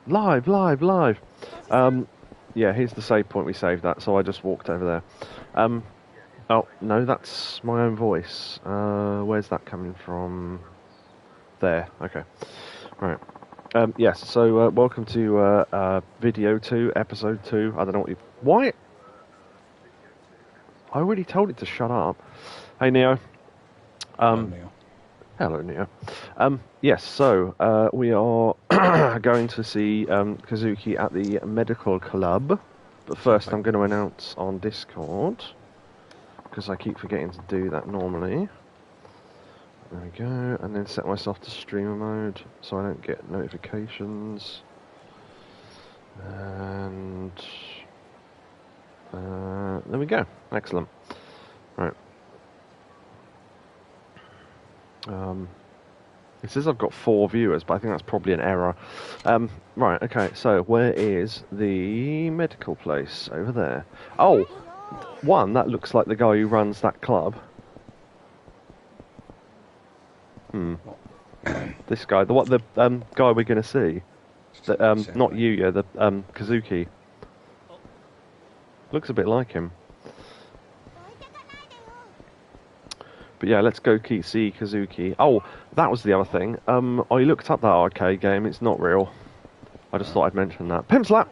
Live. Yeah, here's the save point we saved that, so I just walked over there. Oh, no, that's my own voice. Where's that coming from? There, okay. Right. Yes, so welcome to video 2, episode 2. I don't know what you... Why? I already told it to shut up. Hey, Neo. Hello, Neo. Yes, so we are going to see Kazuki at the medical club. But first I'm going to announce on Discord, because I keep forgetting to do that normally. There we go, and then set myself to streamer mode so I don't get notifications. And there we go. Excellent. Right. It says I've got 4 viewers, but I think that's probably an error. Right, okay, so where is the medical place? Over there. Oh, one, that looks like the guy who runs that club. This guy, the guy we're going to see. Not Yuya, the Kazuki. Looks a bit like him. But yeah, let's go see Kazuki. Oh, that was the other thing. I looked up that arcade game. It's not real. I just thought I'd mention that. Pimp Slap!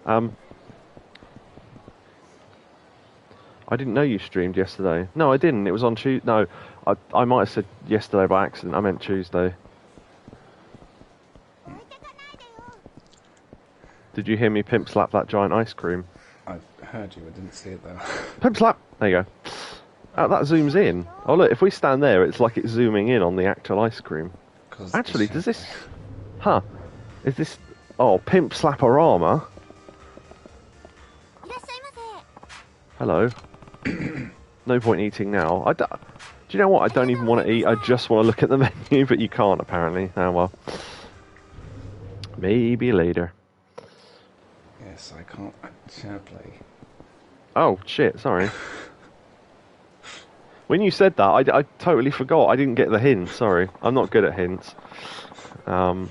I didn't know you streamed yesterday. No, I didn't. It was on Tuesday. No, I might have said yesterday by accident. I meant Tuesday. Did you hear me pimp slap that giant ice cream? I heard you. I didn't see it though. Pimp slap! There you go. Oh, that zooms in. Oh, look, if we stand there, it's like it's zooming in on the actual ice cream. Actually, does this... Huh. Is this... Oh, Pimp Slapperama. Hello. No point eating now. Do you know what? I don't even want to eat. I just want to look at the menu, but you can't, apparently. Oh, well. Maybe later. Yes, I can't share play. Oh, shit, sorry. When you said that, I totally forgot. I didn't get the hint, sorry. I'm not good at hints. When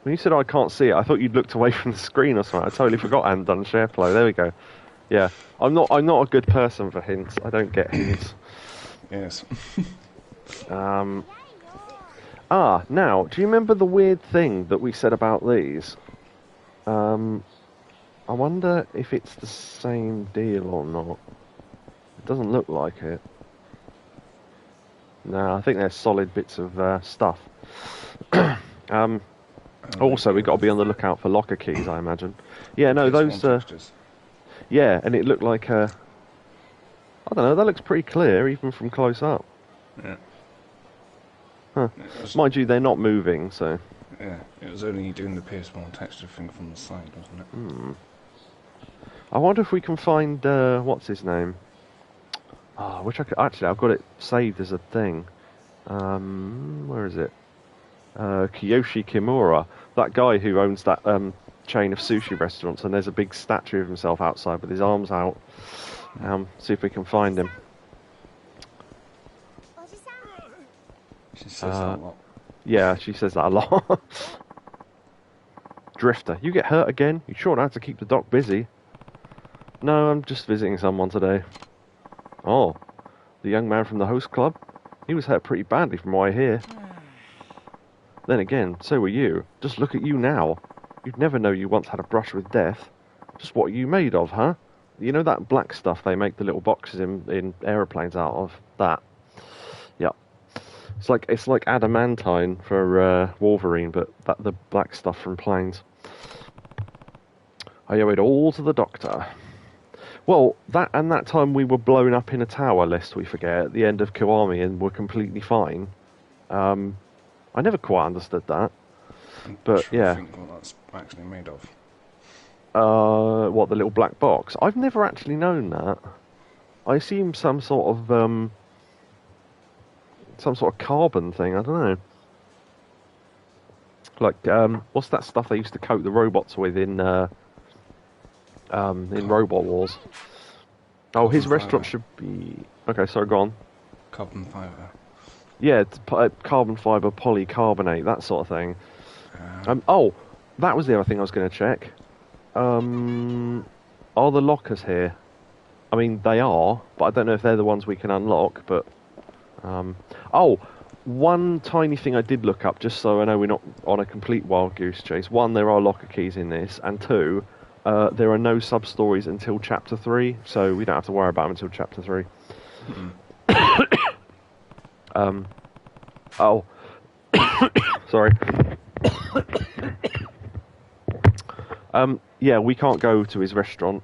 you said I can't see it, I thought you'd looked away from the screen or something. I totally forgot I hadn't done share play. There we go. Yeah. I'm not a good person for hints. I don't get hints. Yes. Now, do you remember the weird thing that we said about these? I wonder if it's the same deal or not. It doesn't look like it. No, I think they're solid bits of stuff. Also, we've got to be on the lookout for locker keys, I imagine. Yeah, no, those... yeah, and it looked like... I don't know, that looks pretty clear, even from close up. Yeah. Huh. Mind you, they're not moving, so... Yeah, it was only doing the PS1 texture thing from the side, wasn't it? I wonder if we can find, what's his name? Which actually, I've got it saved as a thing. Where is it? Kiyoshi Kimura. That guy who owns that chain of sushi restaurants, and there's a big statue of himself outside with his arms out. See if we can find him. She says that a lot. Yeah, she says that a lot. Drifter, you get hurt again? You sure know how to keep the doc busy. No, I'm just visiting someone today. Oh, the young man from the host club? He was hurt pretty badly from what I hear. Then again, so were you. Just look at you now. You'd never know you once had a brush with death. Just what are you made of, huh? You know that black stuff they make the little boxes in aeroplanes out of? That. Yep. It's like adamantine for Wolverine, but the black stuff from planes. I owe it all to the doctor. Well, that time we were blown up in a tower, lest we forget, at the end of Kiwami, and were completely fine. I never quite understood that. But yeah. I think what that's actually made of. What, the little black box? I've never actually known that. I assume some sort of carbon thing. I don't know. Like, what's that stuff they used to coat the robots with in Robot Wars? Oh, his restaurant should be... Okay, sorry, go on. Carbon fibre. Yeah, carbon fibre, polycarbonate, that sort of thing. that was the other thing I was going to check. Are the lockers here? I mean, they are, but I don't know if they're the ones we can unlock, but... oh, one tiny thing I did look up, just so I know we're not on a complete wild goose chase. One, there are locker keys in this, and two, there are no sub-stories until Chapter 3, so we don't have to worry about them until Chapter 3. Oh. Sorry. Yeah, we can't go to his restaurant.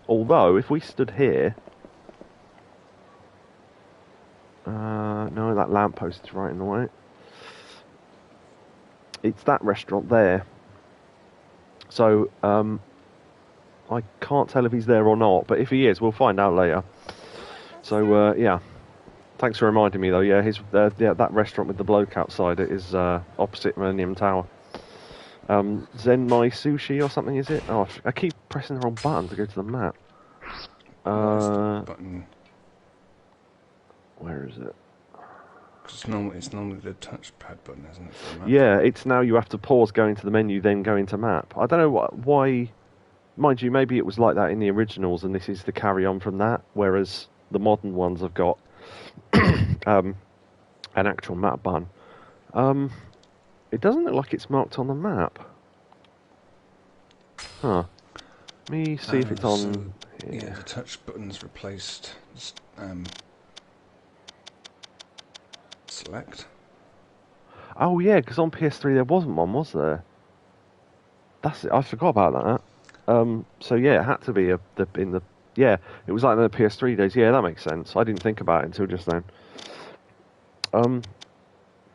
Although, if we stood here... no, that lamppost is right in the way. It's that restaurant there. So, I can't tell if he's there or not, but if he is, we'll find out later. So, yeah. Thanks for reminding me, though. Yeah, that restaurant with the bloke outside it is opposite Millennium Tower. Zen Mai Sushi or something, is it? Oh, I keep pressing the wrong button to go to the map. Button. Where is it? Because it's normally the touchpad button, isn't it? For the map? Yeah, it's now you have to pause going to the menu, then go into map. I don't know why. Mind you, maybe it was like that in the originals, and this is the carry on from that. Whereas the modern ones have got an actual map button. It doesn't look like it's marked on the map. Huh. Let me see if it's on... Yeah, the touch button's replaced... select. Oh yeah, because on PS3 there wasn't one, was there? That's it. I forgot about that. So yeah, it had to be yeah, it was like in the PS3 days. Yeah, that makes sense. I didn't think about it until just then.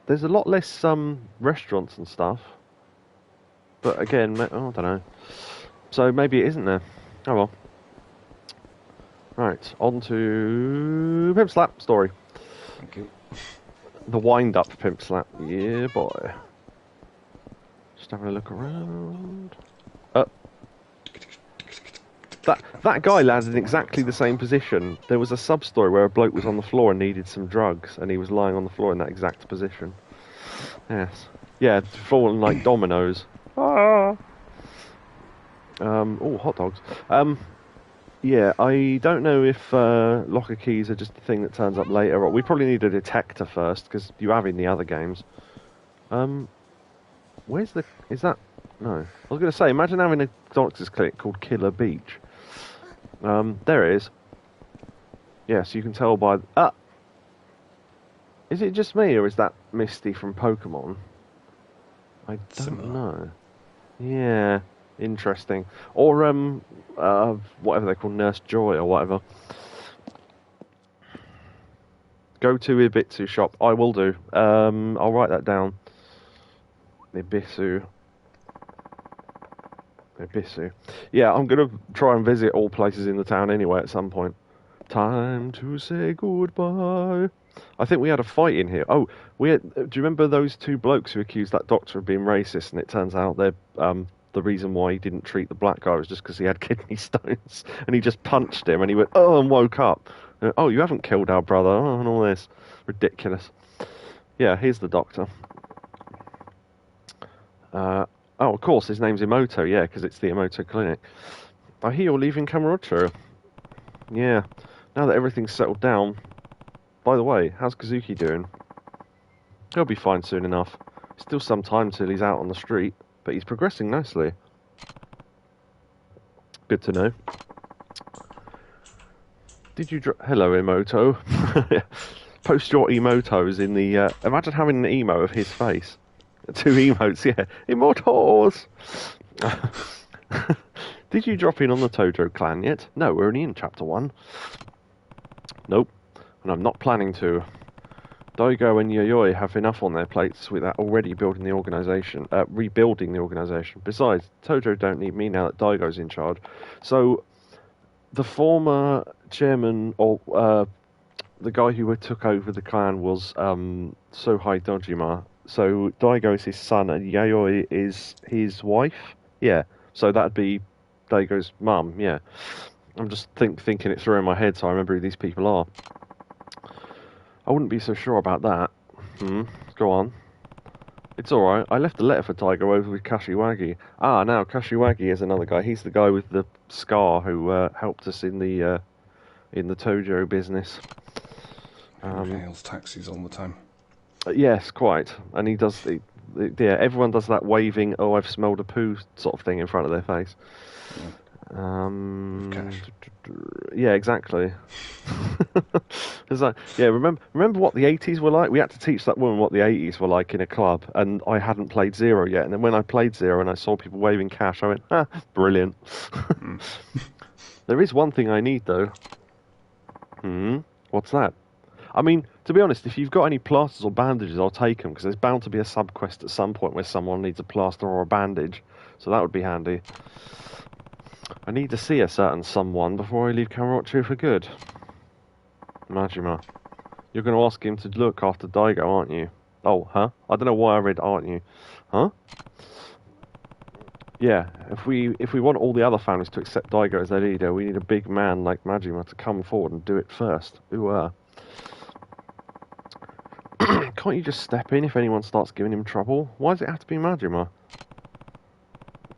There's a lot less restaurants and stuff, but again, I don't know. So maybe it isn't there. Oh well. Right, on to Pimp Slap story. Thank you. The wind-up Pimp Slap. Yeah, boy. Just having a look around. That guy landed in exactly the same position. There was a sub-story where a bloke was on the floor and needed some drugs, and he was lying on the floor in that exact position. Yes. Yeah, falling like dominoes. Ah. Oh, hot dogs. Yeah, I don't know if locker keys are just a thing that turns up later. Or we probably need a detector first, because you have in the other games. Where's the... Is that... No. I was going to say, imagine having a doctor's clinic called Killer Beach. There it is. Yeah, so you can tell by... Is it just me, or is that Misty from Pokemon? I don't know. Yeah, interesting. Or, whatever they call Nurse Joy, or whatever. Go to Ibisu shop. I will do. I'll write that down. Ibisu. Yeah, I'm going to try and visit all places in the town anyway at some point. Time to say goodbye. I think we had a fight in here. Oh, do you remember those two blokes who accused that doctor of being racist, and it turns out they're the reason why he didn't treat the black guy was just because he had kidney stones, and he just punched him, and he went, oh, and woke up. And, oh, you haven't killed our brother, and all this. Ridiculous. Yeah, here's the doctor. Oh, of course, his name's Emoto, yeah, because it's the Emoto Clinic. I hear you're leaving Kamurocho. Yeah, now that everything's settled down. By the way, how's Kazuki doing? He'll be fine soon enough. Still some time till he's out on the street, but he's progressing nicely. Good to know. Did you Hello, Emoto. Post your emotos in the... Imagine having an emo of his face. 2 emotes, yeah. Immortals! Did you drop in on the Tojo clan yet? No, we're only in chapter 1. Nope. And I'm not planning to. Daigo and Yayoi have enough on their plates without already rebuilding the organisation. Besides, Tojo don't need me now that Daigo's in charge. So, the former chairman, or the guy who took over the clan was Sohei Dojima. So Daigo is his son and Yayoi is his wife. Yeah, so that'd be Daigo's mum. Yeah, I'm just thinking it through in my head, so I remember who these people are. I wouldn't be so sure about that. Go on. It's alright. I left a letter for Tiger over with Kashiwagi. Ah, now Kashiwagi is another guy. He's the guy with the scar who helped us in the Tojo business. Who hails taxis all the time. Yes, quite. And he does yeah, everyone does that waving, oh, I've smelled a poo sort of thing in front of their face. Yeah. With cash. Yeah, exactly. It's like, yeah, remember what the 80s were like? We had to teach that woman what the 80s were like in a club, and I hadn't played Zero yet. And then when I played Zero and I saw people waving cash, I went, ah, brilliant. There is one thing I need, though. What's that? I mean, to be honest, if you've got any plasters or bandages, I'll take them, because there's bound to be a sub-quest at some point where someone needs a plaster or a bandage, so that would be handy. I need to see a certain someone before I leave Kamurocho for good. Majima, you're going to ask him to look after Daigo, aren't you? Oh, huh? I don't know why I read aren't you. Huh? Yeah, if we want all the other families to accept Daigo as their leader, we need a big man like Majima to come forward and do it first. Ooh, Can't you just step in if anyone starts giving him trouble? Why does it have to be Majima?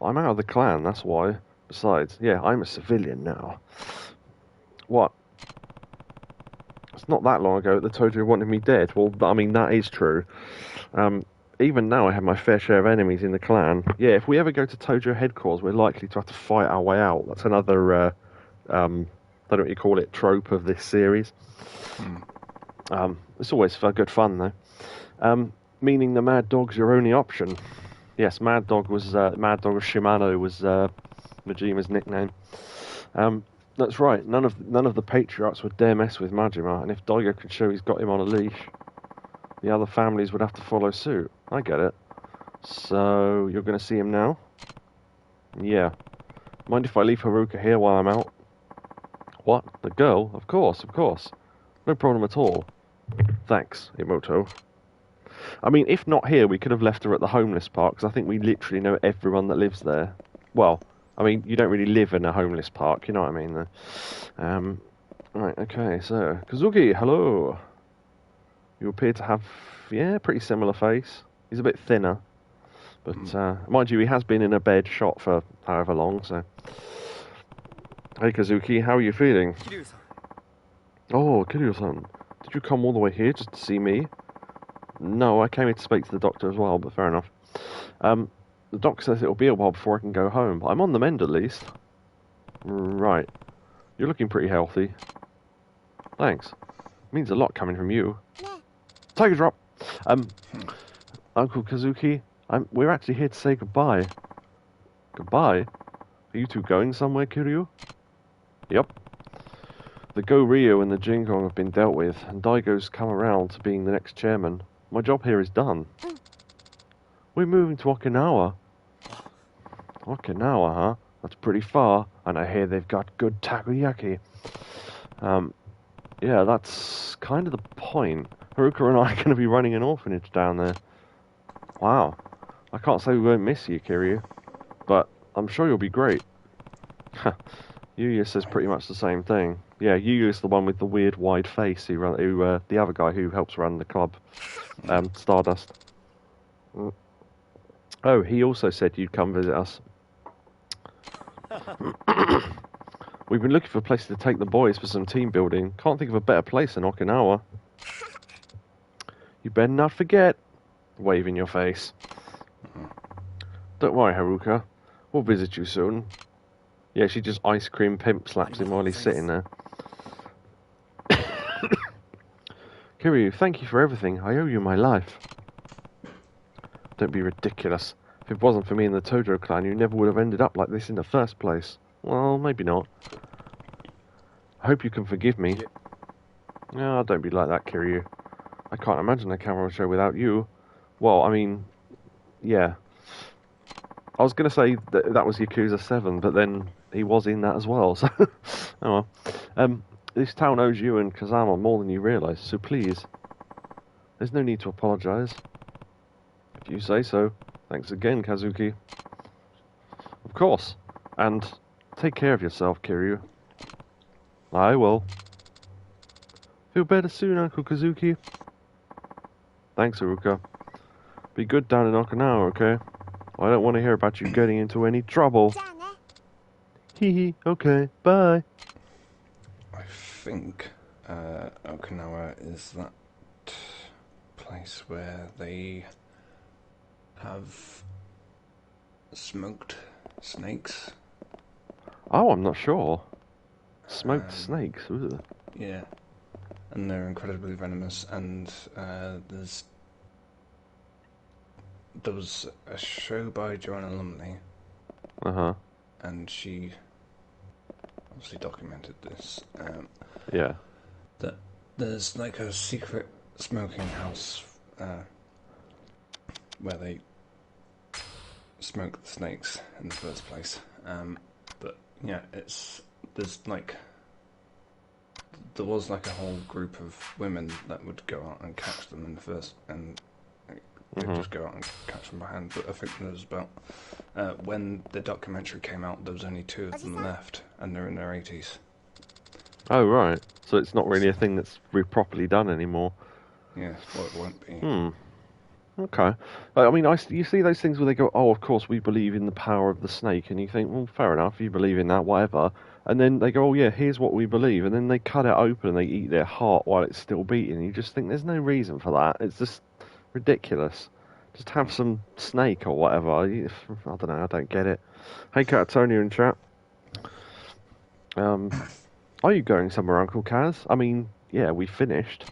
I'm out of the clan, that's why. Besides, yeah, I'm a civilian now. What? It's not that long ago that the Tojo wanted me dead. Well, I mean, that is true. Even now I have my fair share of enemies in the clan. Yeah, if we ever go to Tojo headquarters, we're likely to have to fight our way out. That's another, I don't know what you call it, trope of this series. It's always good fun, though. Meaning the Mad Dog's your only option. Yes, Mad Dog of Shimano was Majima's nickname. That's right. None of the patriarchs would dare mess with Majima, and if Daigo could show he's got him on a leash, the other families would have to follow suit. I get it. So you're going to see him now? Yeah. Mind if I leave Haruka here while I'm out? What? The girl? Of course, of course. No problem at all. Thanks, Imoto. I mean, if not here, we could have left her at the homeless park, because I think we literally know everyone that lives there. Well, I mean, you don't really live in a homeless park, you know what I mean, though. Right, okay, so, Kazuki, hello. You appear to have, yeah, pretty similar face. He's a bit thinner. But, mind you, he has been in a bed shot for however long, so... Hey, Kazuki, how are you feeling? Kiryu-san. Oh, Kiryu-san. Did you come all the way here just to see me? No, I came here to speak to the doctor as well, but fair enough. The doctor says it'll be a while before I can go home, but I'm on the mend at least. Right. You're looking pretty healthy. Thanks. Means a lot coming from you. Tiger drop! Uncle Kazuki, we're actually here to say goodbye. Goodbye? Are you two going somewhere, Kiryu? Yep. The Go Ryo and the Jingong have been dealt with, and Daigo's come around to being the next chairman. My job here is done. We're moving to Okinawa. Okinawa, huh? That's pretty far, and I hear they've got good takoyaki. Yeah, that's kind of the point. Haruka and I are going to be running an orphanage down there. Wow. I can't say we won't miss you, Kiryu, but I'm sure you'll be great. Yuya says pretty much the same thing. Yeah, Yuya's the one with the weird wide face who the other guy who helps run the club. Stardust. Oh, he also said you'd come visit us. We've been looking for a place to take the boys for some team building. Can't think of a better place than Okinawa. You better not forget. Wave in your face. Don't worry, Haruka. We'll visit you soon. Yeah, she just ice cream pimp slaps him while he's sitting there. Kiryu, thank you for everything. I owe you my life. Don't be ridiculous. If it wasn't for me and the Tojo clan, you never would have ended up like this in the first place. Well, maybe not. I hope you can forgive me. No, don't be like that, Kiryu. I can't imagine a camera show without you. Well, I mean, yeah. I was going to say that was Yakuza 7, but then he was in that as well, so... oh well. This town owes you and Kazama more than you realise, so please. There's no need to apologise. If you say so. Thanks again, Kazuki. Of course. And take care of yourself, Kiryu. I will. Feel better soon, Uncle Kazuki. Thanks, Haruka. Be good down in Okinawa, okay? I don't want to hear about you getting into any trouble. Hee hee, okay, bye. I think Okinawa is that place where they have smoked snakes. Oh, I'm not sure. Smoked snakes, ugh. Yeah, and they're incredibly venomous. And there was a show by Joanna Lumley, Uh-huh. and she obviously documented this. Yeah. That there's like a secret smoking house where they smoke the snakes in the first place. But yeah, there was like a whole group of women that would go out and catch them in the first, and they'd just go out and catch them by hand. But I think there was about when the documentary came out, there was only 2 of them left, and they're in their 80s. Oh, right. So it's not really a thing that's properly done anymore. Yeah, well, it won't be. Okay. I mean, you see those things where they go, oh, of course, we believe in the power of the snake. And you think, well, fair enough, you believe in that, whatever. And then they go, oh, yeah, here's what we believe. And then they cut it open and they eat their heart while it's still beating. You just think there's no reason for that. It's just ridiculous. Just have some snake or whatever. I don't know, I don't get it. Hey, Catatonia in chat. Are you going somewhere, Uncle Kaz? I mean, yeah, we finished.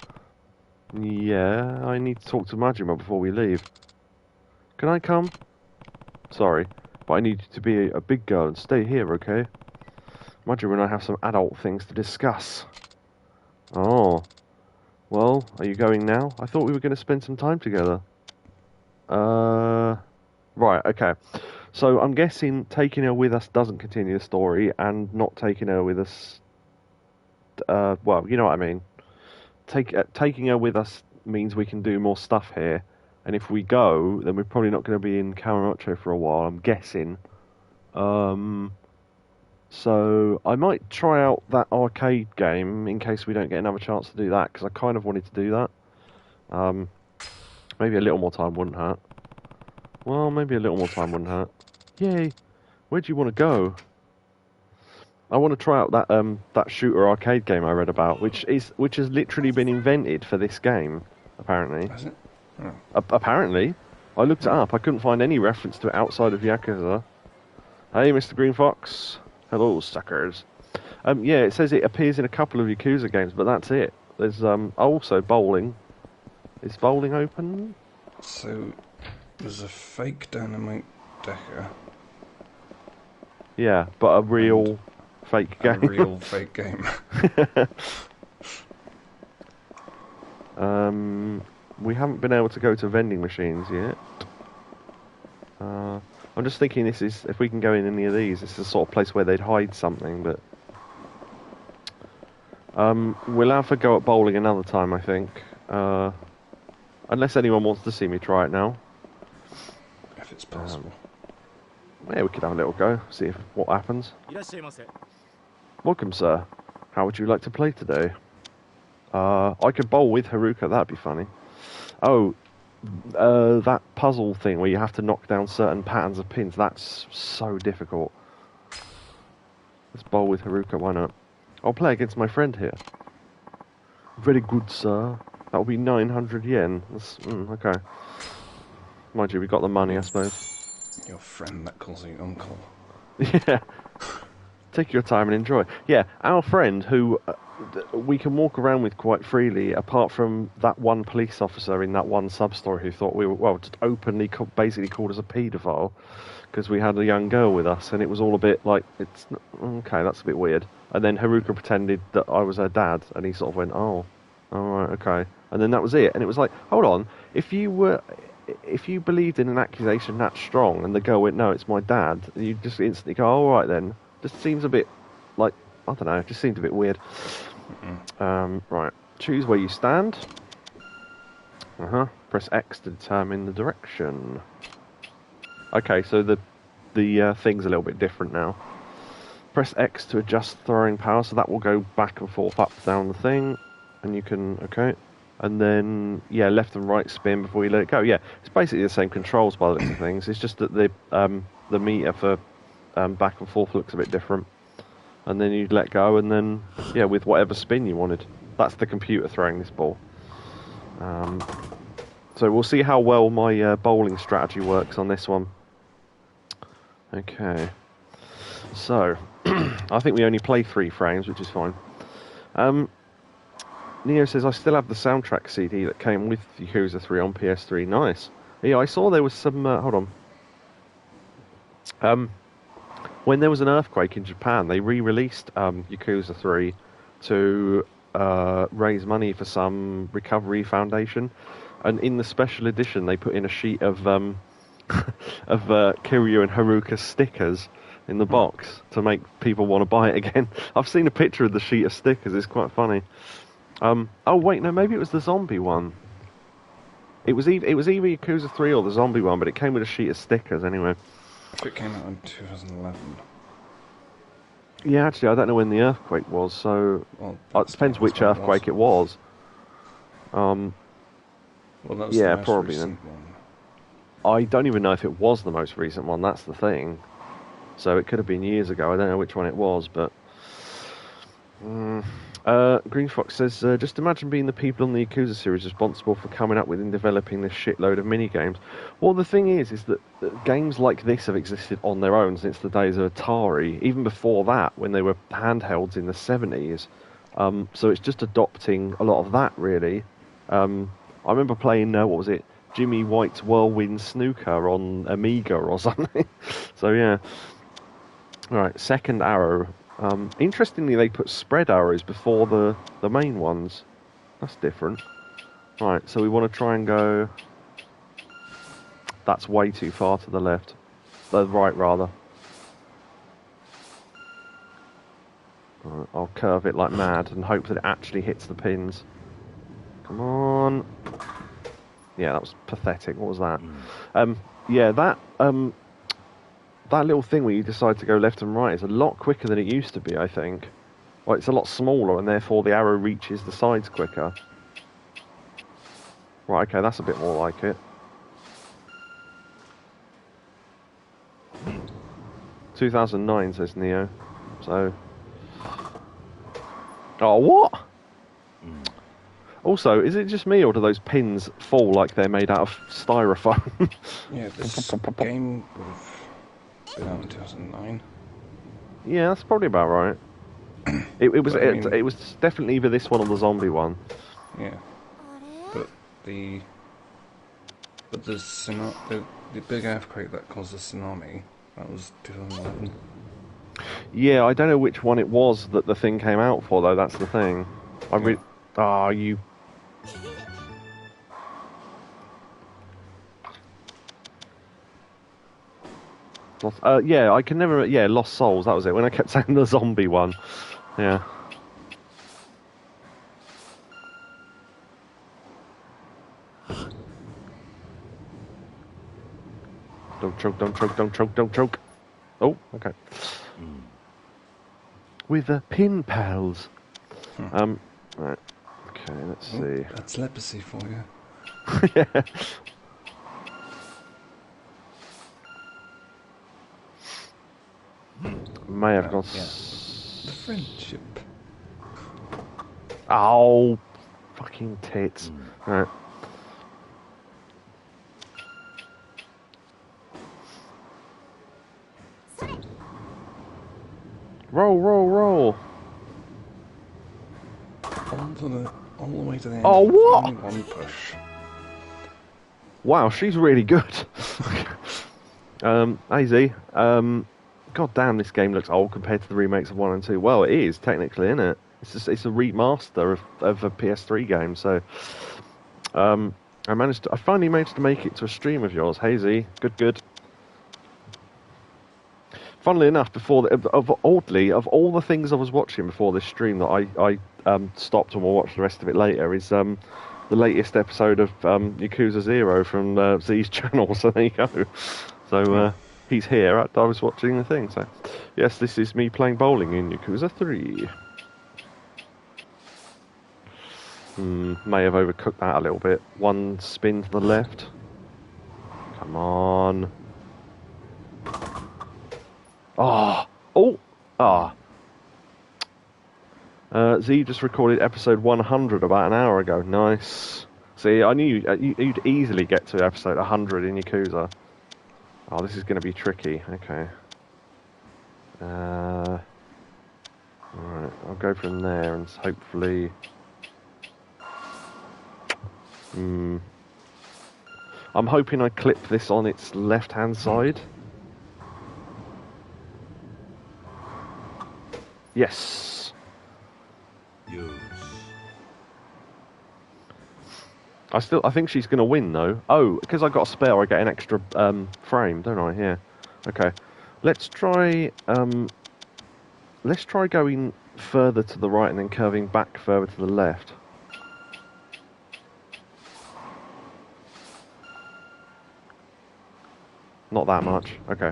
Yeah, I need to talk to Majima before we leave. Can I come? Sorry, but I need you to be a big girl and stay here, okay? Majima and I have some adult things to discuss. Oh. Well, are you going now? I thought we were going to spend some time together. Right, okay. So I'm guessing taking her with us doesn't continue the story, and not taking her with us... well, you know what I mean. Taking her with us means we can do more stuff here, and if we go, then we're probably not going to be in Kawamocho for a while, I'm guessing. So I might try out that arcade game in case we don't get another chance to do that, because I kind of wanted to do that. Maybe a little more time wouldn't hurt. Well, maybe a little more time wouldn't hurt. Yay! Where do you want to go? I want to try out that shooter arcade game I read about, which has literally been invented for this game, apparently. Has it? Oh. Apparently, I looked it up. I couldn't find any reference to it outside of Yakuza. Hey, Mr. Green Fox. Hello, suckers. Yeah, it says it appears in a couple of Yakuza games, but that's it. There's also bowling. Is bowling open? So there's a fake Dynamite Decker. Yeah, but a real fake game. A real fake game. We haven't been able to go to vending machines yet. I'm just thinking if we can go in any of these, this is the sort of place where they'd hide something, but... we'll have to go at bowling another time, I think. Unless anyone wants to see me try it now. If it's possible. Yeah, we could have a little go, see what happens. Welcome, sir. How would you like to play today? I could bowl with Haruka, that'd be funny. Oh, that puzzle thing where you have to knock down certain patterns of pins, that's so difficult. Let's bowl with Haruka, why not? I'll play against my friend here. Very good, sir. That'll be 900 yen. That's, okay. Mind you, we got the money, I suppose. Your friend that calls you uncle. Yeah. Take your time and enjoy. Yeah, our friend who we can walk around with quite freely, apart from that one police officer in that one sub-story who thought we were, well, just openly basically called us a paedophile because we had a young girl with us, and it was all a bit like, okay, that's a bit weird. And then Haruka pretended that I was her dad, and he sort of went, oh, alright, okay. And then that was it. And it was like, hold on, if you believed in an accusation that strong, and the girl went, no, it's my dad, you just instantly go, all right then. Just seems a bit like, I don't know, it just seemed a bit weird. Right, choose where you stand. Press X to determine the direction. Okay, so the thing's a little bit different now. Press X to adjust throwing power, so that will go back and forth, up, down the thing. And you can, okay. and then left and right spin before you let it go. Yeah, it's basically the same controls by the looks of things. It's just that the meter for back and forth looks a bit different. And then you let go, and then with whatever spin you wanted. That's the computer throwing this ball. So we'll see how well my bowling strategy works on this one. Okay. So I think we only play 3 frames, which is fine. Neo says, I still have the soundtrack CD that came with Yakuza 3 on PS3. Nice. Yeah, I saw there was some... hold on. When there was an earthquake in Japan, they re-released Yakuza 3 to raise money for some recovery foundation. And in the special edition, they put in a sheet of Kiryu and Haruka stickers in the box to make people want to buy it again. I've seen a picture of the sheet of stickers. It's quite funny. Oh wait, no, maybe it was the zombie one. It was either Yakuza 3 or the zombie one, but it came with a sheet of stickers anyway. It came out in 2011. Yeah, actually, I don't know when the earthquake was, so it depends which earthquake it was. Well, that was the most probably recent then. one. I don't even know if it was the most recent one. That's the thing. So it could have been years ago. I don't know which one it was, but. Green Fox says, just imagine being the people on the Yakuza series responsible for coming up with and developing this shitload of mini-games. Well, the thing is that games like this have existed on their own since the days of Atari, even before that, when they were handhelds in the 70s. So it's just adopting a lot of that, really. I remember playing, what was it, Jimmy White's Whirlwind Snooker on Amiga or something. So, yeah. Alright, second arrow. Interestingly, they put spread arrows before the main ones. That's different. Right, so we want to try and go... That's way too far to the left. The right, rather. Right, I'll curve it like mad and hope that it actually hits the pins. Come on. Yeah, that was pathetic. What was that? That little thing where you decide to go left and right is a lot quicker than it used to be, I think. Well, it's a lot smaller, and therefore the arrow reaches the sides quicker. Right, okay, that's a bit more like it. 2009, says Neo. So... Oh, what? Also, is it just me, or do those pins fall like they're made out of styrofoam? Yeah, this game would have been out in 2009. Yeah, that's probably about right. It was definitely either this one or the zombie one. Yeah, but the big earthquake that caused the tsunami, that was 2011. Yeah, I don't know which one it was that the thing came out for, though. That's the thing. You. I can never... Yeah, Lost Souls, that was it. When I kept saying the zombie one. Yeah. Don't choke, don't choke, don't choke, don't choke. Oh, okay. With the pin pals. Right. Okay, let's see. That's leprosy for you. Yeah. May have gone... Yeah. The friendship. Oh, fucking tits. Right. Roll, roll, roll. All the way to the end. Oh, what? Only one push. Wow, she's really good. AZ, god damn, this game looks old compared to the remakes of 1 and 2. Well, it is, technically, isn't it? It's a remaster of a PS3 game, so... I finally managed to make it to a stream of yours. Hazy, good. Funnily enough, of all the things I was watching before this stream that I stopped and will watch the rest of it later, is the latest episode of Yakuza 0 from Z's channel, so there you go. So he's here, I was watching the thing, so yes, this is me playing bowling in Yakuza 3. May have overcooked that a little bit. One spin to the left. Come on. Z just recorded episode 100 about an hour ago. Nice. See, I knew you'd easily get to episode 100 in Yakuza. Oh, this is going to be tricky. Okay. Alright, I'll go from there and hopefully... I'm hoping I clip this on its left-hand side. Yes. I think she's going to win though. Oh, because I got a spare, I get an extra frame, don't I? Yeah. Okay. Let's try going further to the right and then curving back further to the left. Not that much. Okay.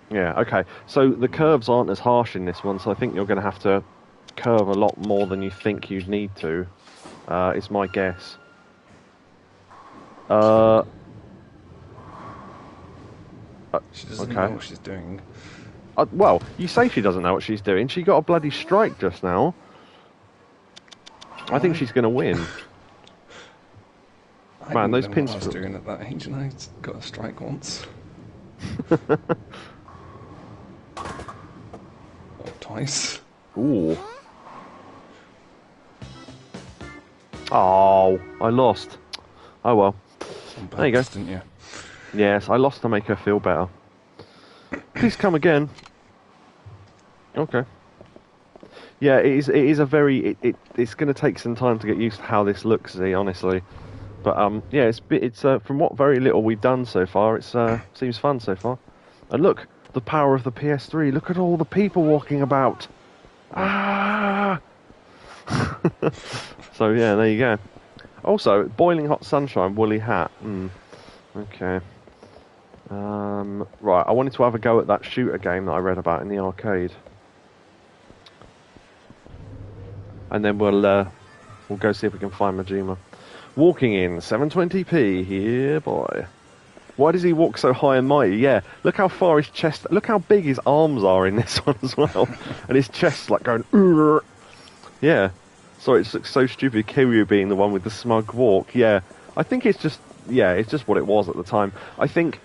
Yeah, okay. So the curves aren't as harsh in this one, so I think you're going to have to curve a lot more than you think you'd need to. Is my guess. She doesn't know what she's doing. Well, you say she doesn't know what she's doing. She got a bloody strike just now. I think she's going to win. Man, those pins. I was doing at that age, and I got a strike once. Or twice. Ooh. Oh, I lost. Oh well. There you go. Didn't you? Yes, I lost to make her feel better. Please come again. Okay. Yeah, it is a very. It's going to take some time to get used to how this looks, Z, honestly. But yeah, it's from what very little we've done so far, it seems fun so far. And look, the power of the PS3. Look at all the people walking about. Ah! So yeah, there you go. Also, boiling hot sunshine, woolly hat. Okay. Right, I wanted to have a go at that shooter game that I read about in the arcade. And then we'll go see if we can find Majima. Walking in 720p, here, boy. Why does he walk so high and mighty? Yeah, look how far his chest... Look how big his arms are in this one as well. And his chest's like going... Urgh. Yeah. Sorry, it's so stupid, Kiryu being the one with the smug walk. Yeah, I think it's just... Yeah, it's just what it was at the time. I think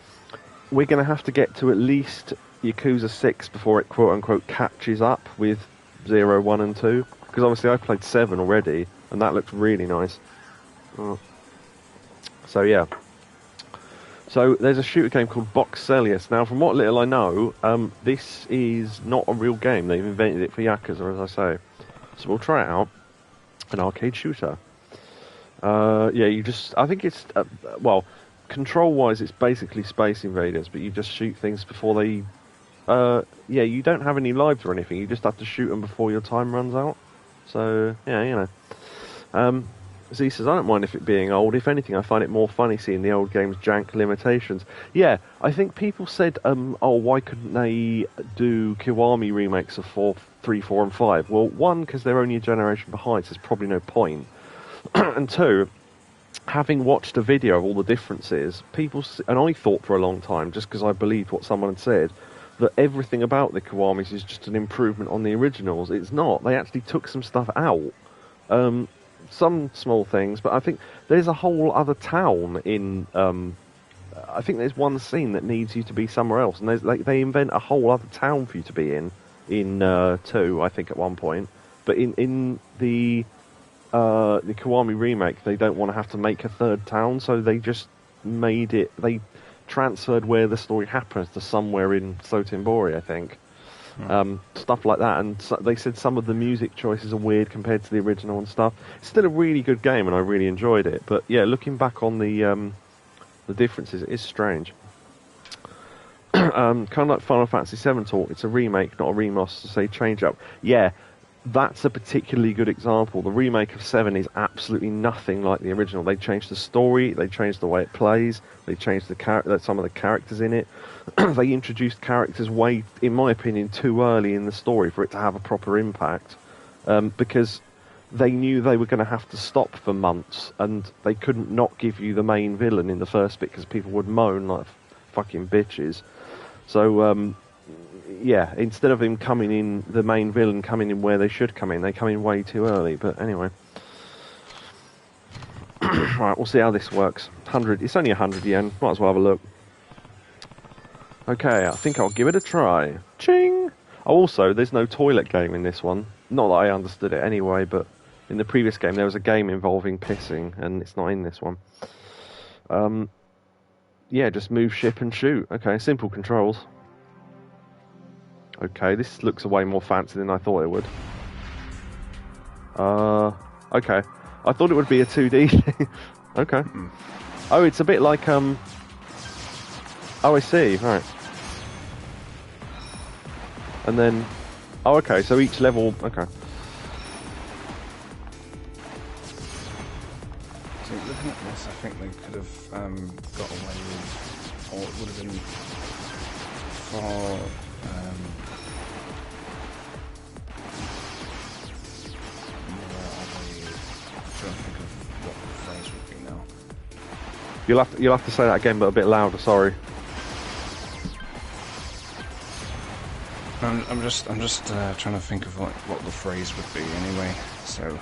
we're going to have to get to at least Yakuza 6 before it quote-unquote catches up with 0, 1 and 2. Because obviously I played 7 already, and that looks really nice. So yeah. So there's a shooter game called Boxelius. Now, from what little I know, this is not a real game. They've invented it for Yakuza, as I say. So we'll try it out. An arcade shooter. Yeah, you just... I think it's... well, control-wise, it's basically Space Invaders, but you just shoot things before they... yeah, you don't have any lives or anything. You just have to shoot them before your time runs out. So, yeah, you know. Z says, I don't mind if it being old. If anything, I find it more funny seeing the old game's jank limitations. Yeah, I think people said, oh, why couldn't they do Kiwami remakes of 3, 4, and 5? Well, one, because they're only a generation behind, so there's probably no point. And two, having watched a video of all the differences, and I thought for a long time, just because I believed what someone had said, that everything about the Kiwamis is just an improvement on the originals. It's not. They actually took some stuff out. Some small things, but I think there's a whole other town in... I think there's one scene that needs you to be somewhere else, and they invent a whole other town for you to be in 2, I think, at one point. But in the Kiwami remake, they don't want to have to make a third town, so they just made it... They transferred where the story happens to somewhere in Sotenbori, I think. Stuff like that, and they said some of the music choices are weird compared to the original and stuff. It's still a really good game, and I really enjoyed it. But yeah, looking back on the differences, it is strange. Kind of like Final Fantasy VII talk. It's a remake, not a remaster. So say change up. Yeah, that's a particularly good example. The remake of 7 is absolutely nothing like the original. They changed the story, they changed the way it plays, they changed some of the characters in it. They introduced characters way, in my opinion, too early in the story for it to have a proper impact, because they knew they were going to have to stop for months, and they couldn't not give you the main villain in the first bit because people would moan like fucking bitches. So, yeah, instead of him coming in, the main villain coming in where they should come in, they come in way too early. But anyway. Right, we'll see how this works. 100, it's only 100 yen, might as well have a look. Okay, I think I'll give it a try. Ching! Oh, also, there's no toilet game in this one. Not that I understood it anyway, but in the previous game there was a game involving pissing, and it's not in this one. Yeah, just move, ship, and shoot. Okay, simple controls. Okay, this looks way more fancy than I thought it would. Okay. I thought it would be a 2D thing. Okay. Oh, it's a bit like, Oh, I see, right. And then... Oh, okay, so each level... Okay. So looking at this, I think they could have got away with... Or it would have been far... You'll have to say that again, but a bit louder. Sorry. I'm just trying to think of what the phrase would be anyway. So.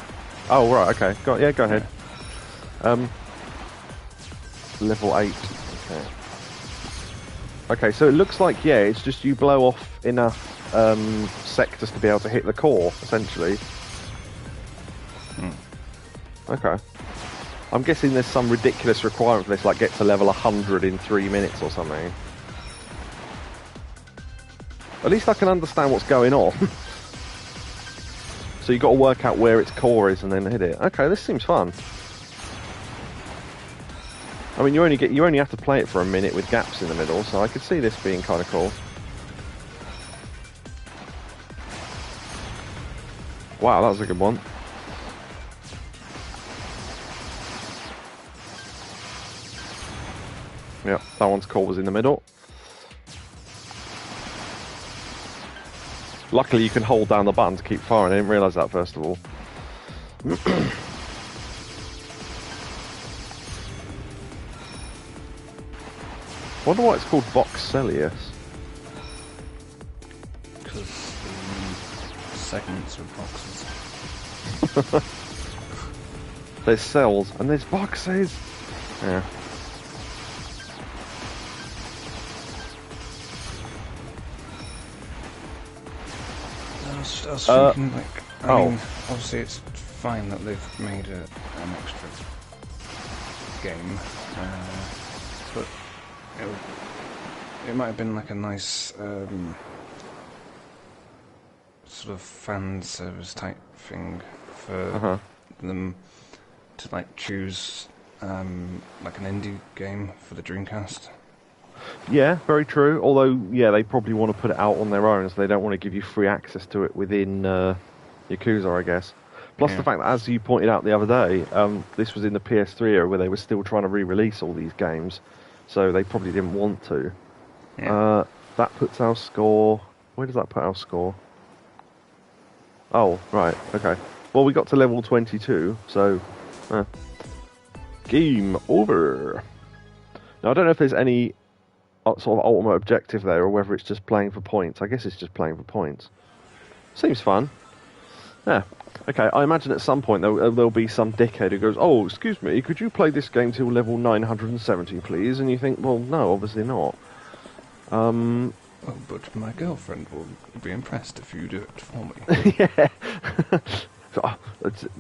Oh right, okay. Go ahead. Yeah. Level 8. Okay. Okay, so it looks like it's just you blow off enough sectors to be able to hit the core, essentially. Okay. I'm guessing there's some ridiculous requirement for this, like get to level 100 in 3 minutes or something. At least I can understand what's going on. So you've got to work out where its core is and then hit it. Okay, this seems fun. I mean, you only have to play it for a minute with gaps in the middle, so I could see this being kind of cool. Wow, that was a good one. Yep, that one's core was in the middle. Luckily you can hold down the button to keep firing. I didn't realise that first of all. Wonder why it's called Voxelius. Because the segments are boxes. There's cells and there's boxes. Yeah. I was thinking, I mean, obviously it's fine that they've made an extra game, but it might have been like a nice sort of fan service type thing for them to like choose like an indie game for the Dreamcast. Yeah, very true. Although, yeah, they probably want to put it out on their own, so they don't want to give you free access to it within Yakuza, I guess. Plus the fact that, as you pointed out the other day, this was in the PS3 era where they were still trying to re-release all these games, so they probably didn't want to. Yeah. That puts our score... Where does that put our score? Oh, right, okay. Well, we got to level 22, so... Game over! Now, I don't know if there's any sort of ultimate objective there, or whether it's just playing for points. I guess it's just playing for points. Seems fun. Yeah. Okay, I imagine at some point there'll be some dickhead who goes, "Oh, excuse me, could you play this game till level 970, please?" And you think, well, no, obviously not. Oh, but my girlfriend will be impressed if you do it for me. Yeah.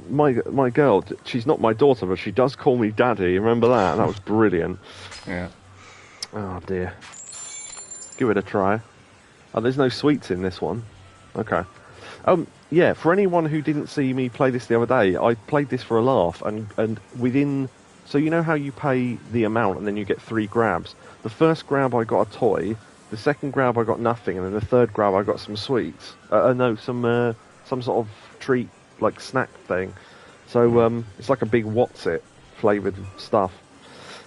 My girl, she's not my daughter, but she does call me daddy. Remember that? That was brilliant. Yeah. Oh dear. Give it a try. Oh, there's no sweets in this one. Okay. Yeah, for anyone who didn't see me play this the other day, I played this for a laugh, and within... So you know how you pay the amount and then you get 3 grabs? The first grab I got a toy, the second grab I got nothing, and then the third grab I got some sweets. No, some sort of treat, like, snack thing. So, it's like a big what's-it flavoured stuff.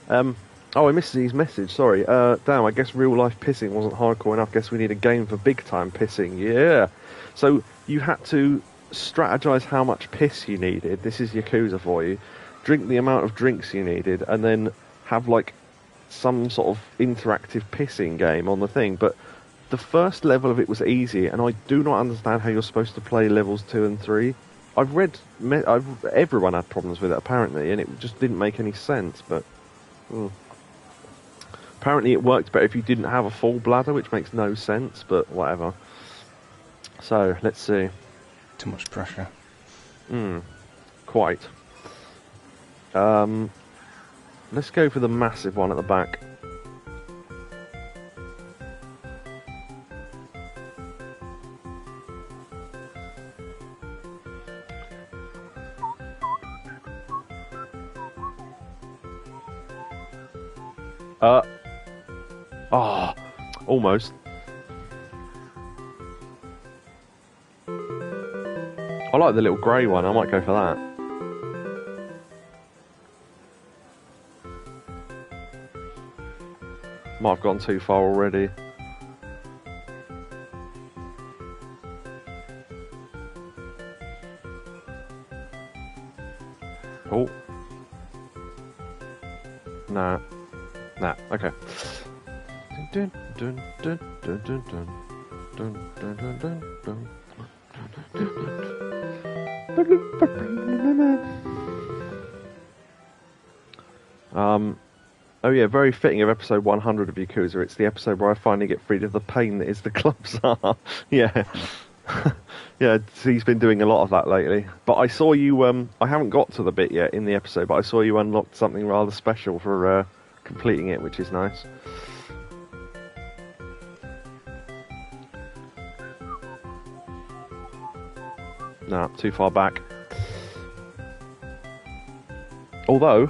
Oh, I missed his message, sorry. Damn, I guess real-life pissing wasn't hardcore enough. Guess we need a game for big-time pissing. Yeah! So, you had to strategise how much piss you needed. This is Yakuza for you. Drink the amount of drinks you needed, and then have, like, some sort of interactive pissing game on the thing. But the first level of it was easy, and I do not understand how you're supposed to play levels 2 and 3. Everyone had problems with it, apparently, and it just didn't make any sense, but... Apparently it worked better if you didn't have a full bladder, which makes no sense, but whatever. So, let's see. Too much pressure. Quite. Let's go for the massive one at the back. Almost. I like the little grey one, I might go for that. Might have gone too far already. Oh. Nah. Okay. Dun, dun, dun, dun, dun, dun. Dun, dun, dun, dun, dun. Oh yeah, very fitting of episode 100 of Yakuza. It's the episode where I finally get freed of the pain that is the club czar. Yeah. Yeah, he's been doing a lot of that lately. But I saw you, I haven't got to the bit yet in the episode, but I saw you unlocked something rather special for completing it, which is nice. No, too far back. Although...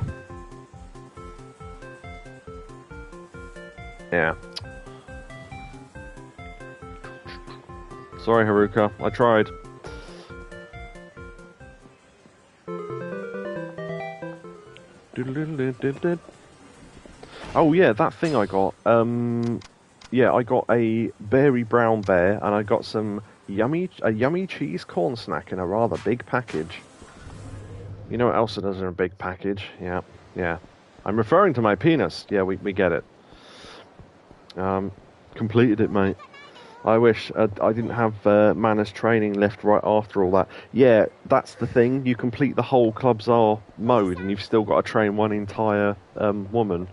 Yeah. Sorry, Haruka. I tried. Oh yeah, that thing I got. Yeah, I got a berry brown bear, and I got some yummy cheese corn snack in a rather big package. You know what else it does in a big package? Yeah. I'm referring to my penis. Yeah, we get it. Completed it, mate. I wish I didn't have manners training left right after all that. Yeah, that's the thing. You complete the whole Club Czar mode, and you've still got to train one entire woman.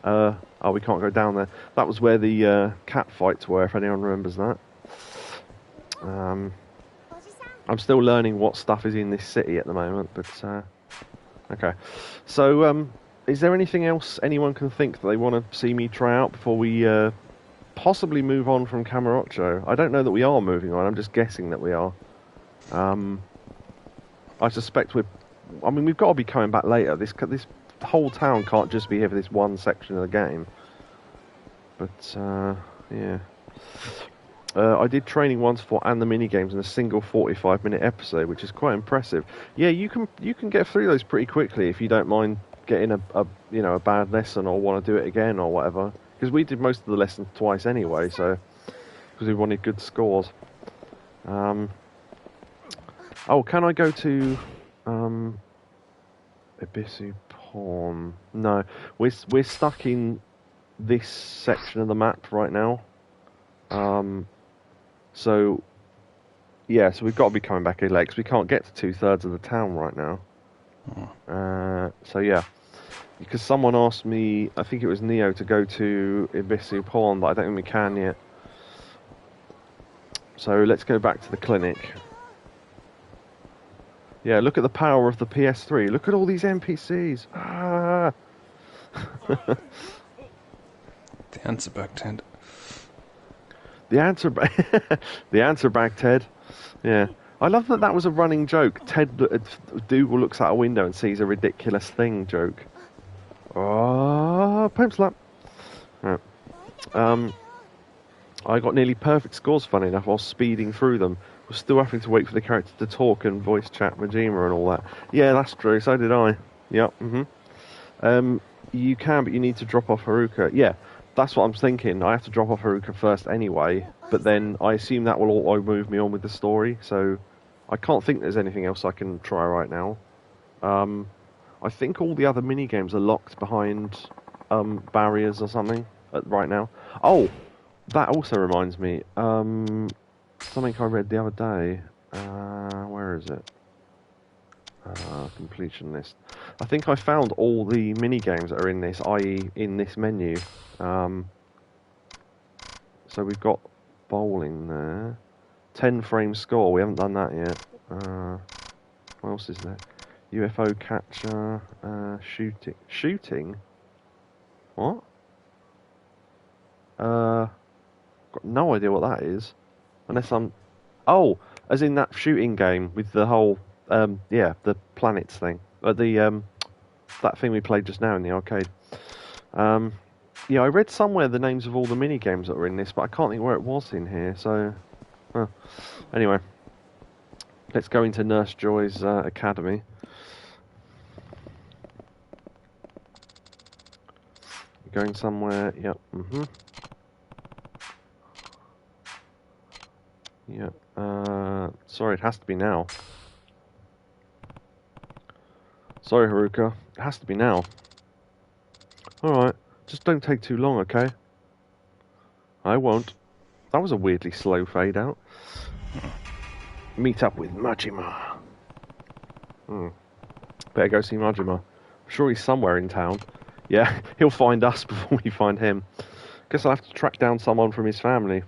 Oh, we can't go down there. That was where the cat fights were, if anyone remembers that. I'm still learning what stuff is in this city at the moment, but okay. So, is there anything else anyone can think that they want to see me try out before we possibly move on from Kamurocho? I don't know that we are moving on. I'm just guessing that we are. I suspect we've got to be coming back later. This whole town can't just be here for this one section of the game. But yeah. I did training once for and the mini games in a single 45-minute episode, which is quite impressive. Yeah, you can get through those pretty quickly if you don't mind getting a bad lesson or want to do it again or whatever. Because we did most of the lessons twice anyway, so because we wanted good scores. Oh, can I go to Ibisu Pond? No, we're stuck in this section of the map right now. So yeah, so we've got to be coming back in late because we can't get to 2/3 of the town right now. So yeah, because someone asked me, I think it was Neo, to go to Ibisu Pond, but I don't think we can yet. So let's go back to the clinic. Yeah, look at the power of the PS3. Look at all these NPCs. Ah! The answer back, Ted. The answer back, Ted. Yeah. I love that was a running joke. Dougal looks out a window and sees a ridiculous thing joke. Oh, pimp slap. Right. I got nearly perfect scores, funny enough, while speeding through them, was still having to wait for the character to talk and voice chat Majima and all that. Yeah, that's true. So did I. Yep. You can, but you need to drop off Haruka. Yeah, that's what I'm thinking. I have to drop off Haruka first anyway, but then I assume that will auto move me on with the story. So I can't think there's anything else I can try right now. I think all the other mini games are locked behind barriers or something right now. Oh, that also reminds me. Something I read the other day. Where is it? Completion list. I think I found all the mini games that are in this, i.e., in this menu. So we've got bowling there. 10 frame score. We haven't done that yet. What else is there? UFO catcher. Shooting. Shooting? What? Got no idea what that is. Unless I'm... Oh! As in that shooting game with the whole... the planets thing. That thing we played just now in the arcade. Yeah, I read somewhere the names of all the mini games that were in this, but I can't think where it was in here. So, anyway, let's go into Nurse Joy's academy. Going somewhere? Yep. Yep. Sorry, it has to be now. Sorry, Haruka. It has to be now. Alright. Just don't take too long, okay? I won't. That was a weirdly slow fade out. Meet up with Majima. Better go see Majima. I'm sure he's somewhere in town. Yeah, he'll find us before we find him. Guess I'll have to track down someone from his family.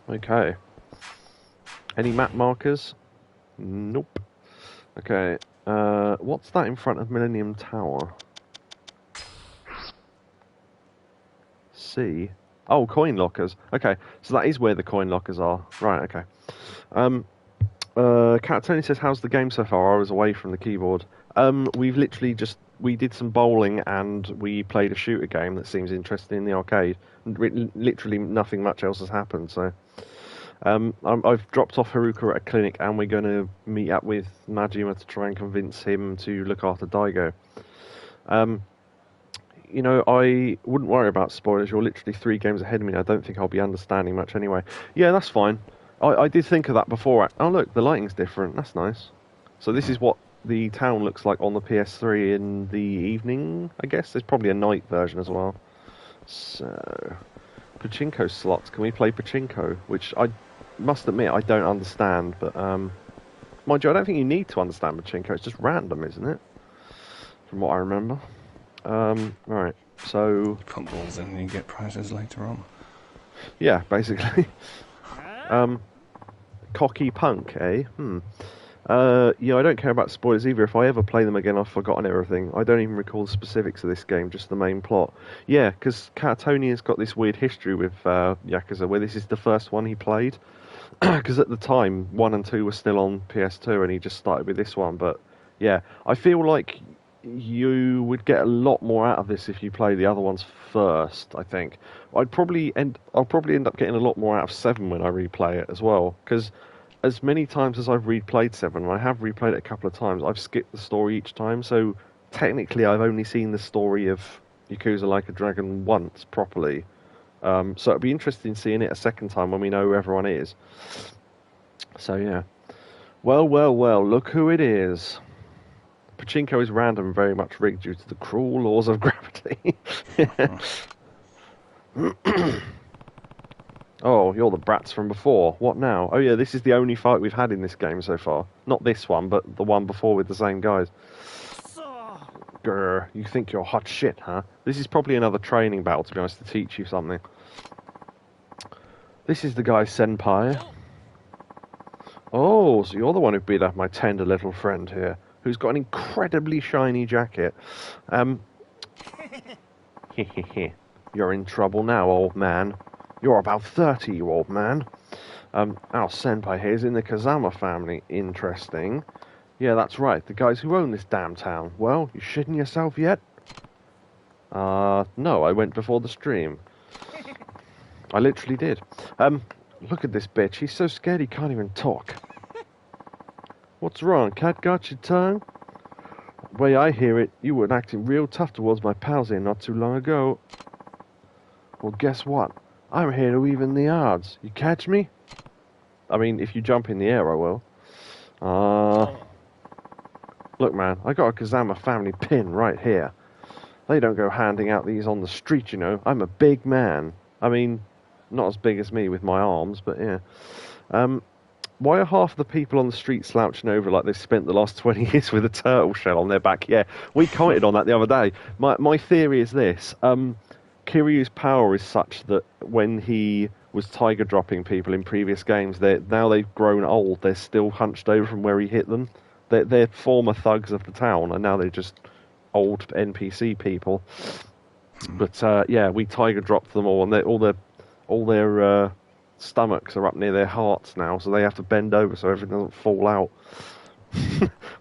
Okay. Any map markers? Nope. Okay. What's that in front of Millennium Tower? C. Oh, coin lockers. Okay, so that is where the coin lockers are. Right, okay. Cat Tony says, how's the game so far? I was away from the keyboard. We've literally we did some bowling and we played a shooter game that seems interesting in the arcade. Literally nothing much else has happened, so... I've dropped off Haruka at a clinic and we're going to meet up with Majima to try and convince him to look after Daigo. You know, I wouldn't worry about spoilers. You're literally 3 games ahead of me. I don't think I'll be understanding much anyway. Yeah, that's fine. I did think of that before. Oh, look, the lighting's different. That's nice. So this is what the town looks like on the PS3 in the evening, I guess. There's probably a night version as well. So... Pachinko slots. Can we play Pachinko? Which I must admit I don't understand, but mind you, I don't think you need to understand Pachinko. It's just random, isn't it? From what I remember. Right. So you put balls in and you get prizes later on. Yeah, basically. Cocky punk, eh? Yeah, I don't care about spoilers either. If I ever play them again, I've forgotten everything. I don't even recall the specifics of this game, just the main plot. Yeah, because Katatonia's got this weird history with Yakuza, where this is the first one he played. Because at the time, 1 and 2 were still on PS2, and he just started with this one. But yeah, I feel like you would get a lot more out of this if you play the other ones first, I think. I'll probably end up getting a lot more out of 7 when I replay it as well, because... as many times as I've replayed 7, and I have replayed it a couple of times, I've skipped the story each time, so technically I've only seen the story of Yakuza Like a Dragon once, properly. So it'll be interesting seeing it a second time when we know who everyone is. So yeah. Well, look who it is. Pachinko is random and very much rigged due to the cruel laws of gravity. Oh, you're the brats from before. What now? Oh yeah, this is the only fight we've had in this game so far. Not this one, but the one before with the same guys. Grr, you think you're hot shit, huh? This is probably another training battle, to be honest, to teach you something. This is the guy Senpai. Oh, so you're the one who beat up my tender little friend here, who's got an incredibly shiny jacket. You're in trouble now, old man. You're about 30, you old man. Our senpai here is in the Kazama family. Interesting. Yeah, that's right. The guys who own this damn town. Well, you shitting yourself yet? No, I went before the stream. I literally did. Look at this bitch. He's so scared he can't even talk. What's wrong? Cat got your tongue? The way I hear it, you were acting real tough towards my pals here not too long ago. Well, guess what? I'm here to even the odds. You catch me? I mean, if you jump in the air, I will. Look, man, I got a Kazama family pin right here. They don't go handing out these on the street, you know. I'm a big man. I mean, not as big as me with my arms, but yeah. Why are half the people on the street slouching over like they've spent the last 20 years with a turtle shell on their back? Yeah, we commented on that the other day. My theory is this. Kiryu's power is such that when he was tiger dropping people in previous games, now they've grown old. They're still hunched over from where he hit them. They're former thugs of the town, and now they're just old NPC people. But yeah, we tiger dropped them all, and all their stomachs are up near their hearts now, so they have to bend over so everything doesn't fall out.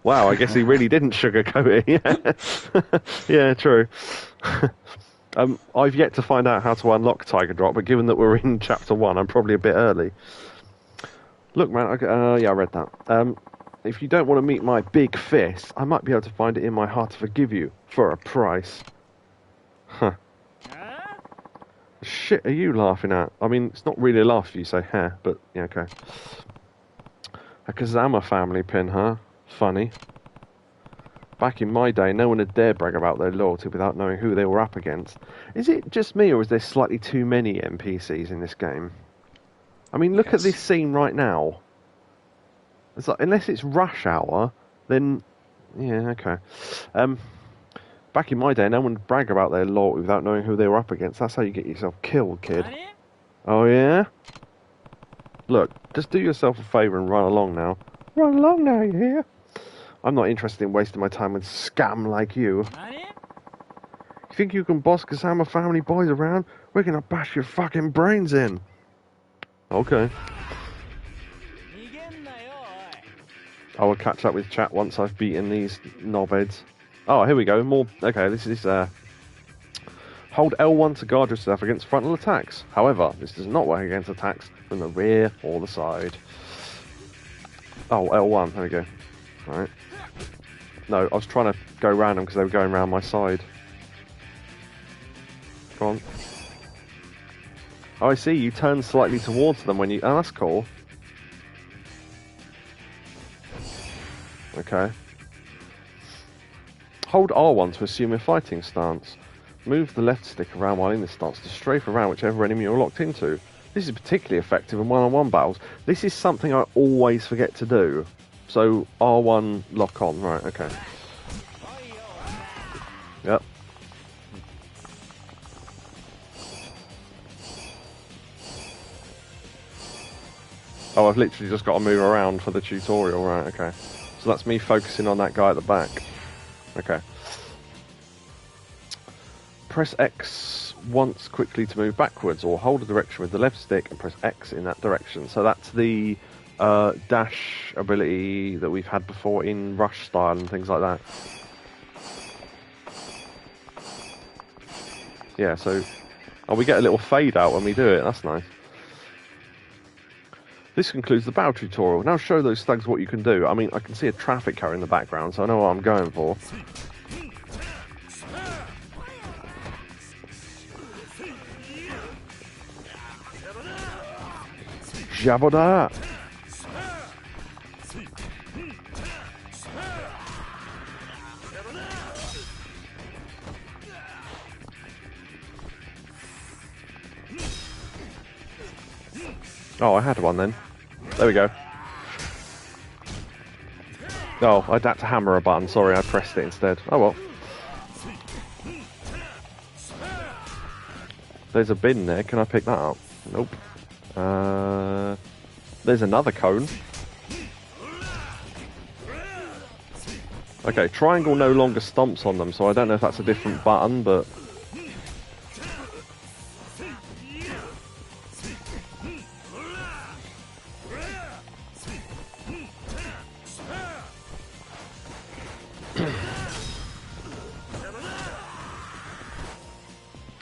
Wow, I guess he really didn't sugarcoat it. Yeah, true. I've yet to find out how to unlock Tiger Drop, but given that we're in Chapter 1, I'm probably a bit early. Look, man, yeah, I read that. If you don't want to meet my big fist, I might be able to find it in my heart to forgive you, for a price. Huh. Shit are you laughing at? I mean, it's not really a laugh if you say, huh, but, yeah, okay. A Kazama family pin, huh? Funny. Back in my day, no one would dare brag about their loyalty without knowing who they were up against. Is it just me, or is there slightly too many NPCs in this game? I mean, look at this scene right now. It's like, unless it's rush hour, then... Yeah, okay. Back in my day, no one would brag about their loyalty without knowing who they were up against. That's how you get yourself killed, kid. Oh, yeah? Look, just do yourself a favour and run along now. Run along now, you hear? I'm not interested in wasting my time with scum like you. You think you can boss Kazama family boys around? We're gonna bash your fucking brains in. Okay. I will catch up with chat once I've beaten these knobheads. Oh, here we go. More. Okay, this is hold L1 to guard yourself against frontal attacks. However, this does not work against attacks from the rear or the side. Oh, L1. There we go. Right. No, I was trying to go round them because they were going round my side. Go on. Oh, I see. You turn slightly towards them when you... Oh, that's cool. Okay. Hold R1 to assume a fighting stance. Move the left stick around while in this stance to strafe around whichever enemy you're locked into. This is particularly effective in one-on-one battles. This is something I always forget to do. So, R1 lock on. Right, okay. Yep. Oh, I've literally just got to move around for the tutorial. Right, okay. So that's me focusing on that guy at the back. Okay. Press X once quickly to move backwards, or hold a direction with the left stick and press X in that direction. So that's the dash ability that we've had before in Rush style and things like that. Yeah, so... Oh, we get a little fade out when we do it. That's nice. This concludes the battle tutorial. Now show those thugs what you can do. I mean, I can see a traffic car in the background, so I know what I'm going for. Jaboda! Oh, I had one then. There we go. Oh, I had to hammer a button. Sorry, I pressed it instead. Oh well. There's a bin there. Can I pick that up? Nope. There's another cone. Okay, triangle no longer stomps on them, so I don't know if that's a different button, but...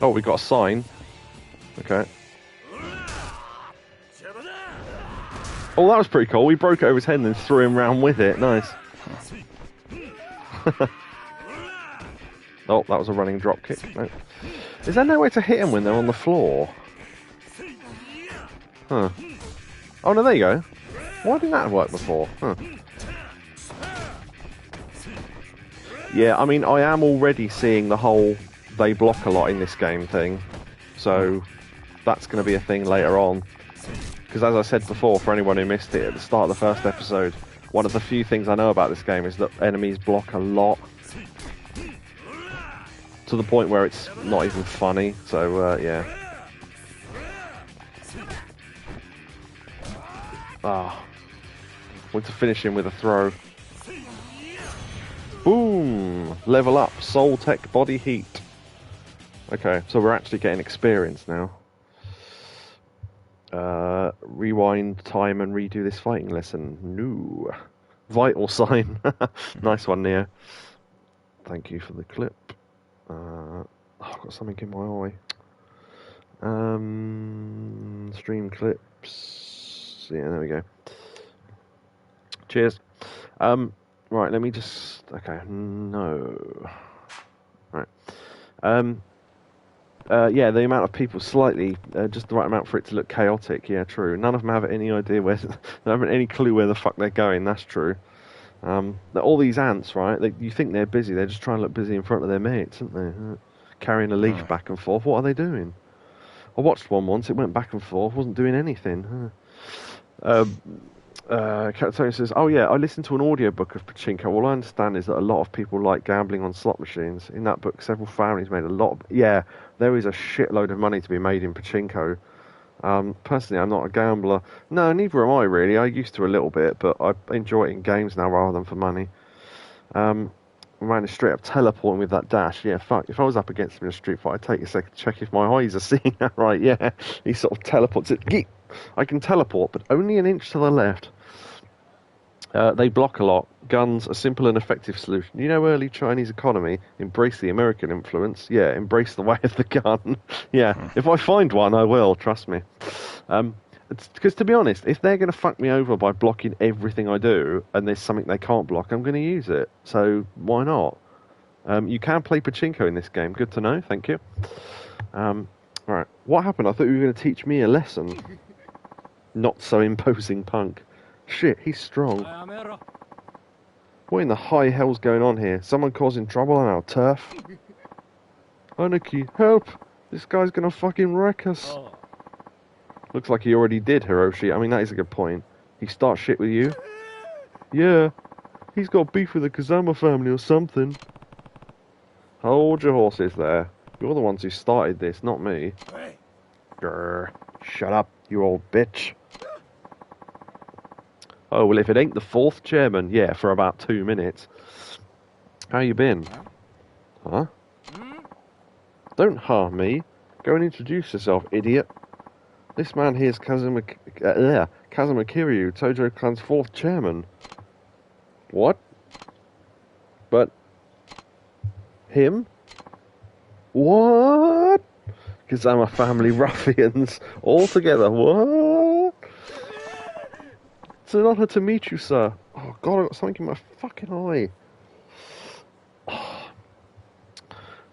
Oh, we got a sign. Okay. Oh, that was pretty cool. We broke it over his head and then threw him round with it. Nice. Oh, that was a running drop kick. No. Is there no way to hit him when they're on the floor? Huh. Oh, no, there you go. Why didn't that work before? Huh. Yeah, I mean, I am already seeing the whole they block a lot in this game thing. So, that's going to be a thing later on. Because as I said before, for anyone who missed it at the start of the first episode, one of the few things I know about this game is that enemies block a lot. To the point where it's not even funny, so yeah. Want to finish him with a throw. Boom! Level up, Soul Tech Body Heat. Okay, so we're actually getting experience now. Rewind time and redo this fighting lesson. No. Vital sign. Nice one, Neo. Thank you for the clip. I've got something in my eye. Stream clips. Yeah, there we go. Cheers. Right, let me just... Okay, no. Right. Yeah, the amount of people slightly, just the right amount for it to look chaotic. Yeah, true. None of them have any idea where... they haven't any clue where the fuck they're going, that's true. All these ants, right, you think they're busy, they're just trying to look busy in front of their mates, aren't they? Carrying a leaf back and forth. What are they doing? I watched one once, it went back and forth, wasn't doing anything. Tony says, oh yeah, I listened to an audiobook of Pachinko. All I understand is that a lot of people like gambling on slot machines. In that book, several families made a lot of... Yeah, there is a shitload of money to be made in Pachinko. Personally, I'm not a gambler. No, neither am I really. I used to a little bit, but I enjoy it in games now rather than for money. Man is straight up teleporting with that dash. Yeah, fuck. If I was up against him in a street fight, I'd take a second to check if my eyes are seeing that right. Yeah, he sort of teleports it. I can teleport, but only an inch to the left. They block a lot. Guns, a simple and effective solution. You know, early Chinese economy, embrace the American influence. Yeah, embrace the way of the gun. Yeah, if I find one, I will, trust me. Because to be honest, if they're going to fuck me over by blocking everything I do, and there's something they can't block, I'm going to use it. So, why not? You can play Pachinko in this game. Good to know, thank you. Right, what happened? I thought you were going to teach me a lesson. Not so imposing punk. Shit, he's strong. What in the high hell's going on here? Someone causing trouble on our turf? Anarchy, help! This guy's gonna fucking wreck us. Looks like he already did, Hiroshi. I mean, that is a good point. He starts shit with you? Yeah. He's got beef with the Kazama family or something. Hold your horses there. You're the ones who started this, not me. Grr. Shut up, you old bitch. Oh, well, if it ain't the fourth chairman, yeah, for about 2 minutes. How you been? Huh? Don't harm me. Go and introduce yourself, idiot. This man here's Kazuma Kiryu, Tojo Clan's fourth chairman. What? But... him? What? Kazama family ruffians all together. What? It's an honour to meet you, sir. Oh, God, I've got something in my fucking eye.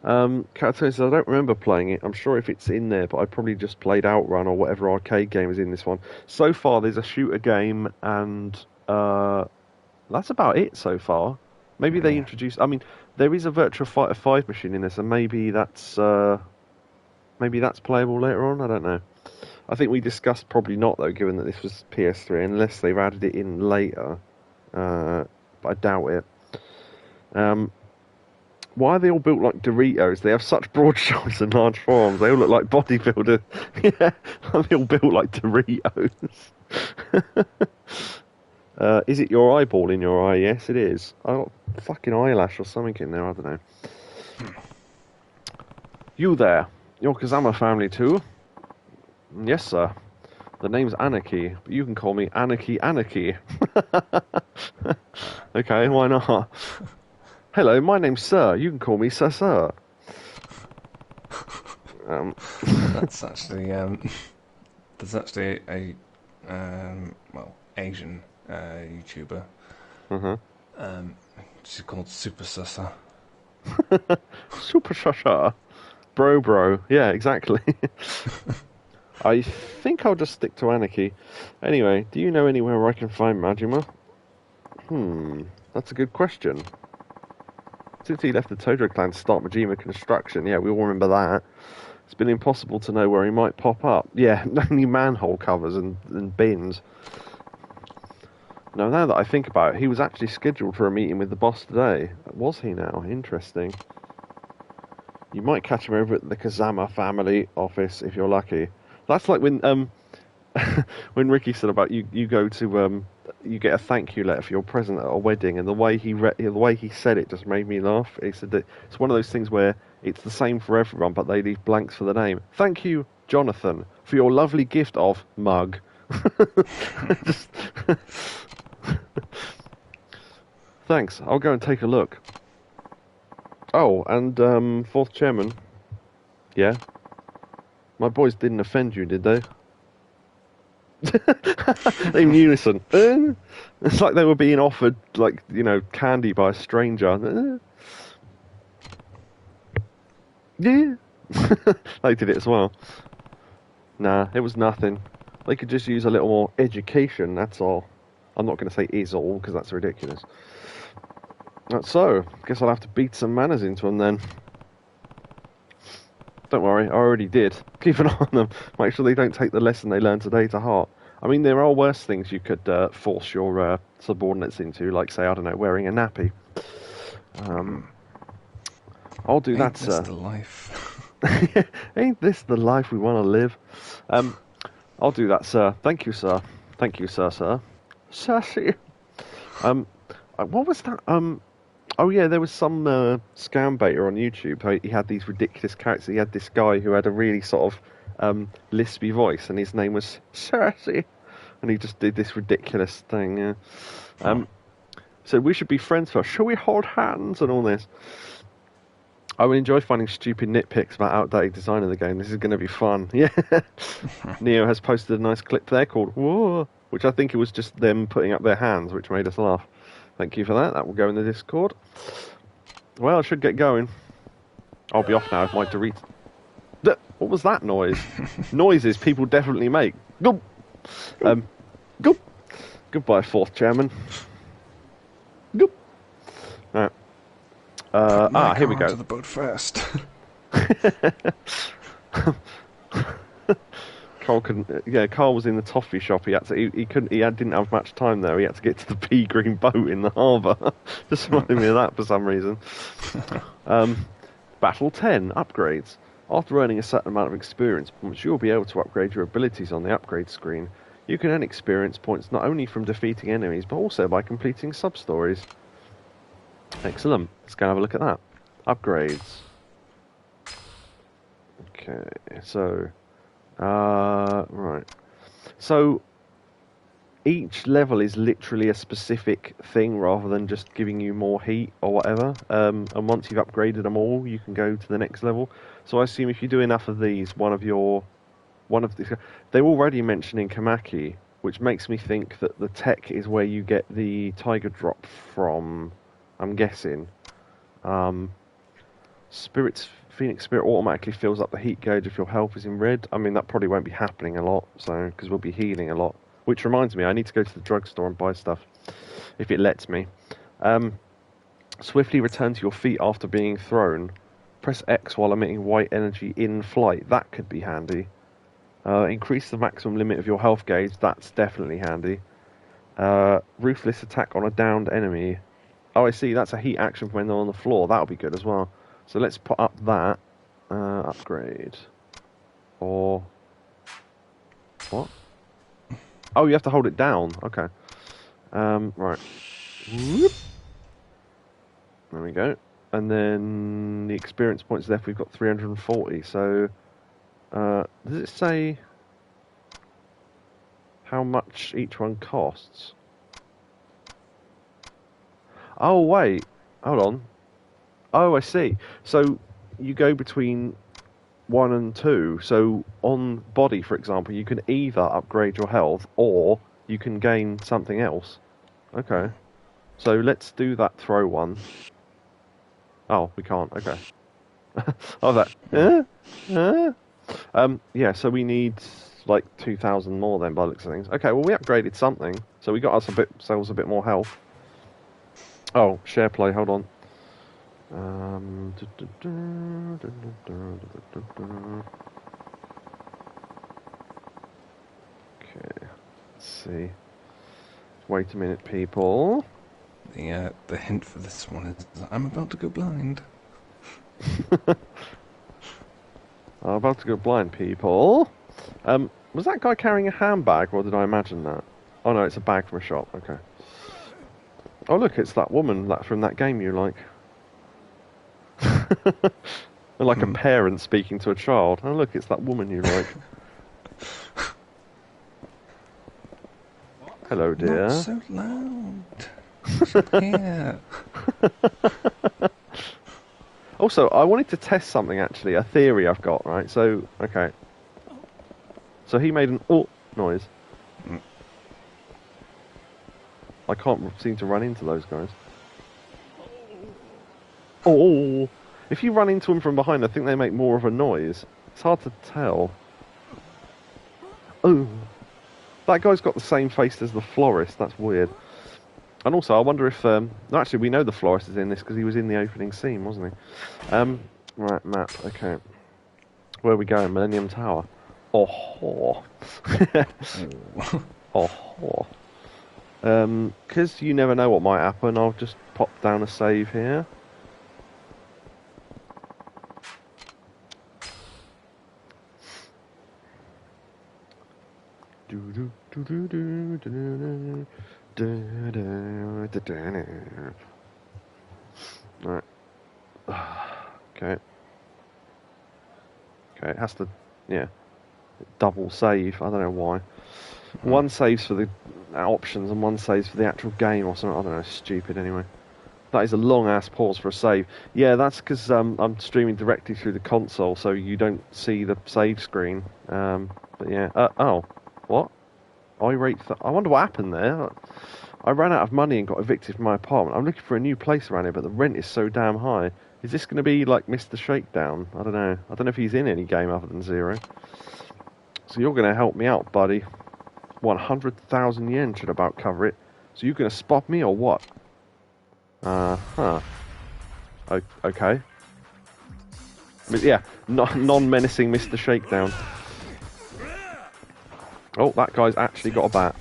Kato says, I don't remember playing it. I'm sure if it's in there, but I probably just played Outrun or whatever arcade game is in this one. So far, there's a shooter game, and that's about it so far. Maybe they introduced... I mean, there is a Virtua Fighter 5 machine in this, and maybe that's playable later on. I don't know. I think we discussed probably not, though, given that this was PS3, unless they've added it in later. But I doubt it. Why are they all built like Doritos? They have such broad shoulders and large forearms. They all look like bodybuilders. Yeah, they all built like Doritos. Is it your eyeball in your eye? Yes, it is. I got fucking eyelash or something in there. I don't know. You there? You're Kazama family too? Yes, sir. The name's Anarchy, but you can call me Anarchy. Okay, why not? Hello, my name's Sir. You can call me Sir. That's actually there's actually a Asian YouTuber. She's called Super Sussa. Super Shasha. Bro. Yeah, exactly. I think I'll just stick to Anarchy. Anyway, do you know anywhere where I can find Majima? That's a good question. Since he left the Todro clan to start Majima construction, yeah, we all remember that. It's been impossible to know where he might pop up. Yeah, only manhole covers and bins. Now that I think about it, he was actually scheduled for a meeting with the boss today. Was he now? Interesting. You might catch him over at the Kazama family office if you're lucky. That's like when when Ricky said about you go to you get a thank you letter for your present at a wedding, and the way he said it just made me laugh. He said that it's one of those things where it's the same for everyone, but they leave blanks for the name. Thank you, Jonathan, for your lovely gift of mug. Just thanks. I'll go and take a look. Oh, and fourth chairman. Yeah. My boys didn't offend you, did they? In unison. It's like they were being offered, like, candy by a stranger. Yeah. They did it as well. Nah, it was nothing. They could just use a little more education, that's all. I'm not going to say is all, because that's ridiculous. So, guess I'll have to beat some manners into them then. Don't worry, I already did. Keep an eye on them. Make sure they don't take the lesson they learned today to heart. I mean, there are worse things you could force your subordinates into, like, say, I don't know, wearing a nappy. I'll do that, sir. Ain't this the life? Ain't this the life we want to live? I'll do that, sir. Thank you, sir. Thank you, sir. Sassy. What was that? Oh yeah, there was some scam baiter on YouTube. He had these ridiculous characters. He had this guy who had a really sort of lispy voice, and his name was Sassy, and he just did this ridiculous thing. Yeah. So we should be friends first. Shall we hold hands and all this? I would enjoy finding stupid nitpicks about outdated design of the game. This is going to be fun. Yeah. Neo has posted a nice clip there called "Whoa," which I think it was just them putting up their hands, which made us laugh. Thank you for that. That will go in the Discord. Well, I should get going. I'll be off now if my Dorito... What was that noise? Noises people definitely make. Go. Go. Goodbye, fourth chairman. Go. Right. Here we go. To the boat first. Carl was in the toffee shop. Didn't have much time there. He had to get to the pea green boat in the harbour. Just reminded me of that for some reason. Battle 10 upgrades. After earning a certain amount of experience points, you'll be able to upgrade your abilities on the upgrade screen. You can earn experience points not only from defeating enemies, but also by completing sub-stories. Excellent. Let's go and have a look at that. Upgrades. Okay, so... right. So, each level is literally a specific thing rather than just giving you more heat or whatever. And once you've upgraded them all, you can go to the next level. So I assume if you do enough of these, they're already mentioning Kamaki, which makes me think that the tech is where you get the tiger drop from, I'm guessing. Phoenix Spirit automatically fills up the heat gauge if your health is in red. I mean, that probably won't be happening a lot, because we'll be healing a lot. Which reminds me, I need to go to the drugstore and buy stuff, if it lets me. Swiftly return to your feet after being thrown. Press X while emitting white energy in flight. That could be handy. Increase the maximum limit of your health gauge. That's definitely handy. Ruthless attack on a downed enemy. Oh, I see. That's a heat action when they're on the floor. That'll be good as well. So let's put up that upgrade. Or what? Oh, you have to hold it down. Okay. Right. Whoop. There we go. And then the experience points left, we've got 340. So, does it say how much each one costs? Oh, wait. Hold on. Oh, I see. So, you go between 1 and 2. So, on body, for example, you can either upgrade your health or you can gain something else. Okay. So let's do that throw one. Oh, we can't. Okay. Oh, that. Yeah. So we need like 2,000 more then, by the looks of things. Okay. Well, we upgraded something, so we got ourselves a bit more health. Oh, share play. Hold on. Okay. Let's see. Wait a minute, people. The hint for this one is I'm about to go blind. I'm about to go blind, people. Was that guy carrying a handbag, or did I imagine that? Oh no, it's a bag from a shop. Okay. Oh look, it's that woman from that game you like. Like a parent speaking to a child. Oh look, it's that woman you like. Hello, dear. Not so loud. She's up here. Also, I wanted to test something actually, a theory I've got, right? So, okay. So he made an oh noise. I can't seem to run into those guys. Oh! If you run into them from behind, I think they make more of a noise. It's hard to tell. Oh! That guy's got the same face as the florist, that's weird. And also, I wonder if... no, actually, we know the florist is in this because he was in the opening scene, wasn't he? Right, map, okay. Where are we going? Millennium Tower. Oh. Oh. Because you never know what might happen, I'll just pop down a save here. Right. Okay. Okay, it has to, yeah, double save. I don't know why. One saves for the options and one saves for the actual game or something. I don't know, stupid anyway. That is a long-ass pause for a save. Yeah, that's because I'm streaming directly through the console, so you don't see the save screen. But yeah, oh, what? I wonder what happened there. I ran out of money and got evicted from my apartment. I'm looking for a new place around here, but the rent is so damn high. Is this going to be like Mr. Shakedown? I don't know. I don't know if he's in any game other than Zero. So you're going to help me out, buddy. 100,000 yen should about cover it. So you're going to spot me or what? Okay. But yeah, non-menacing Mr. Shakedown. Oh, that guy's actually got a bat.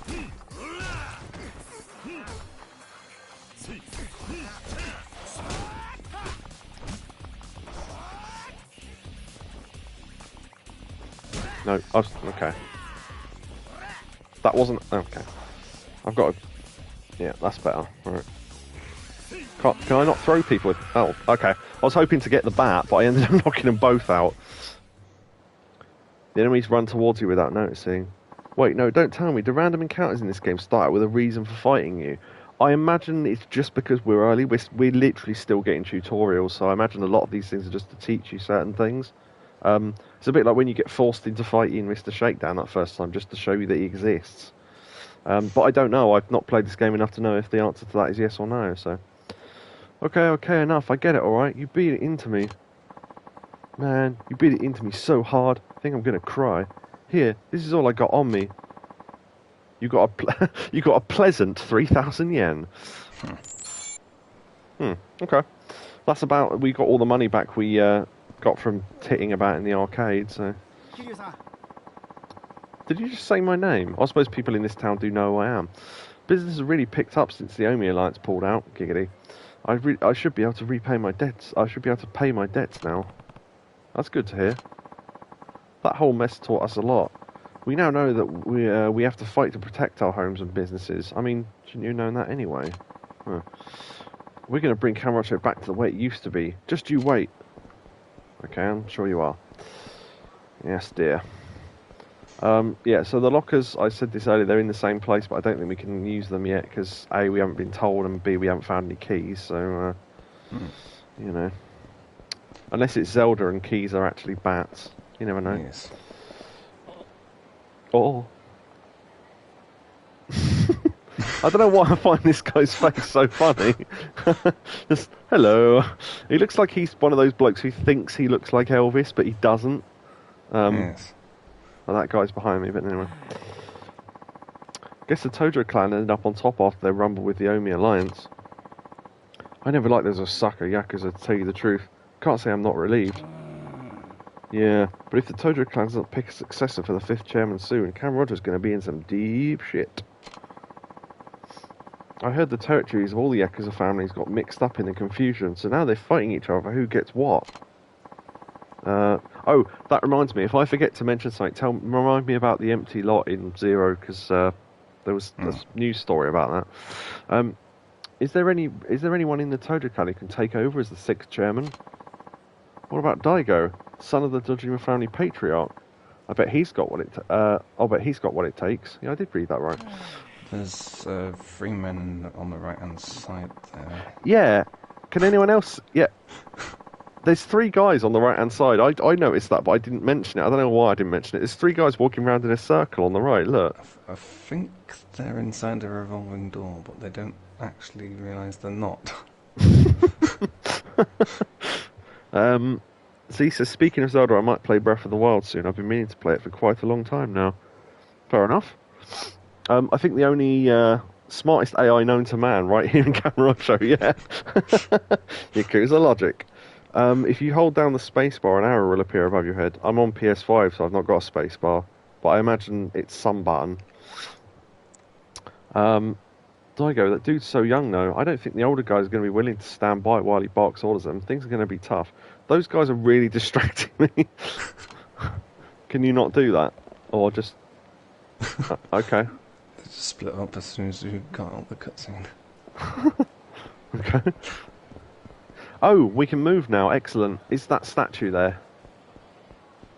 No, okay. That wasn't... Okay. I've got to... Yeah, that's better. Alright. Can I not throw people with... Oh, okay. I was hoping to get the bat, but I ended up knocking them both out. The enemies run towards you without noticing. Wait, no, don't tell me. The random encounters in this game start with a reason for fighting you. I imagine it's just because we're early. We're literally still getting tutorials, so I imagine a lot of these things are just to teach you certain things. It's a bit like when you get forced into fighting Mr. Shakedown that first time, just to show you that he exists. But I don't know. I've not played this game enough to know if the answer to that is yes or no, so... Okay, enough. I get it, alright? You beat it into me. Man, you beat it into me so hard, I think I'm gonna cry. Here, this is all I got on me. You got a pleasant 3,000 yen. Okay. That's about... We got all the money back we got from titting about in the arcade, so... Did you just say my name? I suppose people in this town do know who I am. Business has really picked up since the Omi Alliance pulled out. Giggity. I should be able to repay my debts. I should be able to pay my debts now. That's good to hear. That whole mess taught us a lot. We now know that we have to fight to protect our homes and businesses. I mean, shouldn't you know that anyway? Huh. We're going to bring Kamurocho back to the way it used to be. Just you wait. Okay, I'm sure you are. Yes, dear. Yeah, so the lockers, I said this earlier, they're in the same place, but I don't think we can use them yet, because A, we haven't been told, and B, we haven't found any keys, so, you know. Unless it's Zelda and keys are actually bats. You never know. Yes. Oh. I don't know why I find this guy's face so funny. Just, hello. He looks like he's one of those blokes who thinks he looks like Elvis, but he doesn't. Yes. Well, that guy's behind me, but anyway. Guess the Tojo clan ended up on top after their rumble with the Omi Alliance. I never liked there was a sucker Yakuza, to tell you the truth. Can't say I'm not relieved. Yeah, but if the Tojo clan doesn't pick a successor for the 5th chairman soon, Cam Rogers going to be in some deep shit. I heard the territories of all the Yakuza families got mixed up in the confusion, so now they're fighting each other who gets what. Oh, that reminds me, if I forget to mention something, remind me about the empty lot in Zero, because there was a news story about that. Is there anyone in the Tojo clan who can take over as the 6th chairman? What about Daigo, son of the Dojima family patriarch? I bet he's got what it takes. Yeah, I did read that right. There's 3 men on the right-hand side there. Yeah. Can anyone else? Yeah. There's 3 guys on the right-hand side. I noticed that, but I didn't mention it. I don't know why I didn't mention it. There's 3 guys walking around in a circle on the right. Look. I think they're inside a revolving door, but they don't actually realise they're not. See, so speaking of Zelda, I might play Breath of the Wild soon. I've been meaning to play it for quite a long time now. Fair enough. I think the only smartest AI known to man right here in Kamurocho, yeah. Yakuza logic. If you hold down the spacebar, an arrow will appear above your head. I'm on PS5, so I've not got a spacebar, but I imagine it's some button. Daigo, that dude's so young though. I don't think the older guys are going to be willing to stand by while he barks orders them. Things are going to be tough. Those guys are really distracting me. Can you not do that? Or just... okay. They just split up as soon as you got out the cutscene. Okay. Oh, we can move now. Excellent. Is that statue there?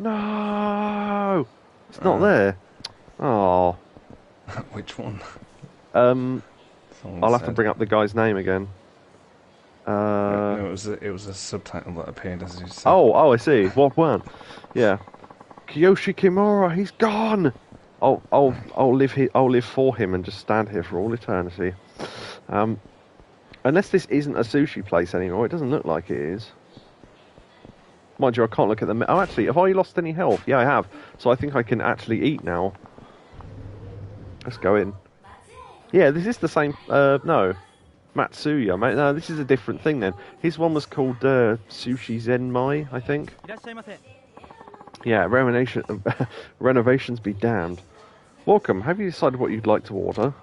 No! It's not there. Oh. Which one? I'll have to bring up the guy's name again. No, it was a subtitle that appeared as you said. Oh, I see. What one? Yeah. Kiyoshi Kimura, he's gone. I'll live for him and just stand here for all eternity. Unless this isn't a sushi place anymore, it doesn't look like it is. Mind you, I can't look at the... Oh, actually, have I lost any health? Yeah, I have. So I think I can actually eat now. Let's go in. Yeah, this is the same... no. Matsuya, mate. No, this is a different thing then. His one was called Sushi Zenmai, I think. Yeah, renovations be damned. Welcome. Have you decided what you'd like to order?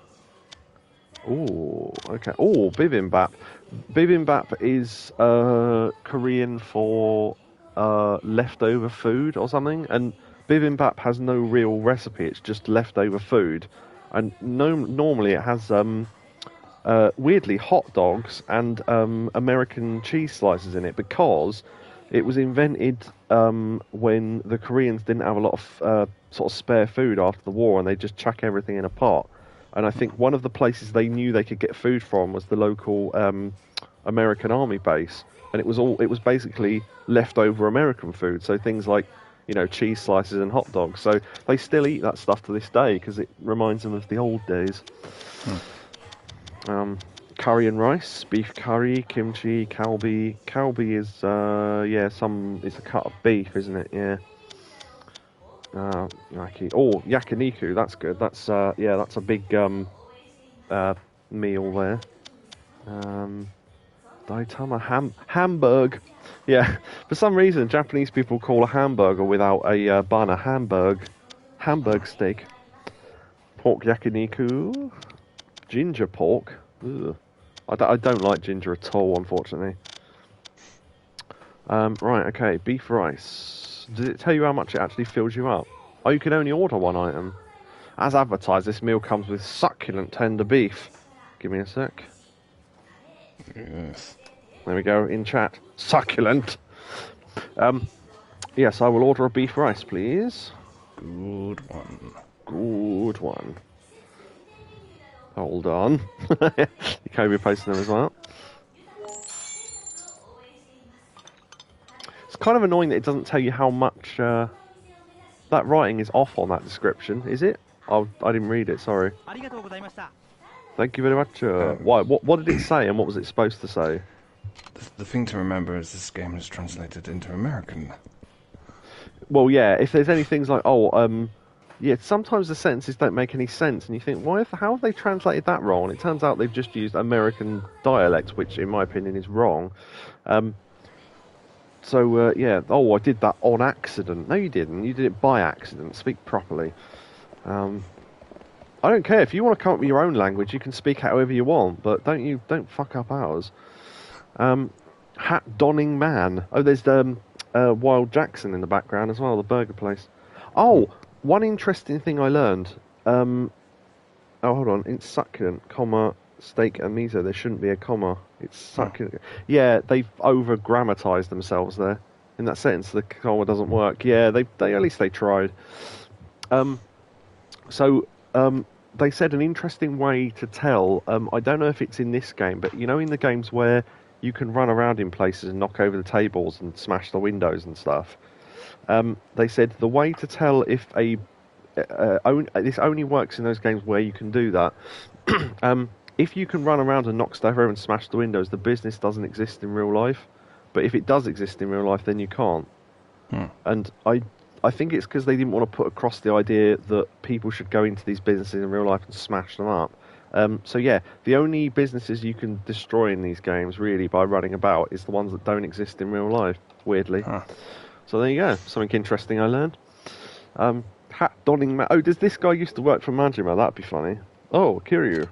Oh, okay. Oh, bibimbap. Bibimbap is Korean for leftover food or something, and bibimbap has no real recipe. It's just leftover food, and normally it has weirdly hot dogs and American cheese slices in it, because it was invented when the Koreans didn't have a lot of sort of spare food after the war, and they just chuck everything in a pot. And I think one of the places they knew they could get food from was the local American army base, and it was basically leftover American food. So things like, you know, cheese slices and hot dogs. So they still eat that stuff to this day because it reminds them of the old days. Curry and rice, beef curry, kimchi, kalbi. Kalbi is it's a cut of beef, isn't it? Yeah. Yakiniku, that's good. That's that's a big meal there. Daitama hamburg. Yeah, for some reason Japanese people call a hamburger without a bun a hamburg steak. Pork yakiniku, ginger pork. Ugh. I don't like ginger at all, unfortunately. Right, okay, beef rice. Does it tell you how much it actually fills you up? Oh, you can only order one item. As advertised, this meal comes with succulent tender beef. Give me a sec. Yes. There we go, in chat. Succulent. Yes, I will order a beef rice, please. Good one. Good one. Hold on. Yakobu posting them as well. It's kind of annoying that it doesn't tell you how much... that writing is off on that description, is it? I didn't read it, sorry. Thank you very much. Why? What did it say, and what was it supposed to say? The thing to remember is this game is translated into American. Well, yeah. If there's any things like, yeah, sometimes the sentences don't make any sense, and you think, how have they translated that wrong? And it turns out they've just used American dialect, which, in my opinion, is wrong. Yeah. Oh, I did that on accident. No, you didn't. You did it by accident. Speak properly. I don't care if you want to come up with your own language. You can speak however you want, but don't fuck up ours. Hat donning man. Oh, there's Wild Jackson in the background as well, the burger place. Oh, one interesting thing I learned. Oh, hold on. It's succulent, comma, steak and miso. There shouldn't be a comma. It's succulent. Oh. Yeah, they've over-grammatized themselves there. In that sentence, the comma doesn't work. Yeah, they at least they tried. They said an interesting way to tell. I don't know if it's in this game, but you know, in the games where you can run around in places and knock over the tables and smash the windows and stuff. They said the way to tell if this only works in those games where you can do that. If you can run around and knock stuff over and smash the windows, the business doesn't exist in real life. But if it does exist in real life, then you can't. And I think it's because they didn't want to put across the idea that people should go into these businesses in real life and smash them up. So yeah, the only businesses you can destroy in these games, really, by running about, is the ones that don't exist in real life, weirdly. So there you go, something interesting I learned. Hat donning man. Oh, does this guy used to work for Majima? That'd be funny. Oh, Kiryu.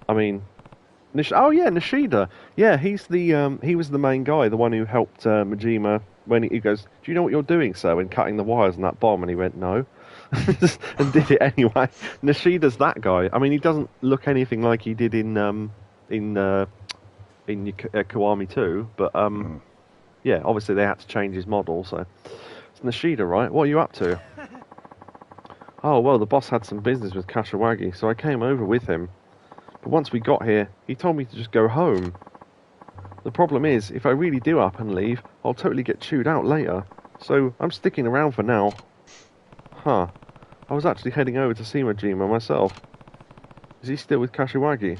I mean, Nishida. Yeah, he's the he was the main guy, the one who helped Majima when he goes, "Do you know what you're doing, sir?" When cutting the wires on that bomb, and he went, "No," and did it anyway. Nishida's that guy. I mean, he doesn't look anything like he did in Kiwami 2, but yeah, obviously they had to change his model. So it's Nishida, right? What are you up to? Oh well, the boss had some business with Kashiwagi, so I came over with him. But once we got here, he told me to just go home. The problem is, if I really do up and leave, I'll totally get chewed out later. So I'm sticking around for now. Huh. I was actually heading over to see Majima myself. Is he still with Kashiwagi?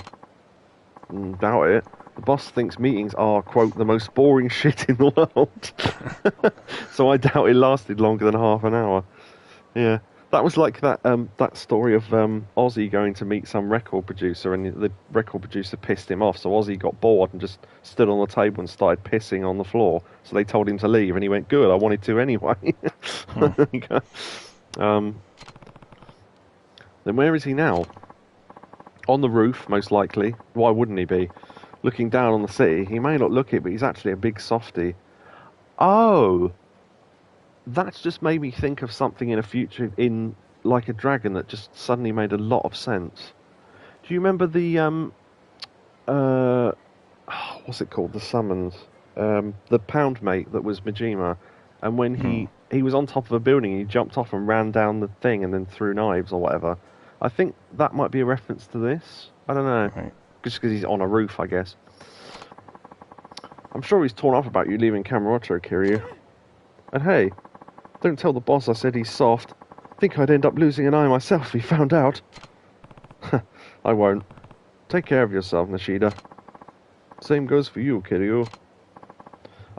Doubt it. The boss thinks meetings are, quote, the most boring shit in the world. So I doubt it lasted longer than half an hour. Yeah. That was like that story of Ozzy going to meet some record producer, and the record producer pissed him off, so Ozzy got bored and just stood on the table and started pissing on the floor. So they told him to leave, and he went, "Good, I wanted to anyway." Then where is he now? On the roof, most likely. Why wouldn't he be? Looking down on the city. He may not look it, but he's actually a big softie. Oh! That's just made me think of something in a future in Like a Dragon that just suddenly made a lot of sense. Do you remember the what's it called? The summons. The pound mate that was Majima, and when he was on top of a building, he jumped off and ran down the thing and then threw knives or whatever. I think that might be a reference to this. I don't know. Right. Just because he's on a roof, I guess. I'm sure he's torn off about you leaving Kamurocho, Kiryu. And hey, don't tell the boss I said he's soft. Think I'd end up losing an eye myself if he found out. I won't. Take care of yourself, Nishida. Same goes for you, Kiryu.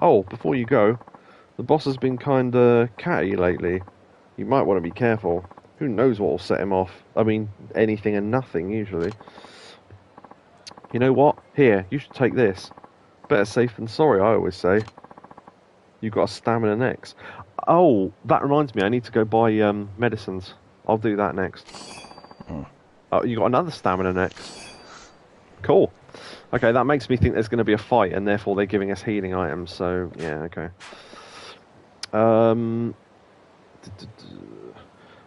Oh, before you go, the boss has been kinda catty lately. You might want to be careful. Who knows what will set him off? I mean, anything and nothing, usually. You know what? Here, you should take this. Better safe than sorry, I always say. You've got a stamina next. Oh, that reminds me, I need to go buy medicines. I'll do that next. Oh, you got another stamina next. Cool. Okay, that makes me think there's going to be a fight, and therefore they're giving us healing items, so, yeah, okay.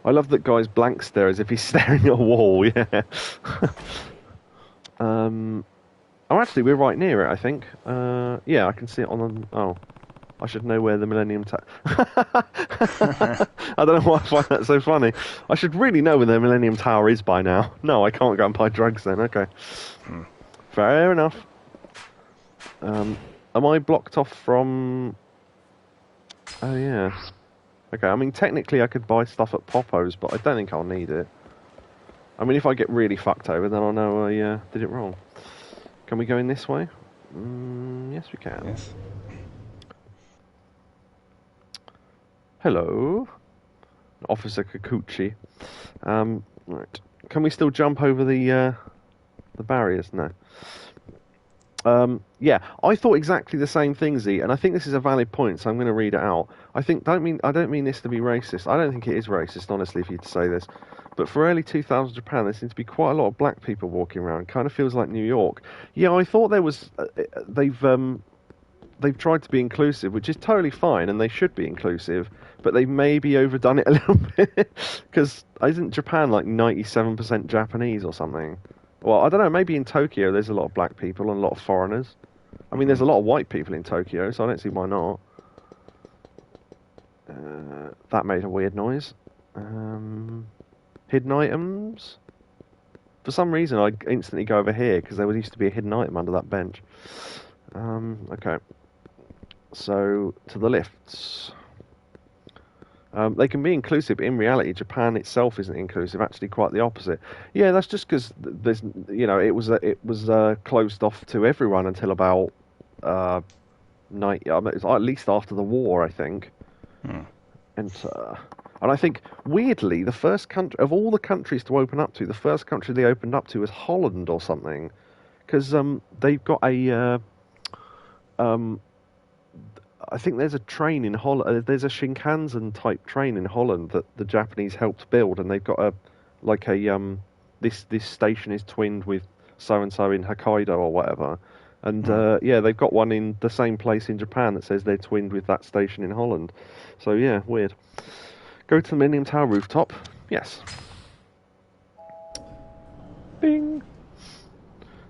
I love that guy's blank stare as if he's staring at a wall, yeah. Oh, actually, we're right near it, I think. Yeah, I can see it on the... Oh. I should know where the Millennium Tower... I don't know why I find that so funny. I should really know where the Millennium Tower is by now. No, I can't go and buy drugs then, okay. Fair enough. Am I blocked off from... Oh, yeah. Okay, I mean, technically I could buy stuff at Popo's, but I don't think I'll need it. I mean, if I get really fucked over, then I'll know I did it wrong. Can we go in this way? Yes, we can. Yes. Hello, Officer Kikuchi. Right. Can we still jump over the barriers? No. Yeah, I thought exactly the same thing, Z, and I think this is a valid point, so I'm going to read it out. I don't mean this to be racist. I don't think it is racist, honestly, for you to say this. But for early 2000s Japan, there seems to be quite a lot of black people walking around. Kind of feels like New York. Yeah, I thought there was. They've tried to be inclusive, which is totally fine, and they should be inclusive. But they've maybe overdone it a little bit, because isn't Japan like 97% Japanese or something? Well, I don't know. Maybe in Tokyo there's a lot of black people and a lot of foreigners. I mean, there's a lot of white people in Tokyo, so I don't see why not. That made a weird noise. Hidden items. For some reason, I instantly go over here because there used to be a hidden item under that bench. Okay. So to the lifts. They can be inclusive, but in reality, Japan itself isn't inclusive. Actually, quite the opposite. Yeah, that's just because there's, it was closed off to everyone until about 90. It was at least after the war, I think. And I think weirdly, the first country of all the countries to open up to, the first country they opened up to was Holland or something, because they've got a. I think there's a train in Holland. There's a Shinkansen type train in Holland that the Japanese helped build, and they've got this station is twinned with so and so in Hokkaido or whatever, and yeah, they've got one in the same place in Japan that says they're twinned with that station in Holland. So yeah, weird. Go to the Millennium Tower rooftop. Yes. Bing.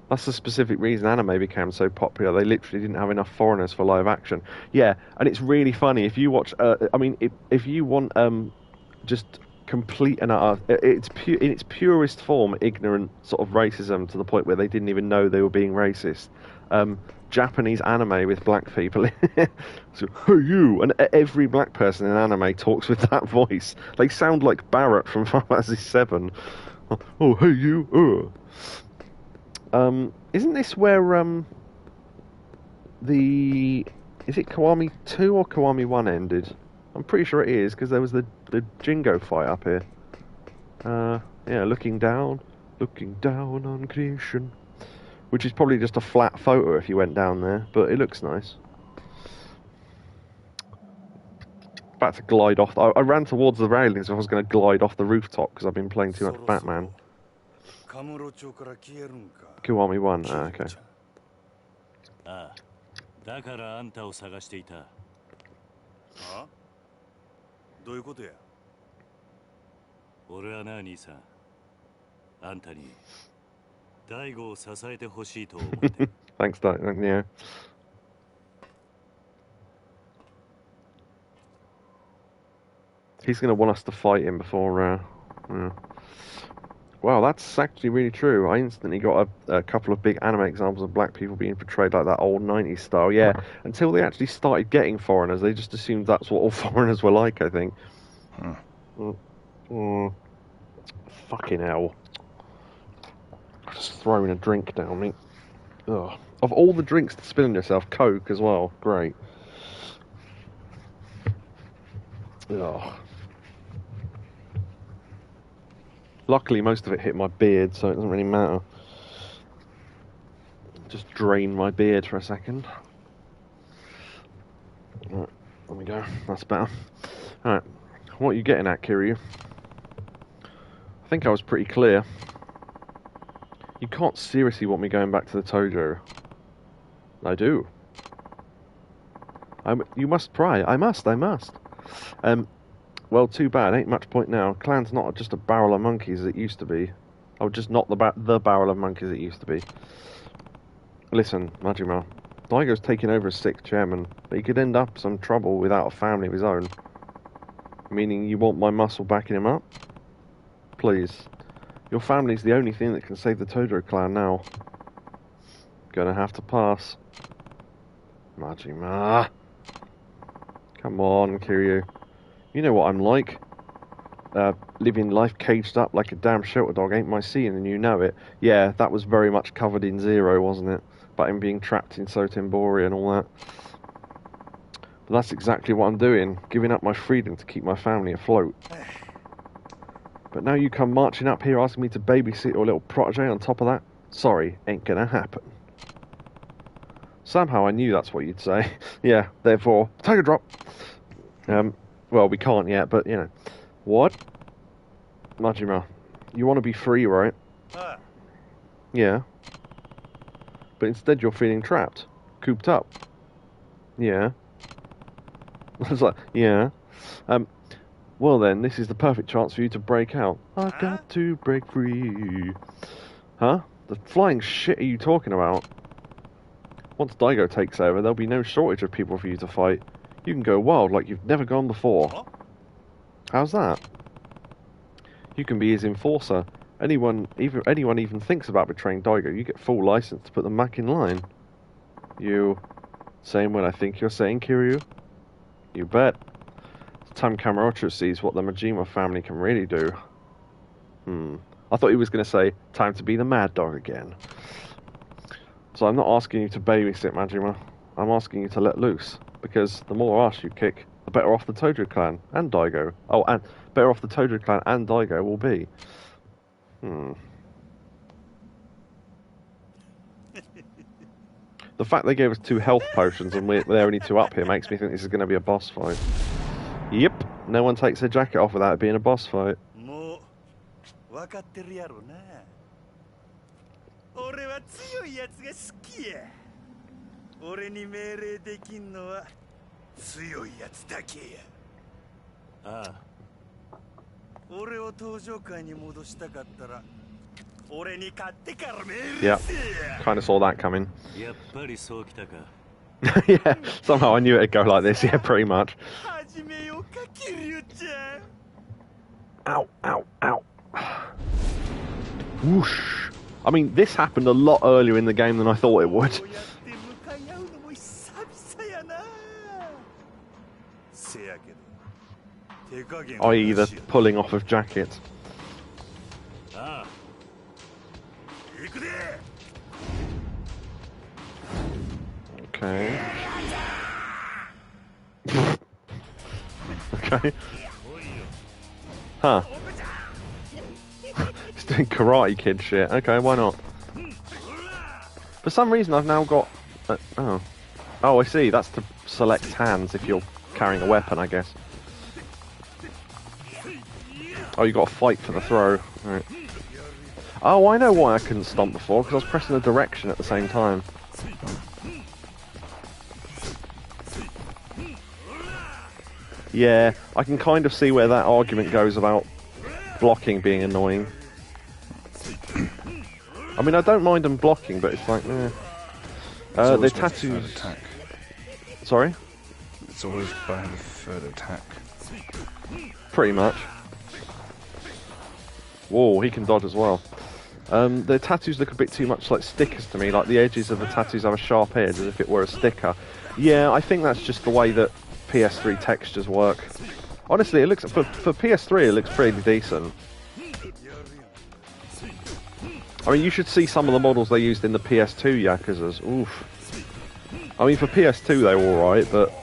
That's the specific reason anime became so popular. They literally didn't have enough foreigners for live action. Yeah, and it's really funny if you watch. If you want just complete and utter, it's in its purest form, ignorant sort of racism to the point where they didn't even know they were being racist. Japanese anime with black people. So, hey you, and every black person in anime talks with that voice. They sound like Barrett from Final Fantasy VII. Oh, hey you. Isn't this where is it Kiwami 2 or Kiwami 1 ended? I'm pretty sure it is, because there was the Jingo fight up here. Yeah, looking down on creation. Which is probably just a flat photo if you went down there, but it looks nice. About to glide off. I ran towards the railings so I was going to glide off the rooftop because I've been playing too much Batman. Kiwami 1, okay. だからあんたを探していた。あ？どういうことや？俺はな、兄さん。あんたに大悟を支えてほしいと思って。Thanks, yeah. He's going to want us to fight him before. Wow, that's actually really true. I instantly got a couple of big anime examples of black people being portrayed like that old 90s style. Yeah, until they actually started getting foreigners, they just assumed that's what all foreigners were like, I think. Fucking hell. Just throwing a drink down me. Ugh. Of all the drinks to spill on yourself, Coke as well. Great. Ugh. Luckily, most of it hit my beard, so it doesn't really matter. Just drain my beard for a second. Right, there we go. That's better. Alright, what are you getting at, Kiryu? I think I was pretty clear. You can't seriously want me going back to the Tojo. I do. You must pry. I must. Well, too bad. Ain't much point now. Clan's not just a barrel of monkeys as it used to be. Oh, just not the barrel of monkeys it used to be. Listen, Majima. Daigo's taking over as 6th chairman, but he could end up some trouble without a family of his own. Meaning you want my muscle backing him up? Please. Your family's the only thing that can save the Tojo clan now. Gonna have to pass. Majima. Come on, Kiryu. You know what I'm like. living life caged up like a damn shelter dog ain't my scene, and you know it. Yeah, that was very much covered in Zero, wasn't it? About him being trapped in Sotenbori and all that. But that's exactly what I'm doing, giving up my freedom to keep my family afloat. But now you come marching up here asking me to babysit your little protege on top of that? Sorry, ain't gonna happen. Somehow I knew that's what you'd say. Yeah, therefore, take a drop. Well, we can't yet, but, you know. What? Majima, you want to be free, right? Yeah. But instead you're feeling trapped. Cooped up. Yeah. I was like, yeah. Well then, this is the perfect chance for you to break out. I've got to break free. Huh? The flying shit are you talking about? Once Daigo takes over, there'll be no shortage of people for you to fight. You can go wild like you've never gone before. How's that? You can be his enforcer. Anyone even thinks about betraying Daigo, you get full license to put them back in line. You saying what I think you're saying, Kiryu? You bet. It's time Kamurocho sees what the Majima family can really do. I thought he was going to say, time to be the mad dog again. So I'm not asking you to babysit, Majima. I'm asking you to let loose. Because the more ass you kick, the better off the Tojo clan and Daigo. Oh, and better off the Tojo clan and Daigo will be. The fact they gave us 2 health potions and they're only 2 up here makes me think this is going to be a boss fight. Yep, no one takes their jacket off without it being a boss fight. Yeah, kind of saw that coming. Yeah, somehow I knew it'd go like this, yeah, pretty much. Ow, ow, ow. Whoosh. I mean, this happened a lot earlier in the game than I thought it would. I.e. the pulling off of jackets. Okay. Okay. Huh. He's doing Karate Kid shit. Okay, why not? For some reason I've now got... oh, I see. That's to select hands if you're carrying a weapon, I guess. Oh, you got to fight for the throw. Right. Oh, I know why I couldn't stomp before, because I was pressing the direction at the same time. Yeah, I can kind of see where that argument goes about blocking being annoying. I mean, I don't mind them blocking, but it's like, eh. The tattoos... Attack. Sorry? It's always by the third attack. Pretty much. Whoa, he can dodge as well. The tattoos look a bit too much like stickers to me, like the edges of the tattoos have a sharp edge as if it were a sticker. Yeah, I think that's just the way that PS3 textures work. Honestly, it looks for PS3 it looks pretty decent. I mean, you should see some of the models they used in the PS2 Yakuzas. Oof. I mean, for PS2 they were alright, but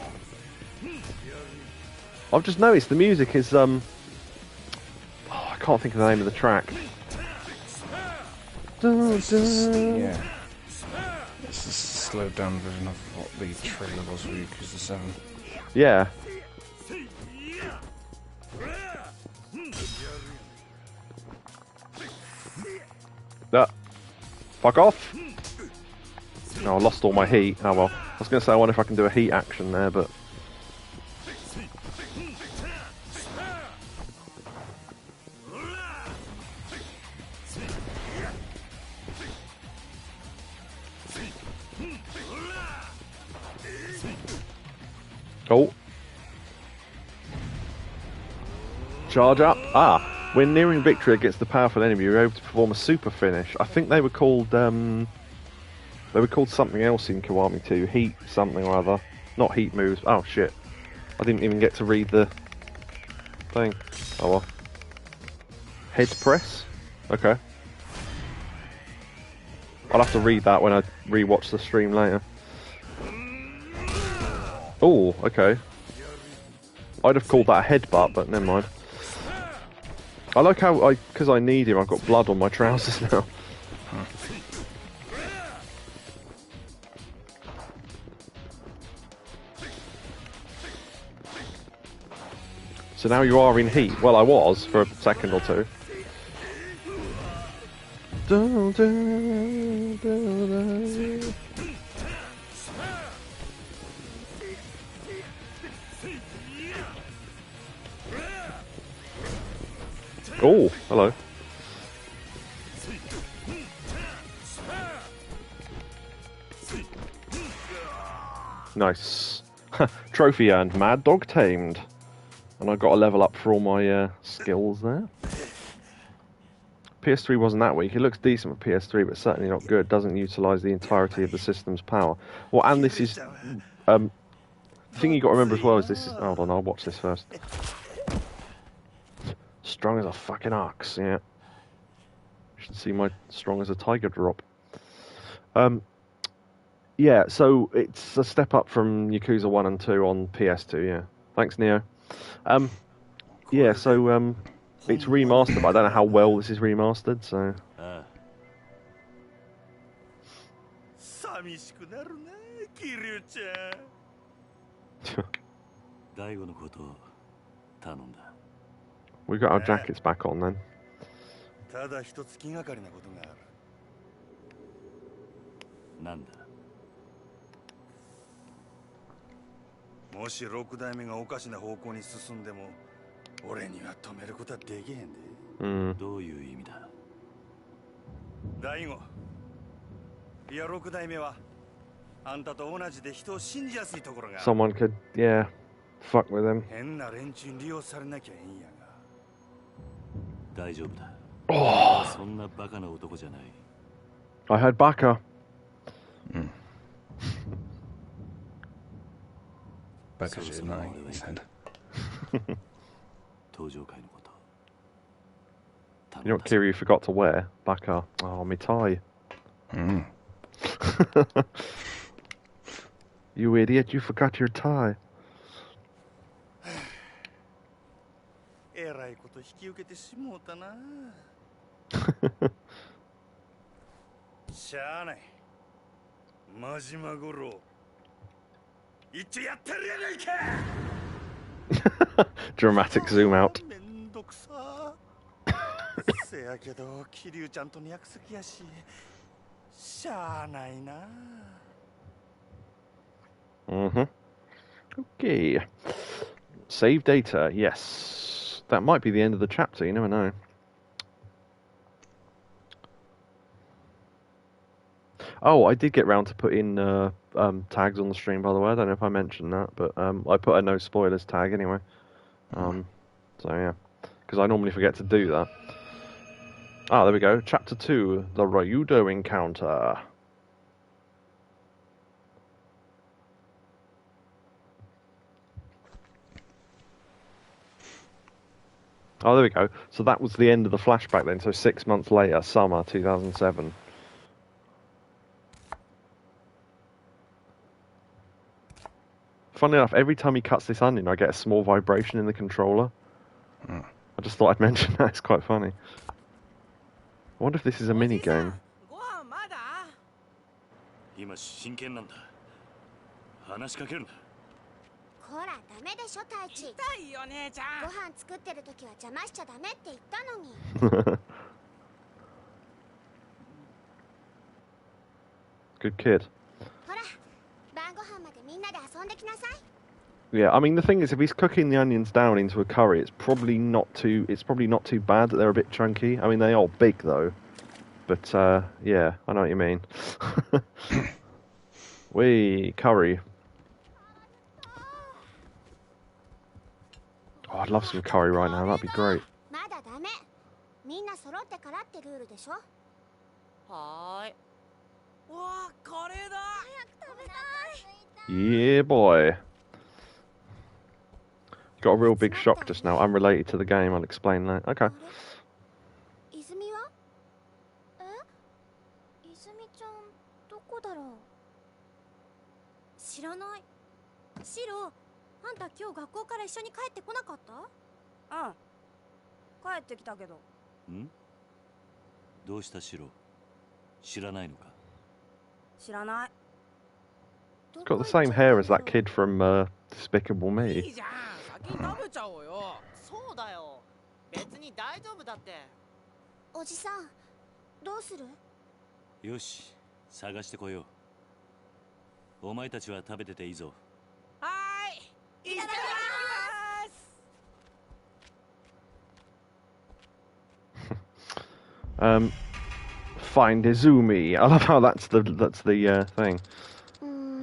I've just noticed the music is I can't think of the name of the track. Yeah. It's a slowed down version of what the trailer was for Yakuza 7. Yeah. Fuck off! Oh, I lost all my heat. Oh well. I was going to say I wonder if I can do a heat action there, but... Oh. Charge up. Ah. When nearing victory against the powerful enemy, you're able to perform a super finish. I think they were called something else in Kiwami 2. Heat something or other. Not heat moves. Oh shit. I didn't even get to read the thing. Oh well. Head press? Okay. I'll have to read that when I re-watch the stream later. Oh, okay. I'd have called that a headbutt, but never mind. I like how, because I need him, I've got blood on my trousers now. So now you are in heat. Well, I was for a second or two. Oh, hello. Nice. Trophy earned. Mad dog tamed. And I got a level up for all my skills there. PS3 wasn't that weak. It looks decent for PS3, but certainly not good. Doesn't utilise the entirety of the system's power. Well, and this is... the thing you got to remember as well is this is... Hold on, I'll watch this first. Strong as a fucking ox, yeah. You should see my strong as a tiger drop. Yeah, so it's a step up from Yakuza 1 and 2 on PS2, yeah. Thanks, Neo. Yeah, so it's remastered, but I don't know how well this is remastered, so... We got our jackets back on then. Someone could, yeah, fuck with him. Oh. I heard Baka. Baka's lying, he said. You know what Kiryu forgot to wear? Baka. Oh, my tie. You idiot, you forgot your tie. Dramatic zoom out. Okay. Save data, yes. That might be the end of the chapter, you never know. Oh, I did get round to put in tags on the stream, by the way. I don't know if I mentioned that, but I put a no spoilers tag anyway. So yeah, because I normally forget to do that. Ah, there we go. Chapter 2, the Ryudo encounter. Oh, there we go. So that was the end of the flashback then. So 6 months later, summer 2007. Funnily enough, every time he cuts this onion, I get a small vibration in the controller. I just thought I'd mention that. It's quite funny. I wonder if this is a mini game. Good kid. Yeah, I mean the thing is, if he's cooking the onions down into a curry, it's probably not too bad that they're a bit chunky. I mean they are big though, but yeah, I know what you mean. Wee curry. Oh, I'd love some curry right now. That'd be great. Yeah, boy. Got a real big shock just now, unrelated to the game. I'll explain that. Okay. 知らない。シロ、あんた今日学校から一緒に帰ってこなかった？うん。帰ってきたけど。ん？どうしたシロ？知らないのか？知らない。 It's got the same hair as that kid from Despicable い Me. いじゃん、先に食べちゃおうよ。そうだよ。別に大丈夫だって。おじさん、どうする？よし、探してこよう。お前たちは食べてていいぞ。はーい、いただきます。Find Izumi. I love how that's the thing.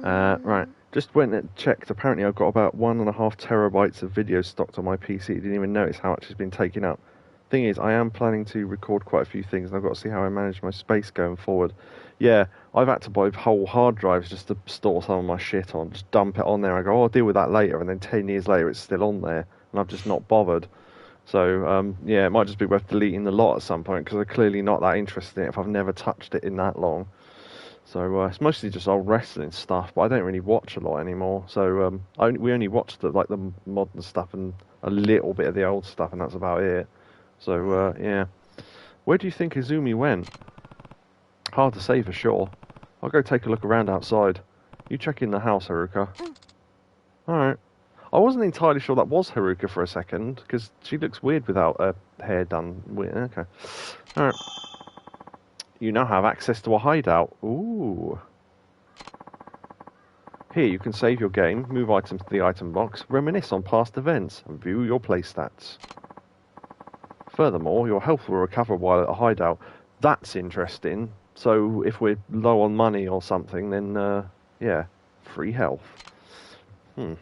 Right, just went and checked. Apparently, I've got about 1.5 terabytes of video stocked on my PC. Didn't even notice how much has been taken up. Thing is, I am planning to record quite a few things, and I've got to see how I manage my space going forward. Yeah, I've had to buy whole hard drives just to store some of my shit on. Just dump it on there. I go, oh, I'll deal with that later, and then 10 years later, it's still on there, and I've just not bothered. So, yeah, it might just be worth deleting the lot at some point, because I'm clearly not that interested in it if I've never touched it in that long. So, it's mostly just old wrestling stuff, but I don't really watch a lot anymore. So, we only watch the modern stuff and a little bit of the old stuff, and that's about it. So, yeah. Where do you think Izumi went? Hard to say for sure. I'll go take a look around outside. You check in the house, Haruka. Alright. I wasn't entirely sure that was Haruka for a second, because she looks weird without her hair done weird. Okay. Alright. You now have access to a hideout. Ooh. Here you can save your game, move items to the item box, reminisce on past events, and view your play stats. Furthermore, your health will recover while at a hideout. That's interesting. So if we're low on money or something, then, yeah, free health. Little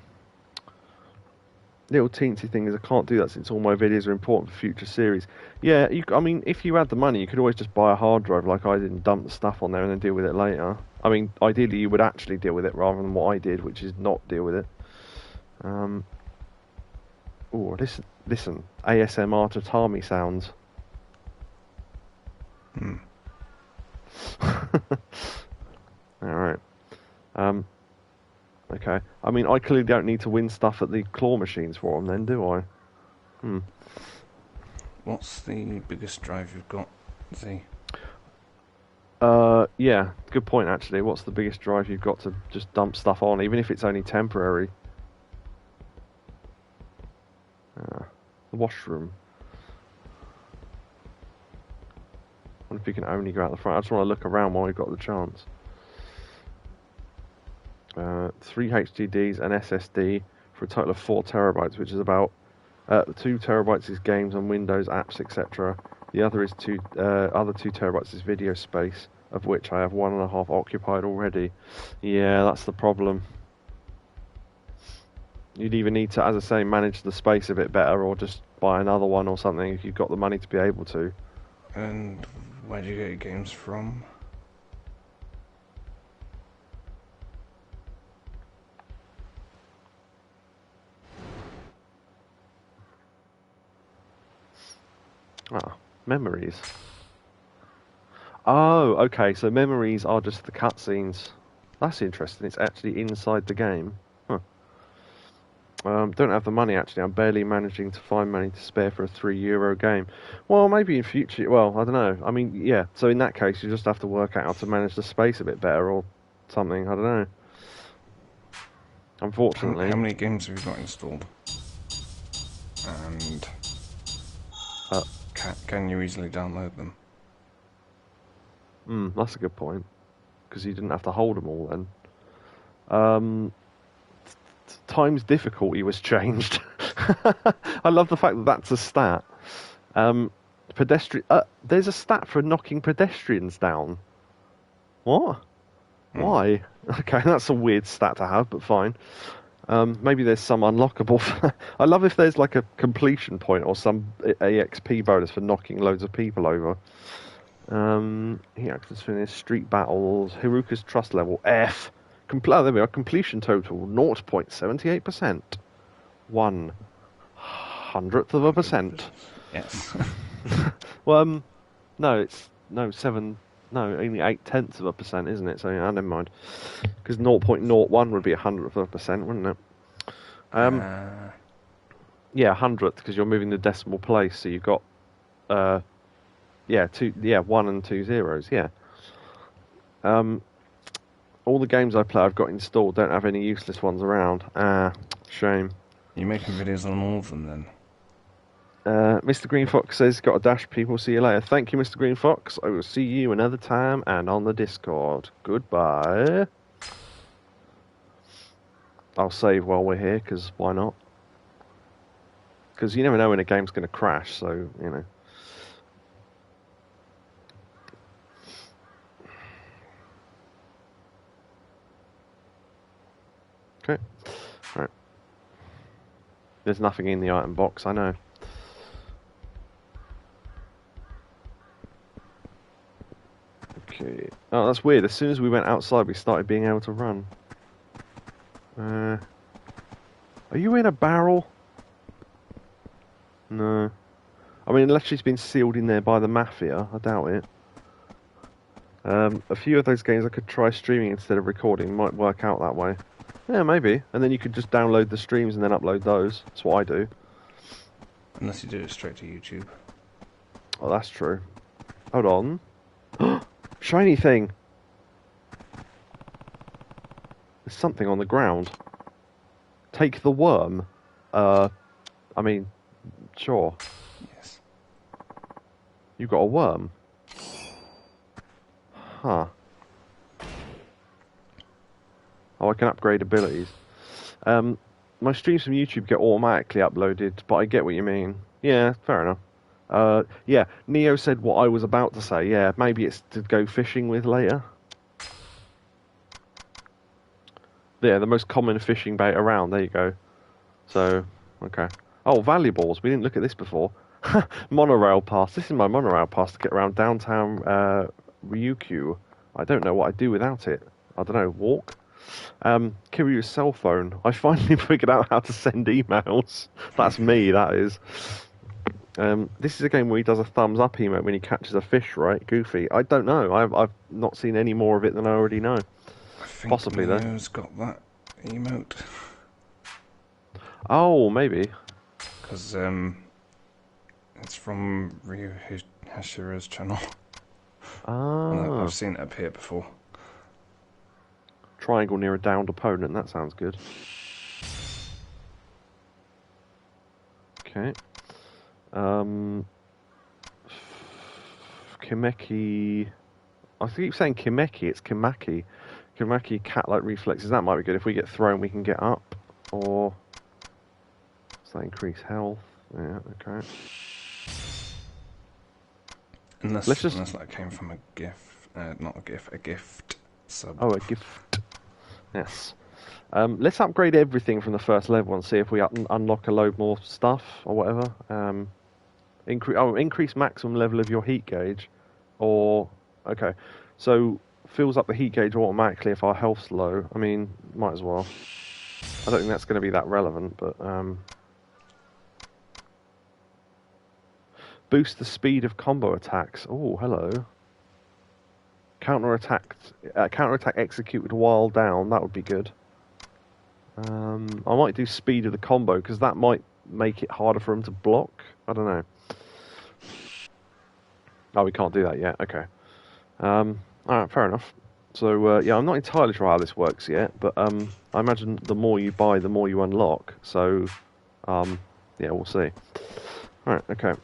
teensy thing is I can't do that since all my videos are important for future series. Yeah, I mean, if you had the money, you could always just buy a hard drive like I did and dump the stuff on there and then deal with it later. I mean, ideally you would actually deal with it rather than what I did, which is not deal with it. Oh, listen, ASMR tatami sounds. Alright. Okay. I mean, I clearly don't need to win stuff at the claw machines for them then, do I? What's the biggest drive you've got, Z? Yeah, good point actually. What's the biggest drive you've got to just dump stuff on, even if it's only temporary? The washroom. I wonder if you can only go out the front. I just want to look around while we've got the chance. 3 HDDs and SSD for a total of 4 terabytes, which is about 2 terabytes is games on Windows, apps, etc. The other is other 2 terabytes is video space, of which I have 1.5 occupied already. Yeah, that's the problem. You'd either need to, as I say, manage the space a bit better, or just buy another one or something if you've got the money to be able to. And where do you get your games from? Ah, memories. Oh, okay, so memories are just the cutscenes. That's interesting, it's actually inside the game. Huh. Don't have the money actually, I'm barely managing to find money to spare for a €3 game. Well, maybe in future, well, I don't know. I mean, yeah, so in that case you just have to work out how to manage the space a bit better or something, I don't know. Unfortunately. How many games have you got installed? And can you easily download them? That's a good point. Because you didn't have to hold them all then. Times difficulty was changed. I love the fact that that's a stat. There's a stat for knocking pedestrians down. What? Why? Okay, that's a weird stat to have, but fine. Maybe there's some unlockable. I love if there's like a completion point or some EXP bonus for knocking loads of people over. Here, let's finish street battles. Haruka's trust level F. There we are. Completion total 0.78%. 1/100%. Yes. Well, no, 7 No, only 0.8%, isn't it? So yeah, never mind. Because 0.01 would be 100%, wouldn't it? Yeah, 100th, because you're moving the decimal place, so you've got, yeah, 1 and 2 zeros, yeah. All the games I play I've got installed don't have any useless ones around. Shame. You're making videos on all of them then? Mr. Green Fox says, got a dash, people. See you later. Thank you, Mr. Green Fox. I will see you another time and on the Discord. Goodbye. I'll save while we're here, because why not? Because you never know when a game's going to crash, so, you know. Okay. Right. There's nothing in the item box, I know. Okay. Oh, that's weird. As soon as we went outside, we started being able to run. Are you in a barrel? No. I mean, unless she's been sealed in there by the Mafia, I doubt it. A few of those games I could try streaming instead of recording. Might work out that way. Yeah, maybe. And then you could just download the streams and then upload those. That's what I do. Unless you do it straight to YouTube. Oh, that's true. Hold on. Shiny thing! There's something on the ground. Take the worm. I mean, sure. Yes. You got a worm. Huh. Oh, I can upgrade abilities. My streams from YouTube get automatically uploaded, but I get what you mean. Yeah, fair enough. Yeah, Neo said what I was about to say. Yeah, maybe it's to go fishing with later. Yeah, the most common fishing bait around. There you go. So, okay. Oh, valuables. We didn't look at this before. Monorail pass. This is my monorail pass to get around downtown Ryukyu. I don't know what I'd do without it. I don't know, walk? Kiryu's cell phone. I finally figured out how to send emails. That's me, that is. This is a game where he does a thumbs up emote when he catches a fish, right? Goofy. I don't know. I've not seen any more of it than I already know. I think Possibly, though. Neo's got that emote. Oh, maybe. Because it's from Ryu Hashira's channel. Ah. I've seen it appear before. Triangle near a downed opponent. That sounds good. Okay. Kimeki. I keep saying Kimeki. It's Kimaki. Kimaki cat-like reflexes. That might be good. If we get thrown, we can get up. Or does that increase health? Yeah. Okay. Unless that came from a GIF, not a GIF, a gift sub. Oh, a gift. Yes. Let's upgrade everything from the first level and see if we unlock a load more stuff or whatever. Increase maximum level of your heat gauge, or okay, so fills up the heat gauge automatically if our health's low. I mean, might as well. I don't think that's going to be that relevant, but boost the speed of combo attacks. Oh, hello. Counterattack executed while down. That would be good. I might do speed of the combo because that might make it harder for him to block. I don't know. Oh, we can't do that yet. Okay. Alright, fair enough. So, yeah, I'm not entirely sure how this works yet, but I imagine the more you buy, the more you unlock. So, yeah, we'll see. Alright, okay.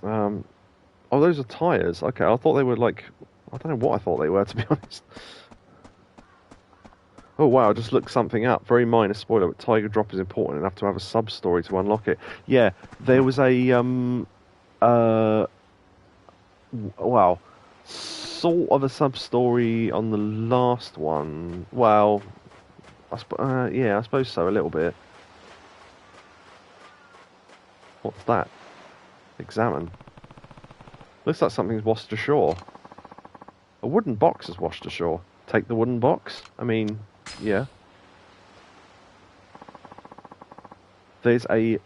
Oh, those are tyres. Okay, I thought they were like... I don't know what I thought they were, to be honest. Oh, wow, I just looked something up. Very minor spoiler, but Tiger Drop is important enough to have a sub-story to unlock it. Yeah, there was a... wow. Sort of a sub-story on the last one. Well, yeah, I suppose so, a little bit. What's that? Examine. Looks like something's washed ashore. A wooden box is washed ashore. Take the wooden box? I mean, yeah. There's a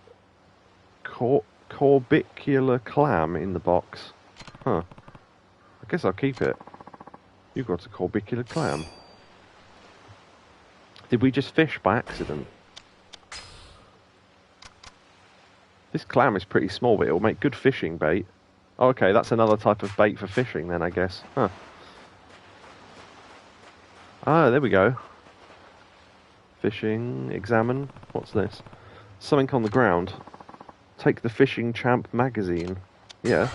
corbicular clam in the box. Huh. I guess I'll keep it. You've got a corbicular clam. Did we just fish by accident? This clam is pretty small, but it'll make good fishing bait. Oh, okay, that's another type of bait for fishing then, I guess. Huh. Ah, there we go. Fishing, examine. What's this? Something on the ground. Take the Fishing Champ magazine. Yeah.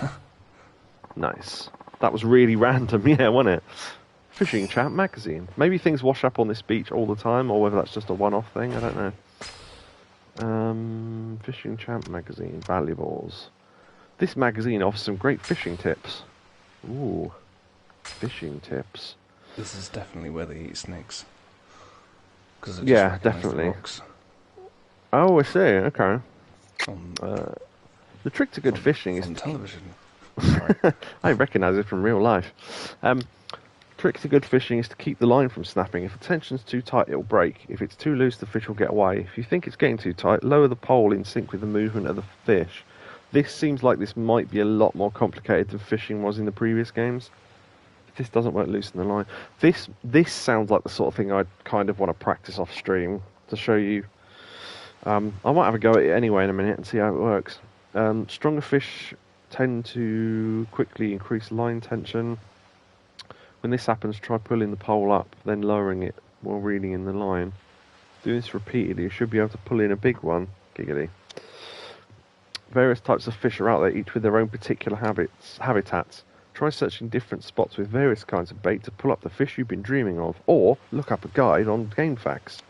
Nice. That was really random, yeah, wasn't it? Fishing Champ magazine. Maybe things wash up on this beach all the time, or whether that's just a one-off thing, I don't know. Fishing Champ magazine. Valuables. This magazine offers some great fishing tips. Ooh. Fishing tips. This is definitely where they eat snakes. Yeah, definitely. Oh, I see. Okay. The trick to good fishing is on television. I recognise it from real life. Trick to good fishing is to keep the line from snapping. If the tension's too tight, it'll break. If it's too loose, the fish will get away. If you think it's getting too tight, lower the pole in sync with the movement of the fish. This seems like this might be a lot more complicated than fishing was in the previous games. If this doesn't work, loosen the line. This sounds like the sort of thing I'd kind of want to practice off stream to show you. I might have a go at it anyway in a minute and see how it works. Stronger fish tend to quickly increase line tension. When this happens, try pulling the pole up, then lowering it while reeling in the line. Do this repeatedly, you should be able to pull in a big one. Giggity. Various types of fish are out there, each with their own particular habitats. Try searching different spots with various kinds of bait to pull up the fish you've been dreaming of, or look up a guide on Game Facts.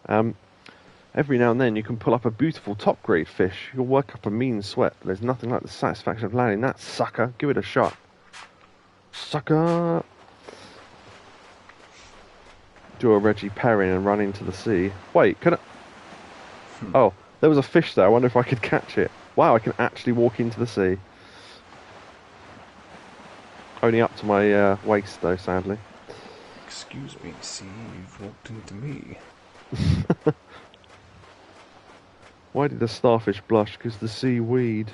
Every now and then you can pull up a beautiful top-grade fish. You'll work up a mean sweat, but there's nothing like the satisfaction of landing that sucker. Give it a shot. Sucker! Do a Reggie Perrin and run into the sea. Wait, can I... Oh, there was a fish there. I wonder if I could catch it. Wow, I can actually walk into the sea. Only up to my waist, though, sadly. Excuse me, sea, you've walked into me. Why did the starfish blush? Because the seaweed.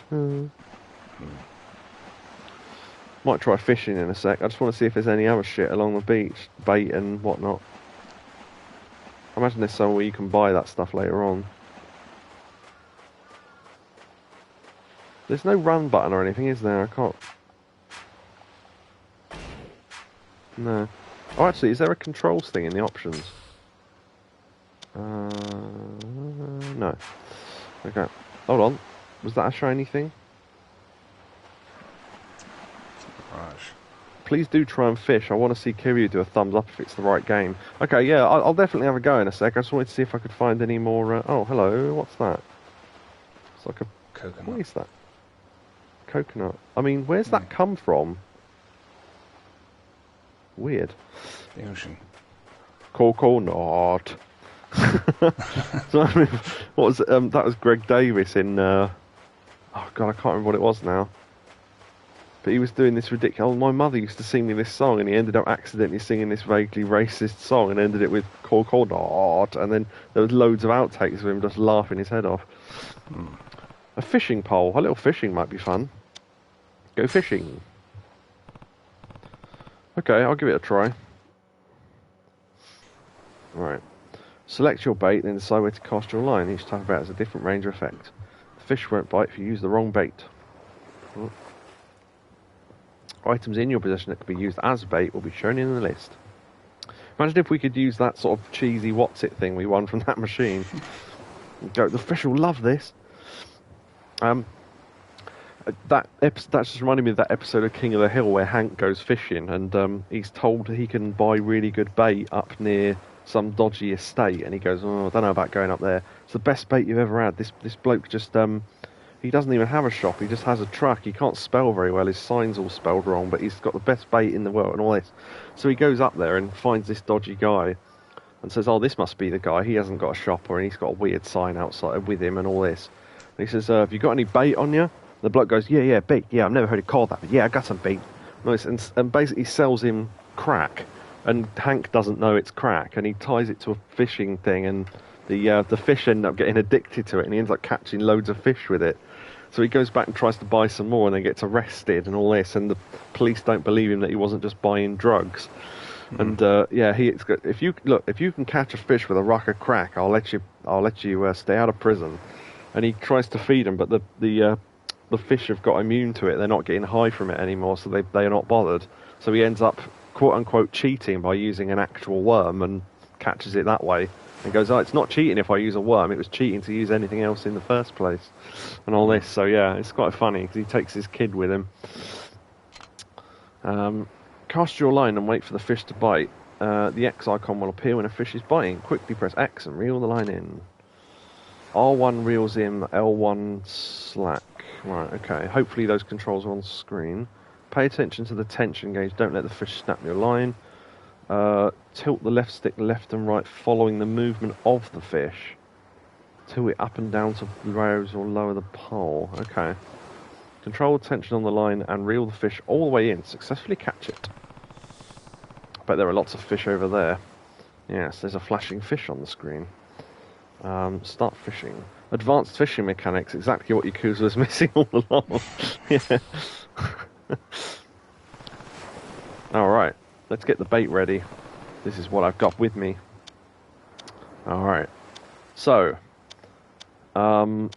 Might try fishing in a sec. I just want to see if there's any other shit along the beach. Bait and whatnot. I imagine there's somewhere you can buy that stuff later on. There's no run button or anything, is there? I can't... No. Oh, actually, is there a controls thing in the options? No. Okay. Hold on. Was that a shiny thing? Gosh. Please do try and fish. I want to see Kiryu do a thumbs up if it's the right game. Okay, yeah, I'll definitely have a go in a sec. I just wanted to see if I could find any more... Oh, hello. What's that? It's like a... Coconut. What is that? Coconut. I mean, where's that come from? Weird. The ocean. Coconut. So, I mean, what was that was Greg Davis in oh god, I can't remember what it was now, but he was doing this ridiculous... my mother used to sing me this song and he ended up accidentally singing this vaguely racist song and ended it with coconut, and then there was loads of outtakes of him just laughing his head off. A fishing pole. A little fishing might be fun. Go fishing. Okay, I'll give it a try. Right. Select your bait, then decide where to cast your line. Each type of bait has a different range of effect. The fish won't bite if you use the wrong bait. Items in your possession that can be used as bait will be shown in the list. Imagine if we could use that sort of cheesy what's it thing we won from that machine. Go, the fish will love this. That just reminded me of that episode of King of the Hill where Hank goes fishing and he's told he can buy really good bait up near some dodgy estate, and he goes, oh, I don't know about going up there. It's the best bait you've ever had. This bloke just he doesn't even have a shop, he just has a truck. He can't spell very well, his sign's all spelled wrong, but he's got the best bait in the world and all this. So he goes up there and finds this dodgy guy and says, oh, this must be the guy. He hasn't got a shop, or he's got a weird sign outside with him and all this. And he says, have you got any bait on you? The bloke goes, yeah, bait. Yeah, I've never heard it called that, but yeah, I got some bait. And basically sells him crack. And Hank doesn't know it's crack, and he ties it to a fishing thing, and the fish end up getting addicted to it, and he ends up catching loads of fish with it. So he goes back and tries to buy some more, and then gets arrested and all this. And the police don't believe him that he wasn't just buying drugs. And if you can catch a fish with a rock of crack, I'll let you stay out of prison. And he tries to feed them, but the fish have got immune to it. They're not getting high from it anymore, so they are not bothered. So he ends up quote unquote cheating by using an actual worm and catches it that way. And goes, oh, it's not cheating if I use a worm. It was cheating to use anything else in the first place, and all this. So yeah, it's quite funny because he takes his kid with him. Cast your line and wait for the fish to bite. The X icon will appear when a fish is biting. Quickly press X and reel the line in. R1 reels in, L1 slack. Right, okay. Hopefully those controls are on screen. Pay attention to the tension gauge. Don't let the fish snap your line. Tilt the left stick left and right following the movement of the fish. Tilt it up and down to raise or lower the pole. Okay. Control the tension on the line and reel the fish all the way in. Successfully catch it. Bet there are lots of fish over there. Yes, there's a flashing fish on the screen. Start fishing. Advanced fishing mechanics, exactly what Yakuza was missing all along. Yeah. Alright, let's get the bait ready. This is what I've got with me. Alright. So. Oh,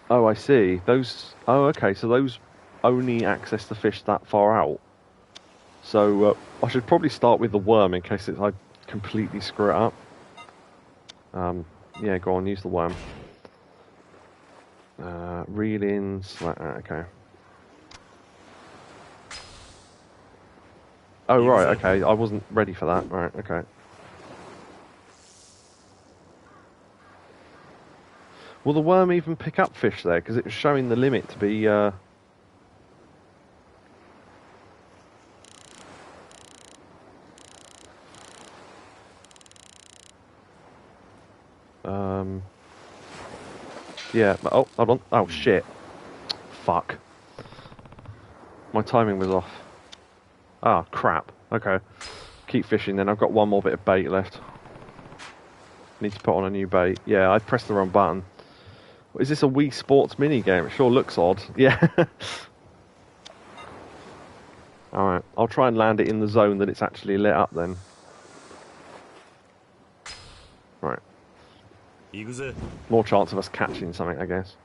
I see. Those. Oh, okay, so those only access the fish that far out. So, I should probably start with the worm in case I completely screw it up. Yeah, go on, use the worm. Reel in, okay. Oh, right, okay, I wasn't ready for that. Right, okay. Will the worm even pick up fish there? Because it was showing the limit to be, yeah, oh, hold on. Oh, shit. Fuck. My timing was off. Ah, crap. Okay. Keep fishing then. I've got one more bit of bait left. Need to put on a new bait. Yeah, I pressed the wrong button. Is this a Wii Sports mini game? It sure looks odd. Yeah. Alright, I'll try and land it in the zone that it's actually lit up then. Right. More chance of us catching something, I guess.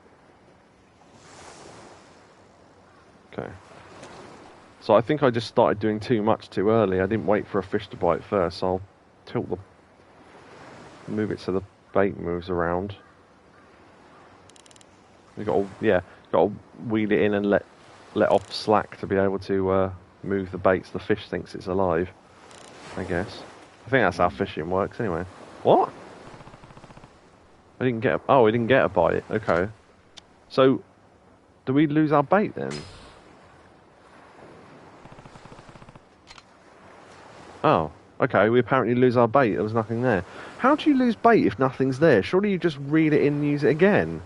Okay. So I think I just started doing too much too early. I didn't wait for a fish to bite first, so I'll tilt the... move it so the bait moves around. You got to wheel it in and let off slack to be able to move the bait so the fish thinks it's alive, I guess. I think that's how fishing works anyway. What? I didn't get a bite. Okay. So, do we lose our bait then? Oh, okay. We apparently lose our bait. There was nothing there. How do you lose bait if nothing's there? Surely you just reel it in and use it again.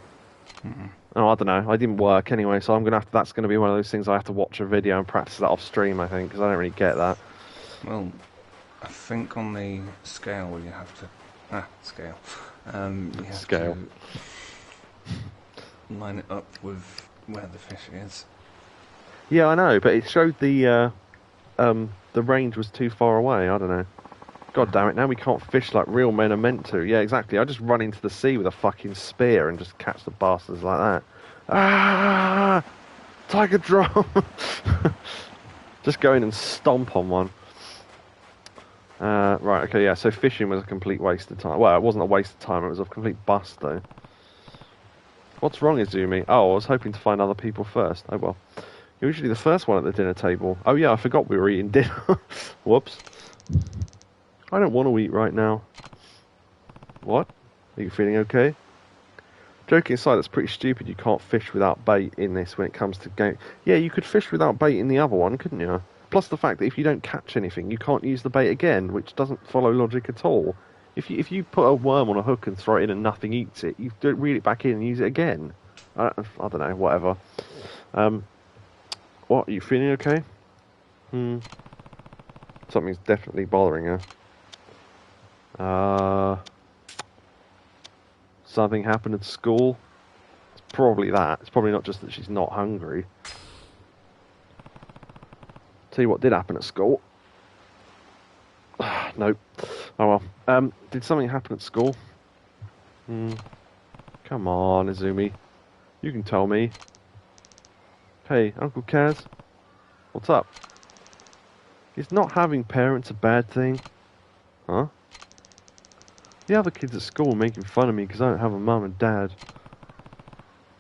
Oh, I don't know. I didn't work anyway, so that's going to be one of those things I have to watch a video and practice that off stream, I think, because I don't really get that. Well, I think on the scale you have to... scale. You have Scale. to line it up with where the fish is. Yeah, I know, but it showed the range was too far away. I don't know. God damn it, now we can't fish like real men are meant to. Yeah, exactly. I just run into the sea with a fucking spear and just catch the bastards like that. Ah! Tiger drum! Just go in and stomp on one. Right, okay, yeah, so fishing was a complete waste of time. Well, it wasn't a waste of time, it was a complete bust, though. What's wrong, Izumi? Oh, I was hoping to find other people first. Oh, well. You're usually the first one at the dinner table. Oh, yeah, I forgot we were eating dinner. Whoops. I don't want to eat right now. What? Are you feeling okay? Joking aside, that's pretty stupid. You can't fish without bait in this when it comes to game. Yeah, you could fish without bait in the other one, couldn't you? Plus the fact that if you don't catch anything, you can't use the bait again, which doesn't follow logic at all. If you put a worm on a hook and throw it in and nothing eats it, you don't reel it back in and use it again. I don't know, whatever. What, are you feeling okay? Something's definitely bothering her. Something happened at school. It's probably that. It's probably not just that she's not hungry. Tell you what did happen at school. Nope. Oh well. Did something happen at school? Come on, Izumi. You can tell me. Hey, Uncle Kaz. What's up? Is not having parents a bad thing? Huh? The other kids at school are making fun of me because I don't have a mum and dad.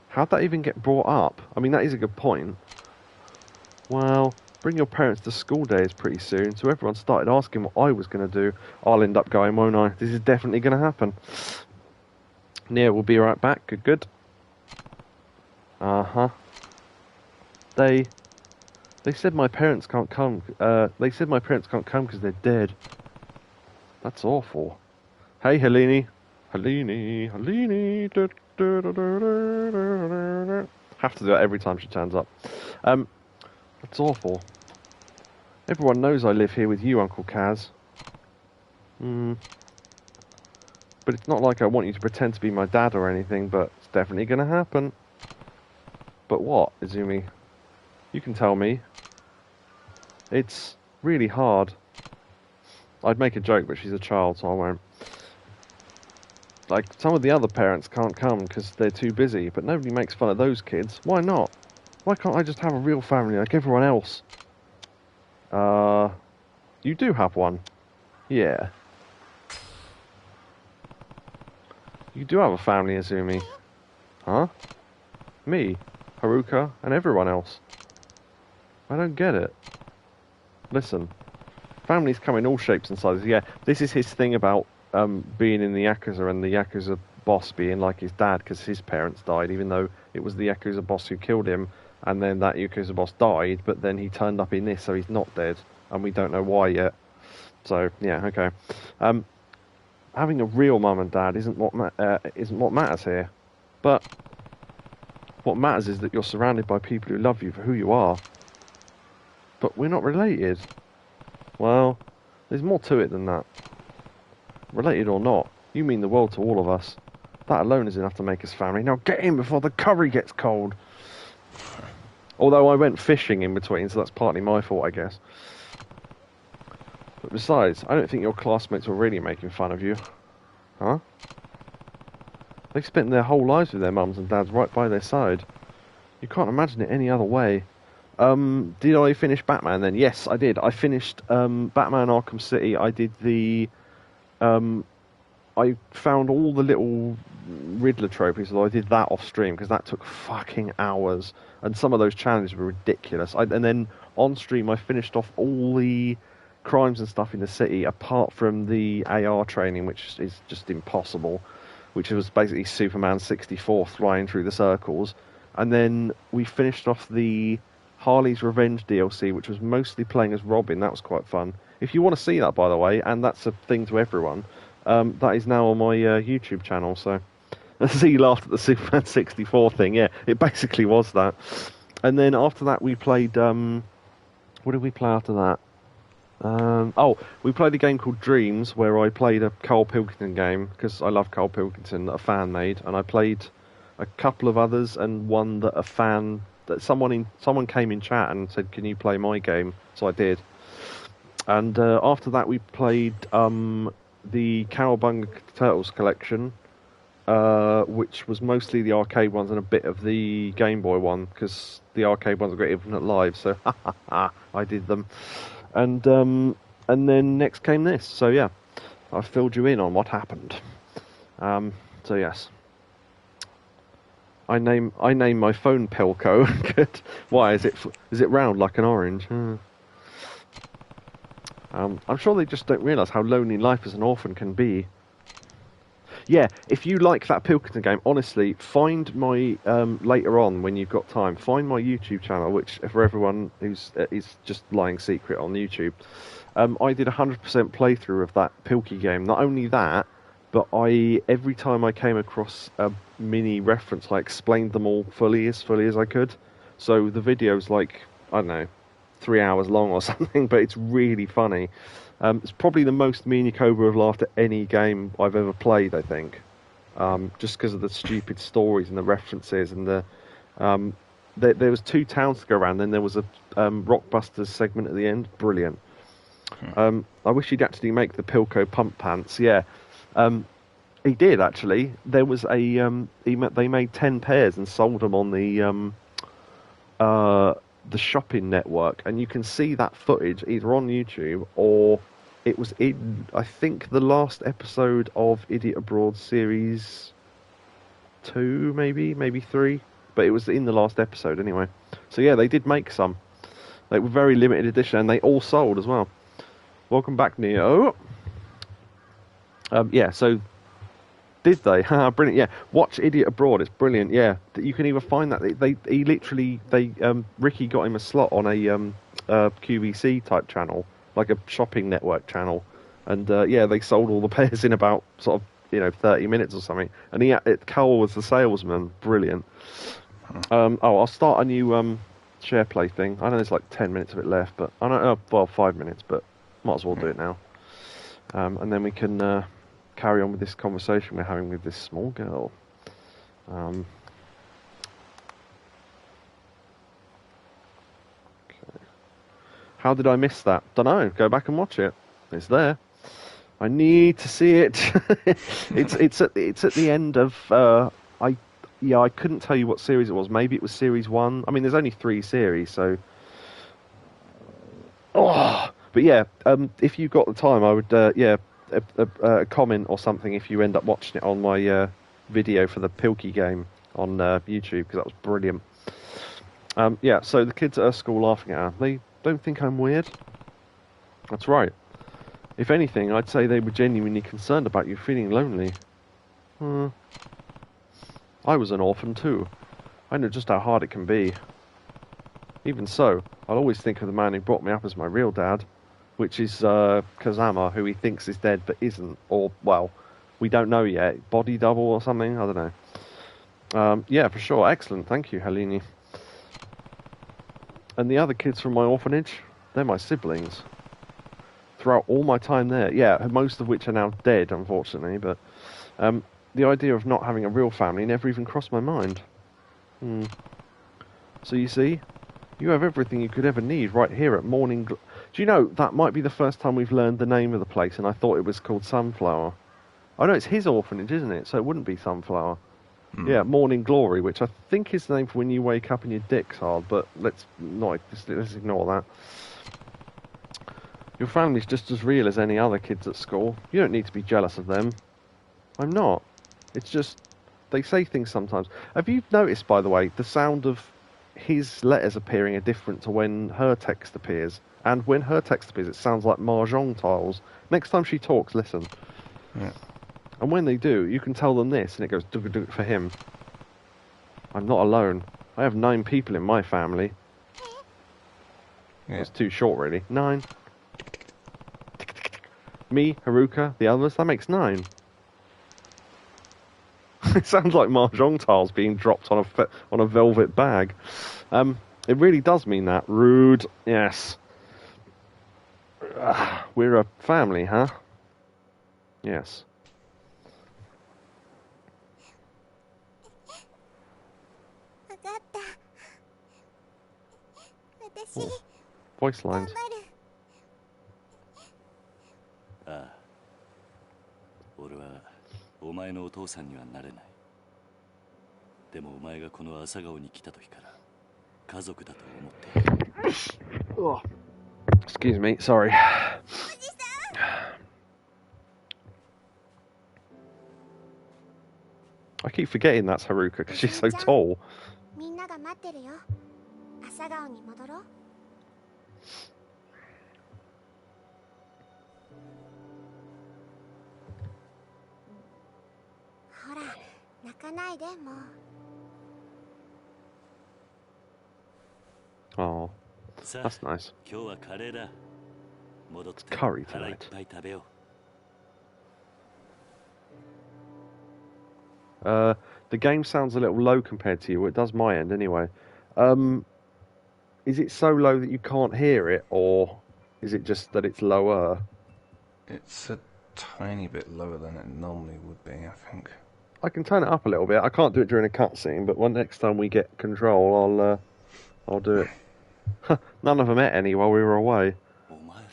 How'd that even get brought up? I mean, that is a good point. Well, bring your parents to school days pretty soon, so everyone started asking what I was going to do. I'll end up going, won't I? This is definitely going to happen. Yeah, we'll be right back. Good. Uh-huh. They said my parents can't come. They said my parents can't come because they're dead. That's awful. Hey, Helene. Helene. Have to do that every time she turns up. That's awful. Everyone knows I live here with you, Uncle Kaz. But it's not like I want you to pretend to be my dad or anything, but it's definitely going to happen. But what, Izumi? You can tell me. It's really hard. I'd make a joke, but she's a child, so I won't. Like, some of the other parents can't come because they're too busy, but nobody makes fun of those kids. Why not? Why can't I just have a real family like everyone else? You do have one. Yeah. You do have a family, Izumi. Huh? Me, Haruka, and everyone else. I don't get it. Listen, families come in all shapes and sizes. Yeah, this is his thing about being in the Yakuza and the Yakuza boss being like his dad because his parents died, even though it was the Yakuza boss who killed him, and then that Yakuza boss died, but then he turned up in this, so he's not dead, and we don't know why yet. So, yeah, okay. Having a real mum and dad isn't what matters here. But what matters is that you're surrounded by people who love you for who you are. But we're not related. Well, there's more to it than that. Related or not, you mean the world to all of us. That alone is enough to make us family. Now get in before the curry gets cold. Although I went fishing in between, so that's partly my fault, I guess. But besides, I don't think your classmates were really making fun of you. Huh? They've spent their whole lives with their mums and dads right by their side. You can't imagine it any other way. Did I finish Batman then? Yes, I did. I finished Batman Arkham City. I did the... I found all the little Riddler trophies, although I did that off stream because that took fucking hours. And some of those challenges were ridiculous. And then on stream I finished off all the crimes and stuff in the city apart from the AR training, which is just impossible, which was basically Superman 64 flying through the circles. And then we finished off the Harley's Revenge DLC, which was mostly playing as Robin. That was quite fun. If you want to see that, by the way, and that's a thing to everyone, that is now on my YouTube channel. So I see you laughed at the Superman 64 thing. Yeah, it basically was that. And then after that we played what did we play after that? We played a game called Dreams, where I played a Carl Pilkington game, because I love Carl Pilkington, that a fan made, and I played a couple of others, and one that someone came in chat and said, can you play my game? So I did. And after that we played the Cowabunga Turtles collection, which was mostly the arcade ones and a bit of the Game Boy one, because the arcade ones have got Infinite Lives, so I did them. And then next came this. So yeah, I filled you in on what happened. So yes, I name my phone Pelco. Good. Why is it round like an orange? I'm sure they just don't realise how lonely life as an orphan can be. Yeah, if you like that Pilkington game, honestly, find my, later on when you've got time, find my YouTube channel, which for everyone who's is just lying secret on YouTube, I did 100% playthrough of that Pilky game. Not only that, but every time I came across a mini reference, I explained them all fully as I could. So the video's like, I don't know, 3 hours long or something, but it's really funny. It's probably the most me and Yakobu have laughed at any game I've ever played, I think. just because of the stupid stories and the references and the. There was 2 towns to go around. Then there was a Rockbusters segment at the end. Brilliant. I wish he'd actually make the Pilko pump pants. Yeah, he did actually. There was a they made 10 pairs and sold them on the shopping network, and you can see that footage either on YouTube or it was in, I think, the last episode of Idiot Abroad series 2, maybe 3, but it was in the last episode anyway. So yeah, they did make some. They were very limited edition, and they all sold as well. Welcome back, Neo. Yeah, so did they? Brilliant. Yeah, watch Idiot Abroad. It's brilliant. Yeah, you can even find that Ricky got him a slot on a QVC type channel, like a shopping network channel, and yeah, they sold all the pairs in about sort of 30 minutes or something. And Cowell was the salesman. Brilliant. I'll start a new share play thing. I know there's like 10 minutes of it left, but I don't know. Well, 5 minutes, but might as well do it now. And then we can carry on with this conversation we're having with this small girl. Okay. How did I miss that? Dunno. Go back and watch it. It's there. I need to see it. it's at the end of. I couldn't tell you what series it was. Maybe it was series 1. I mean, there's only 3 series, so. Oh, but yeah. If you've got the time, I would. A comment or something if you end up watching it on my video for the Pilky game on YouTube, because that was brilliant. Yeah, so the kids at her school laughing at her. They don't think I'm weird. That's right. If anything, I'd say they were genuinely concerned about you feeling lonely. I was an orphan too. I know just how hard it can be. Even so, I'll always think of the man who brought me up as my real dad, which is Kazama, who he thinks is dead but isn't. Or, well, we don't know yet. Body double or something? I don't know. Yeah, for sure. Excellent. Thank you, Helene. And the other kids from my orphanage, they're my siblings. Throughout all my time there, yeah, most of which are now dead, unfortunately, but the idea of not having a real family never even crossed my mind. So you see, you have everything you could ever need right here at Morning... Do you know, that might be the first time we've learned the name of the place, and I thought it was called Sunflower. Oh no, it's his orphanage, isn't it? So it wouldn't be Sunflower. Yeah, Morning Glory, which I think is the name for when you wake up and your dick's hard, but let's ignore that. Your family's just as real as any other kids at school. You don't need to be jealous of them. I'm not. It's just, they say things sometimes. Have you noticed, by the way, the sound of his letters appearing are different to when her text appears? And when her text appears, it sounds like mahjong tiles. Next time she talks, listen. Yeah. And when they do, you can tell them this, and it goes dug for him. I'm not alone. I have 9 people in my family. Yeah. It's too short, really. 9. Me, Haruka, the others, that makes 9. It sounds like mahjong tiles being dropped on a velvet bag. It really does mean that. Rude, yes. We're a family, huh? Yes. Oh, voice lines. ああ、俺はお前のお父さんにはなれない。でもお前がこの朝顔に来た時から家族だと思っている。Excuse me, sorry. I keep forgetting that's Haruka because she's so tall. みんなが待ってるよ。朝顔に戻ろう。ほら、泣かないでもう。Oh, that's nice. 今日はカレーだ。戻って Curry 腹いっ tonight. ぱい食べよう。The game sounds a little low compared to you. It does my end anyway. Is it so low that you can't hear it, or is it just that it's lower? It's a tiny bit lower than it normally would be, I think. I can turn it up a little bit. I can't do it during a cutscene, but next time we get control, I'll do it. None of them ate any while we were away. お前ら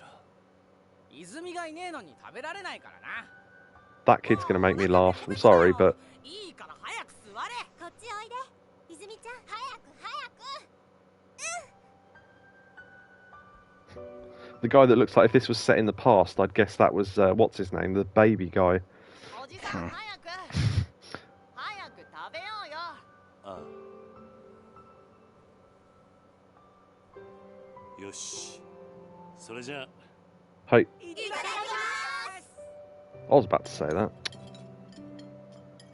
泉がいねえのに食べられないからな。 That kid's gonna make me laugh. I'm sorry, but いいから早く座れ。こっちおいで泉ちゃん早く早く the guy that looks like if this was set in the past, I'd guess that was what's his name, the baby guy. おじさん早く。早く食べようよ。ああよしそれじゃあ Hey, いただきます。 I was about to say that.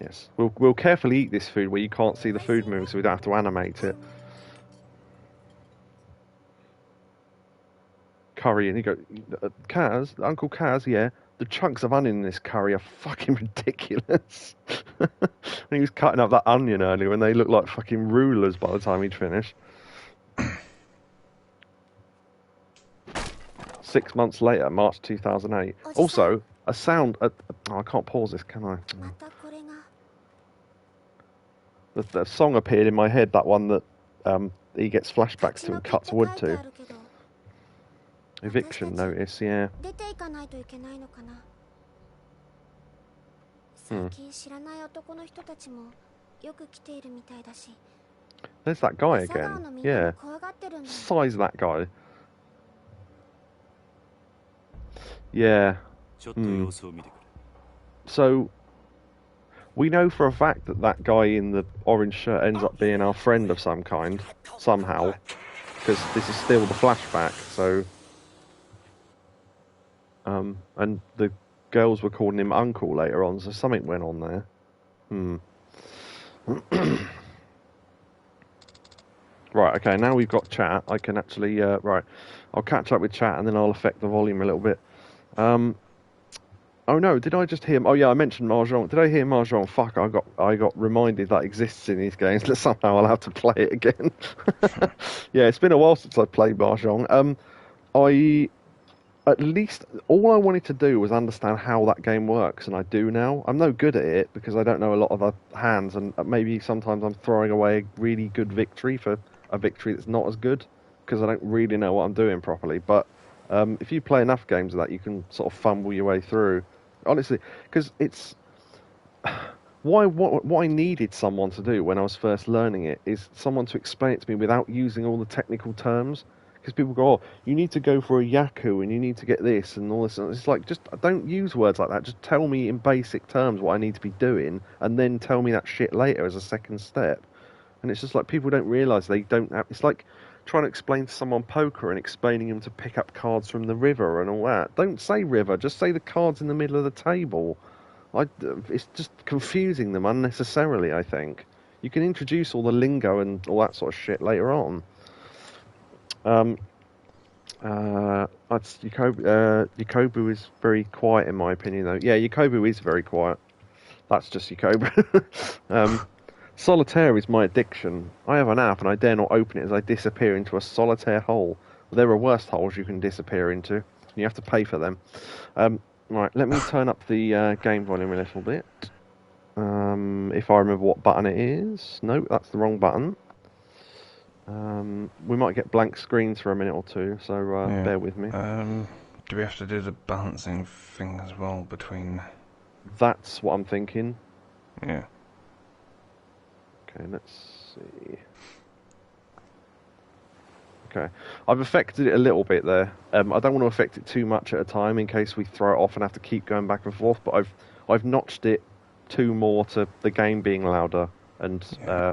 Yes, we'll carefully eat this food where you can't see the food move, so we don't have to animate it. Curry, and you go, Kaz, Uncle Kaz, yeah, the chunks of onion in this curry are fucking ridiculous. And he was cutting up that onion earlier, and they looked like fucking rulers by the time he'd finished. 6 months later, March 2008. Also, a sound. Oh, I can't pause this, can I? またこれが The song appeared in my head, that one that he gets flashbacks 口 to の and 切 cuts って wood 書いて to. あるけど Eviction notice, yeah. 出ていかないといけないのかな最近知らない男の人たちもよく来ているみたいだし There's that guy 朝顔の again. みんな Yeah. も怖がってるんだ Size that guy. Yeah. ちょっと様子を見てくれ So, we know for a fact that that guy in the orange shirt ends up being our friend of some kind, somehow. Because this is still the flashback, so... and the girls were calling him Uncle later on, so something went on there. Right, okay, now we've got chat, I can actually... right, I'll catch up with chat and then I'll affect the volume a little bit. Oh no, did I just hear... Oh yeah, I mentioned Mahjong. Did I hear Mahjong? Fuck, I got reminded that exists in these games, that somehow I'll have to play it again. Yeah, it's been a while since I played Mahjong. At least, all I wanted to do was understand how that game works, and I do now. I'm no good at it, because I don't know a lot of the hands, and maybe sometimes I'm throwing away a really good victory for a victory that's not as good, because I don't really know what I'm doing properly, but... if you play enough games of that, you can sort of fumble your way through. Honestly, because it's... What I needed someone to do when I was first learning it is someone to explain it to me without using all the technical terms. Because people go, oh, you need to go for a Yaku and you need to get this and all this. And it's like, just don't use words like that. Just tell me in basic terms what I need to be doing and then tell me that shit later as a second step. And it's just like people don't realise they don't have... It's like trying to explain to someone poker and explaining them to pick up cards from the river and all that. Don't say river, just say the cards in the middle of the table. It's just confusing them unnecessarily, I think. You can introduce all the lingo and all that sort of shit later on. Yakobu is very quiet in my opinion, though. Yeah, Yakobu is very quiet. That's just Yakobu. Solitaire is my addiction. I have an app and I dare not open it as I disappear into a solitaire hole. There are worse holes you can disappear into. You have to pay for them. Right, let me turn up the game volume a little bit. If I remember what button it is. No, that's the wrong button. We might get blank screens for a minute or two, so bear with me. Do we have to do the balancing thing as well between... That's what I'm thinking. Yeah. Okay, let's see. Okay, I've affected it a little bit there. I don't want to affect it too much at a time in case we throw it off and have to keep going back and forth. But I've notched it 2 more to the game being louder, and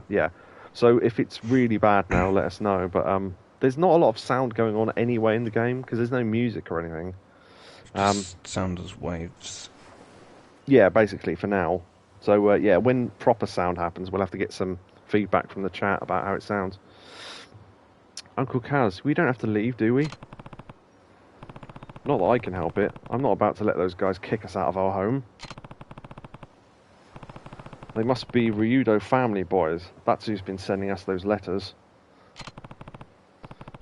yeah. So if it's really bad now, let us know. But there's not a lot of sound going on anyway in the game because there's no music or anything. Just sound as waves. Yeah, basically for now. So yeah, when proper sound happens, we'll have to get some feedback from the chat about how it sounds. Uncle Kaz, we don't have to leave, do we? Not that I can help it. I'm not about to let those guys kick us out of our home. They must be Ryudo family boys. That's who's been sending us those letters.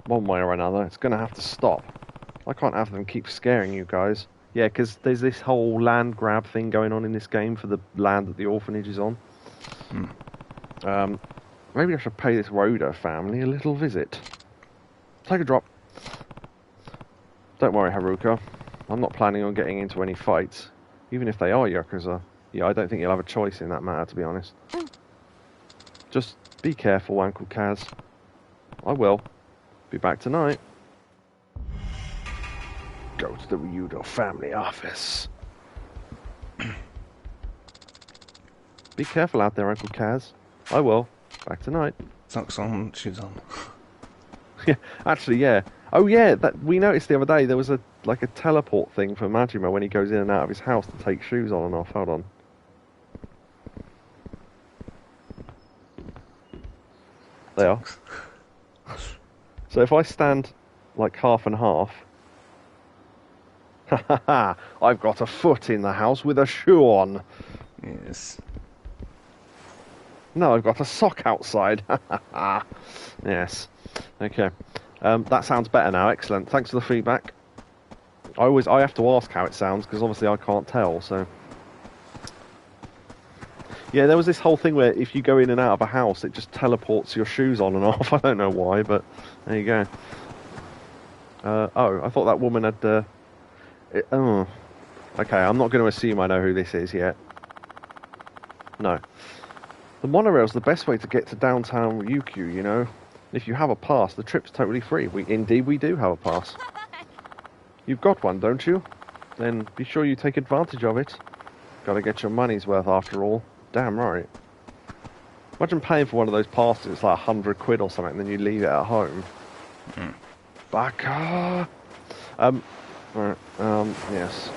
One way or another, it's going to have to stop. I can't have them keep scaring you guys. Yeah, because there's this whole land grab thing going on in this game for the land that the orphanage is on. Maybe I should pay this Rhoda family a little visit. Take a drop. Don't worry, Haruka. I'm not planning on getting into any fights, even if they are Yakuza. Yeah, I don't think you'll have a choice in that matter, to be honest. Just be careful, Uncle Kaz. I will. Be back tonight. Go to the Ryudo family office. Be careful out there, Uncle Kaz. I will. Back tonight. Socks on, shoes on. Yeah, actually, yeah. Oh, yeah. That we noticed the other day there was a teleport thing for Majima when he goes in and out of his house to take shoes on and off. Hold on. They are. So if I stand like half and half, I've got a foot in the house with a shoe on. Yes. No, I've got a sock outside. Yes. Okay. That sounds better now. Excellent. Thanks for the feedback. I have to ask how it sounds because obviously I can't tell. So. Yeah, there was this whole thing where if you go in and out of a house, it just teleports your shoes on and off. I don't know why, but there you go. Oh, I thought that woman had. Oh. Okay, I'm not going to assume I know who this is yet. No. The monorail's the best way to get to downtown Ryukyu, you know. If you have a pass, the trip's totally free. Indeed, we do have a pass. You've got one, don't you? Then be sure you take advantage of it. Gotta get your money's worth after all. Damn right. Imagine paying for one of those passes, it's like £100 or something, and then you leave it at home. Baka! Right, yes.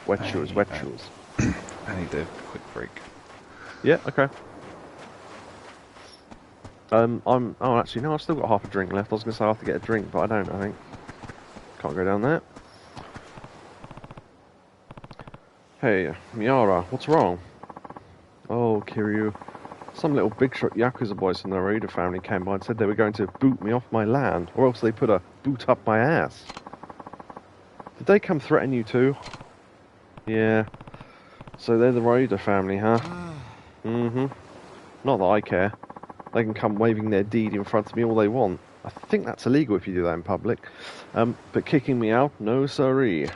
Wet shoes. I need a quick break. Yeah, okay. Oh, actually, no, I've still got half a drink left. I was going to say I have to get a drink, but I don't, I think. Can't go down there. Hey, Miara, what's wrong? Oh, Kiryu. Some little big shot Yakuza boys from the Narita family came by and said they were going to boot me off my land, or else they put a boot up my ass. Did they come threaten you too? Yeah. So they're the Narita family, huh? Mm-hmm. Not that I care. They can come waving their deed in front of me all they want. I think that's illegal if you do that in public. But kicking me out? No siree.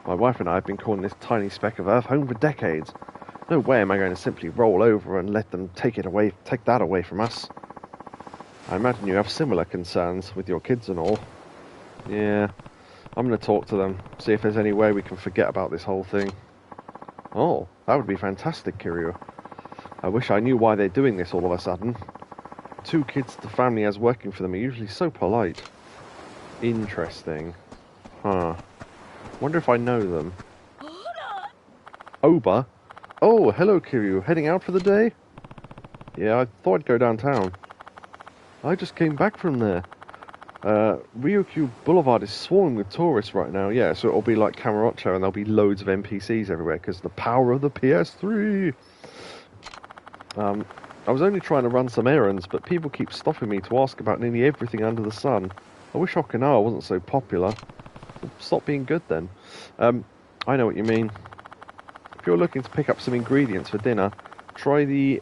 My wife and I have been calling this tiny speck of earth home for decades. No way am I going to simply roll over and let them take that away from us. I imagine you have similar concerns with your kids and all. Yeah, I'm going to talk to them, see if there's any way we can forget about this whole thing. Oh, that would be fantastic, Kiryu. I wish I knew why they're doing this all of a sudden. 2 kids the family has working for them are usually so polite. Interesting. Huh. Wonder if I know them. Oba? Oh, hello, Kiryu. Heading out for the day? Yeah, I thought I'd go downtown. I just came back from there. Ryukyu Boulevard is swarming with tourists right now. Yeah, so it'll be like Kamurocho and there'll be loads of NPCs everywhere because the power of the PS3. I was only trying to run some errands, but people keep stopping me to ask about nearly everything under the sun. I wish Okinawa wasn't so popular. Stop being good then. I know what you mean. If you're looking to pick up some ingredients for dinner, try the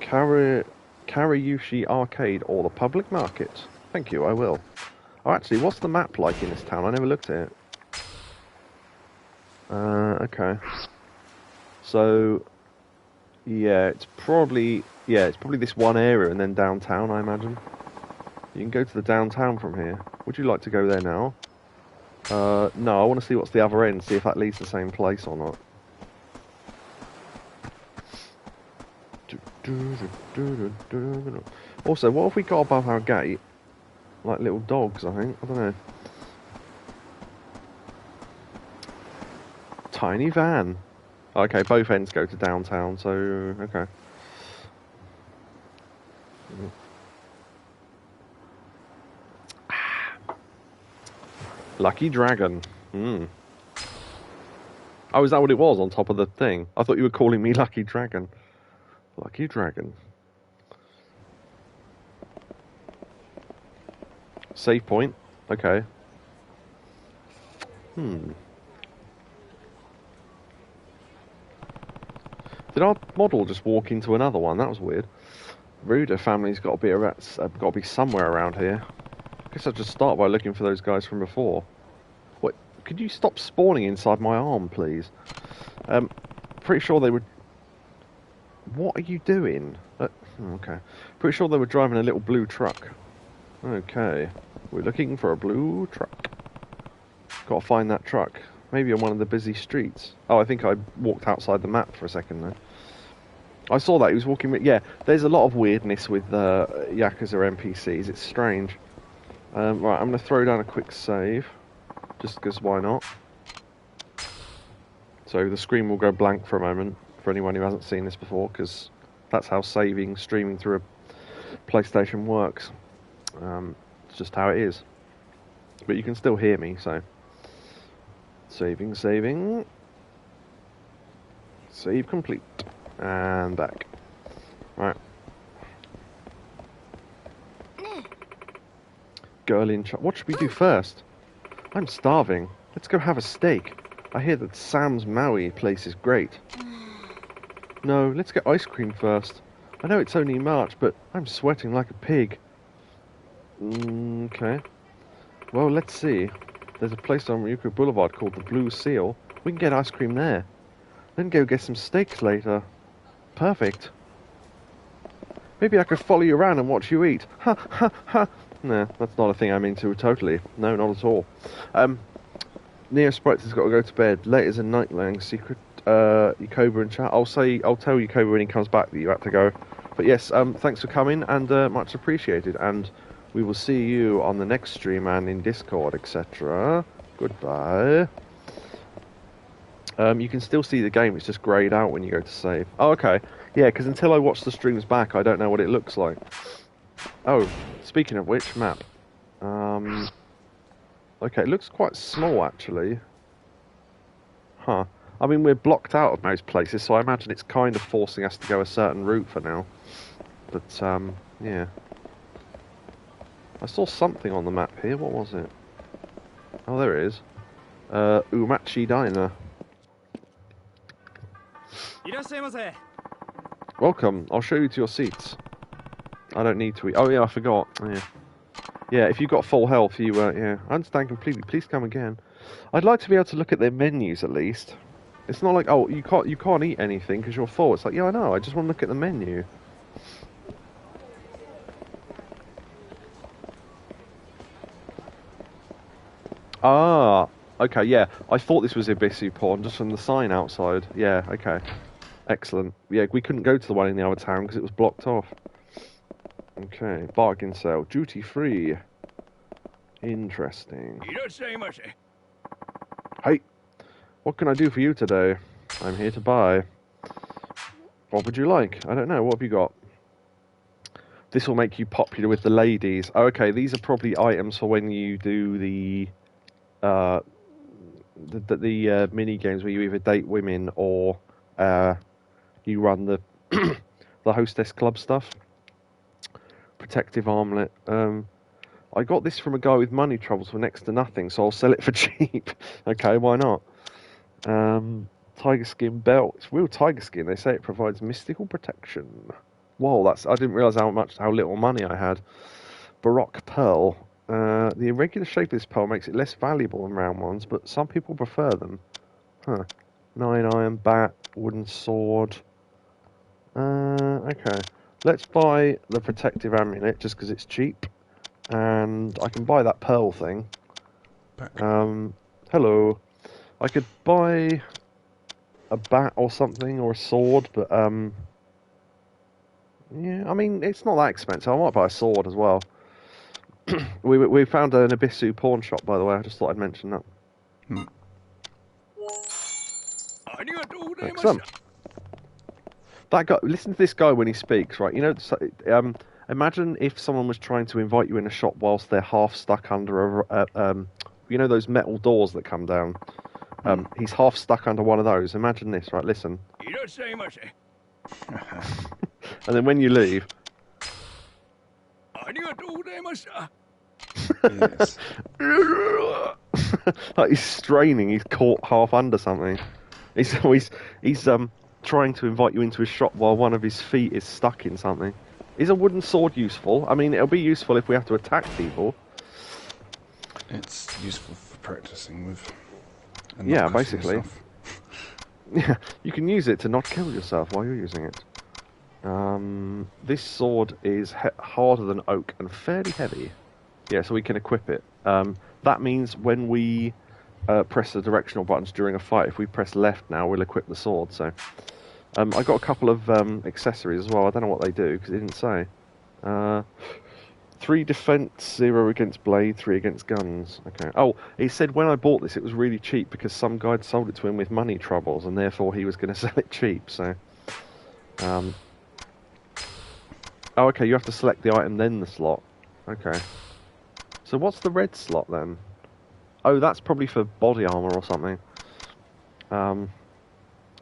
Karayushi Arcade or the public market. Thank you, I will. Oh, actually, what's the map like in this town? I never looked at it. Okay. So, yeah, it's probably this one area and then downtown, I imagine. You can go to the downtown from here. Would you like to go there now? No, I want to see what's the other end, see if that leads to the same place or not. Also, what have we got above our gate? Like little dogs, I think. I don't know. Tiny van. Okay, both ends go to downtown, so okay. Lucky Dragon. Oh, is that what it was on top of the thing? I thought you were calling me Lucky Dragon. Lucky Dragon. Save point. Okay. Did our model just walk into another one? That was weird. Ruda family's got to be somewhere around here. I guess I'll just start by looking for those guys from before. What? Could you stop spawning inside my arm, please? Pretty sure they would. What are you doing? Okay. Pretty sure they were driving a little blue truck. Okay. We're looking for a blue truck. Got to find that truck. Maybe on one of the busy streets. Oh, I think I walked outside the map for a second there. I saw that he was walking. Yeah, there's a lot of weirdness with Yakuza NPCs. It's strange. Right, I'm going to throw down a quick save, just because why not? So the screen will go blank for a moment for anyone who hasn't seen this before, because that's how streaming through a PlayStation works. It's just how it is. But you can still hear me, so saving. Save complete. And back. Right. Girl in charge. What should we do first? I'm starving. Let's go have a steak. I hear that Sam's Maui place is great. No, let's get ice cream first. I know it's only March, but I'm sweating like a pig. Okay. Well, let's see. There's a place on Ryukyu Boulevard called the Blue Seal. We can get ice cream there. Then go get some steaks later. Perfect. Maybe I could follow you around and watch you eat. Ha ha ha. Nah, that's not a thing I'm into totally. No, not at all. Neo Sprites has got to go to bed. Later's a Nightlang secret. Yakobu in chat. I'll tell Yakobu when he comes back that you had to go. But yes, thanks for coming and much appreciated. And we will see you on the next stream and in Discord, etc. Goodbye. You can still see the game. It's just greyed out when you go to save. Oh, okay. Yeah, because until I watch the streams back, I don't know what it looks like. Oh, speaking of which, map. Okay, it looks quite small, actually. Huh. I mean, we're blocked out of most places, so I imagine it's kind of forcing us to go a certain route for now. But, yeah. I saw something on the map here. What was it? Oh, there it is. Umachi Diner. Welcome. I'll show you to your seats. I don't need to eat. Oh, yeah, I forgot. Yeah. Yeah, if you've got full health, you, yeah. I understand completely. Please come again. I'd like to be able to look at their menus, at least. It's not like, oh, you can't eat anything because you're full. It's like, yeah, I know. I just want to look at the menu. Ah, okay, yeah. I thought this was Ibisu Porn just from the sign outside. Yeah, okay. Excellent. Yeah, we couldn't go to the one in the other town because it was blocked off. Okay, bargain sale. Duty free. Interesting. Hey, what can I do for you today? I'm here to buy. What would you like? I don't know. What have you got? This will make you popular with the ladies. Oh, okay, these are probably items for when you do the mini games where you either date women or you run the the hostess club stuff. Protective armlet. I got this from a guy with money troubles for next to nothing, so I'll sell it for cheap. Okay, why not? Tiger skin belt. It's real tiger skin. They say it provides mystical protection. Whoa, I didn't realise how little money I had. Baroque pearl. The irregular shape of this pearl makes it less valuable than round ones, but some people prefer them. Huh. 9-iron bat, wooden sword. Okay. Let's buy the protective amulet just because it's cheap. And I can buy that pearl thing. Hello. I could buy a bat or something, or a sword, but, yeah, I mean, it's not that expensive. I might buy a sword as well. We found an Ibisu pawn shop, by the way. I just thought I'd mention that. Excellent. That guy, listen to this guy when he speaks, right? You know, imagine if someone was trying to invite you in a shop whilst they're half stuck under you know those metal doors that come down? He's half stuck under one of those. Imagine this, right? Listen. And then when you leave... Yes. Like he's straining, he's caught half under something. He's trying to invite you into his shop while one of his feet is stuck in something. Is a wooden sword useful? I mean, it'll be useful if we have to attack people. It's useful for practicing with. And Yeah, not cutting basically. yourself. Yeah, you can use it to not kill yourself while you're using it. This sword is harder than oak and fairly heavy. Yeah, so we can equip it. That means when we press the directional buttons during a fight, if we press left now, we'll equip the sword. So I got a couple of accessories as well. I don't know what they do because it didn't say. 3 defense, 0 against blade, 3 against guns. Okay. Oh, he said when I bought this it was really cheap because some guy had sold it to him with money troubles and therefore he was going to sell it cheap. So, oh, okay. You have to select the item then the slot. Okay. So what's the red slot then? Oh, that's probably for body armor or something.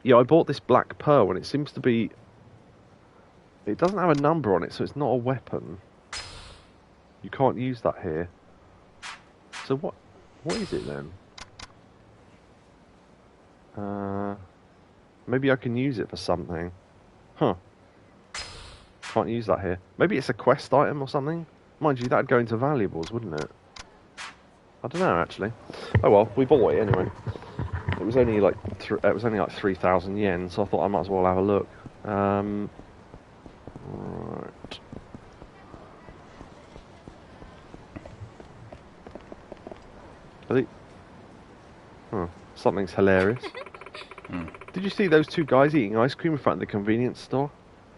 Yeah, I bought this black pearl and it seems to be. It doesn't have a number on it, so it's not a weapon. You can't use that here. So what is it then? Maybe I can use it for something. Huh. Can't use that here. Maybe it's a quest item or something? Mind you, that'd go into valuables, wouldn't it? I don't know, actually. Oh well, we bought it anyway. It was only like 3,000 yen, so I thought I might as well have a look. Right. Something's hilarious. Did you see those 2 guys eating ice cream in front of the convenience store?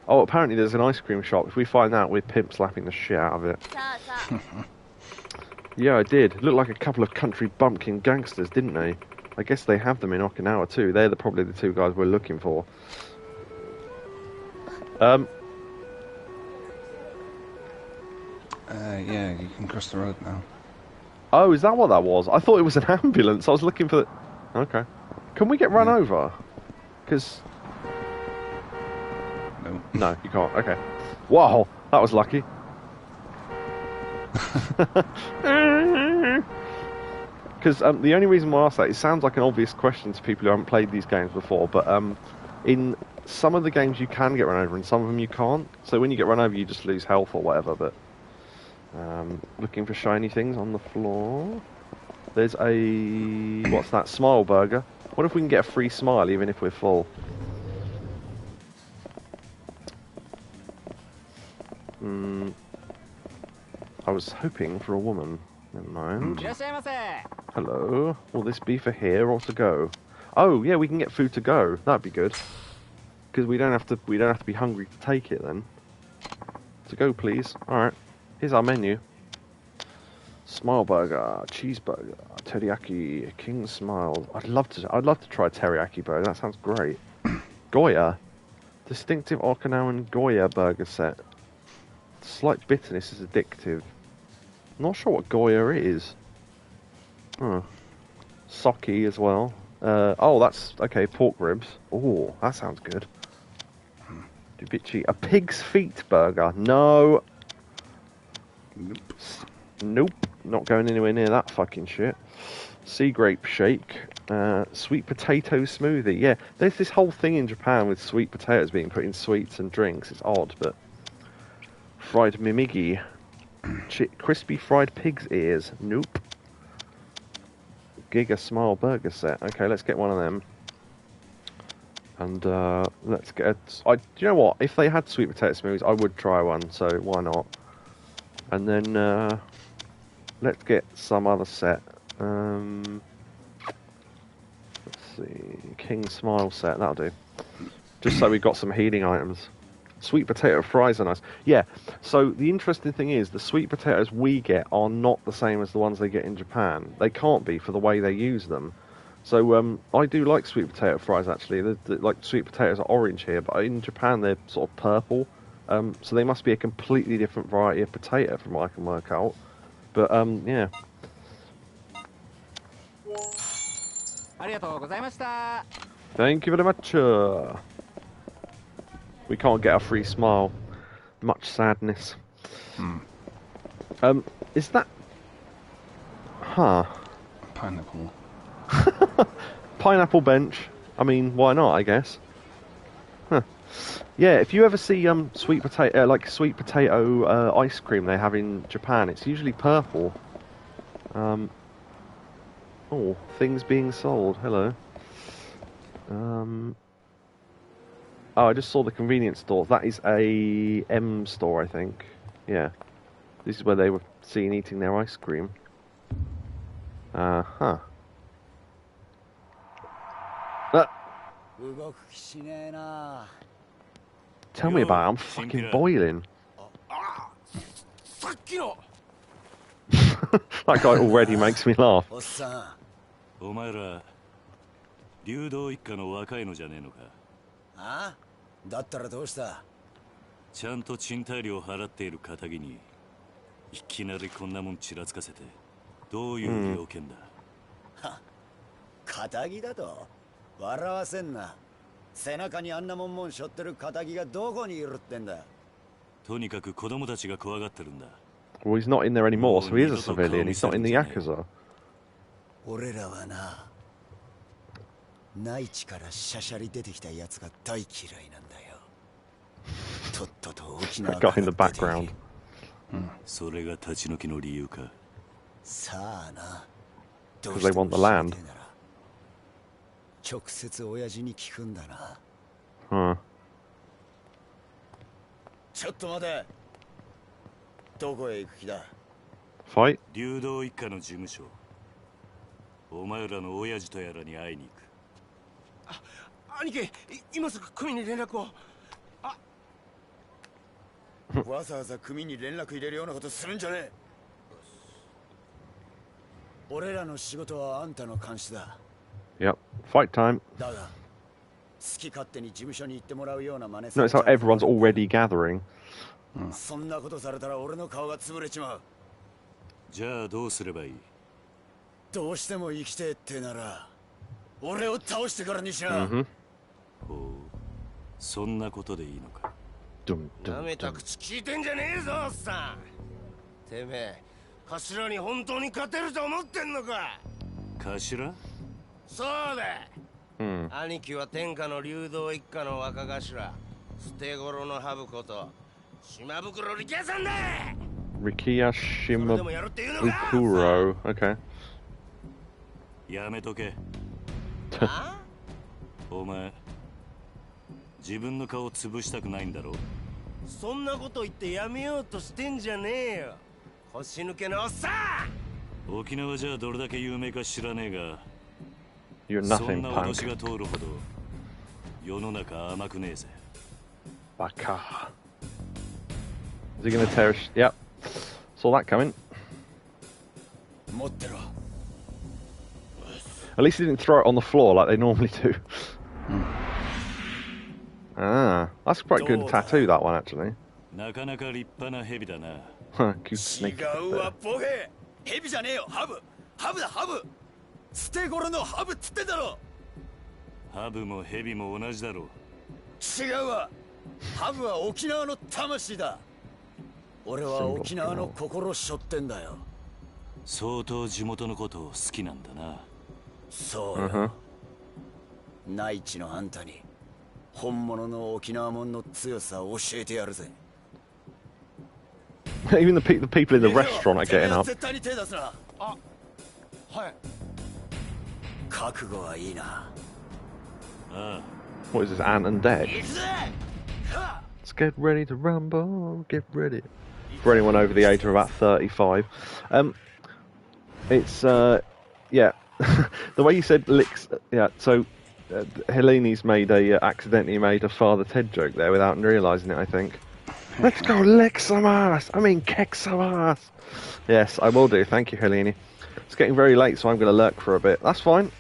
Oh, apparently there's an ice cream shop. If we find out, we're pimp slapping the shit out of it. Yeah, I did. Looked like a couple of country bumpkin gangsters, didn't they? I guess they have them in Okinawa too. They're probably the 2 guys we're looking for. Yeah, you can cross the road now. Oh, is that what that was? I thought it was an ambulance. I was looking for the... Okay. Can we get run over? Because... No. No, you can't. Okay. Wow, that was lucky. Because the only reason why I ask that, it sounds like an obvious question to people who haven't played these games before, but in some of the games you can get run over and some of them you can't. So when you get run over you just lose health or whatever, but... looking for shiny things on the floor. There's a... What's that? Smile burger. What if we can get a free smile even if we're full? I was hoping for a woman. Never mind. Hello. Will this be for here or to go? Oh, yeah, we can get food to go. That'd be good. Because we don't have to be hungry to take it then. To go, please. Alright. Here's our menu. Smile burger, cheeseburger, teriyaki, king smile. I'd love to try a teriyaki burger. That sounds great. Goya, distinctive Okinawan Goya burger set. Slight bitterness is addictive. Not sure what Goya is. Sake as well. Oh, that's okay. Pork ribs. Oh, that sounds good. Dubichi, a pig's feet burger. No. Nope. Not going anywhere near that fucking shit. Sea grape shake. Sweet potato smoothie. Yeah, there's this whole thing in Japan with sweet potatoes being put in sweets and drinks. It's odd, but... Fried mimigi. Crispy fried pig's ears. Nope. Giga Smile burger set. Okay, let's get one of them. And let's get... do you know what? If they had sweet potato smoothies, I would try one, so why not? And then... let's get some other set. Let's see. King Smile set. That'll do. Just so we've got some healing items. Sweet potato fries are nice. Yeah, so the interesting thing is the sweet potatoes we get are not the same as the ones they get in Japan. They can't be for the way they use them. So I do like sweet potato fries actually. Like sweet potatoes are orange here, but in Japan they're sort of purple. So they must be a completely different variety of potato from what I can work out. But yeah. Thank you very much. We can't get a free smile. Much sadness. Is that... Huh. Pineapple. Pineapple bench. I mean, why not, I guess. Yeah, if you ever see sweet potato ice cream they have in Japan, it's usually purple. Oh, things being sold. Hello. Oh, I just saw the convenience store. That is a M store, I think. Yeah. This is where they were seen eating their ice cream. Huh. Tell me about it, I'm fucking boiling. That guy already makes me laugh. お前ら流動一家の若いのじゃねえのか。ああ、だったらどうした。ちゃんと賃貸料払っている堅気にいきなりこんなもんちらつかせてどういう要件だ。は、堅気だと笑わせんな。背中にあんなもん背負ってる堅気がどこにいるってんだ。とにかく子供たちが怖がってるんだ。Well, he's not in there anymore, so he is a civilian. He's not in the Yakuza. 俺らはな、内地からシャシャリ出てきたやつが大嫌いなんだよ。とっとと沖縄から出てきて。guy in the background. それが立ち退きの理由か。さあな。Because they want the land. 直接親父に聞くんだな。Huh. ちょっと待て。どこへ行く気だ。Fight? 流動一家の事務所。お前らの親父とやらに会いに行く。兄貴、今すぐ組に連絡を。わざわざ組に連絡入れるようなことするんじゃねえ。俺らの仕事はあんたの監視だ。Yep. Fight time. だが、好き勝手に事務所に行ってもらうような真似 Notice how everyone's already gathering. そんなことされたら俺の顔が潰れちまう。じゃあどうすればいい。どうしても生きてえってなら俺を倒してからにしな。ほう、そんなことでいいのか。なめた口聞いてんじゃねえぞおっさん。てめえ頭に本当に勝てると思ってんのか。頭？そうだ、兄貴は天下の流動一家の若頭、捨て頃のハブこと島袋力也さんだ。 Rikiya Shimabukuro. Okay. やめとけ。お前自分の顔潰したくないんだろ。そんなこと言ってやめようとしてんじゃねえよ、腰抜けのおっさん。沖縄じゃどれだけ有名か知らねえが、 You're そん nothing, な punk. 脅しが通るほど世の中甘くねえぜ。バカ。Is he gonna tear? Yep. Saw that coming. 持ってろ。 At least he didn't throw it on the floor like they normally do. Ah, that's quite a good tattoo, that one, actually. なかなか立派な蛇だな。Cute snake. 違うわボケ。蛇じゃねえよ、ハブ。ハブだハブ。捨て頃のハブっつってんだろ。ハブも蛇も同じだろ。違うわ。ハブは沖縄の魂だ。俺は沖縄の心背負ってんだよ。相当地元のことを好きなんだな。そうよ。内地のあんたに本物の沖縄もんの強さを教えてやるぜ。Even the people in the restaurant are getting up. 絶対に手出すな。あ、はい。覚悟はいいな。What is this, Ant and Deck? Let's get ready to rumble, get ready. For anyone over the age of about 35. It's, yeah. The way you said licks, yeah, so Helene's accidentally made a Father Ted joke there without realising it, I think. Let's go lick some ass! I mean, kick some ass! Yes, I will do, thank you, Helene. It's getting very late, so I'm going to lurk for a bit. That's fine.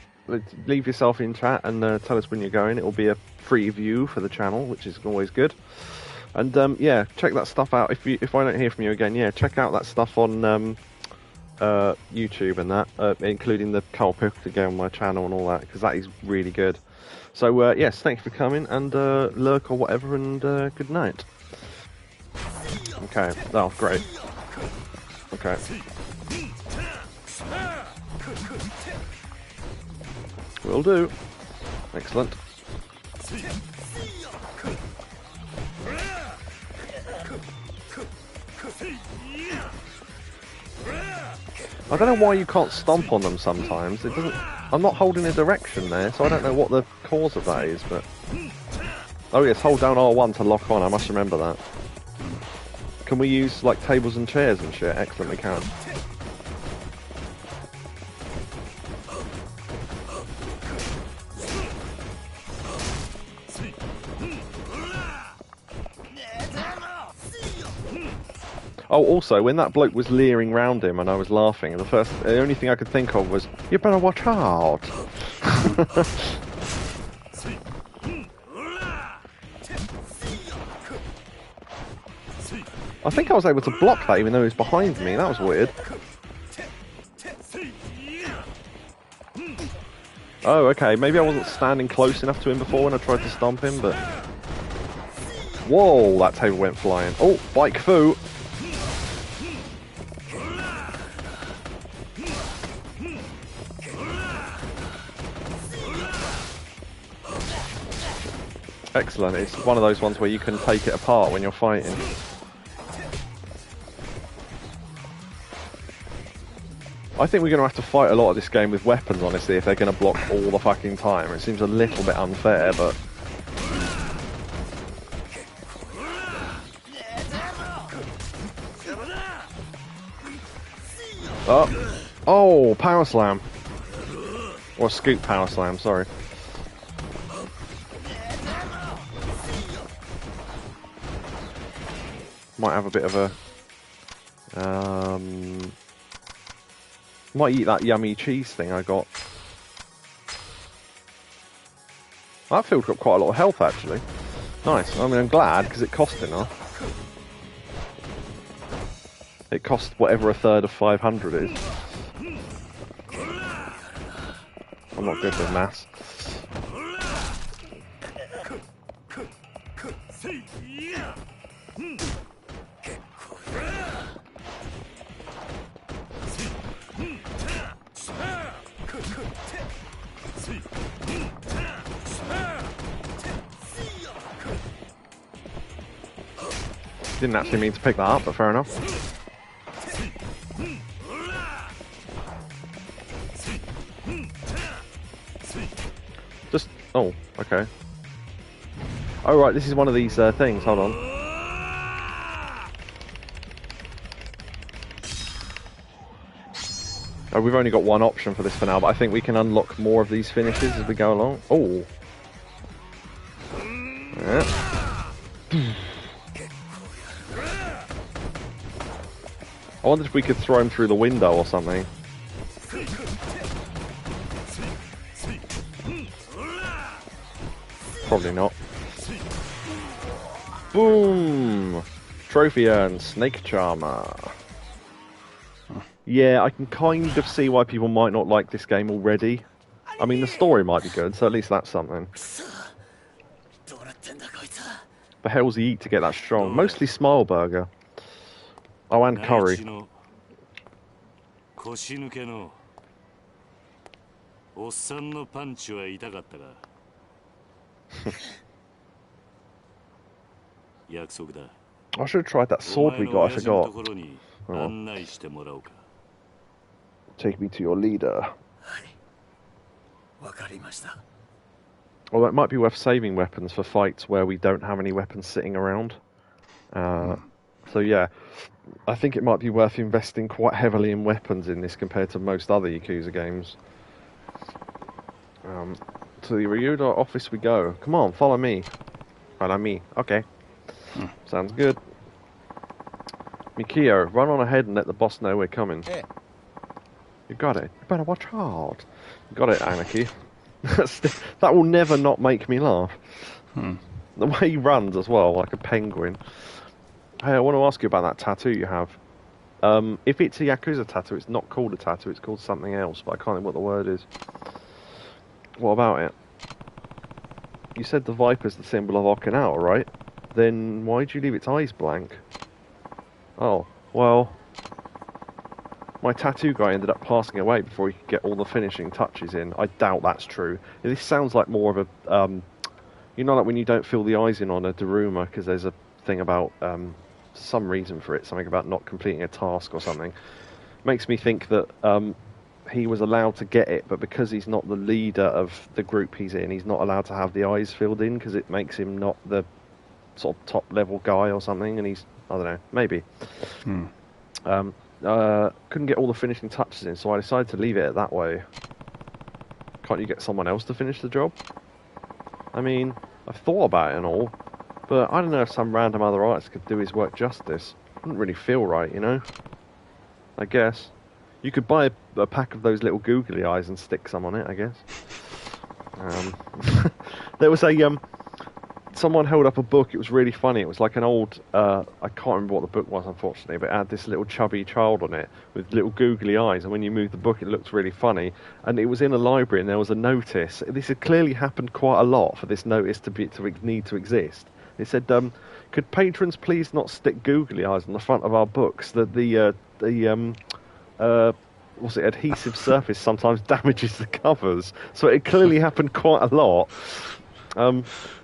Leave yourself in chat and tell us when you're going. It will be a free view for the channel, which is always good. And yeah, check that stuff out. If I don't hear from you again, yeah, check out that stuff on YouTube and that, including the Carl Pickle again on my channel and all that, because that is really good. So yes, thanks for coming and lurk or whatever, and good night. Okay, oh great. Okay. Will do. Excellent. I don't know why you can't stomp on them sometimes. It doesn't. I'm not holding a direction there, so I don't know what the cause of that is. But oh yes, hold down R1 to lock on. I must remember that. Can we use like tables and chairs and shit? Excellent, we can. Oh, also, when that bloke was leering round him and I was laughing, the only thing I could think of was, you better watch out. I think I was able to block that even though he was behind me. That was weird. Oh, okay. Maybe I wasn't standing close enough to him before when I tried to stomp him, but... Whoa, that table went flying. Oh, bike foo. Excellent. It's one of those ones where you can take it apart when you're fighting. I think we're going to have to fight a lot of this game with weapons, honestly, if they're going to block all the fucking time. It seems a little bit unfair, but... Oh! Oh! Power slam! Or scoop power slam, sorry. Might have a bit of a... Might eat that yummy cheese thing I got. That field's got quite a lot of health, actually. Nice. I mean, I'm glad, because it cost enough. It cost whatever a third of 500 is. I'm not good with maths. Didn't actually mean to pick that up, but fair enough. Just... oh, okay. Oh right, this is one of these things, hold on. Oh, we've only got one option for this for now, but I think we can unlock more of these finishes as we go along. Oh! Yeah. I wondered if we could throw him through the window or something. Probably not. Boom! Trophy earned, Snake Charmer. Yeah, I can kind of see why people might not like this game already. I mean, the story might be good, so at least that's something. The hell's he eat to get that strong? Mostly Smile Burger. Oh, and curry. I should have tried that sword we got, I forgot. Oh. Take me to your leader. Well, it might be worth saving weapons for fights where we don't have any weapons sitting around. So yeah, I think it might be worth investing quite heavily in weapons in this compared to most other Yakuza games. To the Ryuda office we go. Come on, follow me. Follow me. Okay. Sounds good. Mikio, run on ahead and let the boss know we're coming. Hey. You got it. You better watch out. You got it, Anarchy. That will never not make me laugh. The way he runs as well, like a penguin. Hey, I want to ask you about that tattoo you have. If it's a Yakuza tattoo, it's not called a tattoo, it's called something else, but I can't think what the word is. What about it? You said the viper's the symbol of Okinawa, right? Then why'd you leave its eyes blank? Oh, well... My tattoo guy ended up passing away before he could get all the finishing touches in. I doubt that's true. This sounds like more of a... you know, like when you don't fill the eyes in on a Daruma, because there's a thing about some reason for it, something about not completing a task or something. Makes me think that he was allowed to get it, but because he's not the leader of the group he's in, he's not allowed to have the eyes filled in because it makes him not the sort of top level guy or something, and he's, I don't know, maybe. Couldn't get all the finishing touches in, so I decided to leave it that way. Can't you get someone else to finish the job? I mean, I've thought about it and all, but I don't know if some random other artist could do his work justice. Wouldn't really feel right, you know? I guess. You could buy a pack of those little googly eyes and stick some on it, I guess. There was someone held up a book. It was really funny. It was like an old, I can't remember what the book was, unfortunately, but it had this little chubby child on it with little googly eyes, and when you moved the book, it looked really funny. And it was in a library, and there was a notice. This had clearly happened quite a lot for this notice to need to exist. It said, "Could patrons please not stick googly eyes on the front of our books? That the adhesive surface sometimes damages the covers." So it clearly happened quite a lot.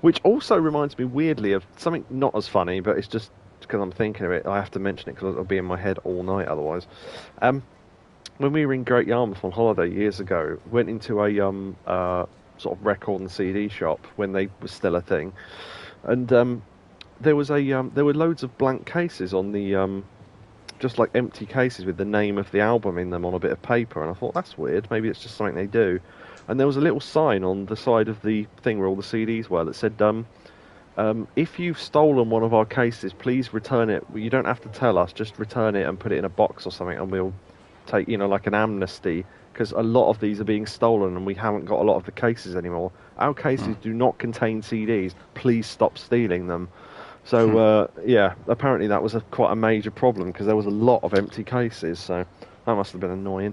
Which also reminds me weirdly of something not as funny, but it's just because I'm thinking of it, I have to mention it because it'll be in my head all night otherwise. When we were in Great Yarmouth on holiday years ago, went into a sort of record and CD shop when they were still a thing, and there were loads of blank cases on the just like empty cases with the name of the album in them on a bit of paper, and I thought, that's weird, maybe it's just something they do. And there was a little sign on the side of the thing where all the CDs were that said, if you've stolen one of our cases, please return it. You don't have to tell us, just return it and put it in a box or something, and we'll take, like an amnesty, because a lot of these are being stolen and we haven't got a lot of the cases anymore. Our cases do not contain CDs. Please stop stealing them. So, yeah, apparently that was quite a major problem because there was a lot of empty cases, so that must have been annoying.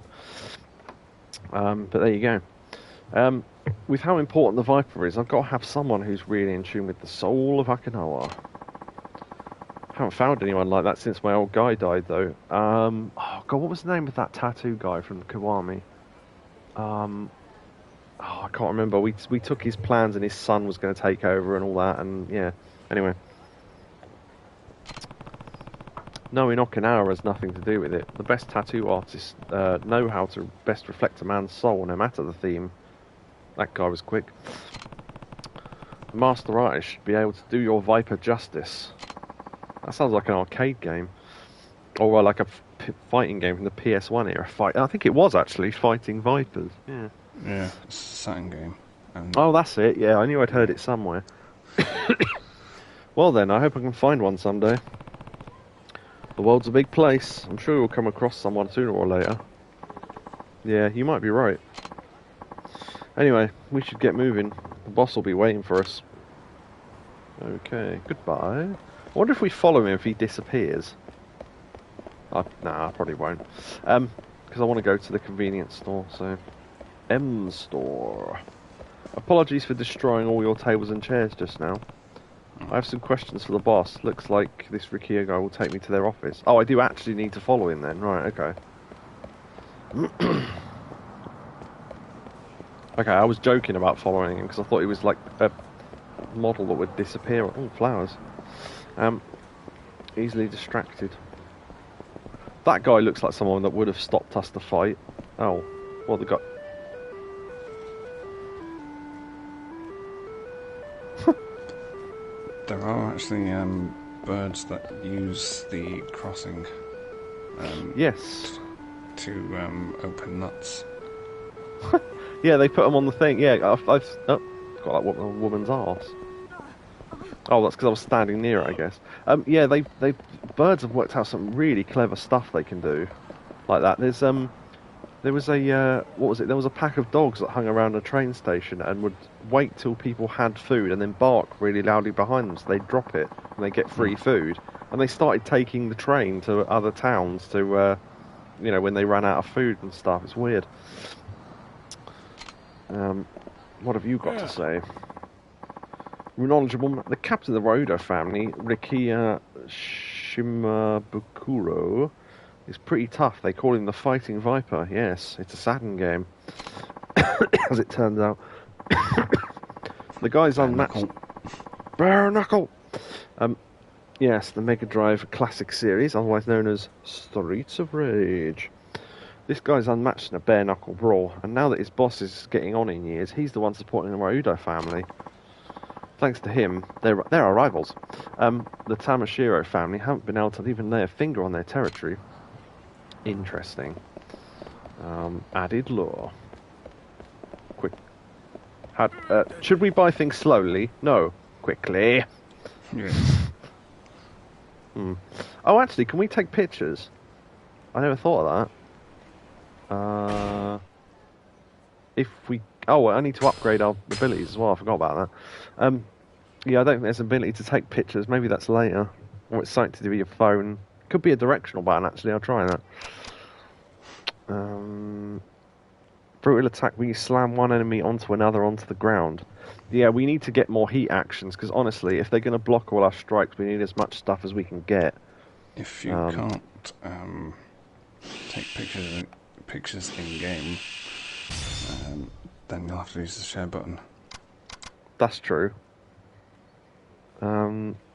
But there you go. With how important the Viper is, I've got to have someone who's really in tune with the soul of Okinawa. Haven't found anyone like that since my old guy died, though. Oh, God, what was the name of that tattoo guy from Kiwami? I can't remember. We took his plans and his son was going to take over and all that, and yeah. Anyway. Knowing Okinawa has nothing to do with it. The best tattoo artists know how to best reflect a man's soul, no matter the theme. That guy was quick. The master artist should be able to do your Viper justice. That sounds like an arcade game. Or like a fighting game from the PS1 era. I think it was actually Fighting Vipers. Yeah. Yeah, it's a Saturn game. Oh, that's it. Yeah, I knew I'd heard it somewhere. Well then, I hope I can find one someday. The world's a big place. I'm sure you'll come across someone sooner or later. Yeah, you might be right. Anyway, we should get moving. The boss will be waiting for us. Okay, goodbye. I wonder if we follow him if he disappears. Nah, I probably won't. Because I want to go to the convenience store, so... M store. Apologies for destroying all your tables and chairs just now. I have some questions for the boss. Looks like this Rikiya guy will take me to their office. Oh, I do actually need to follow him then. Right, okay. Okay, I was joking about following him because I thought he was like a model that would disappear. Oh, flowers. Easily distracted. That guy looks like someone that would have stopped us to fight. Oh, well, the guy... There are actually birds that use the crossing. Yes. To open nuts. Yeah, they put them on the thing. Yeah, I've got that woman's arse. Oh, that's because I was standing near it, I guess. Yeah, birds have worked out some really clever stuff they can do, like that. There was a what was it? There was a pack of dogs that hung around a train station and would wait till people had food and then bark really loudly behind them, so they'd drop it and they get free food. And they started taking the train to other towns to, when they ran out of food and stuff. It's weird. What have you got to say? Knowledgeable, the captain of the Rhoda family, Rikiya Shimabukuro, is pretty tough. They call him the Fighting Viper. Yes, it's a Saturn game, as it turns out. The guy's unmatched. Bare knuckle. Yes, the Mega Drive Classic Series, otherwise known as Streets of Rage. This guy's unmatched in a bare-knuckle brawl, and now that his boss is getting on in years, he's the one supporting the Ryudo family. Thanks to him, they're our rivals. The Tamashiro family haven't been able to even lay a finger on their territory. Interesting. Added lore. Quick. Should we buy things slowly? No. Quickly. Yeah. Oh, actually, can we take pictures? I never thought of that. If we... Oh, I need to upgrade our abilities as well. I forgot about that. Yeah, I don't think there's an ability to take pictures. Maybe that's later. Or it's something to do with your phone. Could be a directional button, actually. I'll try that. Brutal attack where you slam one enemy onto another onto the ground. Yeah, we need to get more heat actions, because honestly, if they're going to block all our strikes, we need as much stuff as we can get. If you can't take pictures in game, then you'll have to use the share button. That's true.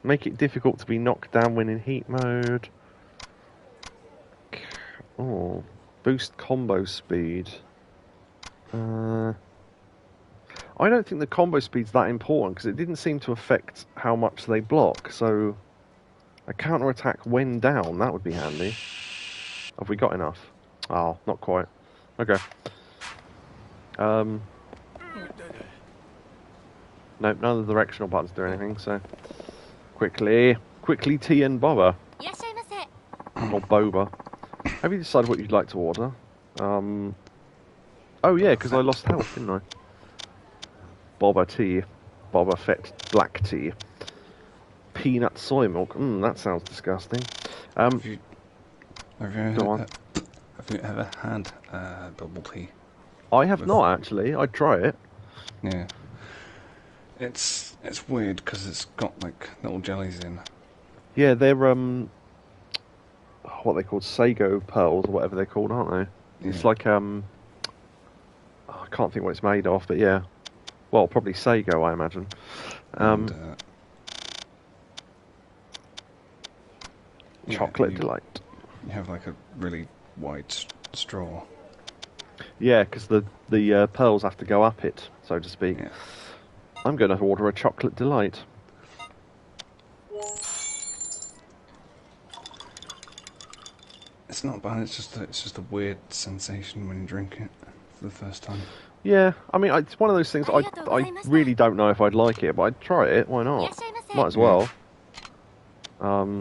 Make it difficult to be knocked down when in heat mode. Oh, boost combo speed. I don't think the combo speed's that important because it didn't seem to affect how much they block. So a counter attack when down, that would be handy. Have we got enough? Oh, not quite. Okay. Nope, none of the directional buttons do anything, so... Quickly T and Boba. Or Boba. Have you decided what you'd like to order? Oh yeah, because I lost health, didn't I? Boba tea. Boba Fett black tea. Peanut soy milk. That sounds disgusting. Have you ever had bubble tea? I have not, actually. I'd try it. Yeah. It's weird because it's got like little jellies in. Yeah, they're what they called Sago pearls or whatever they're called, aren't they? Yeah. It's like I can't think what it's made of, but yeah. Well, probably Sago, I imagine. Chocolate delight. You have like a really wide straw. Yeah, because the pearls have to go up it, so to speak. Yeah. I'm going to order a chocolate delight. It's not bad. It's just a weird sensation when you drink it for the first time. Yeah, I mean, it's one of those things. I really don't know if I'd like it, but I'd try it. Why not? Might as well. Oh,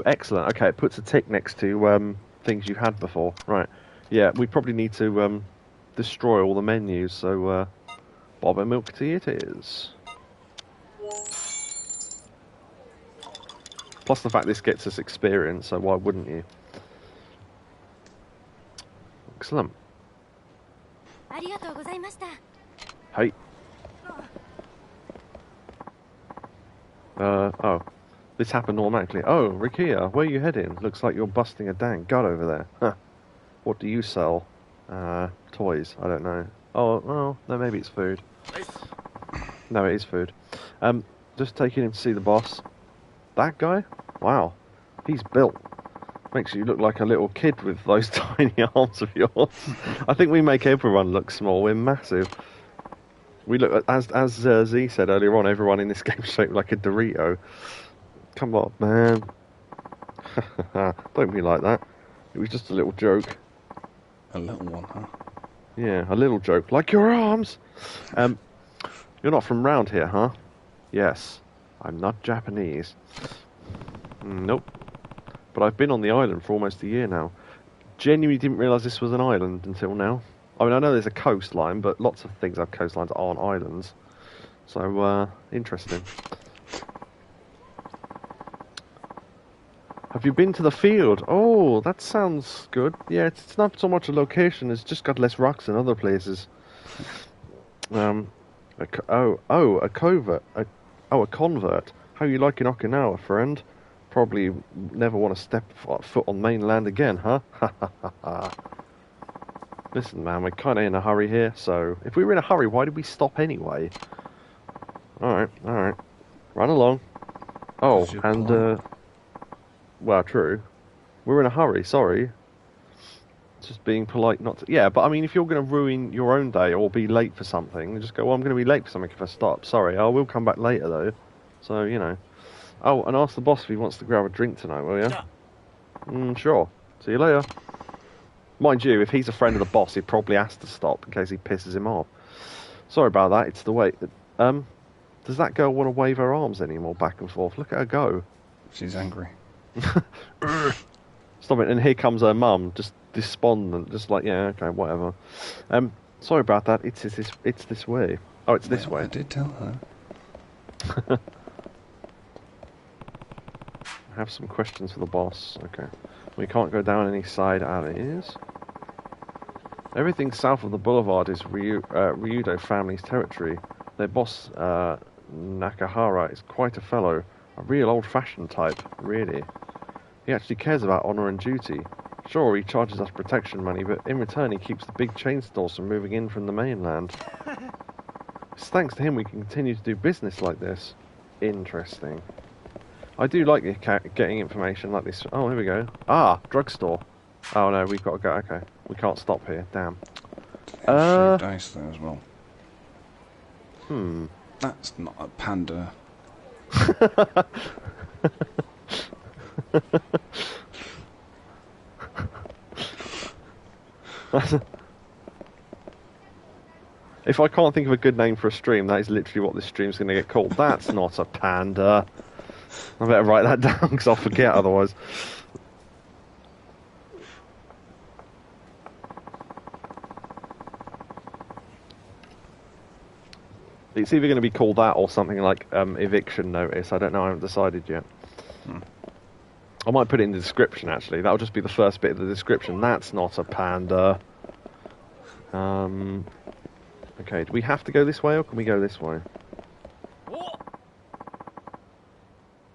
excellent. Okay, it puts a tick next to things you've had before. Right. Yeah, we probably need to destroy all the menus. So, Boba milk tea it is. Plus the fact this gets us experience, so why wouldn't you? Excellent. Hey. Oh. This happened automatically. Oh, Rikia, where are you heading? Looks like you're busting a dang gut over there. Huh. What do you sell? Toys. I don't know. Oh, well, no, maybe it's food. No, it is food. Just taking him to see the boss. That guy? Wow. He's built. Makes you look like a little kid with those tiny arms of yours. I think we make everyone look small. We're massive. We look, as Z said earlier on, everyone in this game is shaped like a Dorito. Come on, man. Don't be like that. It was just a little joke. A little one, huh? Yeah, a little joke. Like your arms! You're not from round here, huh? Yes. I'm not Japanese. Nope. But I've been on the island for almost a year now. Genuinely didn't realise this was an island until now. I mean, I know there's a coastline, but lots of things have coastlines that aren't islands. So, interesting. Have you been to the field? Oh, that sounds good. Yeah, it's not so much a location, it's just got less rocks than other places. A covert. A convert. How you liking Okinawa, friend? Probably never want to step foot on mainland again, huh? Listen, man, we're kind of in a hurry here, so... If we were in a hurry, why did we stop anyway? Alright. Run along. Oh, you're and, polite. well, true. We're in a hurry, sorry. Just being polite not to... Yeah, but I mean, if you're going to ruin your own day or be late for something, just go, well, I'm going to be late for something if I stop. Sorry, I will come back later, though. So, you know. Oh, and ask the boss if he wants to grab a drink tonight, will you? Sure. See you later. Mind you, if he's a friend of the boss, he probably has to stop in case he pisses him off. Sorry about that, it's the way... does that girl want to wave her arms anymore back and forth? Look at her go. She's angry. Stop it, and here comes her mum, just despondent, just like, yeah, okay, whatever. Sorry about that, it's this way. Oh, it's this way. I did tell her. I have some questions for the boss. Okay. We can't go down any side alleys. Everything south of the boulevard is Ryudo family's territory. Their boss, Nakahara, is quite a fellow. A real old-fashioned type, really. He actually cares about honor and duty. Sure, he charges us protection money, but in return he keeps the big chain stores from moving in from the mainland. It's thanks to him we can continue to do business like this. Interesting. I do like getting information like this. Oh, here we go. Ah, drugstore. Oh no, we've got to go. Okay, we can't stop here. Damn. Dice there as well. Hmm. That's not a panda. If I can't think of a good name for a stream, that is literally what this stream's going to get called. That's not a panda. I better write that down because I'll forget otherwise. It's either going to be called that or something like eviction notice. I don't know. I haven't decided yet. I might put it in the description, actually. That'll just be the first bit of the description. That's not a panda. Okay, do we have to go this way or can we go this way?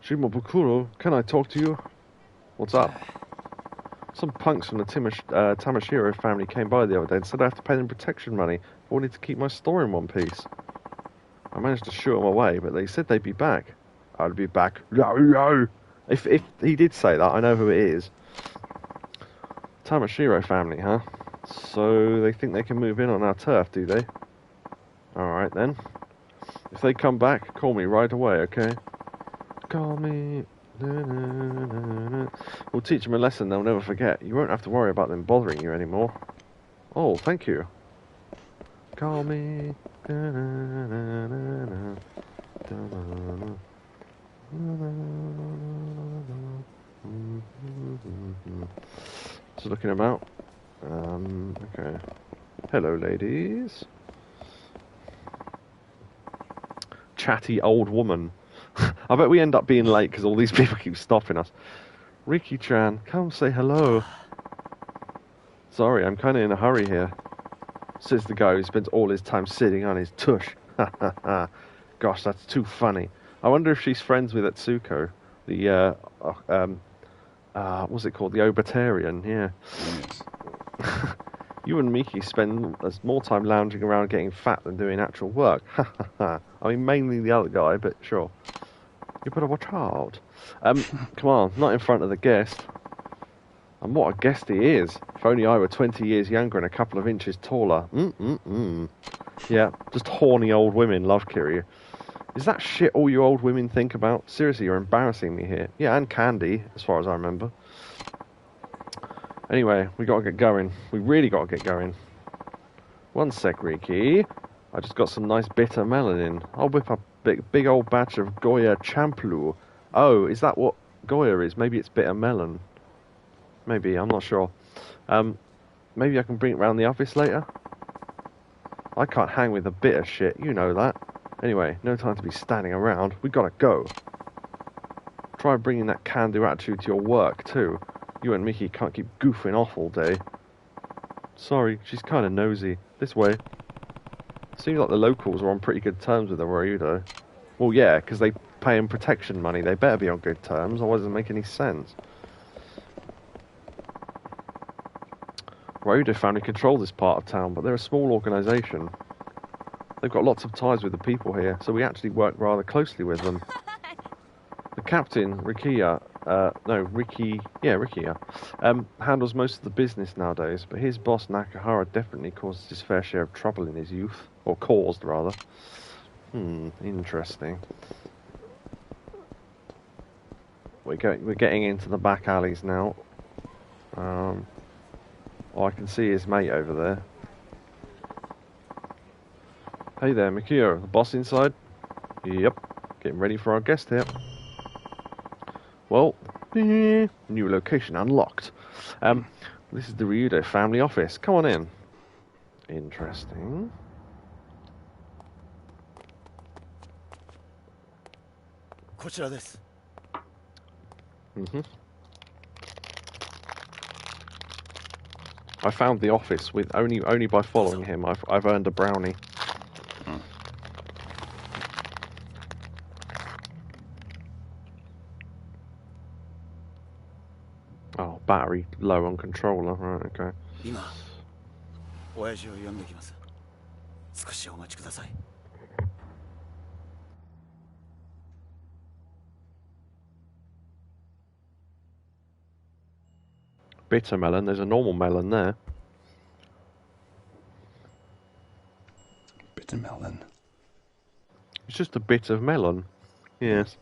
Shimabukuro, can I talk to you? What's up? Some punks from the Tamashiro family came by the other day and said I have to pay them protection money if I wanted to keep my store in one piece. I managed to shoo them away, but they said they'd be back. I'd be back. No. If he did say that, I know who it is. Tamashiro family, huh? So they think they can move in on our turf, do they? Alright then. If they come back, call me right away, okay? Call me. We'll teach them a lesson they'll never forget. You won't have to worry about them bothering you anymore. Oh, thank you. Call me. Just looking about. Okay. Hello, ladies. Chatty old woman. I bet we end up being late because all these people keep stopping us. Riki-chan, come say hello. Sorry, I'm kind of in a hurry here. Says the guy who spends all his time sitting on his tush. Ha ha ha. Gosh, that's too funny. I wonder if she's friends with Atsuko, the, what's it called? The Obatarian, yeah. Yes. You and Miki spend more time lounging around getting fat than doing actual work. Ha ha ha. I mean, mainly the other guy, but sure. You better watch out. Come on, not in front of the guest. And what a guest he is. If only I were 20 years younger and a couple of inches taller. Yeah, just horny old women love Kiryu. Is that shit all you old women think about? Seriously, you're embarrassing me here. Yeah, and Candy, as far as I remember. Anyway, we gotta get going. We really gotta get going. One sec, Riki. I just got some nice bitter melanin. I'll whip up a big old batch of Goya Champlu. Oh, is that what Goya is? Maybe it's bitter melon. Maybe, I'm not sure. Maybe I can bring it round the office later? I can't hang with the bitter shit, you know that. Anyway, no time to be standing around. We gotta go. Try bringing that can-do attitude to your work, too. You and Miki can't keep goofing off all day. Sorry, she's kind of nosy. This way. Seems like the locals are on pretty good terms with the Ryudo. Well, yeah, because they pay him protection money. They better be on good terms, otherwise it doesn't make any sense. Ryudo family control this part of town, but they're a small organisation. They've got lots of ties with the people here, so we actually work rather closely with them. The Captain Rikia, handles most of the business nowadays, but his boss Nakahara definitely causes his fair share of trouble in his youth, or caused rather. Interesting. We're getting into the back alleys now. Oh, I can see his mate over there. Hey there, Mikio, the boss inside? Yep, getting ready for our guest here. Well, new location unlocked. This is the Ryudo family office. Come on in. Interesting. I found the office with only by following him. I've earned a brownie. Oh, battery low on controller. Right, okay. Bitter melon. There's a normal melon there. Bitter melon. It's just a bit of melon. Yes.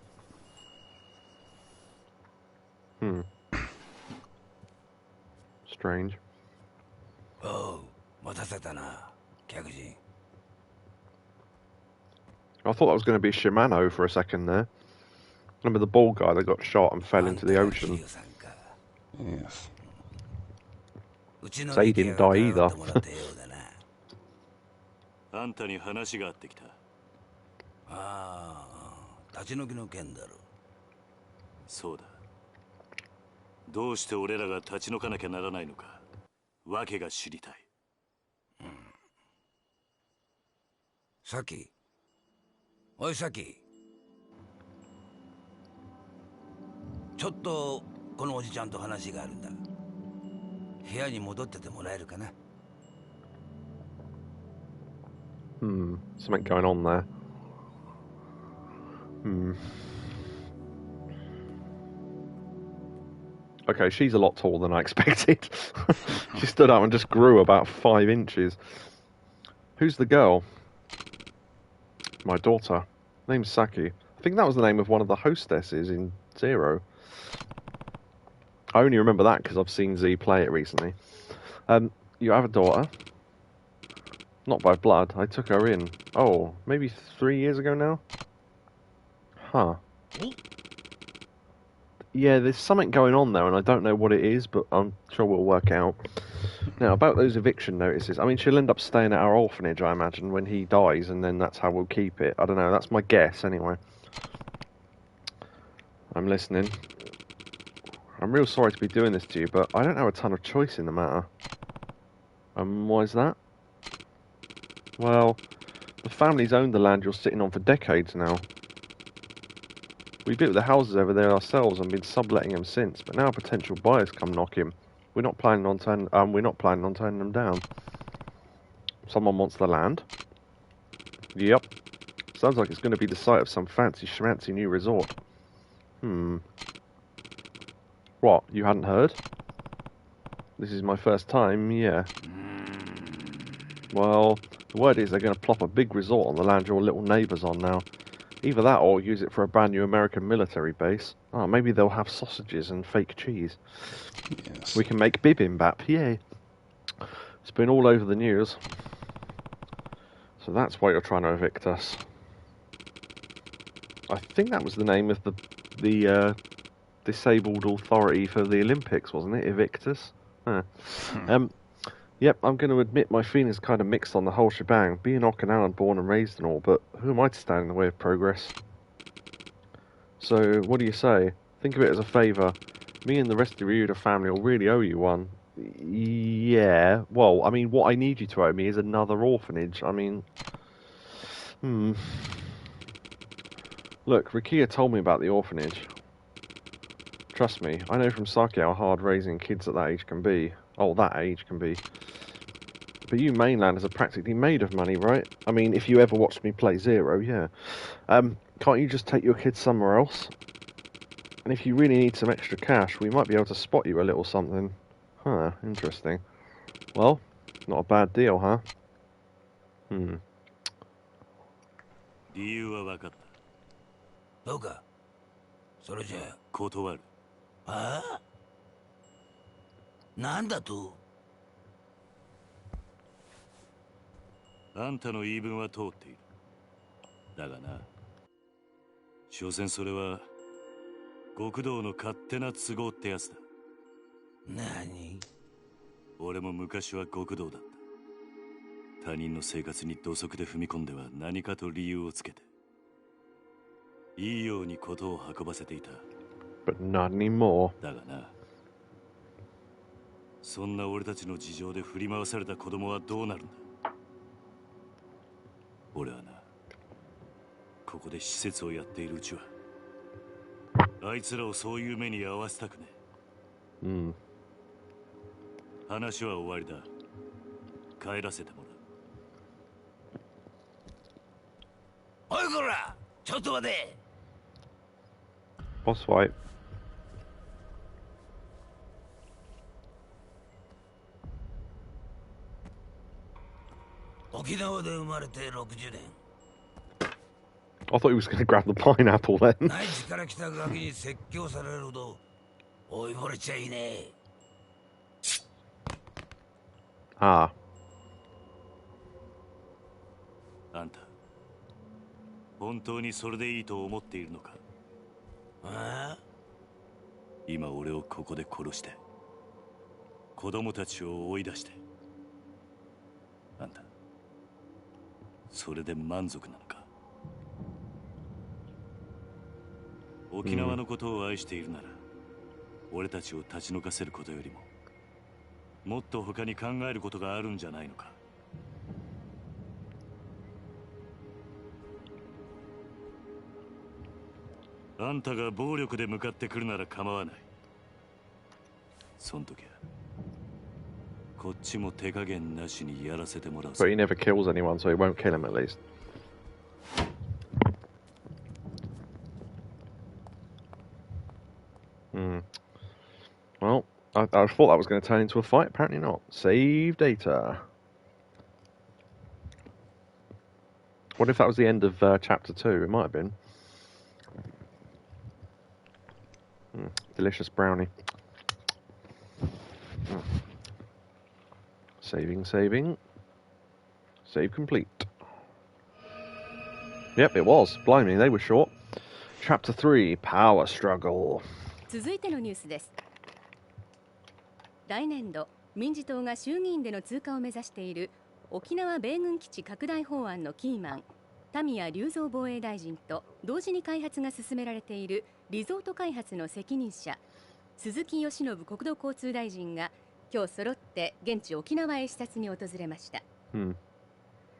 Strange. Oh, I thought that was going to be Shimano for a second there. Remember the bald guy that got shot and fell into the ocean? Yes. So he didn't die either. あんたに話があってきた。ああ、立ち退きの件だろ。そうだ。どうして俺らが立ち退かなきゃならないのか、わけが知りたい。さき。おいさき。ちょっとこのおじちゃんと話があるんだ。部屋に戻っててもらえるかな。Something going on there. Okay, she's a lot taller than I expected. She stood up and just grew about 5 inches. Who's the girl? My daughter. Name's Saki. I think that was the name of one of the hostesses in Zero. I only remember that because I've seen Z play it recently. You have a daughter. Not by blood. I took her in. Oh, maybe 3 years ago now? Huh. Yeah, there's something going on there, and I don't know what it is, but I'm sure we'll work out. Now, about those eviction notices, I mean, she'll end up staying at our orphanage, I imagine, when he dies, and then that's how we'll keep it. I don't know, that's my guess, anyway. I'm listening. I'm real sorry to be doing this to you, but I don't have a ton of choice in the matter. Why is that? Well, the family's owned the land you're sitting on for decades now. We built the houses over there ourselves and been subletting them since, but now potential buyers come knocking. We're not planning on turning them down. Someone wants the land. Yep. Sounds like it's going to be the site of some fancy schmancy new resort. What, you hadn't heard? This is my first time, yeah. Well, the word is they're going to plop a big resort on the land your little neighbour's on now. Either that or use it for a brand new American military base. Oh, maybe they'll have sausages and fake cheese. Yes. We can make bibimbap, yay. It's been all over the news. So that's why you're trying to evict us. I think that was the name of the disabled authority for the Olympics, wasn't it? Evictus? Huh. Yep, I'm going to admit my feelings kind of mixed on the whole shebang. Being Okinawan born and raised and all, but who am I to stand in the way of progress? So, what do you say? Think of it as a favour. Me and the rest of the Ryuda family will really owe you one. Yeah, well, I mean, what I need you to owe me is another orphanage. I mean... Look, Rikia told me about the orphanage. Trust me, I know from Saki how hard raising kids at that age can be. Oh, that age can be. But you mainlanders are practically made of money, right? I mean, if you ever watched me play Zero, yeah. Can't you just take your kids somewhere else? And if you really need some extra cash, we might be able to spot you a little something. Huh, interesting. Well, not a bad deal, huh? 理由は分かった。どうか。それじゃあ断る。ああ？なんだと？あんたの言い分は通っている。だがな、所詮それは極道の勝手な都合ってやつだ。何？俺も昔は極道だった。他人の生活に土足で踏み込んでは何かと理由をつけて、いいようにことを運ばせていた。But not anymore. だがな、そんな俺たちの事情で振り回された子供はどうなるんだ。俺はな、ここで施設をやっているうちはあいつらをそういう目に遭わせたくねえ。話は終わりだ。帰らせてもらう。おいこら、ちょっと待て。Boss fight. 沖縄で生まれて60年。I thought he was going to grab the pineapple then. 内地から来たガキに説教されるほど追い惚れちゃいねえ。あんた、本当にそれでいいと思っているのか。ああ？今俺をここで殺して子供たちを追い出して、あんたそれで満足なのか。沖縄のことを愛しているなら、俺たちを立ち退かせることよりももっと他に考えることがあるんじゃないのか。あんたが暴力で向かってくるなら構わない。そん時はこっちも手加減なしにやらせてもらう。But he never kills anyone, so he won't kill him at least. Well, I thought that was going to turn into a fight. Apparently not. Save data. What if that was the end of chapter 2? It might have been. Delicious brownie. Saving. Save complete. Yep, it was. Blimey, they were short. Chapter 3, Power Struggle. 続いてのニュースです。来年度、民自党が衆議院での通過を目指している沖縄米軍基地拡大法案のキーマン、田宮隆三防衛大臣と同時に開発が進められているリゾート開発の責任者、鈴木義信国土交通大臣が今日揃って現地沖縄へ視察に訪れました。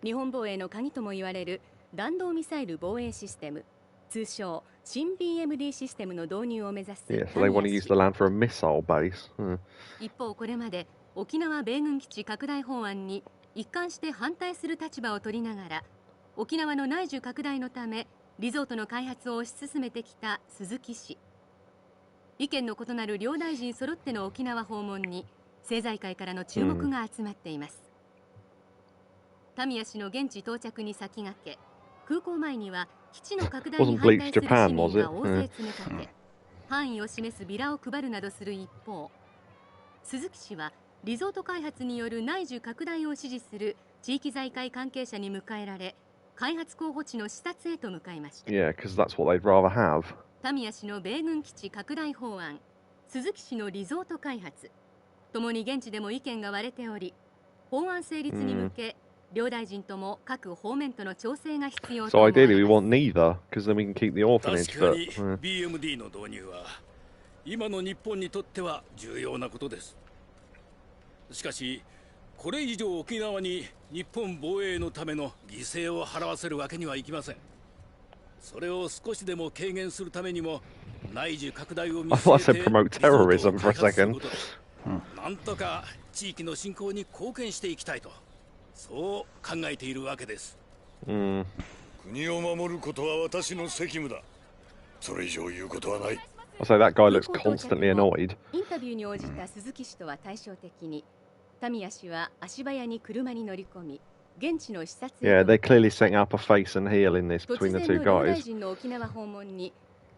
日本防衛の鍵とも言われる弾道ミサイル防衛システム、通称新 BMD システムの導入を目指す。Yeah, so they want to use the land for a missile base. 一方、これまで沖縄米軍基地拡大法案に一貫して反対する立場を取りながら、沖縄の内需拡大のためリゾートの開発を推し進めてきた鈴木氏。意見の異なる両大臣揃っての沖縄訪問に政財界からの注目が集まっています。田宮氏の現地到着に先駆け、空港前には基地の拡大に反対する市民が大勢詰めかけ、範囲を示すビラを配るなどする一方、鈴木氏はリゾート開発による内需拡大を支持する地域財界関係者に迎えられ、開発候補地の視察へと向かいました。Yeah, because that's what they'd rather have. 田宮氏の米軍基地拡大法案、鈴木氏のリゾート開発、ともに現地でも意見が割れており、法案成立に向け、両大臣とも各方面との調整が必要と思われます。So ideally we want neither, because then we can keep the orphanage. 確かに BMD の導入は今の日本にとっては重要なことです。しかしこれ以上沖縄に日本防衛のための犠牲を払わせるわけにはいきません。それを少しでも軽減するためにも内需拡大を見据えて promote terrorism for a second. なんとか地域の振興に貢献していきたいと、そう考えているわけです。国を守ることは私の責務だ。それ以上言うことはない。I'll say that guy looks constantly annoyed. インタビューに応じた鈴木氏とは対照的に、タミヤ氏は足早に車に乗り込み、現地の視察へ Yeah, they're clearly setting up a face and heel in this between the two 突然の領 guys. 大臣の沖縄訪問に、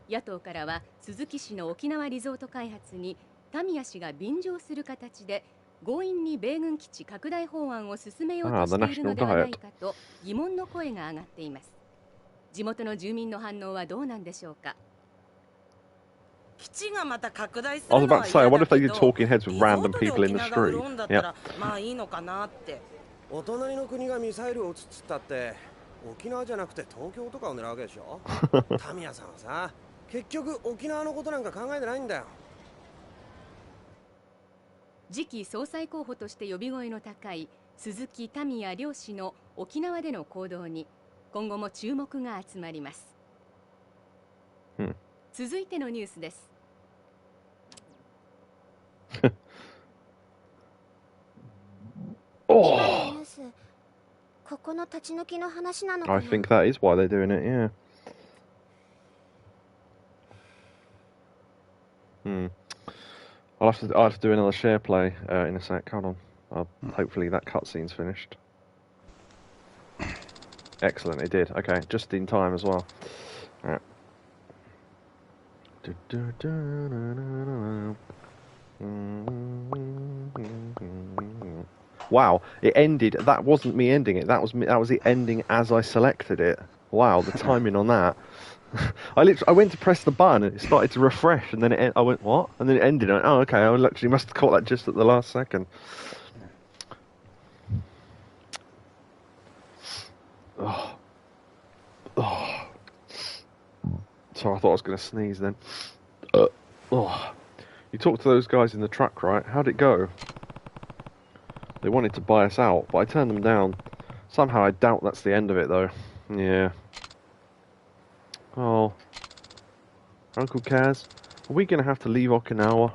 野党からは鈴木氏の沖縄リゾート開発にタミヤ氏が便乗する形で強引に米軍基地拡大法案を進めようとしているのではないかと疑問の声が上がっています。地元の住民の反応はどうなんでしょうか。基地がまた拡大す I る was の about は to say, I 嫌 wonder だ if they け did ど、 talking heads リ with ゾー random トで people in 沖 the 縄が street. 潤んだったら Yep. まあいいのかなって。お隣の国がミサイルを撃つっつったって沖縄じゃなくて東京とかを狙うわけでしょ。タミヤさんはさ、結局沖縄のことなんか考えてないんだよ。次期総裁候補として呼び声の高い鈴木タミヤ両氏の沖縄での行動に今後も注目が集まります。続いてのニュースです。Oh, ここの立ち退きの話なのかな。 I think that is why they're doing it, yeah. I'll have to do another share play in a sec. Hold on. Hopefully that cutscene's finished. Excellent, it did. Okay, just in time as well. Right. Wow, it ended. That wasn't me ending it. That was me. That was it ending as I selected it. Wow, the timing on that. I went to press the button and it started to refresh, and then I went what? And then it ended. I went, oh, okay. I literally must have caught that just at the last second. Oh. Oh. So I thought I was going to sneeze then. Oh. You talked to those guys in the truck, right? How'd it go? They wanted to buy us out, but I turned them down. Somehow I doubt that's the end of it, though. Yeah. Oh. Uncle Kaz, are we going to have to leave Okinawa?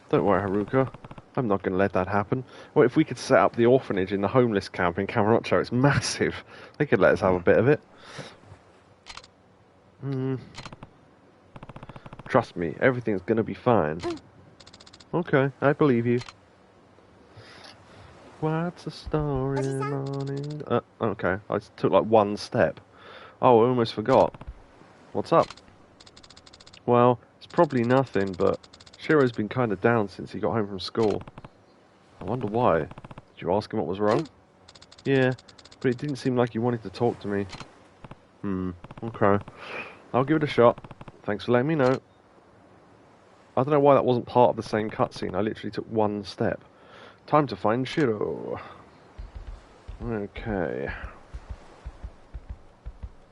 Don't worry, Haruka. I'm not going to let that happen. Well, if we could set up the orphanage in the homeless camp in Kamurocho, it's massive. They could let us have a bit of it. Trust me, everything's going to be fine. Okay, I believe you. What's the story, morning? Okay, I just took like one step. Oh, I almost forgot. What's up? Well, it's probably nothing, but Shiro's been kind of down since he got home from school. I wonder why. Did you ask him what was wrong? Yeah, but it didn't seem like he wanted to talk to me. Okay. I'll give it a shot. Thanks for letting me know. I don't know why that wasn't part of the same cutscene. I literally took one step. Time to find Shiro. Okay.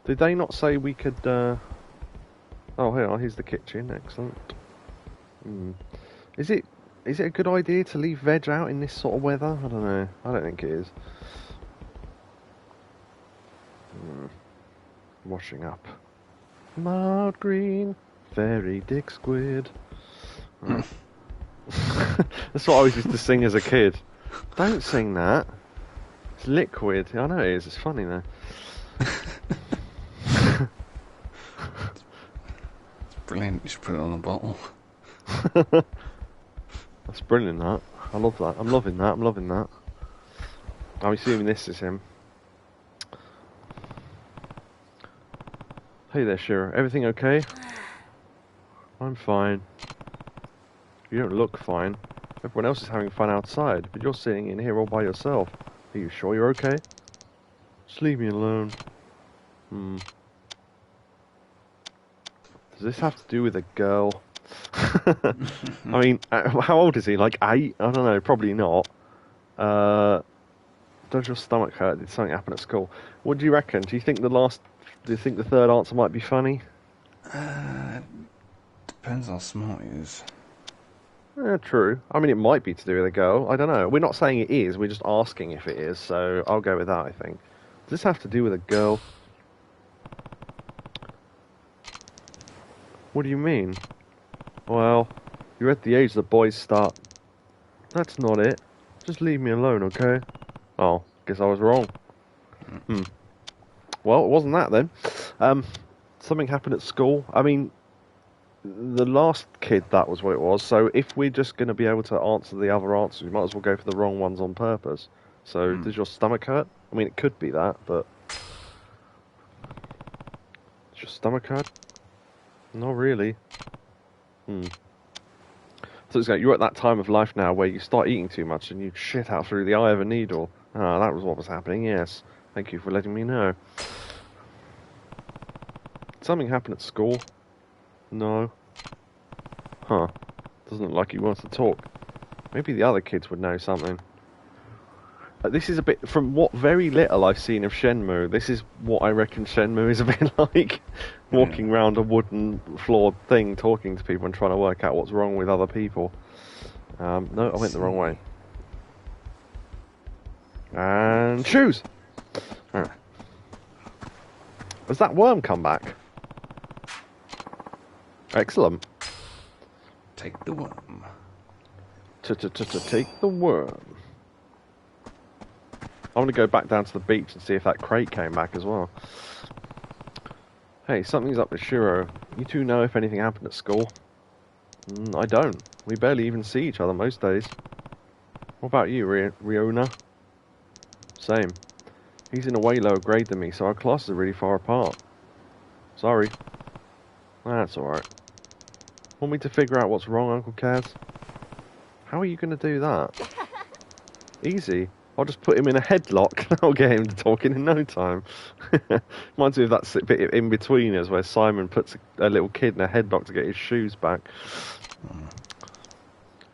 Did they not say we could, Oh, here's the kitchen. Excellent. Is it a good idea to leave veg out in this sort of weather? I don't know. I don't think it is. Washing up. Mud green, fairy dick squid. That's what I always used to sing as a kid. Don't sing that. It's liquid. I know it is. It's funny though. It's brilliant. You should put it on a bottle. That's brilliant, that. I love that. I'm loving that. I'm loving that. I'm assuming this is him. Hey there, Shiro. Everything okay? I'm fine. You don't look fine. Everyone else is having fun outside, but you're sitting in here all by yourself. Are you sure you're okay? Just leave me alone. Does this have to do with a girl? I mean, how old is he? Like 8? I don't know. Probably not. Does your stomach hurt? Did something happen at school? What do you reckon? Do you think the third answer might be funny? Depends how smart he is. True. I mean, it might be to do with a girl. I don't know. We're not saying it is. We're just asking if it is. So I'll go with that, I think. Does this have to do with a girl? What do you mean? Well, you're at the age the boys start. That's not it. Just leave me alone, okay? Oh, guess I was wrong. Well, it wasn't that then. Something happened at school. I mean, the last kid, that was what it was. So if we're just going to be able to answer the other answers, we might as well go for the wrong ones on purpose. So does your stomach hurt? I mean, it could be that, but... Does your stomach hurt? Not really. So it's like you're at that time of life now where you start eating too much and you shit out through the eye of a needle. Ah, that was what was happening, yes. Thank you for letting me know. Did something happen at school? No. Huh. Doesn't look like he wants to talk. Maybe the other kids would know something. This is a bit, from what very little I've seen of Shenmue, this is what I reckon Shenmue is a bit like. Walking around a wooden floored thing, talking to people and trying to work out what's wrong with other people. No, I went the wrong way. And shoes! Right. Has that worm come back? Excellent. Take the worm. Take the worm. I want to go back down to the beach and see if that crate came back as well. Hey, something's up with Shiro. You two know if anything happened at school? I don't. We barely even see each other most days. What about you, Riona? Same. He's in a way lower grade than me, so our classes are really far apart. Sorry. That's alright. Want me to figure out what's wrong, Uncle Kaz? How are you going to do that? Easy. I'll just put him in a headlock. I'll get him talking in no time. Reminds me of that bit in Betweeners where Simon puts a little kid in a headlock to get his shoes back.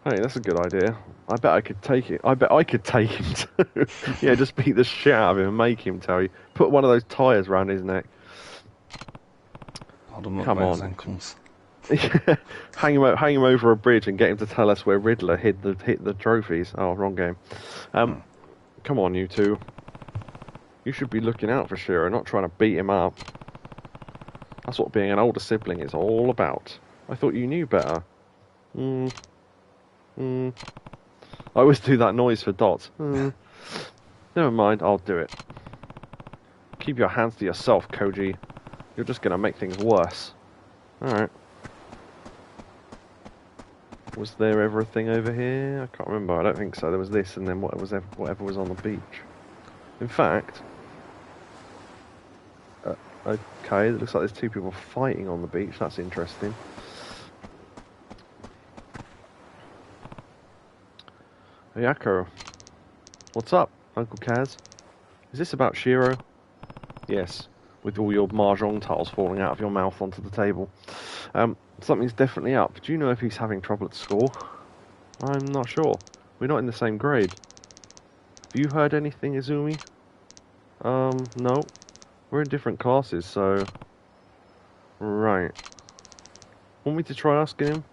Hey, that's a good idea. I bet I could take it. I bet I could take him too. Yeah, just beat the shit out of him and make him tell you. Put one of those tyres round his neck. Hold him up Come by on. his ankles. hang him over a bridge and get him to tell us where Riddler hid the trophies. Oh, wrong game. Come on, you two. You should be looking out for Shiro, not trying to beat him up. That's what being an older sibling is all about. I thought you knew better. I always do that noise for Dot. Never mind, I'll do it. Keep your hands to yourself, Koji. You're just gonna make things worse. Alright. Was there ever a thing over here? I can't remember. I don't think so. There was this and then whatever was on the beach. In fact... okay, it looks like there's two people fighting on the beach. That's interesting. Yako. What's up, Uncle Kaz? Is this about Shiro? Yes, with all your mahjong tiles falling out of your mouth onto the table. Something's definitely up. Do you know if he's having trouble at school? I'm not sure. We're not in the same grade. Have you heard anything, Izumi? No. We're in different classes, so... Right. Want me to try asking him?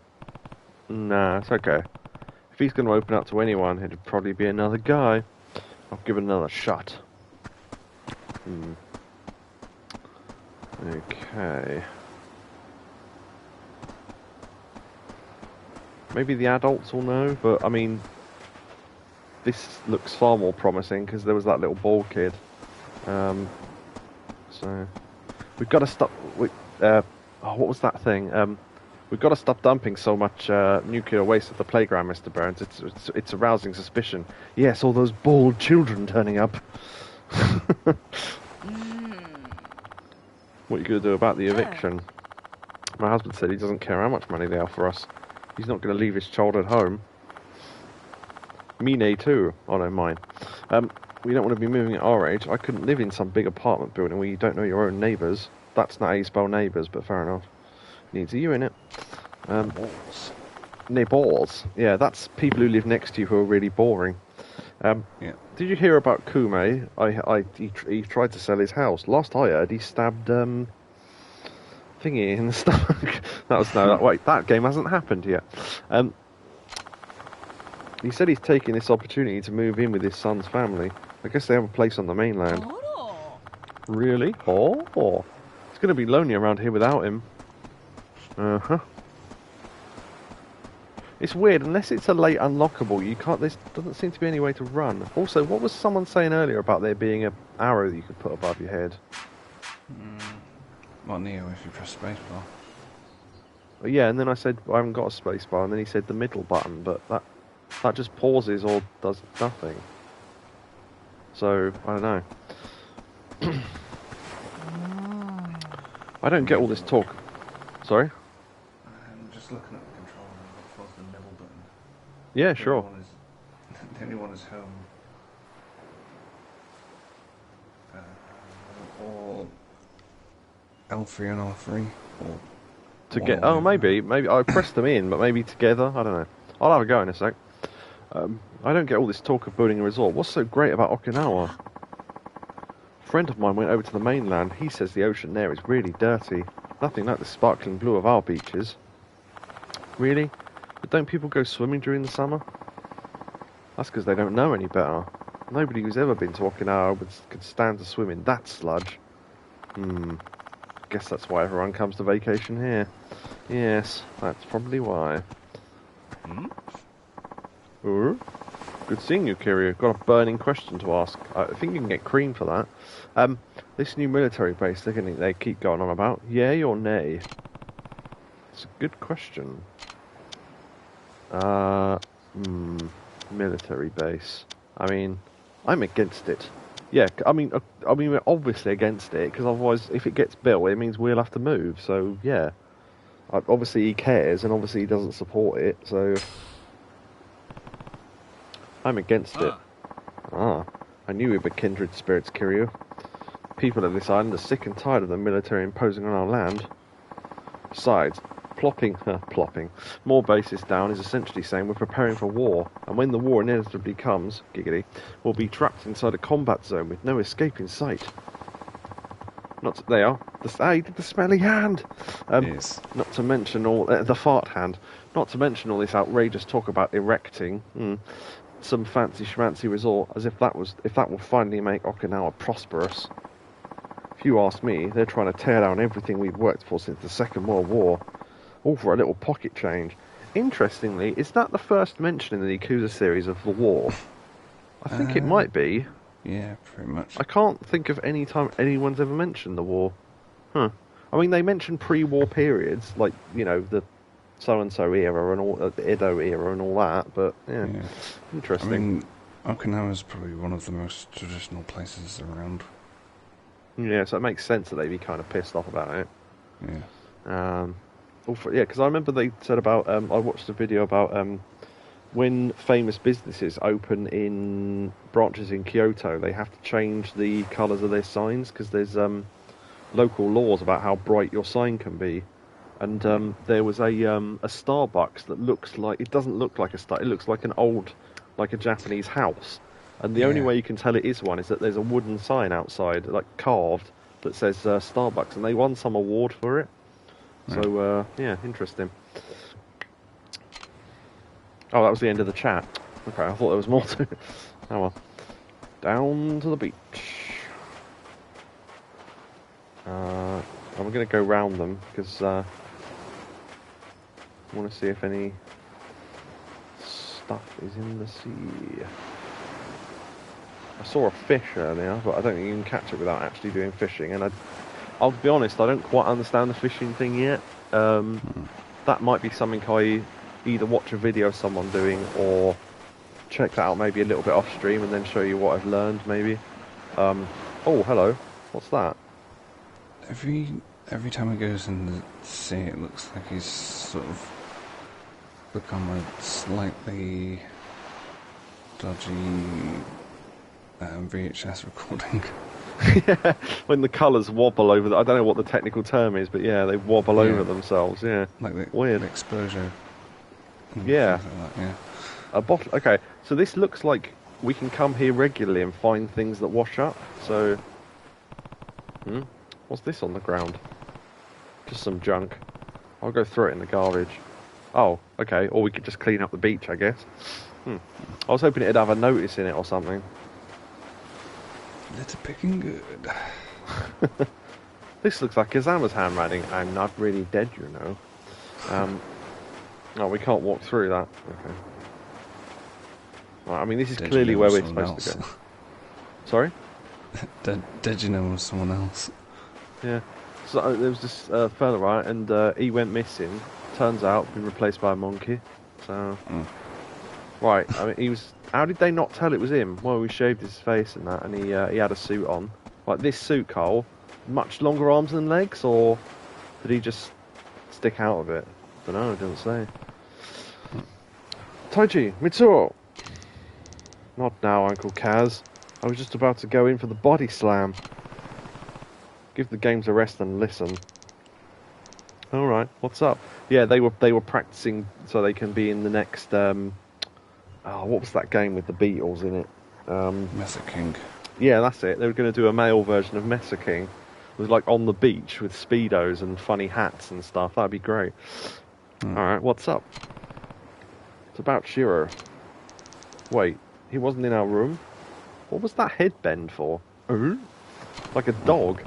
Nah, it's okay. If he's going to open up to anyone, it'd probably be another guy. I'll give it another shot. Okay. Maybe the adults will know, but I mean, this looks far more promising because there was that little bald kid. So we've got to stop. What was that thing? We've got to stop dumping so much nuclear waste at the playground, Mr. Burns. It's arousing suspicion. Yes, all those bald children turning up. What are you going to do about the eviction? My husband said he doesn't care how much money they offer us. He's not going to leave his child at home. Mine too. Oh no, mine. We don't want to be moving at our age. I couldn't live in some big apartment building where you don't know your own neighbours. That's not how you spell neighbours, but fair enough. Needs a U in it. Neighbours. Yeah, that's people who live next to you who are really boring. Yeah. Did you hear about Kume? He tried to sell his house. Last I heard, he stabbed thingy in the stomach. That game hasn't happened yet. He said he's taking this opportunity to move in with his son's family. I guess they have a place on the mainland. Really? Oh, it's going to be lonely around here without him. It's weird, unless it's a late unlockable, you can't. There doesn't seem to be any way to run. Also, what was someone saying earlier about there being an arrow that you could put above your head? Well, Neo, if you press spacebar. Yeah, and then I said I haven't got a space bar, and then he said the middle button, but that just pauses or does nothing. So I don't know. I don't get all this talk. Sorry? I'm just looking at the controller for the middle button. Yeah, sure. The only one is home. Or L3 and R3. Or To get... Oh, maybe I pressed them in, but maybe together. I don't know. I'll have a go in a sec. I don't get all this talk of building a resort. What's so great about Okinawa? A friend of mine went over to the mainland. He says the ocean there is really dirty. Nothing like the sparkling blue of our beaches. Really? But don't people go swimming during the summer? That's because they don't know any better. Nobody who's ever been to Okinawa could stand to swim in that sludge. Guess that's why everyone comes to vacation here. Yes, that's probably why. Ooh. Good seeing you, Kiryu. Got a burning question to ask. I think you can get cream for that. This new military base they keep going on about, yay or nay? It's a good question. Military base. I mean, I'm against it. Yeah, I mean, we're obviously against it, because otherwise, if it gets built, it means we'll have to move, so, yeah. Obviously he cares, and obviously he doesn't support it, so... I'm against it. I knew we were kindred spirits, Kiryu. People of this island are sick and tired of the military imposing on our land. Besides, plopping more bases down is essentially saying we're preparing for war, and when the war inevitably comes, giggity, we'll be trapped inside a combat zone with no escape in sight. They are. He did the smelly hand! Yes. Not to mention all... the fart hand. Not to mention all this outrageous talk about erecting some fancy schmancy resort, as if that will finally make Okinawa prosperous. If you ask me, they're trying to tear down everything we've worked for since the Second World War, all for a little pocket change. Interestingly, is that the first mention in the Yakuza series of the war? I think it might be. Yeah, pretty much. I can't think of any time anyone's ever mentioned the war. I mean, they mention pre-war periods, like, you know, the so-and-so era and all, the Edo era and all that, but, yeah. Interesting. I mean, Okinawa is probably one of the most traditional places around. Yeah, so it makes sense that they'd be kind of pissed off about it. Yeah. Because I remember they said about, I watched a video about when famous businesses open in branches in Kyoto, they have to change the colours of their signs, because there's local laws about how bright your sign can be. And there was a Starbucks that looks like... It doesn't look like a Starbucks. It looks like an old... like a Japanese house. And the only way you can tell it is one is that there's a wooden sign outside, like carved, that says Starbucks. And they won some award for it. So, yeah, interesting. Oh, that was the end of the chat. Okay, I thought there was more to it. Oh well. Down to the beach. I'm going to go round them, because I want to see if any stuff is in the sea. I saw a fish earlier, but I don't think you can catch it without actually doing fishing. And I'll be honest, I don't quite understand the fishing thing yet. That might be something I either watch a video of someone doing or check that out maybe a little bit off stream and then show you what I've learned maybe. Oh, hello. What's that? Every time he goes in the sea, it looks like he's sort of become a slightly dodgy VHS recording. Yeah, when the colours wobble over I don't know what the technical term is, but yeah, they wobble over themselves, yeah. Like the weird exposure. Yeah. Like that, yeah. A bottle. Okay, so this looks like we can come here regularly and find things that wash up, so... What's this on the ground? Just some junk. I'll go throw it in the garbage. Oh, okay, or we could just clean up the beach, I guess. I was hoping it'd have a notice in it or something. Litter picking good. This looks like Kazama's handwriting. I'm not really dead, you know. Oh, we can't walk through that. Okay. Well, I mean, this is clearly where we're supposed to go. Sorry? Did you know was someone else? Yeah. So there was this fella, right, and he went missing turns out, been replaced by a monkey. So, right. I mean, he was. How did they not tell it was him? Well, we shaved his face and that, and he had a suit on. Like this suit, Cole, much longer arms than legs, or did he just stick out of it? I don't know. It doesn't say. Taiji, Mitsuo. Not now, Uncle Kaz. I was just about to go in for the body slam. Give the games a rest and listen. All right, what's up? Yeah, they were practicing so they can be in the next. What was that game with the Beatles in it? Mesa King. Yeah, that's it. They were going to do a male version of Mesa King. It was like on the beach with speedos and funny hats and stuff. That'd be great. All right, what's up? It's about Shiro. Wait, he wasn't in our room? What was that headbend for? Like a dog.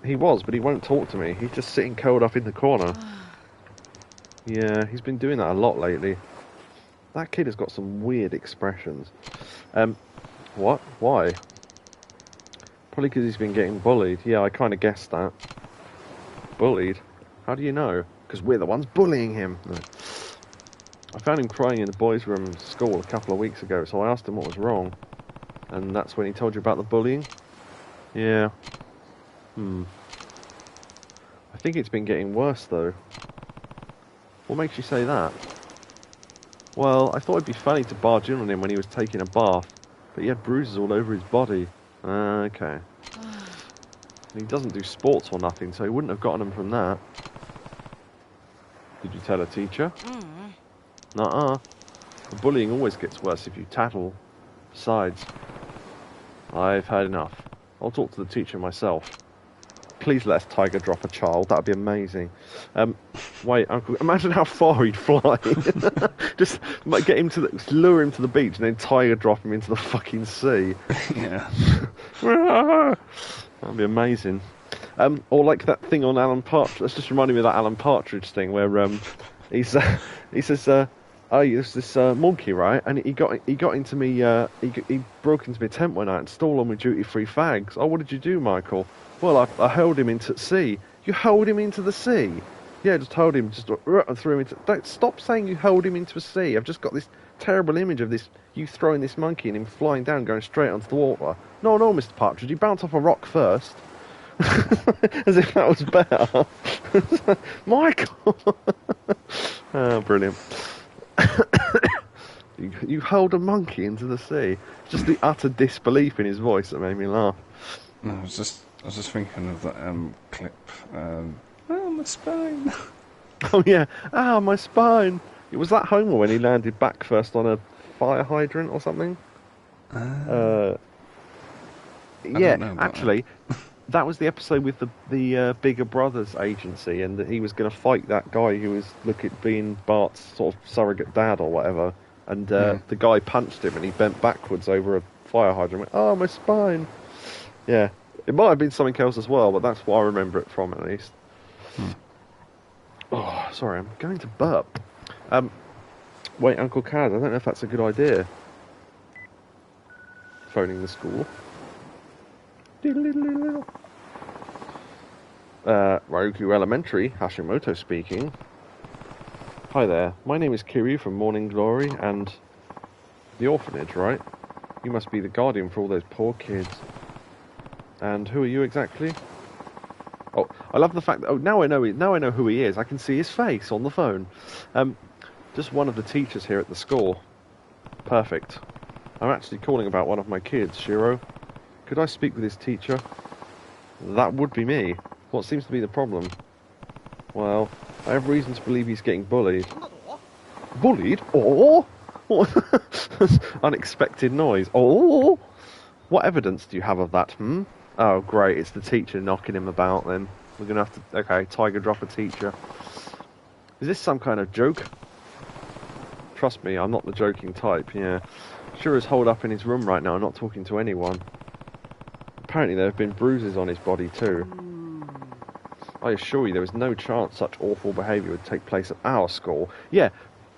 He was, but he won't talk to me. He's just sitting curled up in the corner. Yeah, he's been doing that a lot lately. That kid has got some weird expressions. What? Why? Probably because he's been getting bullied. Yeah, I kind of guessed that. Bullied? How do you know? Because we're the ones bullying him. No. I found him crying in the boys' room in school a couple of weeks ago, so I asked him what was wrong. And that's when he told you about the bullying? Yeah. I think it's been getting worse, though. What makes you say that? Well, I thought it'd be funny to barge in on him when he was taking a bath, but he had bruises all over his body. Okay. And he doesn't do sports or nothing, so he wouldn't have gotten them from that. Did you tell a teacher? Nuh-uh. The bullying always gets worse if you tattle. Besides, I've had enough. I'll talk to the teacher myself. Please let us tiger drop a child. That'd be amazing. Wait, Uncle, imagine how far he'd fly. Just get him to lure him to the beach and then tiger drop him into the fucking sea. Yeah. That'd be amazing. Or like that thing on Alan Partridge. That's just reminding me of that Alan Partridge thing where he says, "Oh, there's this monkey, right? And he got into me. He broke into my tent one night and stole all my duty-free fags. Oh, what did you do, Michael? Well, I held him into sea. You held him into the sea? Yeah, just held him, just and threw him into. Don't stop saying you held him into a sea. I've just got this terrible image of this you throwing this monkey and him flying down, going straight onto the water. No, Mr. Partridge, you bounced off a rock first." As if that was better. Michael. Oh, brilliant. You held a monkey into the sea. Just the utter disbelief in his voice that made me laugh. No, I was just thinking of that clip. Oh, my spine. Oh yeah. Ah, my spine. Was that Homer when he landed back first on a fire hydrant or something? Yeah, actually, that was the episode with the Bigger Brothers agency, and that he was going to fight that guy who was being Bart's sort of surrogate dad or whatever, and the guy punched him and he bent backwards over a fire hydrant and went, "Oh, my spine." Yeah, it might have been something else as well, but that's what I remember it from, at least. Oh, sorry, I'm going to burp. Wait, Uncle Kaz, I don't know if that's a good idea. Phoning the school. Ryukyu Elementary, Hashimoto speaking. Hi there, my name is Kiryu from Morning Glory and the orphanage, right? You must be the guardian for all those poor kids. And who are you exactly? Oh, I love the fact that, now I know who he is. I can see his face on the phone. Just one of the teachers here at the school. Perfect. I'm actually calling about one of my kids, Shiro. Could I speak with his teacher? That would be me. What seems to be the problem? Well, I have reason to believe he's getting bullied. Bullied? Oh! Unexpected noise. Oh! What evidence do you have of that, Oh, great, it's the teacher knocking him about then. We're going to have to... Okay, tiger drop a teacher. Is this some kind of joke? Trust me, I'm not the joking type, yeah. Shiro's holed up in his room right now, not talking to anyone. Apparently there have been bruises on his body too. I assure you there was no chance such awful behaviour would take place at our school. Yeah,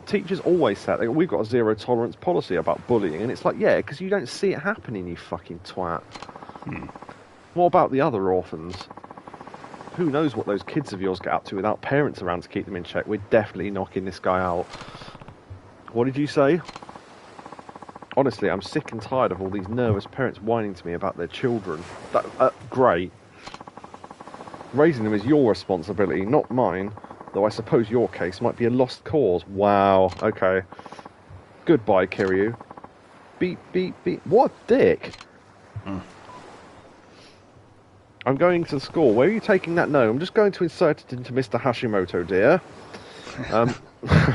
teachers always say that. We've got a zero tolerance policy about bullying, and it's like, yeah, because you don't see it happening, you fucking twat. What about the other orphans? who knows what those kids of yours get up to without parents around to keep them in check. We're definitely knocking this guy out. What did you say? Honestly, I'm sick and tired of all these nervous parents whining to me about their children. Great. Raising them is your responsibility, not mine. Though I suppose your case might be a lost cause. Wow, okay. Goodbye, Kiryu. Beep, beep, beep. What a dick! I'm going to school. Where are you taking that? No, I'm just going to insert it into Mr. Hashimoto, dear.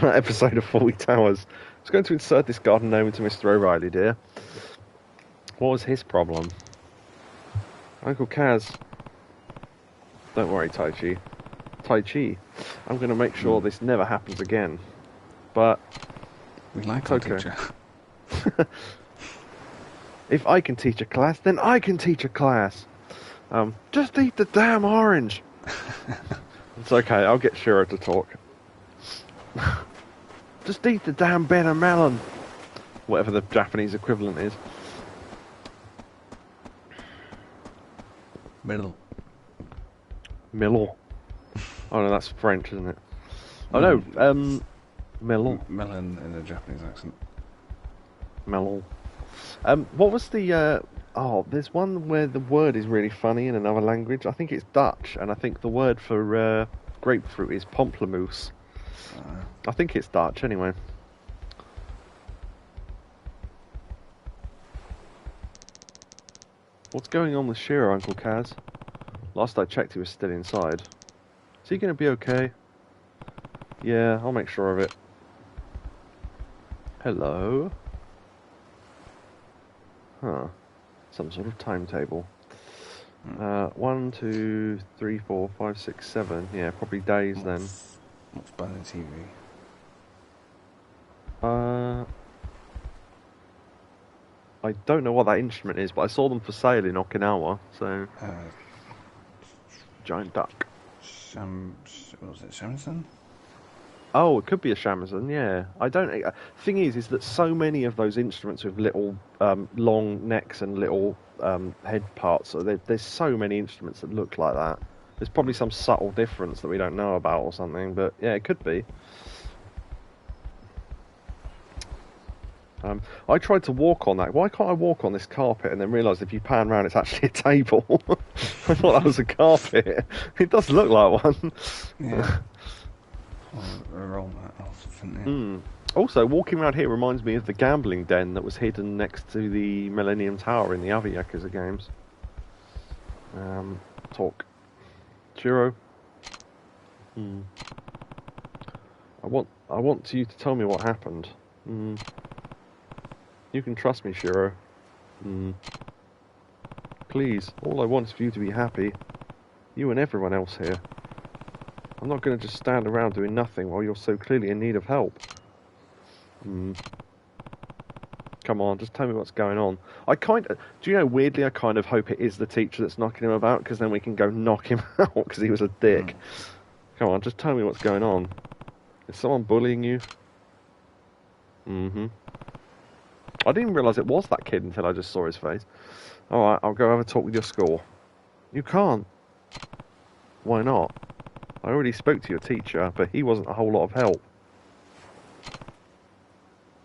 Episode of 40 Towers. Just going to insert this garden gnome into Mr. O'Reilly, dear. What was his problem? Uncle Kaz. Don't worry, Tai Chi. I'm going to make sure this never happens again. But we like our teacher. If I can teach a class, then I can teach a class. Just eat the damn orange. It's okay, I'll get Shiro to talk. Just eat the damn bitter melon. Whatever the Japanese equivalent is. Melon. Oh no, that's French, isn't it? Oh no, melon. Melon in a Japanese accent. Melon. What was the... there's one where the word is really funny in another language. I think it's Dutch, and I think the word for grapefruit is pamplemousse. I think it's Dutch, anyway. What's going on with Shiro, Uncle Kaz? Last I checked, he was still inside. Is he going to be okay? Yeah, I'll make sure of it. Hello? Huh. Some sort of timetable. 1, 2, 3, 4, 5, 6, 7. Yeah, probably days then. What's bad in TV? I don't know what that instrument is, but I saw them for sale in Okinawa, so... giant duck. What was it, shamisen? Oh, it could be a shamisen, yeah. I don't... Thing is that so many of those instruments with little long necks and little head parts, so there's so many instruments that look like that. There's probably some subtle difference that we don't know about or something, but yeah, it could be. I tried to walk on that. Why can't I walk on this carpet and then realise if you pan round it's actually a table? I thought that was a carpet. It does look like one. Yeah. Roll that off, didn't it? Also, walking around here reminds me of the gambling den that was hidden next to the Millennium Tower in the other Yakuza games. Talk. Shiro. I want you to tell me what happened. You can trust me, Shiro. Please, all I want is for you to be happy. You and everyone else here. I'm not going to just stand around doing nothing while you're so clearly in need of help. Come on, just tell me what's going on. Do you know, weirdly, I kind of hope it is the teacher that's knocking him about, because then we can go knock him out, because he was a dick. Come on, just tell me what's going on. Is someone bullying you? I didn't realise it was that kid until I just saw his face. Alright, I'll go have a talk with your school. You can't. Why not? I already spoke to your teacher, but he wasn't a whole lot of help.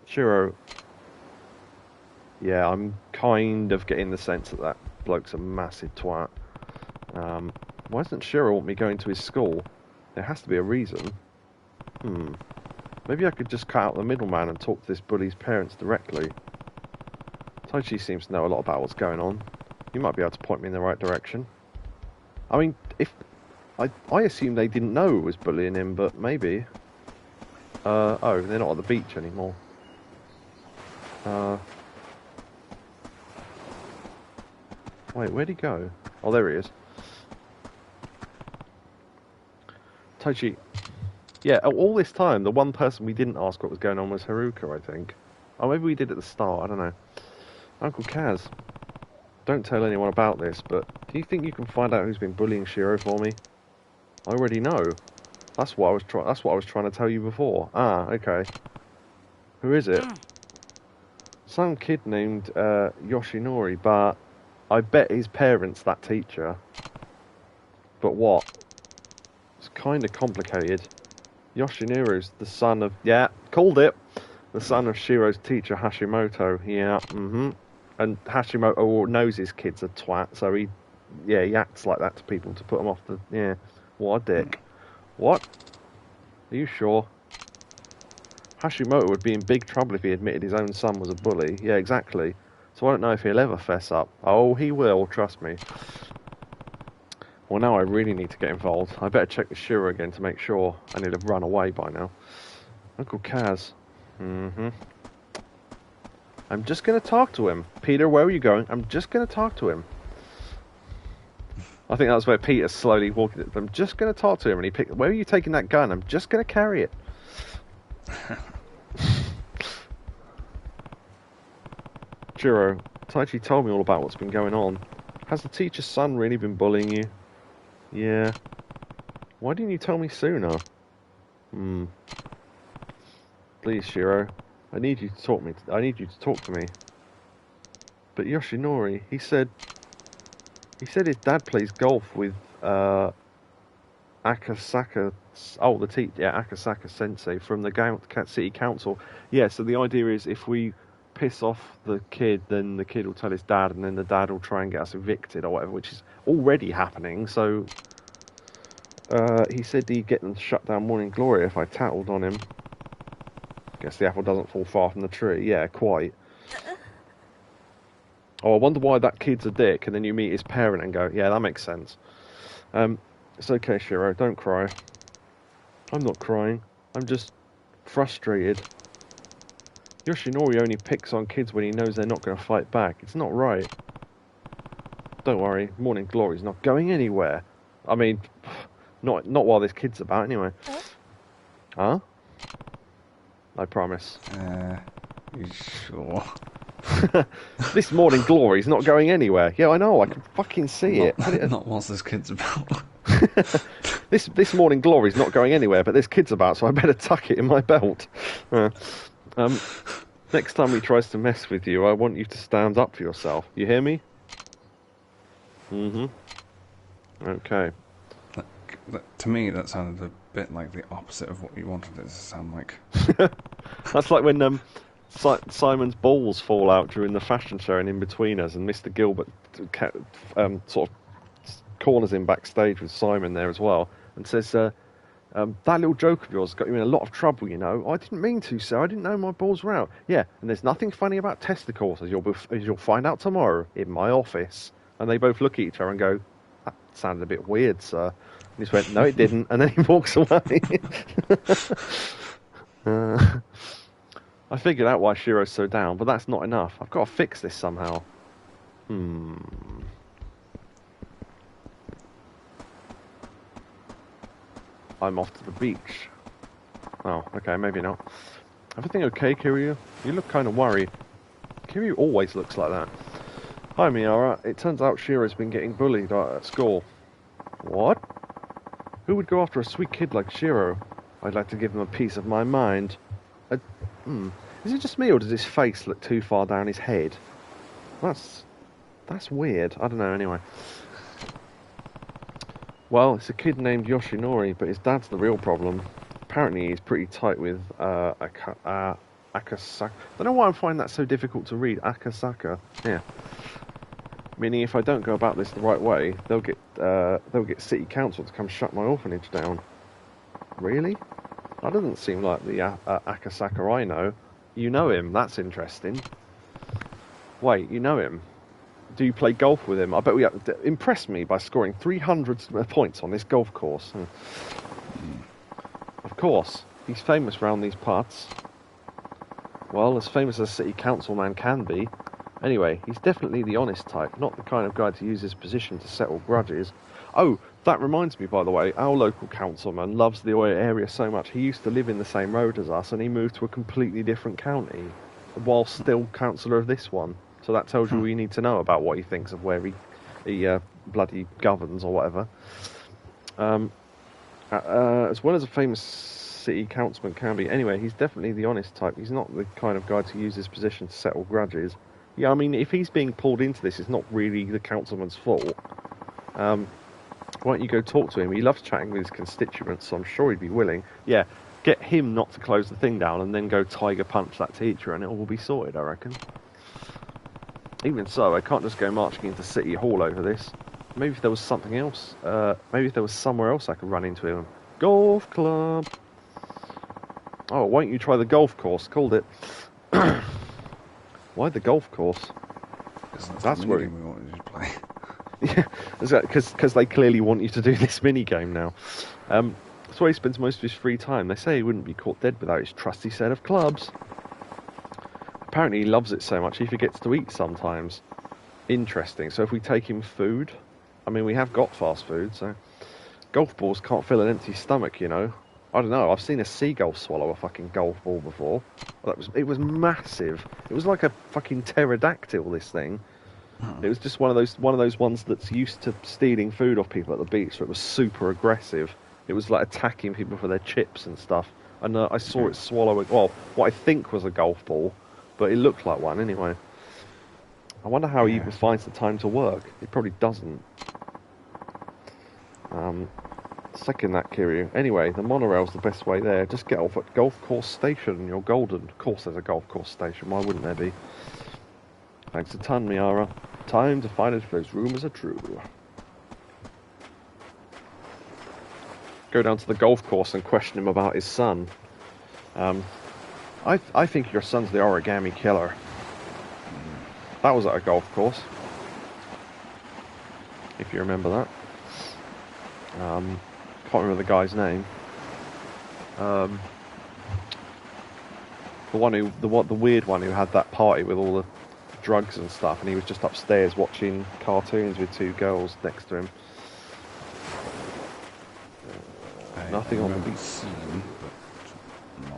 Shiro. Yeah, I'm kind of getting the sense that bloke's a massive twat. Why doesn't Shiro want me going to his school? There has to be a reason. Maybe I could just cut out the middleman and talk to this bully's parents directly. Taichi seems to know a lot about what's going on. You might be able to point me in the right direction. I mean, I assume they didn't know it was bullying him, but maybe. Oh, they're not at the beach anymore. Wait, where'd he go? Oh, there he is. Taichi. Yeah, all this time, the one person we didn't ask what was going on was Haruka, I think. Oh, maybe we did at the start, I don't know. Uncle Kaz, don't tell anyone about this, but do you think you can find out who's been bullying Shiro for me? I already know. That's what I was trying to tell you before. Ah, okay. Who is it? Some kid named Yoshinori, but I bet his parents that teacher. But what? kind of complicated. Yoshinoru's the son of... Yeah, called it! The son of Shiro's teacher, Hashimoto. Yeah, And Hashimoto knows his kid's a twat, so he acts like that to people to put them off the... Yeah, what a dick. What? Are you sure? Hashimoto would be in big trouble if he admitted his own son was a bully. Yeah, exactly. So I don't know if he'll ever fess up. Oh, he will, trust me. Well, now I really need to get involved. I better check with Shiro again to make sure, and he'll have run away by now. Uncle Kaz. I'm just going to talk to him. Peter, where are you going? I'm just going to talk to him. I think that's where Peter's slowly walking. I'm just going to talk to him, and he picked... Where are you taking that gun? I'm just going to carry it. Shiro, Taichi told me all about what's been going on. Has the teacher's son really been bullying you? Yeah. Why didn't you tell me sooner? Please, Shiro. I need you to talk to me. But Yoshinori, he said his dad plays golf with Akasaka. Oh, Akasaka Sensei from the city council. Yeah. So the idea is if we piss off the kid, then the kid will tell his dad, and then the dad will try and get us evicted or whatever, which is already happening. So he said he'd get them to shut down Morning Glory if I tattled on him. Guess the apple doesn't fall far from the tree. Yeah, quite. Oh, I wonder why that kid's a dick, and then you meet his parent and go, yeah, that makes sense. It's okay, Shiro, don't cry. I'm not crying. I'm just frustrated. Yoshinori only picks on kids when he knows they're not going to fight back. It's not right. Don't worry, Morning Glory's not going anywhere. I mean, not while this kid's about, anyway. Huh? I promise. You sure? This Morning Glory's not going anywhere. Yeah, I know, I can fucking see it. Not whilst this kid's about. This Morning Glory's not going anywhere, but this kid's about, so I better tuck it in my belt. Next time he tries to mess with you, I want you to stand up for yourself. You hear me? Okay. To me, that sounded a bit like the opposite of what you wanted it to sound like. That's like when Simon's balls fall out during the fashion show and In Between Us, and Mr. Gilbert sort of corners him backstage with Simon there as well, and says, that little joke of yours got you in a lot of trouble, you know. I didn't mean to, sir. I didn't know my balls were out. Yeah, and there's nothing funny about testicles, as you'll find out tomorrow in my office. And they both look at each other and go, that sounded a bit weird, sir. And he just went, no, it didn't. And then he walks away. I figured out why Shiro's so down, but that's not enough. I've got to fix this somehow. I'm off to the beach. Oh, okay, maybe not. Everything okay, Kiryu? You look kind of worried. Kiryu always looks like that. Hi, Miara. It turns out Shiro's been getting bullied at school. What? Who would go after a sweet kid like Shiro? I'd like to give him a piece of my mind. Is it just me, or does his face look too far down his head? That's weird. I don't know, anyway. Well, it's a kid named Yoshinori, but his dad's the real problem. Apparently he's pretty tight with Akasaka. Don't know why I'm finding that so difficult to read. Akasaka. Yeah. Meaning if I don't go about this the right way, they'll get city council to come shut my orphanage down. Really? That doesn't seem like the Akasaka I know. You know him. That's interesting. Wait, you know him? Do you play golf with him? I bet we impress me by scoring 300 points on this golf course. Of course, he's famous round these parts. Well, as famous as a city councilman can be. Anyway, he's definitely the honest type, not the kind of guy to use his position to settle grudges. Oh, that reminds me, by the way, our local councilman loves the area so much. He used to live in the same road as us, and he moved to a completely different county, while still councillor of this one. So that tells you all you need to know about what he thinks of where he bloody governs or whatever. As well as a famous city councilman can be. Anyway, he's definitely the honest type. He's not the kind of guy to use his position to settle grudges. Yeah, I mean, if he's being pulled into this, it's not really the councilman's fault. Why don't you go talk to him? He loves chatting with his constituents, so I'm sure he'd be willing. Yeah, get him not to close the thing down and then go tiger punch that teacher and it will be sorted, I reckon. Even so, I can't just go marching into City Hall over this. Maybe if there was something else, maybe if there was somewhere else I could run into him. Golf club! Oh, why don't you try the golf course? Called it. Why the golf course? That's where we wanted to play. Yeah, because they clearly want you to do this mini-game now. That's where he spends most of his free time. They say he wouldn't be caught dead without his trusty set of clubs. Apparently he loves it so much he forgets to eat sometimes. Interesting. So if we take him food... I mean, we have got fast food, so... Golf balls can't fill an empty stomach, you know. I don't know, I've seen a seagull swallow a fucking golf ball before. It was massive. It was like a fucking pterodactyl, this thing. It was just one of those ones that's used to stealing food off people at the beach, so it was super aggressive. It was like attacking people for their chips and stuff. And I saw it swallow, well, what I think was a golf ball, but it looked like one anyway. I wonder how he even finds the time to work. He probably doesn't. Second that, Kiryu. Anyway, the monorail's the best way there. Just get off at Golf Course Station and you're golden. Of course there's a golf course station. Why wouldn't there be? Thanks a ton, Miara. Time to find out if those rumours are true. Go down to the golf course and question him about his son. I think your son's the origami killer. That was at a golf course. If you remember that. Can't remember the guy's name. The weird one who had that party with all the drugs and stuff, and he was just upstairs watching cartoons with two girls next to him. Nothing on the beach.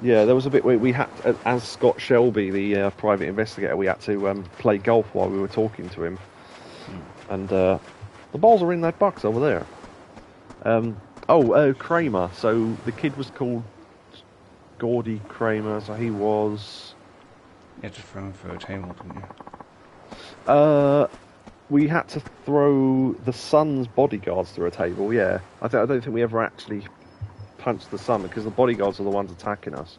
Yeah, there was a bit where we had, as Scott Shelby, the private investigator, we had to play golf while we were talking to him. And the balls are in that box over there. Kramer. So the kid was called Gordy Kramer, so he was... You had to throw him through a table, didn't you? We had to throw the son's bodyguards through a table, yeah. I don't think we ever actually punched the son, because the bodyguards are the ones attacking us.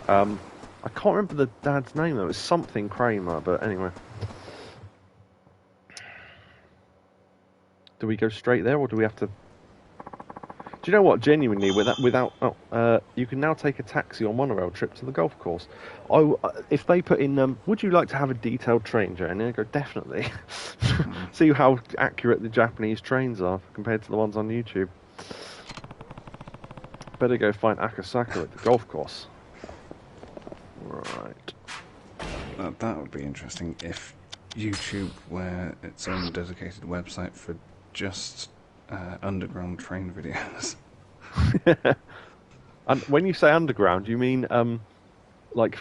I can't remember the dad's name, though. It was something Kramer, but anyway. Do we go straight there, or do we have to... Do you know what? Genuinely, you can now take a taxi or monorail trip to the golf course. If they put in, would you like to have a detailed train journey? I go, definitely. See how accurate the Japanese trains are compared to the ones on YouTube. Better go find Akasaka at the golf course. Right. That would be interesting if YouTube were its own dedicated website for just underground train videos. And when you say underground, you mean like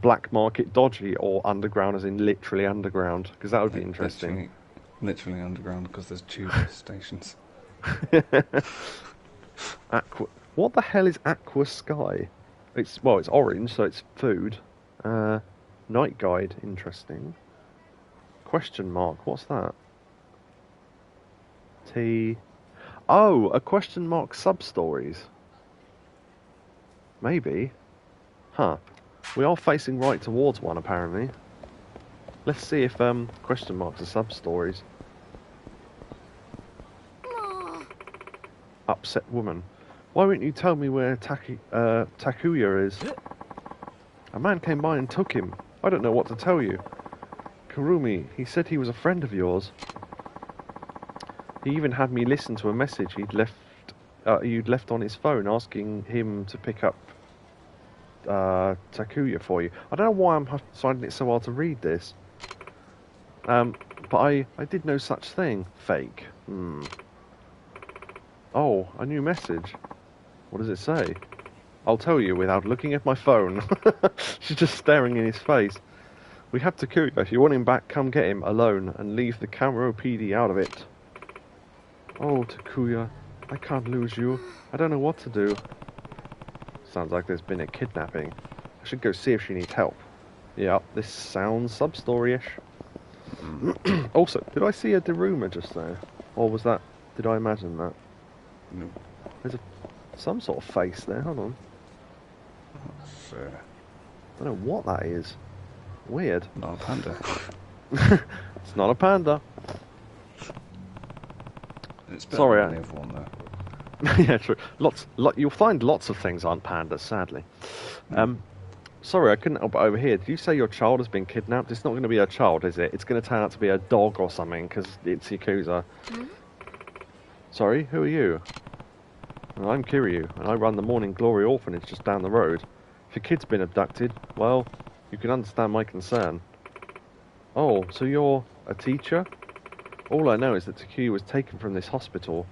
black market dodgy, or underground as in literally underground? Because that would be interesting. Literally underground, because there's tube stations. What the hell is Aqua Sky? It's orange, so it's food. Night guide, interesting. Question mark, what's that? A question mark substories. Maybe. Huh. We are facing right towards one, apparently. Let's see if question marks are substories. Upset woman. Why won't you tell me where Takuya is? A man came by and took him. I don't know what to tell you. Kurumi, he said he was a friend of yours. He even had me listen to a message you'd left on his phone asking him to pick up Takuya for you. I don't know why I'm finding it so hard to read this. But I did no such thing. Fake. Oh, a new message. What does it say? I'll tell you without looking at my phone. She's just staring in his face. We have Takuya. If you want him back, come get him alone and leave the Camaro PD out of it. Oh, Takuya, I can't lose you. I don't know what to do. Sounds like there's been a kidnapping. I should go see if she needs help. Yeah, this sounds sub-story-ish. Also, did I see a Daruma just there? Or was that Did I imagine that? No. There's some sort of face there. Hold on. That's, I don't know what that is. Weird. not a panda. It's not a panda. It's better Sorry, than the other one, though. Yeah, true. You'll find lots of things aren't pandas, sadly. Sorry, I couldn't help but overhear. Did you say your child has been kidnapped? It's not going to be a child, is it? It's going to turn out to be a dog or something, because it's Yakuza. Sorry, who are you? Well, I'm Kiryu, and I run the Morning Glory orphanage just down the road. If your kid's been abducted, well, you can understand my concern. Oh, so you're a teacher? All I know is that Takuya was taken from this hospital.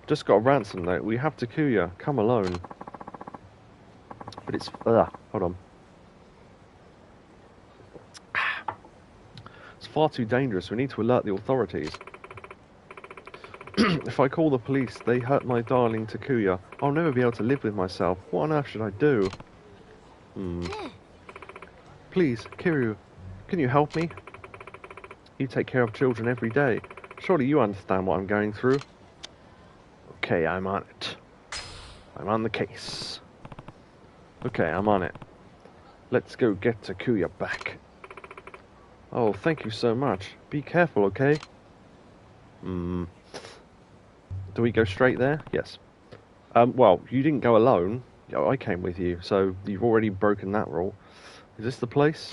Just got a ransom note. We have Takuya. Come alone. But it's... hold on. It's far too dangerous. We need to alert the authorities. If I call the police, they hurt my darling Takuya. I'll never be able to live with myself. What on earth should I do? Please, Kiryu, can you help me? You take care of children every day. Surely you understand what I'm going through. Okay, I'm on it. I'm on the case. Okay, I'm on it. Let's go get Takuya back. Oh, thank you so much. Be careful, okay? Do we go straight there? Yes. Well, you didn't go alone. I came with you, so you've already broken that rule. Is this the place?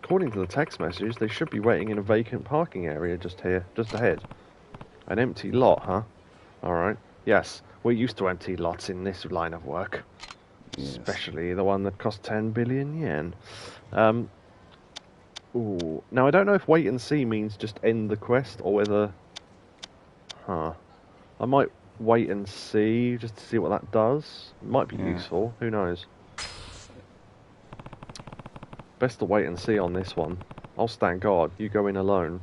According to the text message, they should be waiting in a vacant parking area just ahead. An empty lot, huh? Alright. Yes, we're used to empty lots in this line of work. Yes. Especially the one that cost 10 billion yen. Ooh. Now, I don't know if wait and see means just end the quest, or whether... I might wait and see, just to see what that does. It might be useful, who knows. Best to wait and see on this one. I'll stand guard, you go in alone.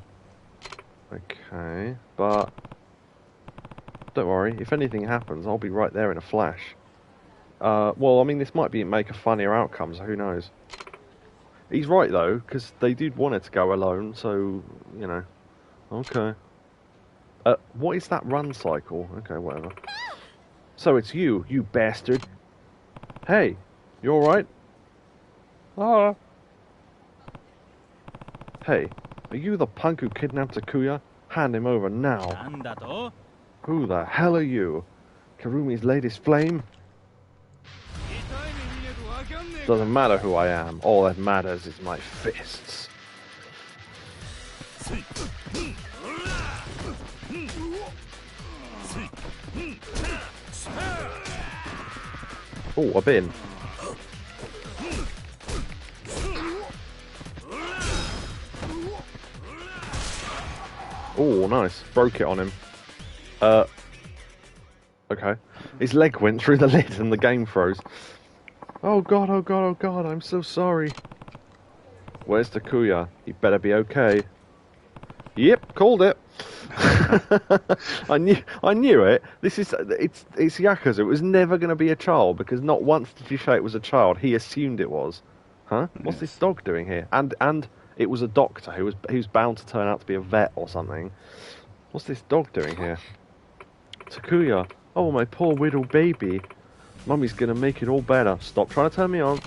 Okay, but... don't worry, if anything happens, I'll be right there in a flash. Well, I mean, this might make a funnier outcome, so who knows. He's right, though, because they did want it to go alone, so, you know. Okay. What is that run cycle? Okay, whatever. So it's you bastard. Hey, you alright? Hey, are you the punk who kidnapped Takuya? Hand him over now. Who the hell are you? Karumi's latest flame? Doesn't matter who I am. All that matters is my fists. Oh, a bin. Oh, nice. Broke it on him. Okay. His leg went through the lid and the game froze. Oh god, oh god, oh god, I'm so sorry. Where's Takuya? He better be okay. Yep, called it. I knew it. It's Yakuza. It was never going to be a child because not once did he say it was a child. He assumed it was. Huh? What's this dog doing here? And it was a doctor who was bound to turn out to be a vet or something. What's this dog doing here? Takuya. Oh, my poor little baby. Mummy's gonna make it all better. Stop trying to turn me on.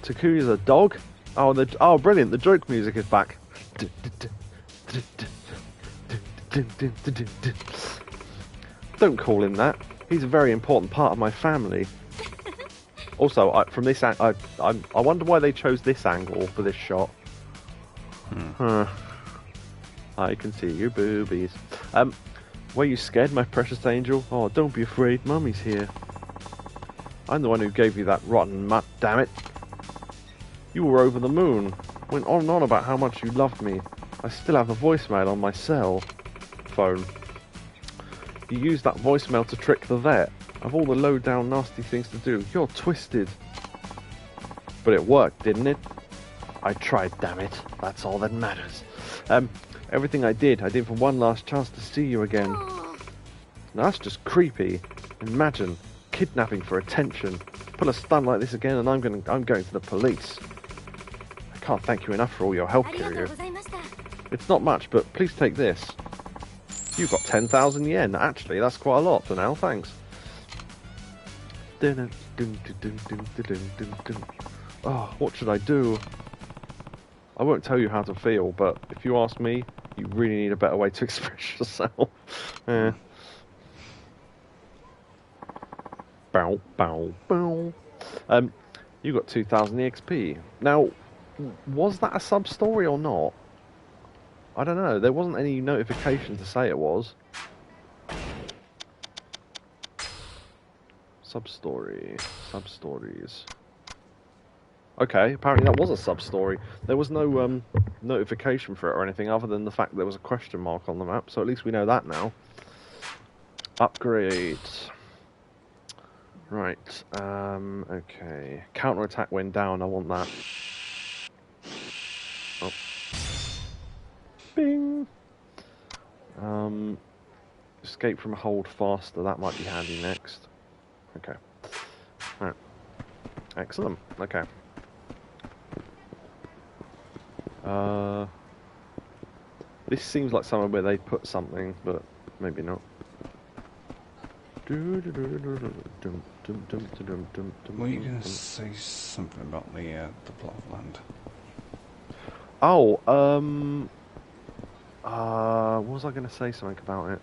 Takuya's a dog? Oh, brilliant. The joke music is back. Don't call him that. He's a very important part of my family. Also, from this I wonder why they chose this angle for this shot. I can see your boobies. Were you scared, my precious angel? Oh, don't be afraid. Mummy's here. I'm the one who gave you that rotten mutt, damn it. You were over the moon. Went on and on about how much you loved me. I still have the voicemail on my cell phone. You used that voicemail to trick the vet. Of all the low-down nasty things to do, you're twisted. But it worked, didn't it? I tried, damn it. That's all that matters. Everything I did for one last chance to see you again. Now that's just creepy. Imagine kidnapping for attention. Pull a stunt like this again, and I'm going to the police. I can't thank you enough for all your help, Kiryu. It's not much, but please take this. You've got 10,000 yen. Actually, that's quite a lot for now. Thanks. Oh, what should I do? I won't tell you how to feel, but if you ask me, you really need a better way to express yourself. Yeah. Bow, bow, bow. You got 2,000 EXP. Now, was that a sub-story or not? I don't know. There wasn't any notification to say it was. Sub-story. Sub-stories. Okay, apparently that was a sub-story. There was no notification for it or anything other than the fact that there was a question mark on the map, so at least we know that now. Upgrade. Right, okay. Counter-attack when down, I want that. Oh. Bing! Escape from hold faster, that might be handy next. Okay. Right. Excellent, okay. This seems like somewhere where they put something, but maybe not. Were you going to say something about the plot of land? Oh, what was I going to say something about it?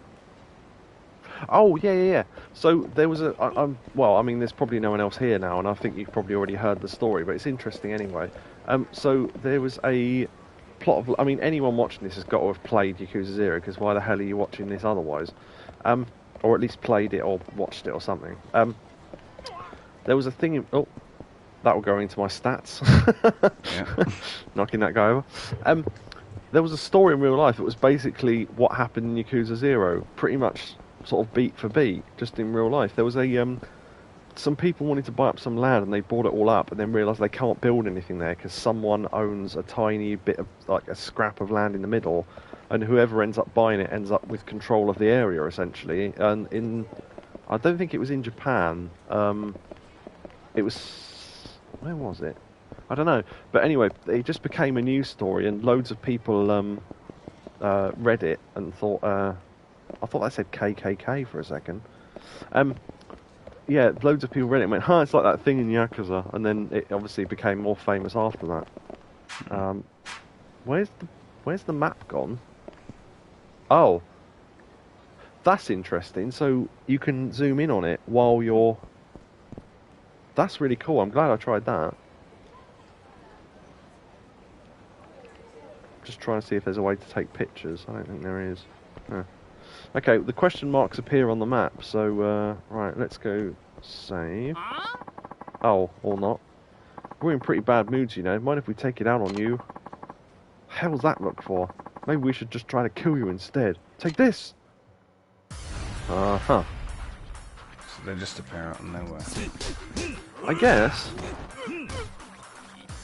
Oh, yeah. So there was well, I mean, there's probably no one else here now, and I think you've probably already heard the story, but it's interesting anyway. So there was a plot of, I mean, anyone watching this has got to have played Yakuza 0, because why the hell are you watching this otherwise? Or at least played it or watched it or something. There was a thing in, oh, that will go into my stats. Yeah. Knocking that guy over. There was a story in real life. It was basically what happened in Yakuza 0, pretty much sort of beat for beat, just in real life. There was a some people wanted to buy up some land and they bought it all up and then realised they can't build anything there because someone owns a tiny bit of, like, a scrap of land in the middle, and whoever ends up buying it ends up with control of the area, essentially. And I don't think it was in Japan. It was, where was it? I don't know. But anyway, it just became a news story, and loads of people read it and thought, I thought that said KKK for a second. Yeah, loads of people read it and went, huh, it's like that thing in Yakuza, and then it obviously became more famous after that. Where's the map gone? Oh, that's interesting. So you can zoom in on it while you're... That's really cool. I'm glad I tried that. Just trying to see if there's a way to take pictures. I don't think there is. No. Okay, the question marks appear on the map, so, right, let's go save. Oh, or not. We're in pretty bad moods, you know. Mind if we take it out on you? Hell's that look for? Maybe we should just try to kill you instead. Take this! Uh-huh. So they just appear out of nowhere. I guess.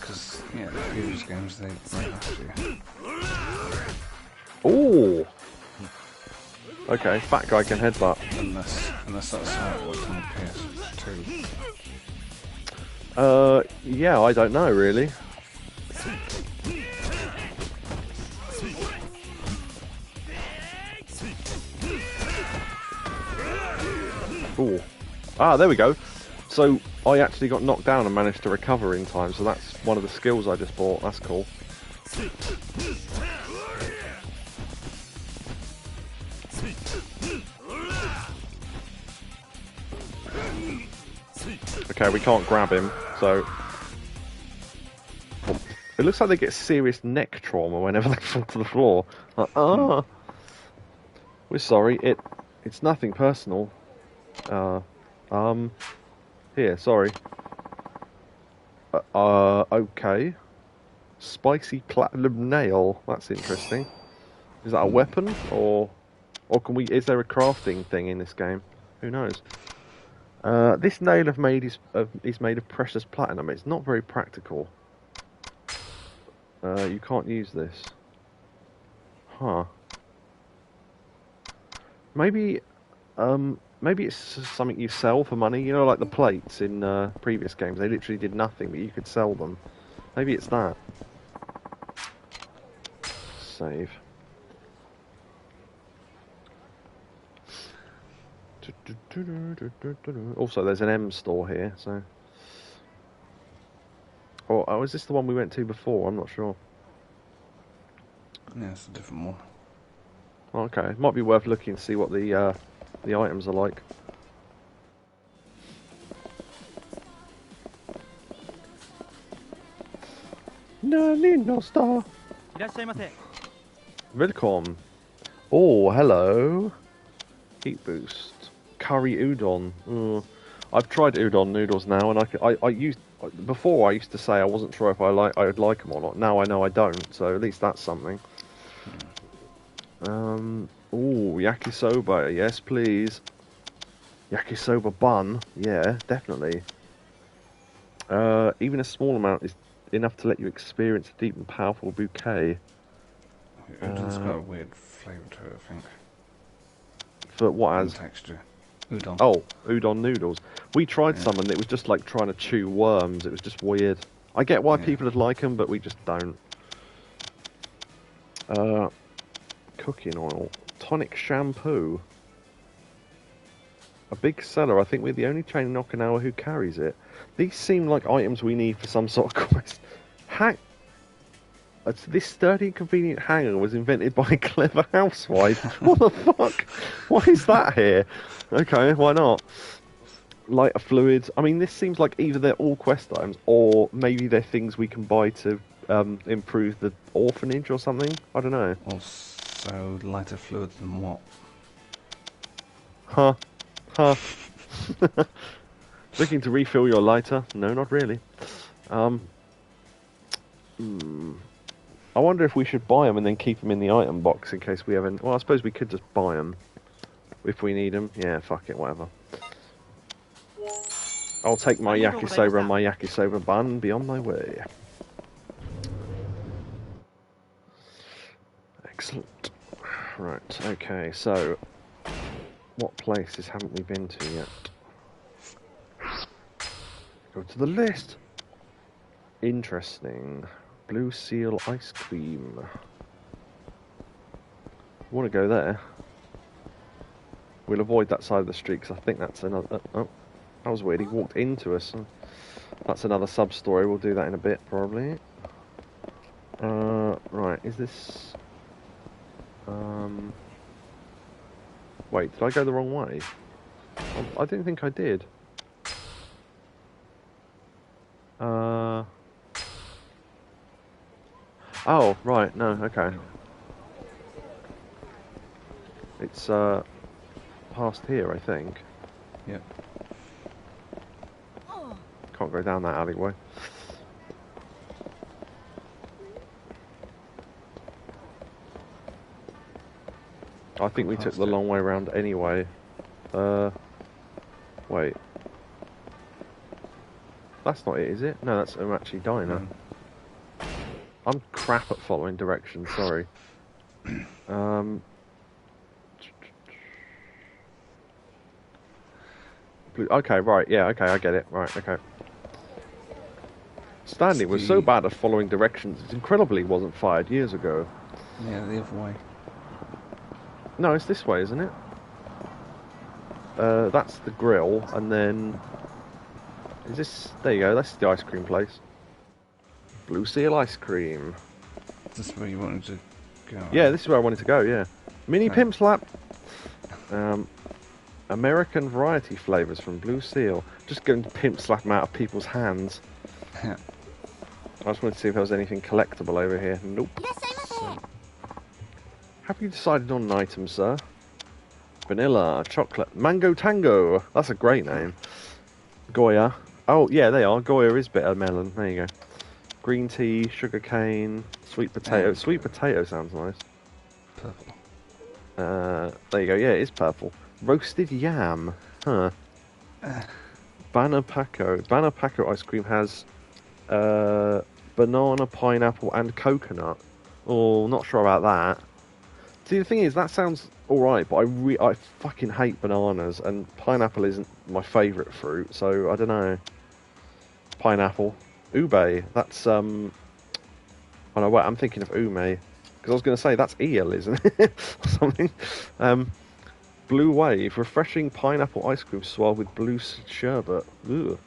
Because, yeah, previous games, they right after you. Ooh! Okay, fat guy can headbutt. Unless that's how it worked on the PS2. Yeah, I don't know, really. Ooh. Ah, there we go. So, I actually got knocked down and managed to recover in time, so that's one of the skills I just bought. That's cool. Okay, we can't grab him, so... It looks like they get serious neck trauma whenever they fall to the floor. Like, ah! We're sorry, it's nothing personal. Here, sorry. Okay. Spicy platinum nail. That's interesting. Is that a weapon, or can we? Is there a crafting thing in this game? Who knows? This nail is made of precious platinum. It's not very practical. You can't use this. Huh. Maybe it's something you sell for money. You know, like the plates in previous games. They literally did nothing, but you could sell them. Maybe it's that. save. Also, there's an M store here, so... Oh, is this the one we went to before? I'm not sure. Yeah, it's a different one. Okay, might be worth looking to see what the items are like. No star. Welcome. Oh, hello. Heat boost. Curry udon. I've tried udon noodles now, and I used before. I used to say I wasn't sure if I would like them or not. Now I know I don't. So at least that's something. Yakisoba. Yes, please. Yakisoba bun. Yeah, definitely. Even a small amount is enough to let you experience a deep and powerful bouquet. Udon's got a weird flavour to it, I think. For what as? Texture. Udon. Oh, udon noodles. We tried some and it was just like trying to chew worms. It was just weird. I get why people would like them, but we just don't. Cooking oil. Tonic shampoo. A big seller. I think we're the only chain in Okinawa who carries it. These seem like items we need for some sort of quest. This sturdy and convenient hanger was invented by a clever housewife. What the fuck? Why is that here? Okay, why not? Lighter fluids. I mean, this seems like either they're all quest items, or maybe they're things we can buy to improve the orphanage or something. I don't know. Also, lighter fluids than what? Huh. Looking to refill your lighter? No, not really. I wonder if we should buy them and then keep them in the item box in case we haven't... Well, I suppose we could just buy them if we need them. Yeah, fuck it, whatever. I'll take my yakisoba and my yakisoba bun and be on my way. Excellent. Right, okay, so... What places haven't we been to yet? Go to the list! Interesting. Blue Seal ice cream. Want to go there? We'll avoid that side of the street because I think that's another... oh, that was weird. He walked into us. That's another sub-story. We'll do that in a bit, probably. Right, is this... Wait, did I go the wrong way? I didn't think I did. Oh, right, no, okay. It's, past here, I think. Yep. Can't go down that alleyway. I think we took the long way around anyway. Wait. That's not it, is it? No, that's Umachi Diner. I'm crap at following directions, sorry. Okay, right, yeah, okay, I get it. Right, okay. Stanley was so bad at following directions, it's incredible he wasn't fired years ago. Yeah, the other way. No, it's this way, isn't it? That's the grill, and then... Is this... There you go, that's the ice cream place. Blue Seal ice cream. Is this where you wanted to go? Yeah, this is where I wanted to go, yeah. Mini Pimp Slap. American variety flavours from Blue Seal. Just going to pimp slap them out of people's hands. I just wanted to see if there was anything collectible over here. Nope. Have you decided on an item, sir? Vanilla, chocolate, mango tango. That's a great name. Goya. Oh, yeah, they are. Goya is bitter melon. There you go. Green tea, sugar cane, sweet potato. Sweet potato sounds nice. Purple. There you go. Yeah, it is purple. Roasted yam. Huh. Banapaco. Banapaco ice cream has banana, pineapple, and coconut. Oh, not sure about that. See, the thing is, that sounds alright, but I fucking hate bananas, and pineapple isn't my favourite fruit, so I don't know. Pineapple. Ube. That's, oh no, wait, I'm thinking of ume. Because I was going to say, that's eel, isn't it? Or something. Blue Wave, refreshing pineapple ice cream swirled with blue sherbet. Ugh.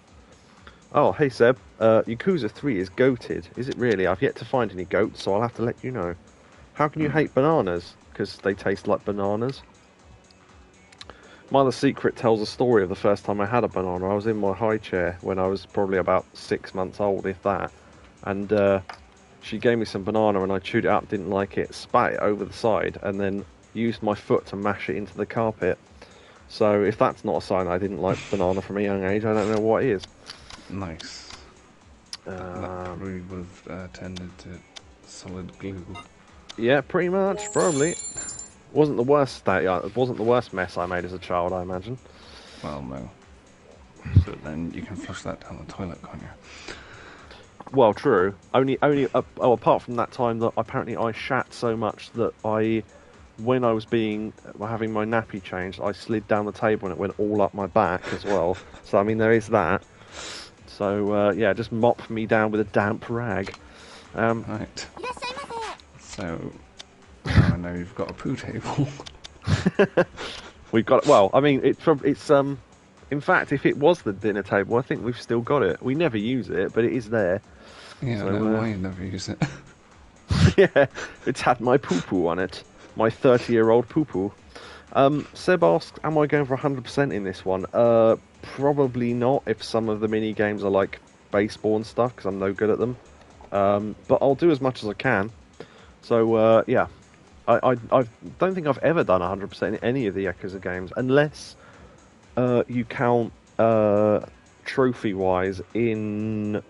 Oh, hey Seb, Yakuza 3 is goated. Is it really? I've yet to find any goats, so I'll have to let you know. How can you hate bananas? Because they taste like bananas. My Other Secret tells a story of the first time I had a banana. I was in my high chair when I was probably about 6 months old, if that. And she gave me some banana and I chewed it up, didn't like it, spat it over the side, and then used my foot to mash it into the carpet. So if that's not a sign I didn't like banana from a young age, I don't know what is. Nice. That probably would have turned into solid glue. Yeah, pretty much, probably. Wasn't the worst it wasn't the worst mess I made as a child, I imagine. Well, no. So then you can flush that down the toilet, can't you? Well, true. Only apart from that time that apparently I shat so much that when I was having my nappy changed, I slid down the table and it went all up my back as well. So I mean, there is that. So yeah, just mop me down with a damp rag. Right. So now I know you've got a poo table. We've got. Well, I mean, it's in fact, if it was the dinner table, I think we've still got it. We never use it, but it is there. Yeah, so, I don't know why you never use it. Yeah, it's had my poo-poo on it. My 30-year-old poo-poo. Seb asked, am I going for 100% in this one? Probably not, if some of the mini-games are like baseball and stuff, because I'm no good at them. But I'll do as much as I can. So, yeah. I don't think I've ever done 100% in any of the Yakuza games, unless you count trophy-wise in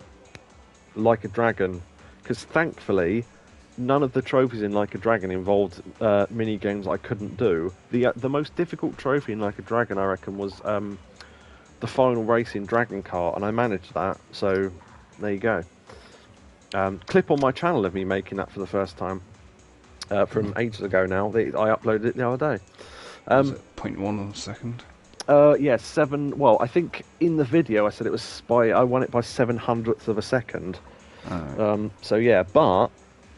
Like a Dragon. Because thankfully, none of the trophies in Like a Dragon involved mini games I couldn't do. The most difficult trophy in Like a Dragon, I reckon, was the final race in Dragon Kart, and I managed that. So there you go. Clip on my channel of me making that for the first time from ages ago now. I uploaded it the other day. Was it 0.1 second? Yeah, 7. Well, I think in the video I said it was I won it by 7/100th of a second. Oh. So yeah, but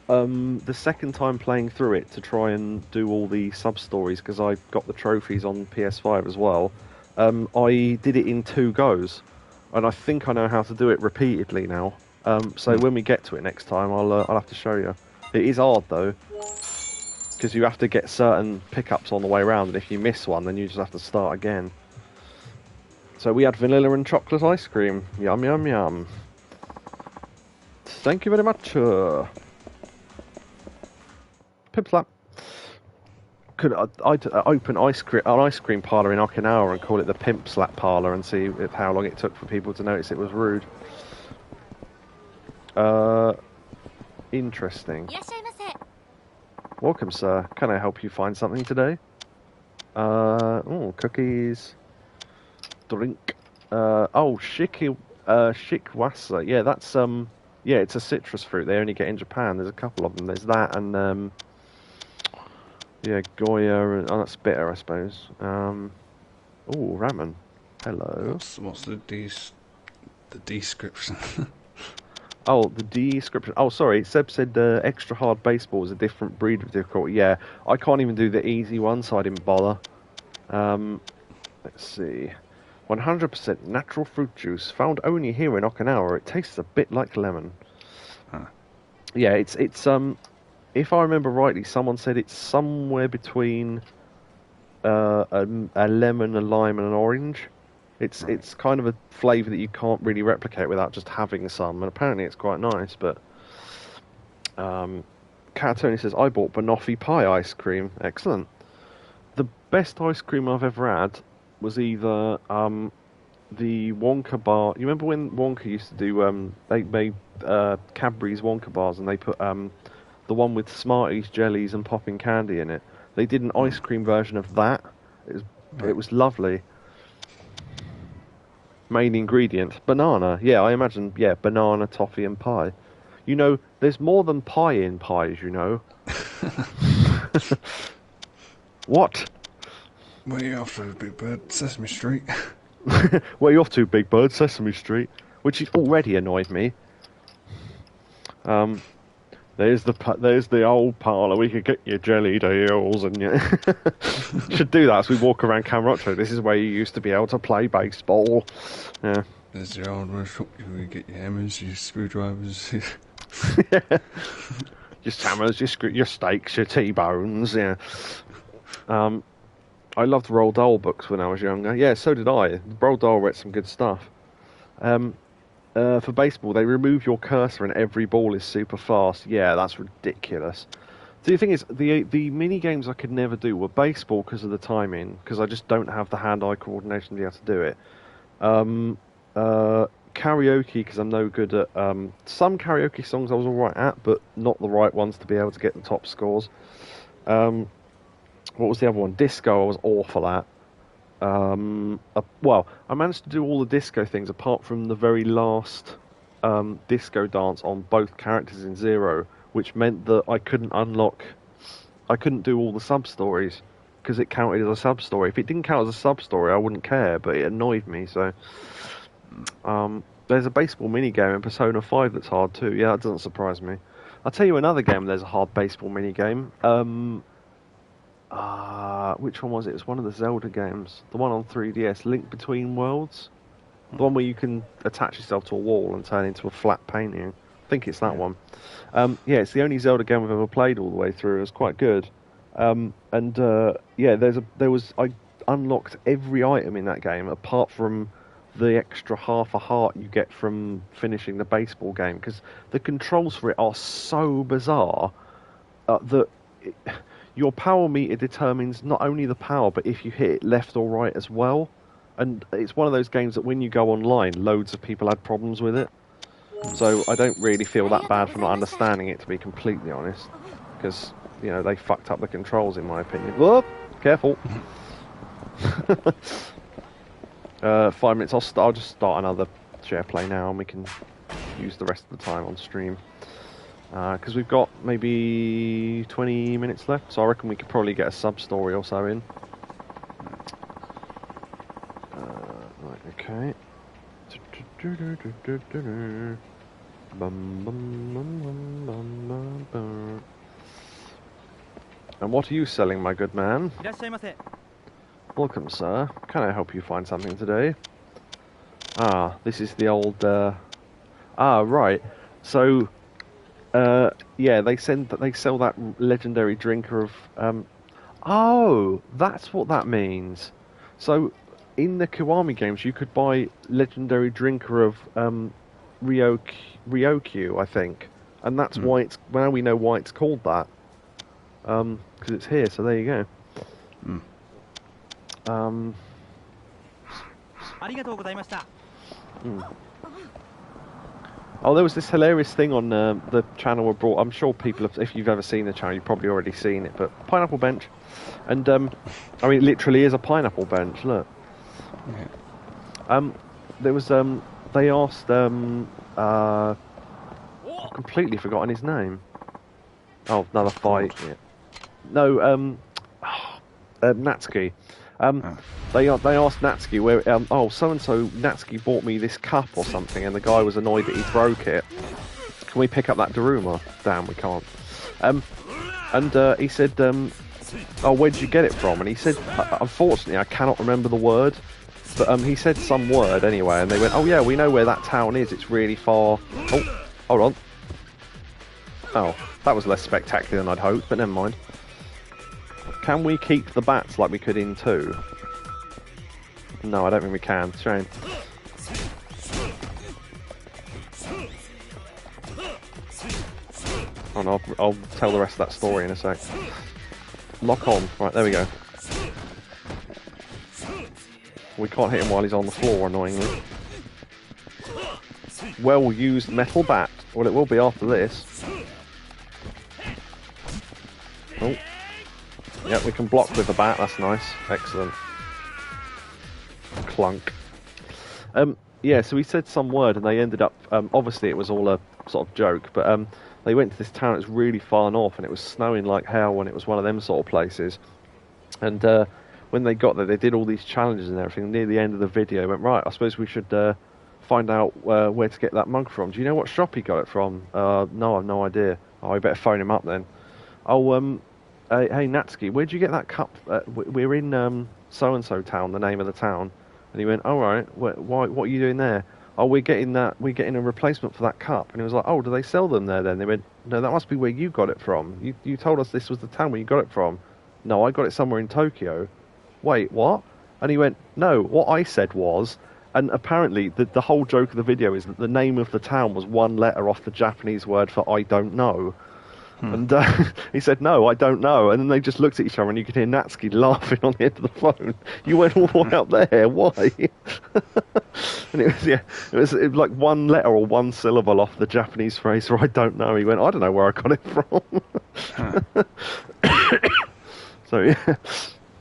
the second time playing through it to try and do all the sub-stories, because I got the trophies on PS5 as well, I did it in 2 goes, and I think I know how to do it repeatedly now. So when we get to it next time, I'll have to show you. It is hard though, because you have to get certain pickups on the way around, and if you miss one, then you just have to start again. So we had vanilla and chocolate ice cream. Yum, yum, yum. Thank you very much. Pimp slap. Could I'd open an ice cream parlour in Okinawa and call it the Pimp Slap Parlour and see how long it took for people to notice it was rude. Interesting. Welcome, sir. Can I help you find something today? Cookies. Drink. Shikwasa. Yeah, that's yeah, it's a citrus fruit. They only get in Japan. There's a couple of them. There's that and yeah, Goya. And, that's bitter, I suppose. Ramen. Hello. What's the description? Oh, the description. Oh, sorry. Seb said extra hard baseball is a different breed of difficulty. Yeah, I can't even do the easy one, so I didn't bother. Let's see. 100% natural fruit juice, found only here in Okinawa. It tastes a bit like lemon. Huh. Yeah, it's if I remember rightly, someone said it's somewhere between a lemon, a lime, and an orange. It's kind of a flavour that you can't really replicate without just having some, and apparently it's quite nice. But Catatoni says, I bought banoffee pie ice cream. Excellent. The best ice cream I've ever had was either the Wonka bar. You remember when Wonka used to do they made Cadbury's Wonka bars, and they put the one with Smarties, jellies, and popping candy in it. They did an ice cream version of that. It was lovely. Main ingredient, banana. Yeah, I imagine, yeah, banana, toffee, and pie. You know, there's more than pie in pies, you know. What? Where are you off to, Big Bird? Sesame Street. Where are you off to, Big Bird? Sesame Street. Which has already annoyed me. There's the old parlour. We could get you jelly deals, and you should do that as we walk around Camarocho. This is where you used to be able to play baseball. Yeah. There's the old restaurant where you get your hammers, your screwdrivers. Your hammers, your steaks, your T-bones. Yeah. I loved Roald Dahl books when I was younger. Yeah, so did I. Roald Dahl wrote some good stuff. For baseball, they remove your cursor and every ball is super fast. Yeah, that's ridiculous. The thing is, the mini games I could never do were baseball because of the timing, because I just don't have the hand-eye coordination to be able to do it. Karaoke, because I'm no good at some karaoke songs I was alright at, but not the right ones to be able to get the top scores. What was the other one? Disco I was awful at. Well, I managed to do all the disco things apart from the very last disco dance on both characters in Zero, which meant that I couldn't do all the sub-stories because it counted as a sub-story. If it didn't count as a sub-story, I wouldn't care, but it annoyed me, so... there's a baseball mini-game in Persona 5 that's hard too. Yeah, that doesn't surprise me. I'll tell you another game there's a hard baseball mini-game. Which one was it? It was one of the Zelda games. The one on 3DS, Link Between Worlds. The one where you can attach yourself to a wall and turn into a flat painting. I think it's that one. Yeah, it's the only Zelda game I've ever played all the way through. It was quite good. I unlocked every item in that game apart from the extra half a heart you get from finishing the baseball game, because the controls for it are so bizarre that your power meter determines not only the power, but if you hit it left or right as well. And it's one of those games that when you go online, loads of people had problems with it. So I don't really feel that bad for not understanding it, to be completely honest. Because, you know, they fucked up the controls, in my opinion. Whoop! Careful. 5 minutes. I'll just start another share play now, and we can use the rest of the time on stream. Because we've got maybe 20 minutes left, so I reckon we could probably get a sub-story or so in. Right, okay. And what are you selling, my good man? Welcome, sir. Can I help you find something today? Ah, this is the old... right. So... yeah, they sell that legendary drinker of... oh, that's what that means. So, in the Kiwami games, you could buy legendary drinker of Ryokyu, I think. And that's why it's... Now we know why it's called that. Because it's here, so there you go. Oh, there was this hilarious thing on the channel we brought. I'm sure people, if you've ever seen the channel, you've probably already seen it. But pineapple bench, and I mean, it literally is a pineapple bench. Look. Yeah. There was they asked I've completely forgotten his name. Oh, another fight. Yeah. No, Natsuki. They asked Natsuki where. So and so Natsuki bought me this cup or something, and the guy was annoyed that he broke it. Can we pick up that Daruma? Damn, we can't. He said, "Oh, where'd you get it from?" And he said, "Unfortunately, I cannot remember the word." But he said some word anyway, and they went, "Oh yeah, we know where that town is. It's really far." Oh, hold on. Oh, that was less spectacular than I'd hoped, but never mind. Can we keep the bats like we could in 2? No, I don't think we can. Shame. Oh no, I'll tell the rest of that story in a sec. Lock on. Right, there we go. We can't hit him while he's on the floor, annoyingly. Well-used metal bat. Well, it will be after this. Oh. Yeah, we can block with the bat, that's nice. Excellent. Clunk. Yeah, so he said some word and they ended up... obviously it was all a sort of joke, but they went to this town, it was really far north and it was snowing like hell and it was one of them sort of places. And when they got there, they did all these challenges and everything. Near the end of the video, went, right, I suppose we should find out where to get that mug from. Do you know what shop he got it from? No, I've no idea. Oh, I better phone him up then. Oh, hey Natsuki, where'd you get that cup? We're in so-and-so town, the name of the town. And he went, all right, what are you doing there? Oh, we're getting a replacement for that cup. And he was like, oh, do they sell them there then? They went, no, that must be where you got it from. You told us this was the town where you got it from. No, I got it somewhere in Tokyo. Wait, what? And he went, no, what I said was... And apparently, the whole joke of the video is that the name of the town was one letter off the Japanese word for I don't know. And he said, no, I don't know. And then they just looked at each other and you could hear Natsuki laughing on the end of the phone. You went all the way up there, why? And it was like one letter or one syllable off the Japanese phrase for I don't know. He went, I don't know where I got it from. So, yeah.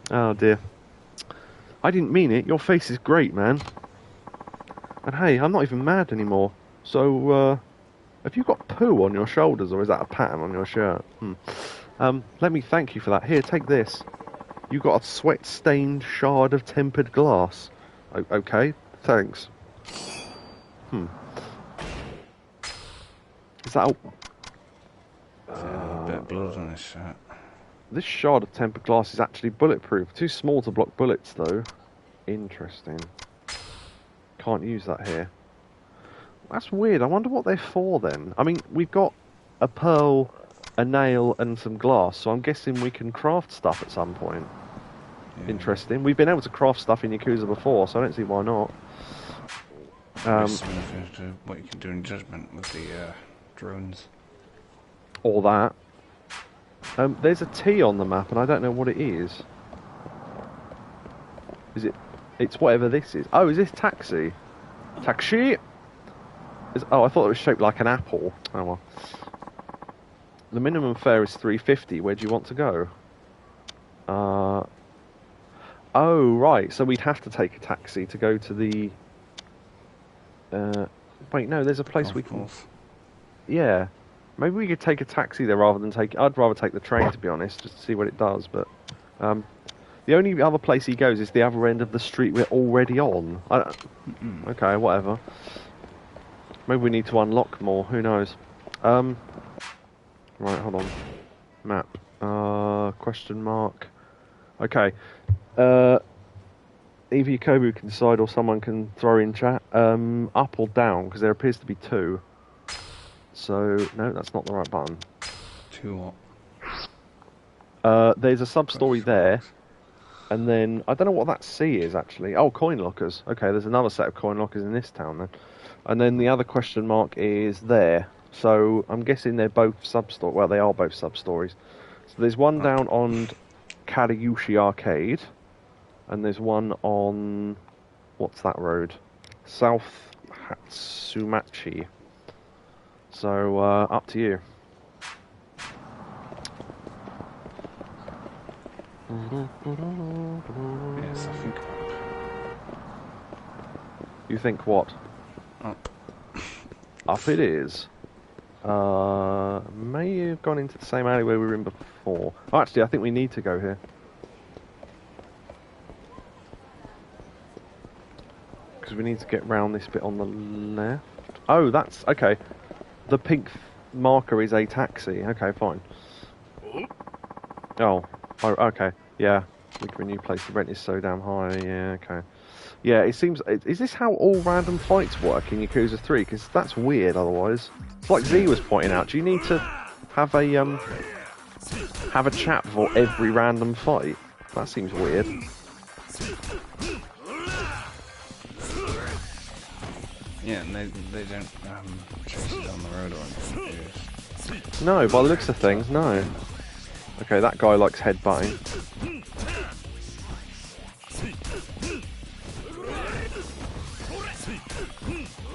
Oh, dear. I didn't mean it. Your face is great, man. And hey, I'm not even mad anymore. So, have you got poo on your shoulders, or is that a pattern on your shirt? Let me thank you for that. Here, take this. You got a sweat-stained shard of tempered glass. Okay, thanks. Is that a bit of blood on his shirt. This shard of tempered glass is actually bulletproof. Too small to block bullets, though. Interesting. Can't use that here. That's weird. I wonder what they're for, then. I mean, we've got a pearl, a nail, and some glass, so I'm guessing we can craft stuff at some point. Yeah. Interesting. We've been able to craft stuff in Yakuza before, so I don't see why not. What you can do in Judgment with the drones. Or that. There's a T on the map, and I don't know what it is. Is it... It's whatever this is. Oh, is this taxi? Taxi? Oh, I thought it was shaped like an apple. Oh, well. The minimum fare is $3.50. Where do you want to go? Oh, right. So we'd have to take a taxi to go to the... wait, no, there's a place we can... Yeah. Maybe we could take a taxi there rather than take... I'd rather take the train, to be honest, just to see what it does, but... the only other place he goes is the other end of the street we're already on. Okay, whatever. Maybe we need to unlock more, who knows. Right, hold on. Map. Question mark. Okay. Either Yakobu can decide or someone can throw in chat. Up or down, because there appears to be two. So, no, that's not the right button. Two what? There's a sub-story there. And then, I don't know what that C is, actually. Oh, coin lockers. Okay, there's another set of coin lockers in this town, then. And then the other question mark is there. So, I'm guessing they're both sub-stories. Well, they are both sub-stories. So, there's one down on Karayushi Arcade. And there's one on... What's that road? South Hatsumachi. So, up to you. Yes, I think up. You think what? Up. Up it is. May have gone into the same alleyway we were in before. Oh, actually, I think we need to go here. Because we need to get round this bit on the left. Oh, that's... Okay. The pink marker is a taxi. Okay, fine. Oh, okay. Yeah. Look for a new place. The rent is so damn high. Yeah, okay. Yeah, it seems... Is this how all random fights work in Yakuza 3? Because that's weird otherwise. It's like Z was pointing out. Do you need to have a chat before every random fight? That seems weird. Yeah, and they don't chase you down the road or anything. No, by the looks of things, no. Okay, that guy likes headbutting.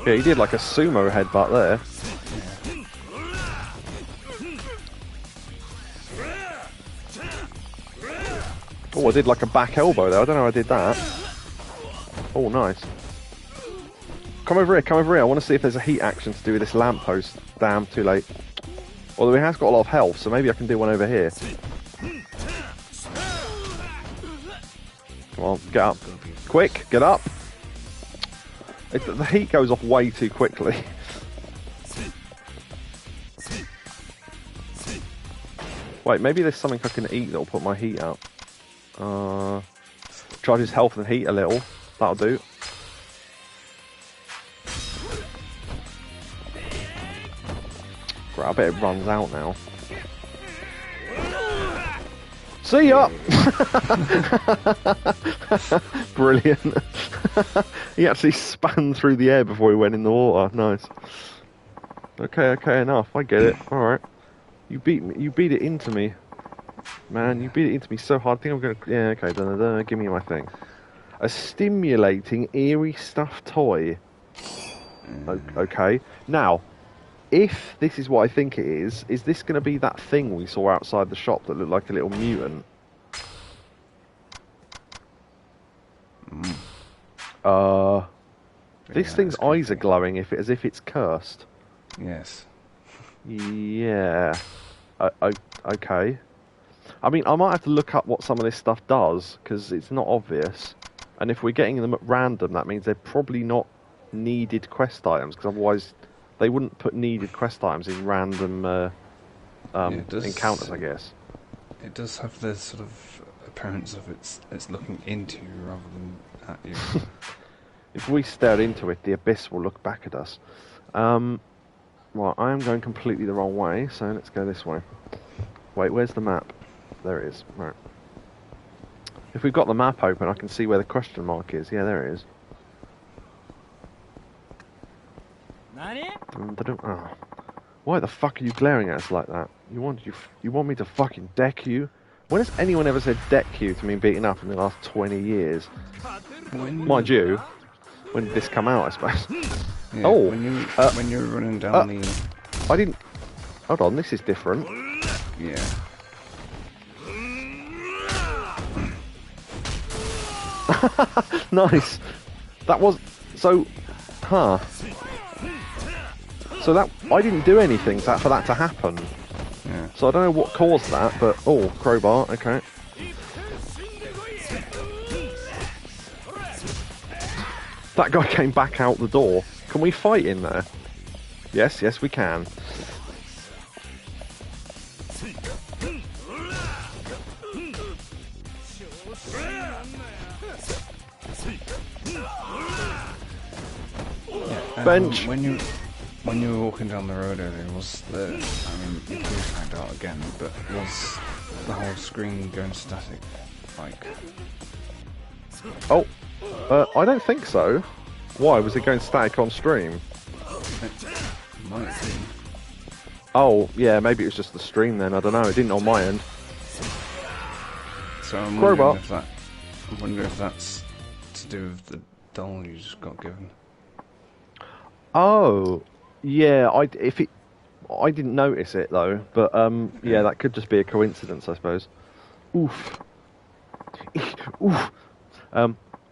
Yeah, he did like a sumo headbutt there. Oh, I did like a back elbow there. I don't know how I did that. Oh, nice. Come over here. I want to see if there's a heat action to do with this lamppost. Damn, too late. Although he has got a lot of health, so maybe I can do one over here. Come on, get up. Quick, get up. The heat goes off way too quickly. Wait, maybe there's something I can eat that'll put my heat up. Charge his health and heat a little. That'll do. Right, I bet it runs out now. See ya! Brilliant. He actually span through the air before he went in the water. Nice. Okay, enough. I get it. Alright. You beat it into me. Man, you beat it into me so hard. I think I'm gonna... Yeah, okay. Give me my thing. A stimulating, eerie stuffed toy. Okay. Now, if this is what I think it is this going to be that thing we saw outside the shop that looked like a little mutant? This thing's eyes are glowing as if it's cursed. Yes. Yeah. Okay. I mean, I might have to look up what some of this stuff does, because it's not obvious. And if we're getting them at random, that means they're probably not needed quest items, because otherwise they wouldn't put needed quest items in random encounters, I guess. It does have this sort of appearance of it's looking into you rather than at you. If we stare into it, the abyss will look back at us. Well, I am going completely the wrong way, so let's go this way. Wait, where's the map? There it is. Right. If we've got the map open, I can see where the question mark is. Yeah, there it is. Oh. Why the fuck are you glaring at us like that? You want me to fucking deck you? When has anyone ever said deck you to mean beating up in the last 20 years? Mind you, when did this come out, I suppose? Yeah, when you're running down the... I didn't... Hold on, this is different. Yeah. Nice. That was... So... Huh. So that... I didn't do anything for that to happen. Yeah. So I don't know what caused that, but... Oh, crowbar, okay. That guy came back out the door. Can we fight in there? Yes, we can. Bench. When you were walking down the road earlier, was the... I mean, you could find out again, but was the whole screen going static? Like... Oh, I don't think so. Why? Was it going static on stream? It might be. Oh, yeah, maybe it was just the stream then. I don't know. It didn't on my end. So I'm wondering if that's to do with the doll you just got given. Oh, yeah. I didn't notice it though, but yeah, that could just be a coincidence, I suppose. Oof. Oof.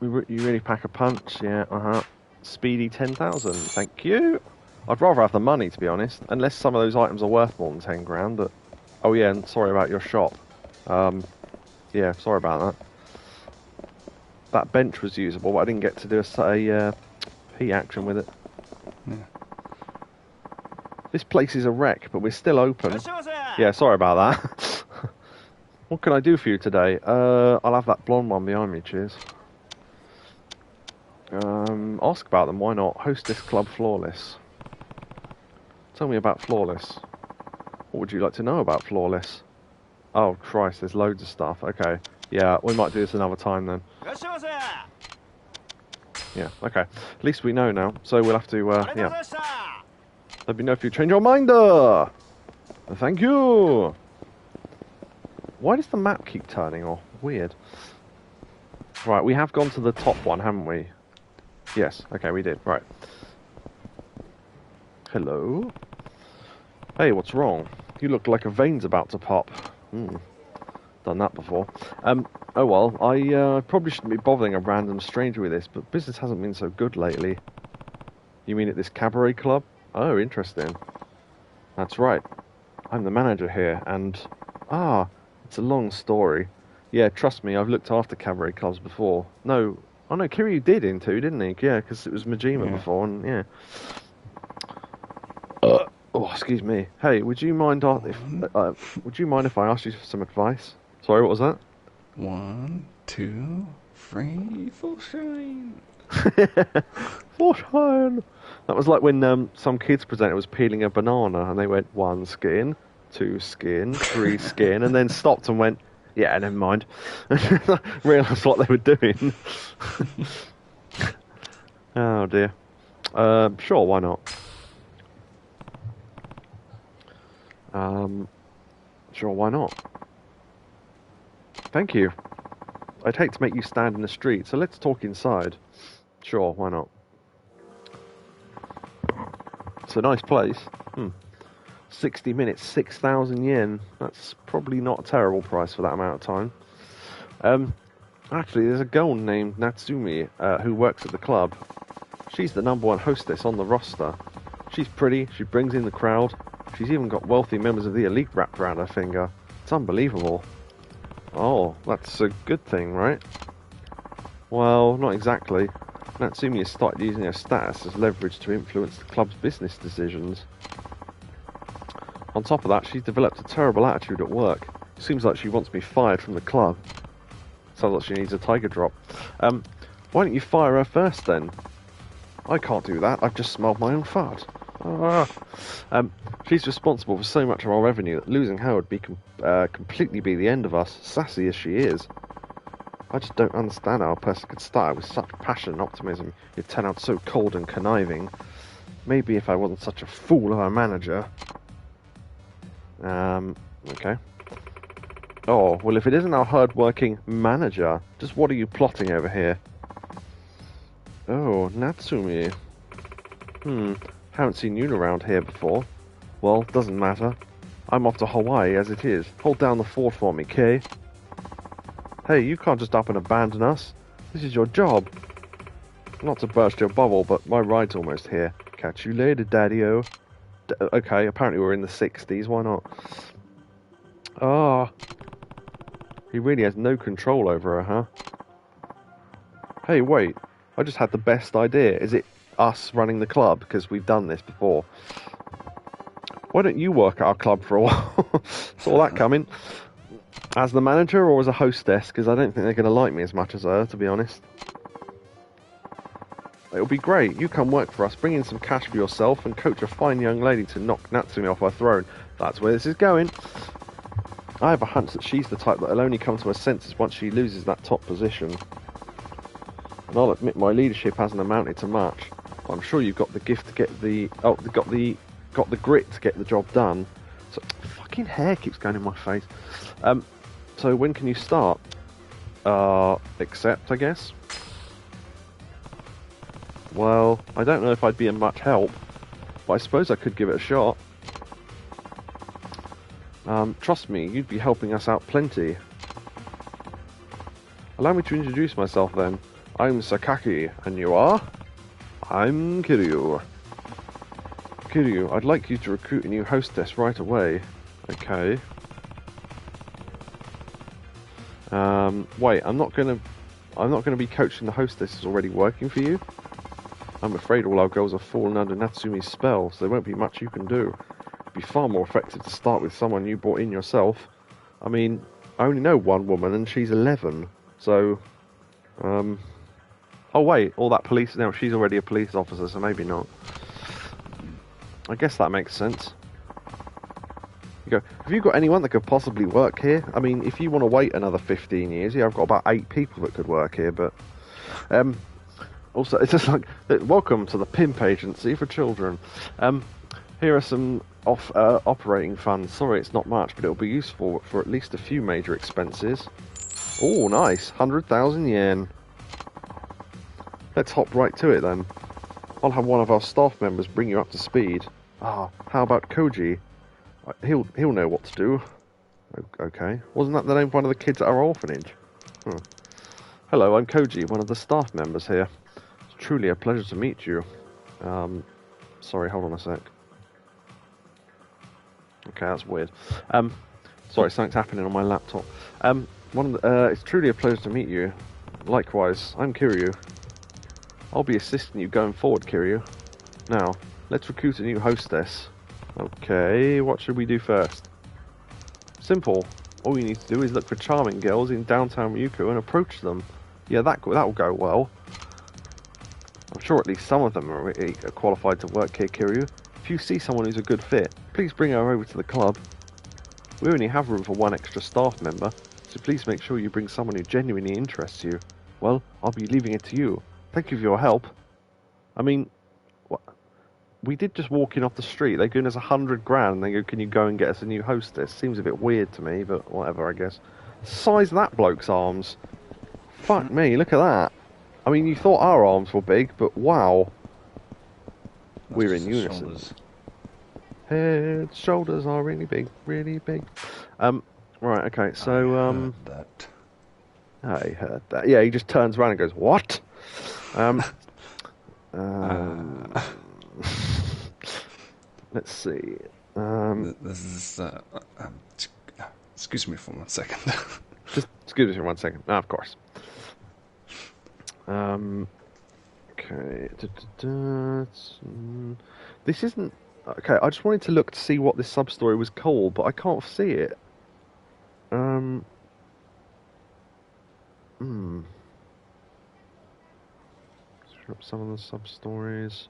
You really pack a punch, yeah. Speedy 10,000, thank you. I'd rather have the money, to be honest, unless some of those items are worth more than 10 grand. But oh yeah, and sorry about your shop. Yeah, sorry about that. That bench was usable, but I didn't get to do a heat action with it. Yeah. This place is a wreck, but we're still open. Yeah, sorry about that. What can I do for you today? I'll have that blonde one behind me, cheers. Ask about them, why not? Hostess Club Flawless. Tell me about Flawless. What would you like to know about Flawless? Oh, Christ, there's loads of stuff. Okay, yeah, we might do this another time then. Yeah, okay. At least we know now, so we'll have to, yeah. Let me know if you change your mind. Thank you. Why does the map keep turning off? Weird. Right, we have gone to the top one, haven't we? Yes, okay, we did. Right. Hello? Hey, what's wrong? You look like a vein's about to pop. Done that before. Oh well, I probably shouldn't be bothering a random stranger with this, but business hasn't been so good lately. You mean at this cabaret club? Oh, interesting. That's right. I'm the manager here, and... Ah, it's a long story. Yeah, trust me, I've looked after cabaret clubs before. No... Oh no, Kiryu did in two, didn't he? Yeah, because it was Majima before, and yeah. Oh, excuse me. Hey, would you mind if I asked you for some advice? Sorry, what was that? 1, 2, 3, for shine. For shine. That was like when some kids presenter was peeling a banana and they went 1 skin, 2 skin, 3 skin, and then stopped and went, yeah, never mind. Realised what they were doing. Oh dear. Sure, why not? Sure, why not? Thank you. I'd hate to make you stand in the street, so let's talk inside. Sure, why not? It's a nice place. 60 minutes, 6,000 yen. That's probably not a terrible price for that amount of time. Actually, there's a girl named Natsumi who works at the club. She's the #1 hostess on the roster. She's pretty, she brings in the crowd. She's even got wealthy members of the elite wrapped around her finger. It's unbelievable. Oh, that's a good thing, right? Well, not exactly. Natsumi has started using her status as leverage to influence the club's business decisions. On top of that, she's developed a terrible attitude at work. Seems like she wants me fired from the club. Sounds like she needs a tiger drop. Why don't you fire her first then? I can't do that, I've just smelled my own fart. She's responsible for so much of our revenue that losing her would be completely be the end of us, sassy as she is. I just don't understand how a person could start with such passion and optimism, yet turn out so cold and conniving. Maybe if I wasn't such a fool of a manager. Okay. Oh, well if it isn't our hard-working manager, just what are you plotting over here? Oh, Natsumi. Haven't seen you around here before. Well, doesn't matter. I'm off to Hawaii as it is. Hold down the fort for me, Kay. Hey, you can't just up and abandon us. This is your job. Not to burst your bubble, but my ride's almost here. Catch you later, Daddy-o. Okay, apparently we're in the 60s, why not? Ah. He really has no control over her, huh? Hey, wait. I just had the best idea. Is it us running the club? Because we've done this before. Why don't you work at our club for a while? Saw that coming. As the manager or as a hostess? Because I don't think they're going to like me as much as her, to be honest. It'll be great. You come work for us, bring in some cash for yourself, and coach a fine young lady to knock Natsumi off her throne. That's where this is going. I have a hunch that she's the type that'll only come to her senses once she loses that top position. And I'll admit my leadership hasn't amounted to much. But I'm sure you've got the gift to get the... Oh, got the grit to get the job done. So, fucking hair keeps going in my face. So when can you start? Accept, I guess? Well, I don't know if I'd be of much help, but I suppose I could give it a shot. Trust me, you'd be helping us out plenty. Allow me to introduce myself then. I'm Sakaki, and you are? I'm Kiryu. Kiryu, I'd like you to recruit a new hostess right away. Okay. Wait, I'm not gonna be coaching the hostess who's already working for you. I'm afraid all our girls have fallen under Natsumi's spell, so there won't be much you can do. It'd be far more effective to start with someone you brought in yourself. I mean, I only know one woman and she's 11, so... Oh wait, all that police... No, she's already a police officer, so maybe not. I guess that makes sense. You go, have you got anyone that could possibly work here? I mean, if you want to wait another 15 years, yeah, I've got about 8 people that could work here, but... Also, it's just like, welcome to the pimp agency for children. Here are some operating funds. Sorry, it's not much, but it'll be useful for at least a few major expenses. Oh, nice. 100,000 yen. Let's hop right to it then. I'll have one of our staff members bring you up to speed. Ah, how about Koji? He'll know what to do. Okay. Wasn't that the name of one of the kids at our orphanage? Hello, I'm Koji, one of the staff members here. It's truly a pleasure to meet you. Sorry, hold on a sec. Okay, that's weird. Sorry, something's happening on my laptop. It's truly a pleasure to meet you. Likewise, I'm Kiryu. I'll be assisting you going forward, Kiryu. Now, let's recruit a new hostess. Okay, what should we do first? Simple. All you need to do is look for charming girls in downtown Ryukyu and approach them. Yeah, that'll go well. I'm sure at least some of them are qualified to work here, Kiryu. If you see someone who's a good fit, please bring her over to the club. We only have room for one extra staff member, so please make sure you bring someone who genuinely interests you. Well, I'll be leaving it to you. Thank you for your help. I mean, what? We did just walk in off the street. They've given us 100 grand and they go, can you go and get us a new hostess? Seems a bit weird to me, but whatever, I guess. The size of that bloke's arms. Fuck me, look at that. I mean, you thought our arms were big, but wow. We're in unison. Shoulders. Head, shoulders are really big, really big. Right, okay, so, I heard that. I heard that. Yeah, he just turns around and goes, what? Let's see. This is, excuse me for 1 second. Just excuse me for 1 second. Of course. Okay. This isn't... Okay, I just wanted to look to see what this sub-story was called, but I can't see it. Up some of the sub-stories.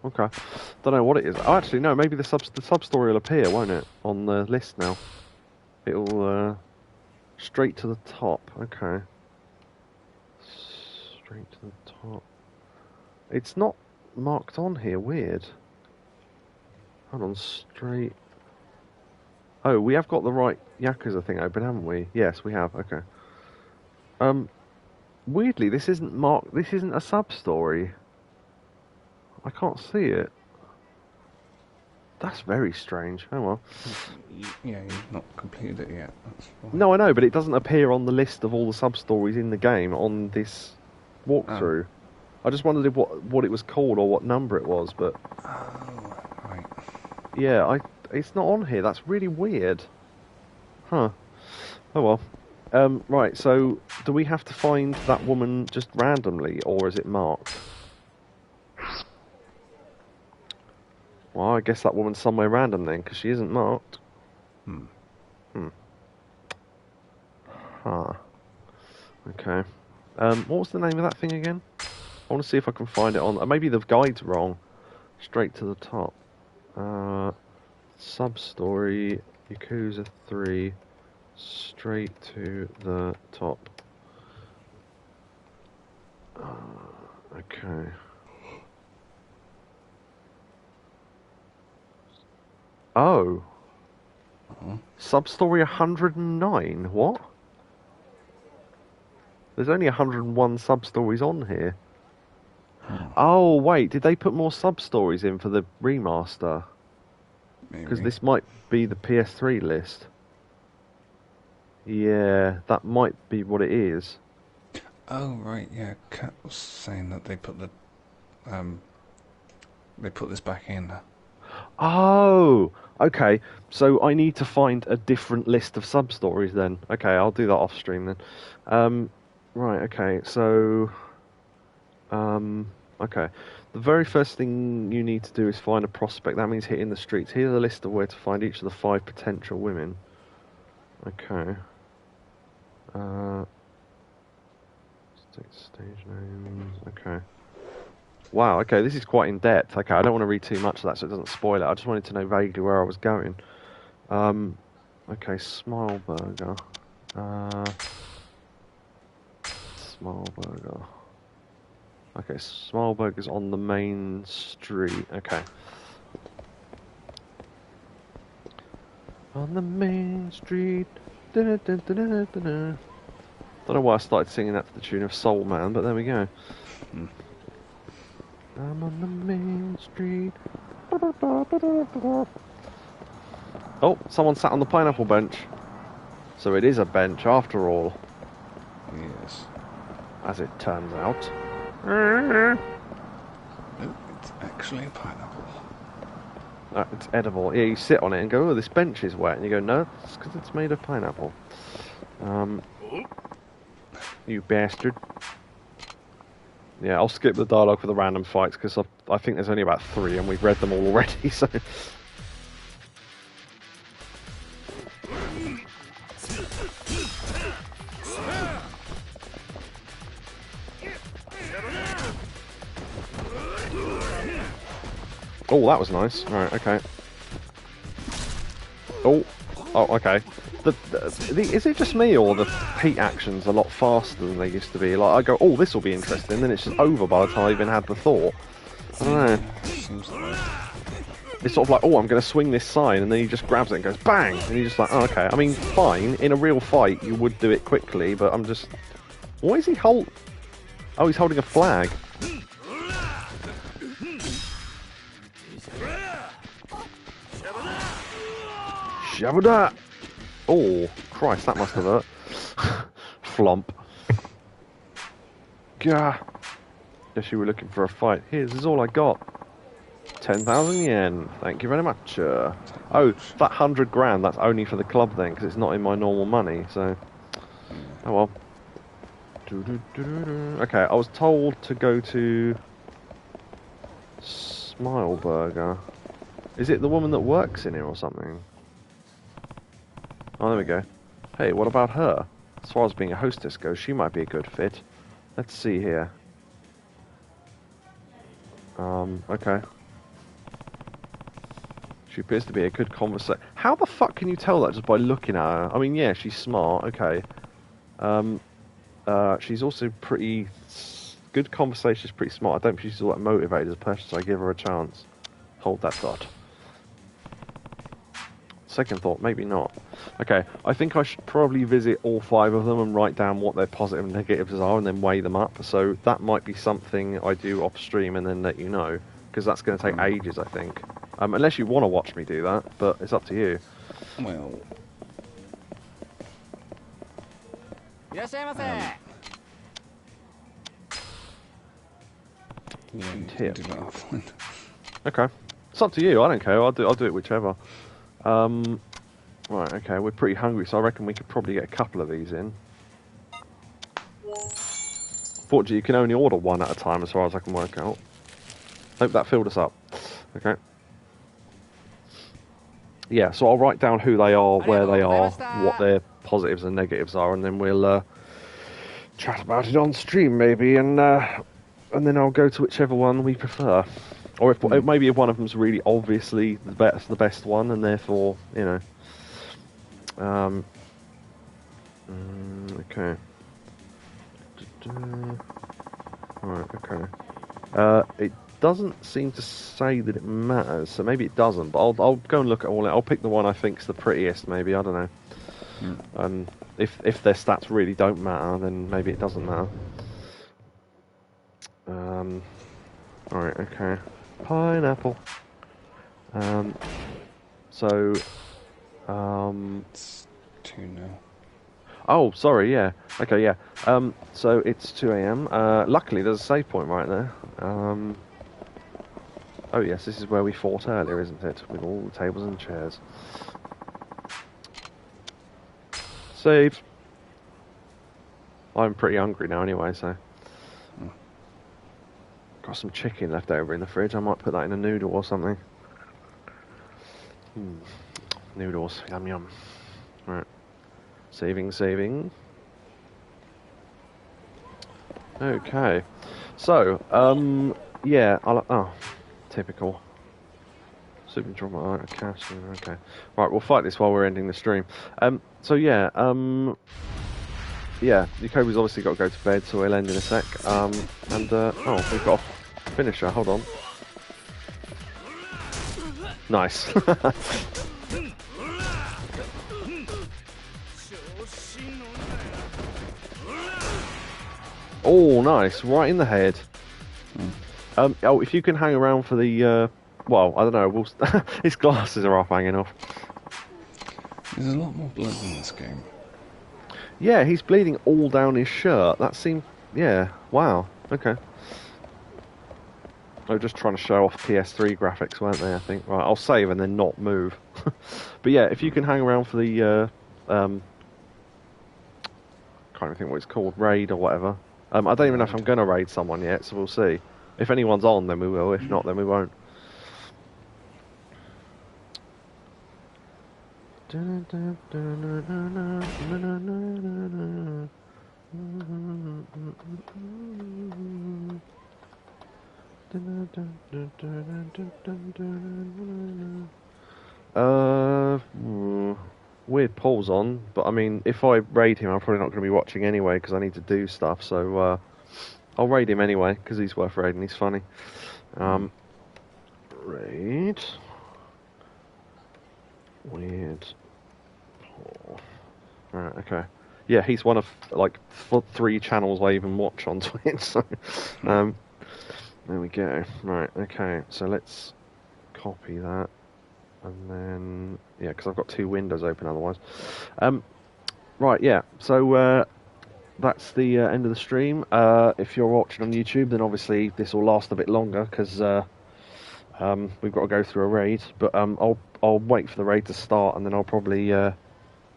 Okay. Don't know what it is. Oh, actually, no. Maybe the sub-story will appear, won't it, on the list now? It'll straight to the top. Okay. Straight to the top. It's not marked on here. Weird. Hold on. Straight. Oh, we have got the right Yakuza thing open, haven't we? Yes, we have. Okay. Weirdly, this isn't marked. This isn't a sub-story. I can't see it. That's very strange. Oh well. Yeah, you've not completed it yet. No, I know, but it doesn't appear on the list of all the sub-stories in the game on this walkthrough. I just wondered what it was called or what number it was, but... Oh, right. Yeah, it's not on here. That's really weird. Huh. Oh well. Right, so do we have to find that woman just randomly, or is it marked? Well, I guess that woman's somewhere random then, because she isn't marked. Huh. Okay. What was the name of that thing again? I want to see if I can find it on... maybe the guide's wrong. Straight to the top. Sub-story, Yakuza 3, straight to the top. Okay. Oh. Sub-story 109? What? There's only 101 sub-stories on here. Oh, wait, did they put more sub-stories in for the remaster? Because this might be the PS3 list. Yeah, that might be what it is. Oh, right, yeah, Kat was saying that they put the... they put this back in. Oh, okay. So I need to find a different list of sub-stories then. Okay, I'll do that off stream then. Right, okay, so... okay. The very first thing you need to do is find a prospect. That means hitting the streets. Here's a list of where to find each of the 5 potential women. Okay. Stage names. Okay. Wow, okay, this is quite in-depth. Okay, I don't want to read too much of that so it doesn't spoil it. I just wanted to know vaguely where I was going. Okay, Smile Burger. Smile Burger. Okay, Smile Burger's on the main street. Okay. On the main street. Don't know why I started singing that to the tune of Soul Man, but there we go. I'm on the main street. Oh, someone sat on the pineapple bench. So it is a bench after all. Yes. As it turns out. Nope, it's actually a pineapple. It's edible. Yeah, you sit on it and go, oh, this bench is wet. And you go, no, it's because it's made of pineapple. You bastard. Yeah, I'll skip the dialogue for the random fights because I think there's only about 3 and we've read them all already. So. Oh, that was nice. Right, okay. Oh, okay. Is it just me, or the heat action's a lot faster than they used to be? Like, I go, oh, this will be interesting, then it's just over by the time I even had the thought. I don't know. It's sort of like, oh, I'm going to swing this sign, and then he just grabs it and goes, bang! And you're just like, oh, okay. I mean, fine. In a real fight, you would do it quickly, but I'm just... What is he holding? Oh, he's holding a flag. Shabada! Oh, Christ, that must have hurt. Flomp. Gah. Guess you were looking for a fight. Here's is all I got. 10,000 yen. Thank you very much. Oh, that 100 grand, that's only for the club then, because it's not in my normal money, so... Oh well. Okay, I was told to go to... Smile Burger. Is it the woman that works in here or something? Oh, there we go. Hey, what about her? As far as being a hostess goes, she might be a good fit. Let's see here. Okay. She appears to be a good conversator. How the fuck can you tell that just by looking at her? I mean, yeah, she's smart, okay. She's also pretty... Good conversation, she's pretty smart. I don't think she's all that motivated as a person, so I give her a chance. Hold that thought. Second thought, maybe not. Okay, I think I should probably visit all 5 of them and write down what their positive and negatives are and then weigh them up. So that might be something I do off stream and then let you know. Because that's going to take ages, I think. Unless you want to watch me do that, but it's up to you. Well... Yeah, you can do that offline. Okay. It's up to you, I don't care. I'll do it whichever. Right, okay, we're pretty hungry, so I reckon we could probably get a couple of these in. Fortunately, you can only order 1 at a time as far as I can work out. Hope that filled us up. Okay. Yeah, so I'll write down who they are, where they are, what their positives and negatives are, and then we'll chat about it on stream maybe, and then I'll go to whichever one we prefer. Or if maybe if one of them's really obviously the best one, and therefore, you know. Okay. Right, okay. It doesn't seem to say that it matters, so maybe it doesn't, but I'll go and look at all it. I'll pick the one I think's the prettiest, maybe, I don't know. If their stats really don't matter, then maybe it doesn't matter. Alright, okay. Pineapple. So, it's 2 now. Oh, sorry, yeah. Okay, yeah. So it's 2 AM. Luckily, there's a save point right there. Oh, yes, this is where we fought earlier, isn't it? With all the tables and chairs. Save. I'm pretty hungry now anyway, so... Got some chicken left over in the fridge. I might put that in a noodle or something. Noodles. Yum, yum. Right. Saving. Okay. So, yeah, oh, typical. Super drama, cash, okay. Right, we'll fight this while we're ending the stream. So yeah, yeah, Yakobu's obviously got to go to bed, so we'll end in a sec. Oh, we've got a finisher, hold on. Nice. Oh, nice, right in the head. Oh, if you can hang around for the, well, I don't know, his glasses are half hanging off. There's a lot more blood in this game. Yeah, he's bleeding all down his shirt. That seemed... Yeah, wow, okay. They were just trying to show off PS3 graphics, weren't they, I think? Right, I'll save and then not move. But yeah, if you can hang around for the... can't even think what it's called, raid or whatever. I don't even know if I'm going to raid someone yet, so we'll see. If anyone's on, then we will. If not, then we won't. Weird Paul's on, but I mean, if I raid him, I'm probably not going to be watching anyway because I need to do stuff. So I'll raid him anyway because he's worth raiding. He's funny. Raid. Weird Paul. Right. Okay. Yeah, he's one of like 3 channels I even watch on Twitch. So there we go. Right. Okay. So let's copy that. And then, yeah, because I've got 2 windows open otherwise. Right, yeah, so that's the end of the stream. If you're watching on YouTube, then obviously this will last a bit longer, because we've got to go through a raid. But I'll wait for the raid to start, and then I'll probably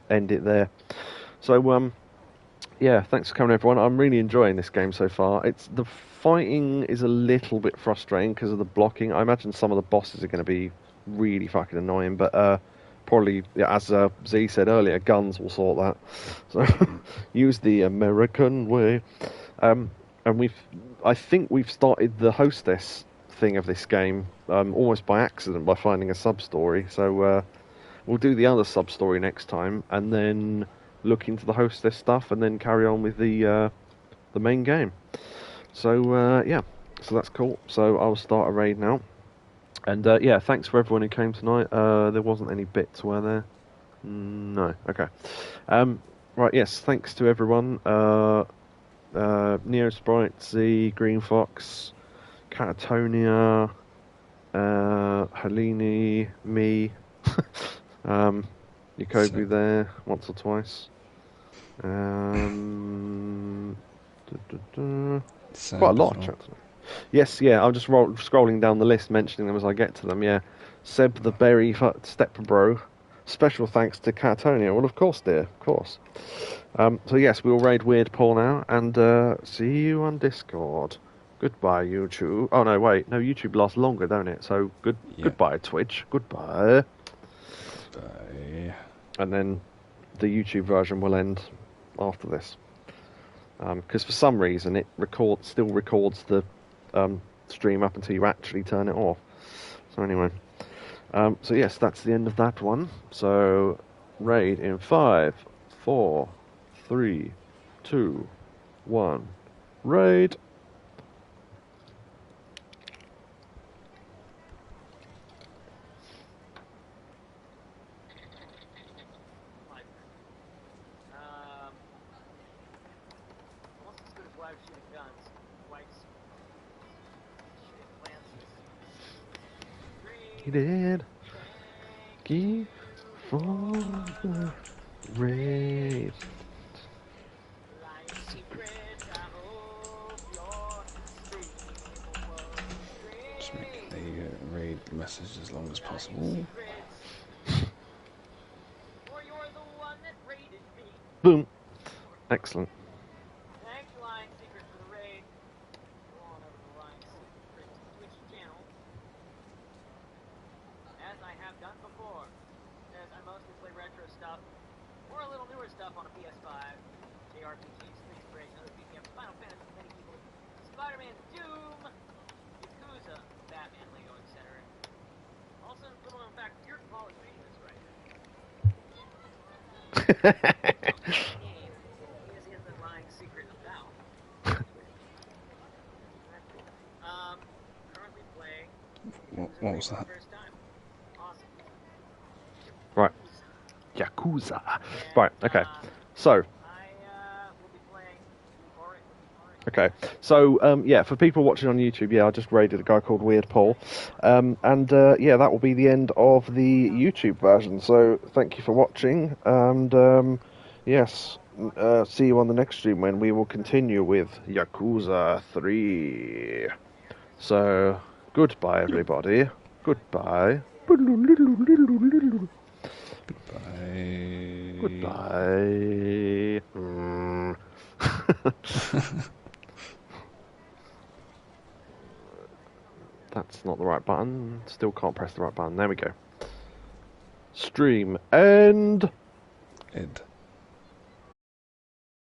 end it there. So, yeah, thanks for coming, everyone. I'm really enjoying this game so far. The fighting is a little bit frustrating because of the blocking. I imagine some of the bosses are going to be really fucking annoying, but probably, yeah, as Z said earlier, guns will sort that. So use the American way. And I think we've started the hostess thing of this game almost by accident by finding a sub-story. So we'll do the other sub-story next time, and then look into the hostess stuff, and then carry on with the main game. So yeah, so that's cool. So I'll start a raid now. And yeah, thanks for everyone who came tonight. There wasn't any bits, were there? No. Okay. Right. Yes. Thanks to everyone. Neo Sprite, Z, Green Fox, Catatonia, Halini, me, Yakobu there once or twice. Quite a lot of chat tonight. Yes, yeah, I'm just scrolling down the list, mentioning them as I get to them, yeah. Seb the Berry Stepbro. Special thanks to Catatonia. Well, of course, dear, of course. So, yes, we'll raid Weird Paul now, and see you on Discord. Goodbye, YouTube. Oh, no, wait. No, YouTube lasts longer, don't it? So, goodbye, Twitch. Goodbye. Bye. And then the YouTube version will end after this. Because for some reason, it still records the stream up until you actually turn it off. So anyway, so yes, that's the end of that one. So raid in 5, 4, 3, 2, 1. Raid. He did. Give for the raid. Just make the raid message as long as possible. Boom. Excellent. Stuff on a PS5, JRPGs, Space Inspiration, other PCM, Final Fantasy, many people, Spider-Man, Doom, Yakuza, Batman, Lego, etc. Also, little known fact, your Paul is making this right now. He has the lying secret about. Currently playing. What was that? First time. Awesome. Right. Yakuza. Right, okay. So. Okay, so, yeah, for people watching on YouTube, yeah, I just raided a guy called Weird Paul. And, yeah, that will be the end of the YouTube version. So, thank you for watching. And, yes, see you on the next stream when we will continue with Yakuza 3. So, goodbye, everybody. Goodbye. Goodbye. Goodbye. That's not the right button. Still can't press the right button. There we go. Stream end. Ed.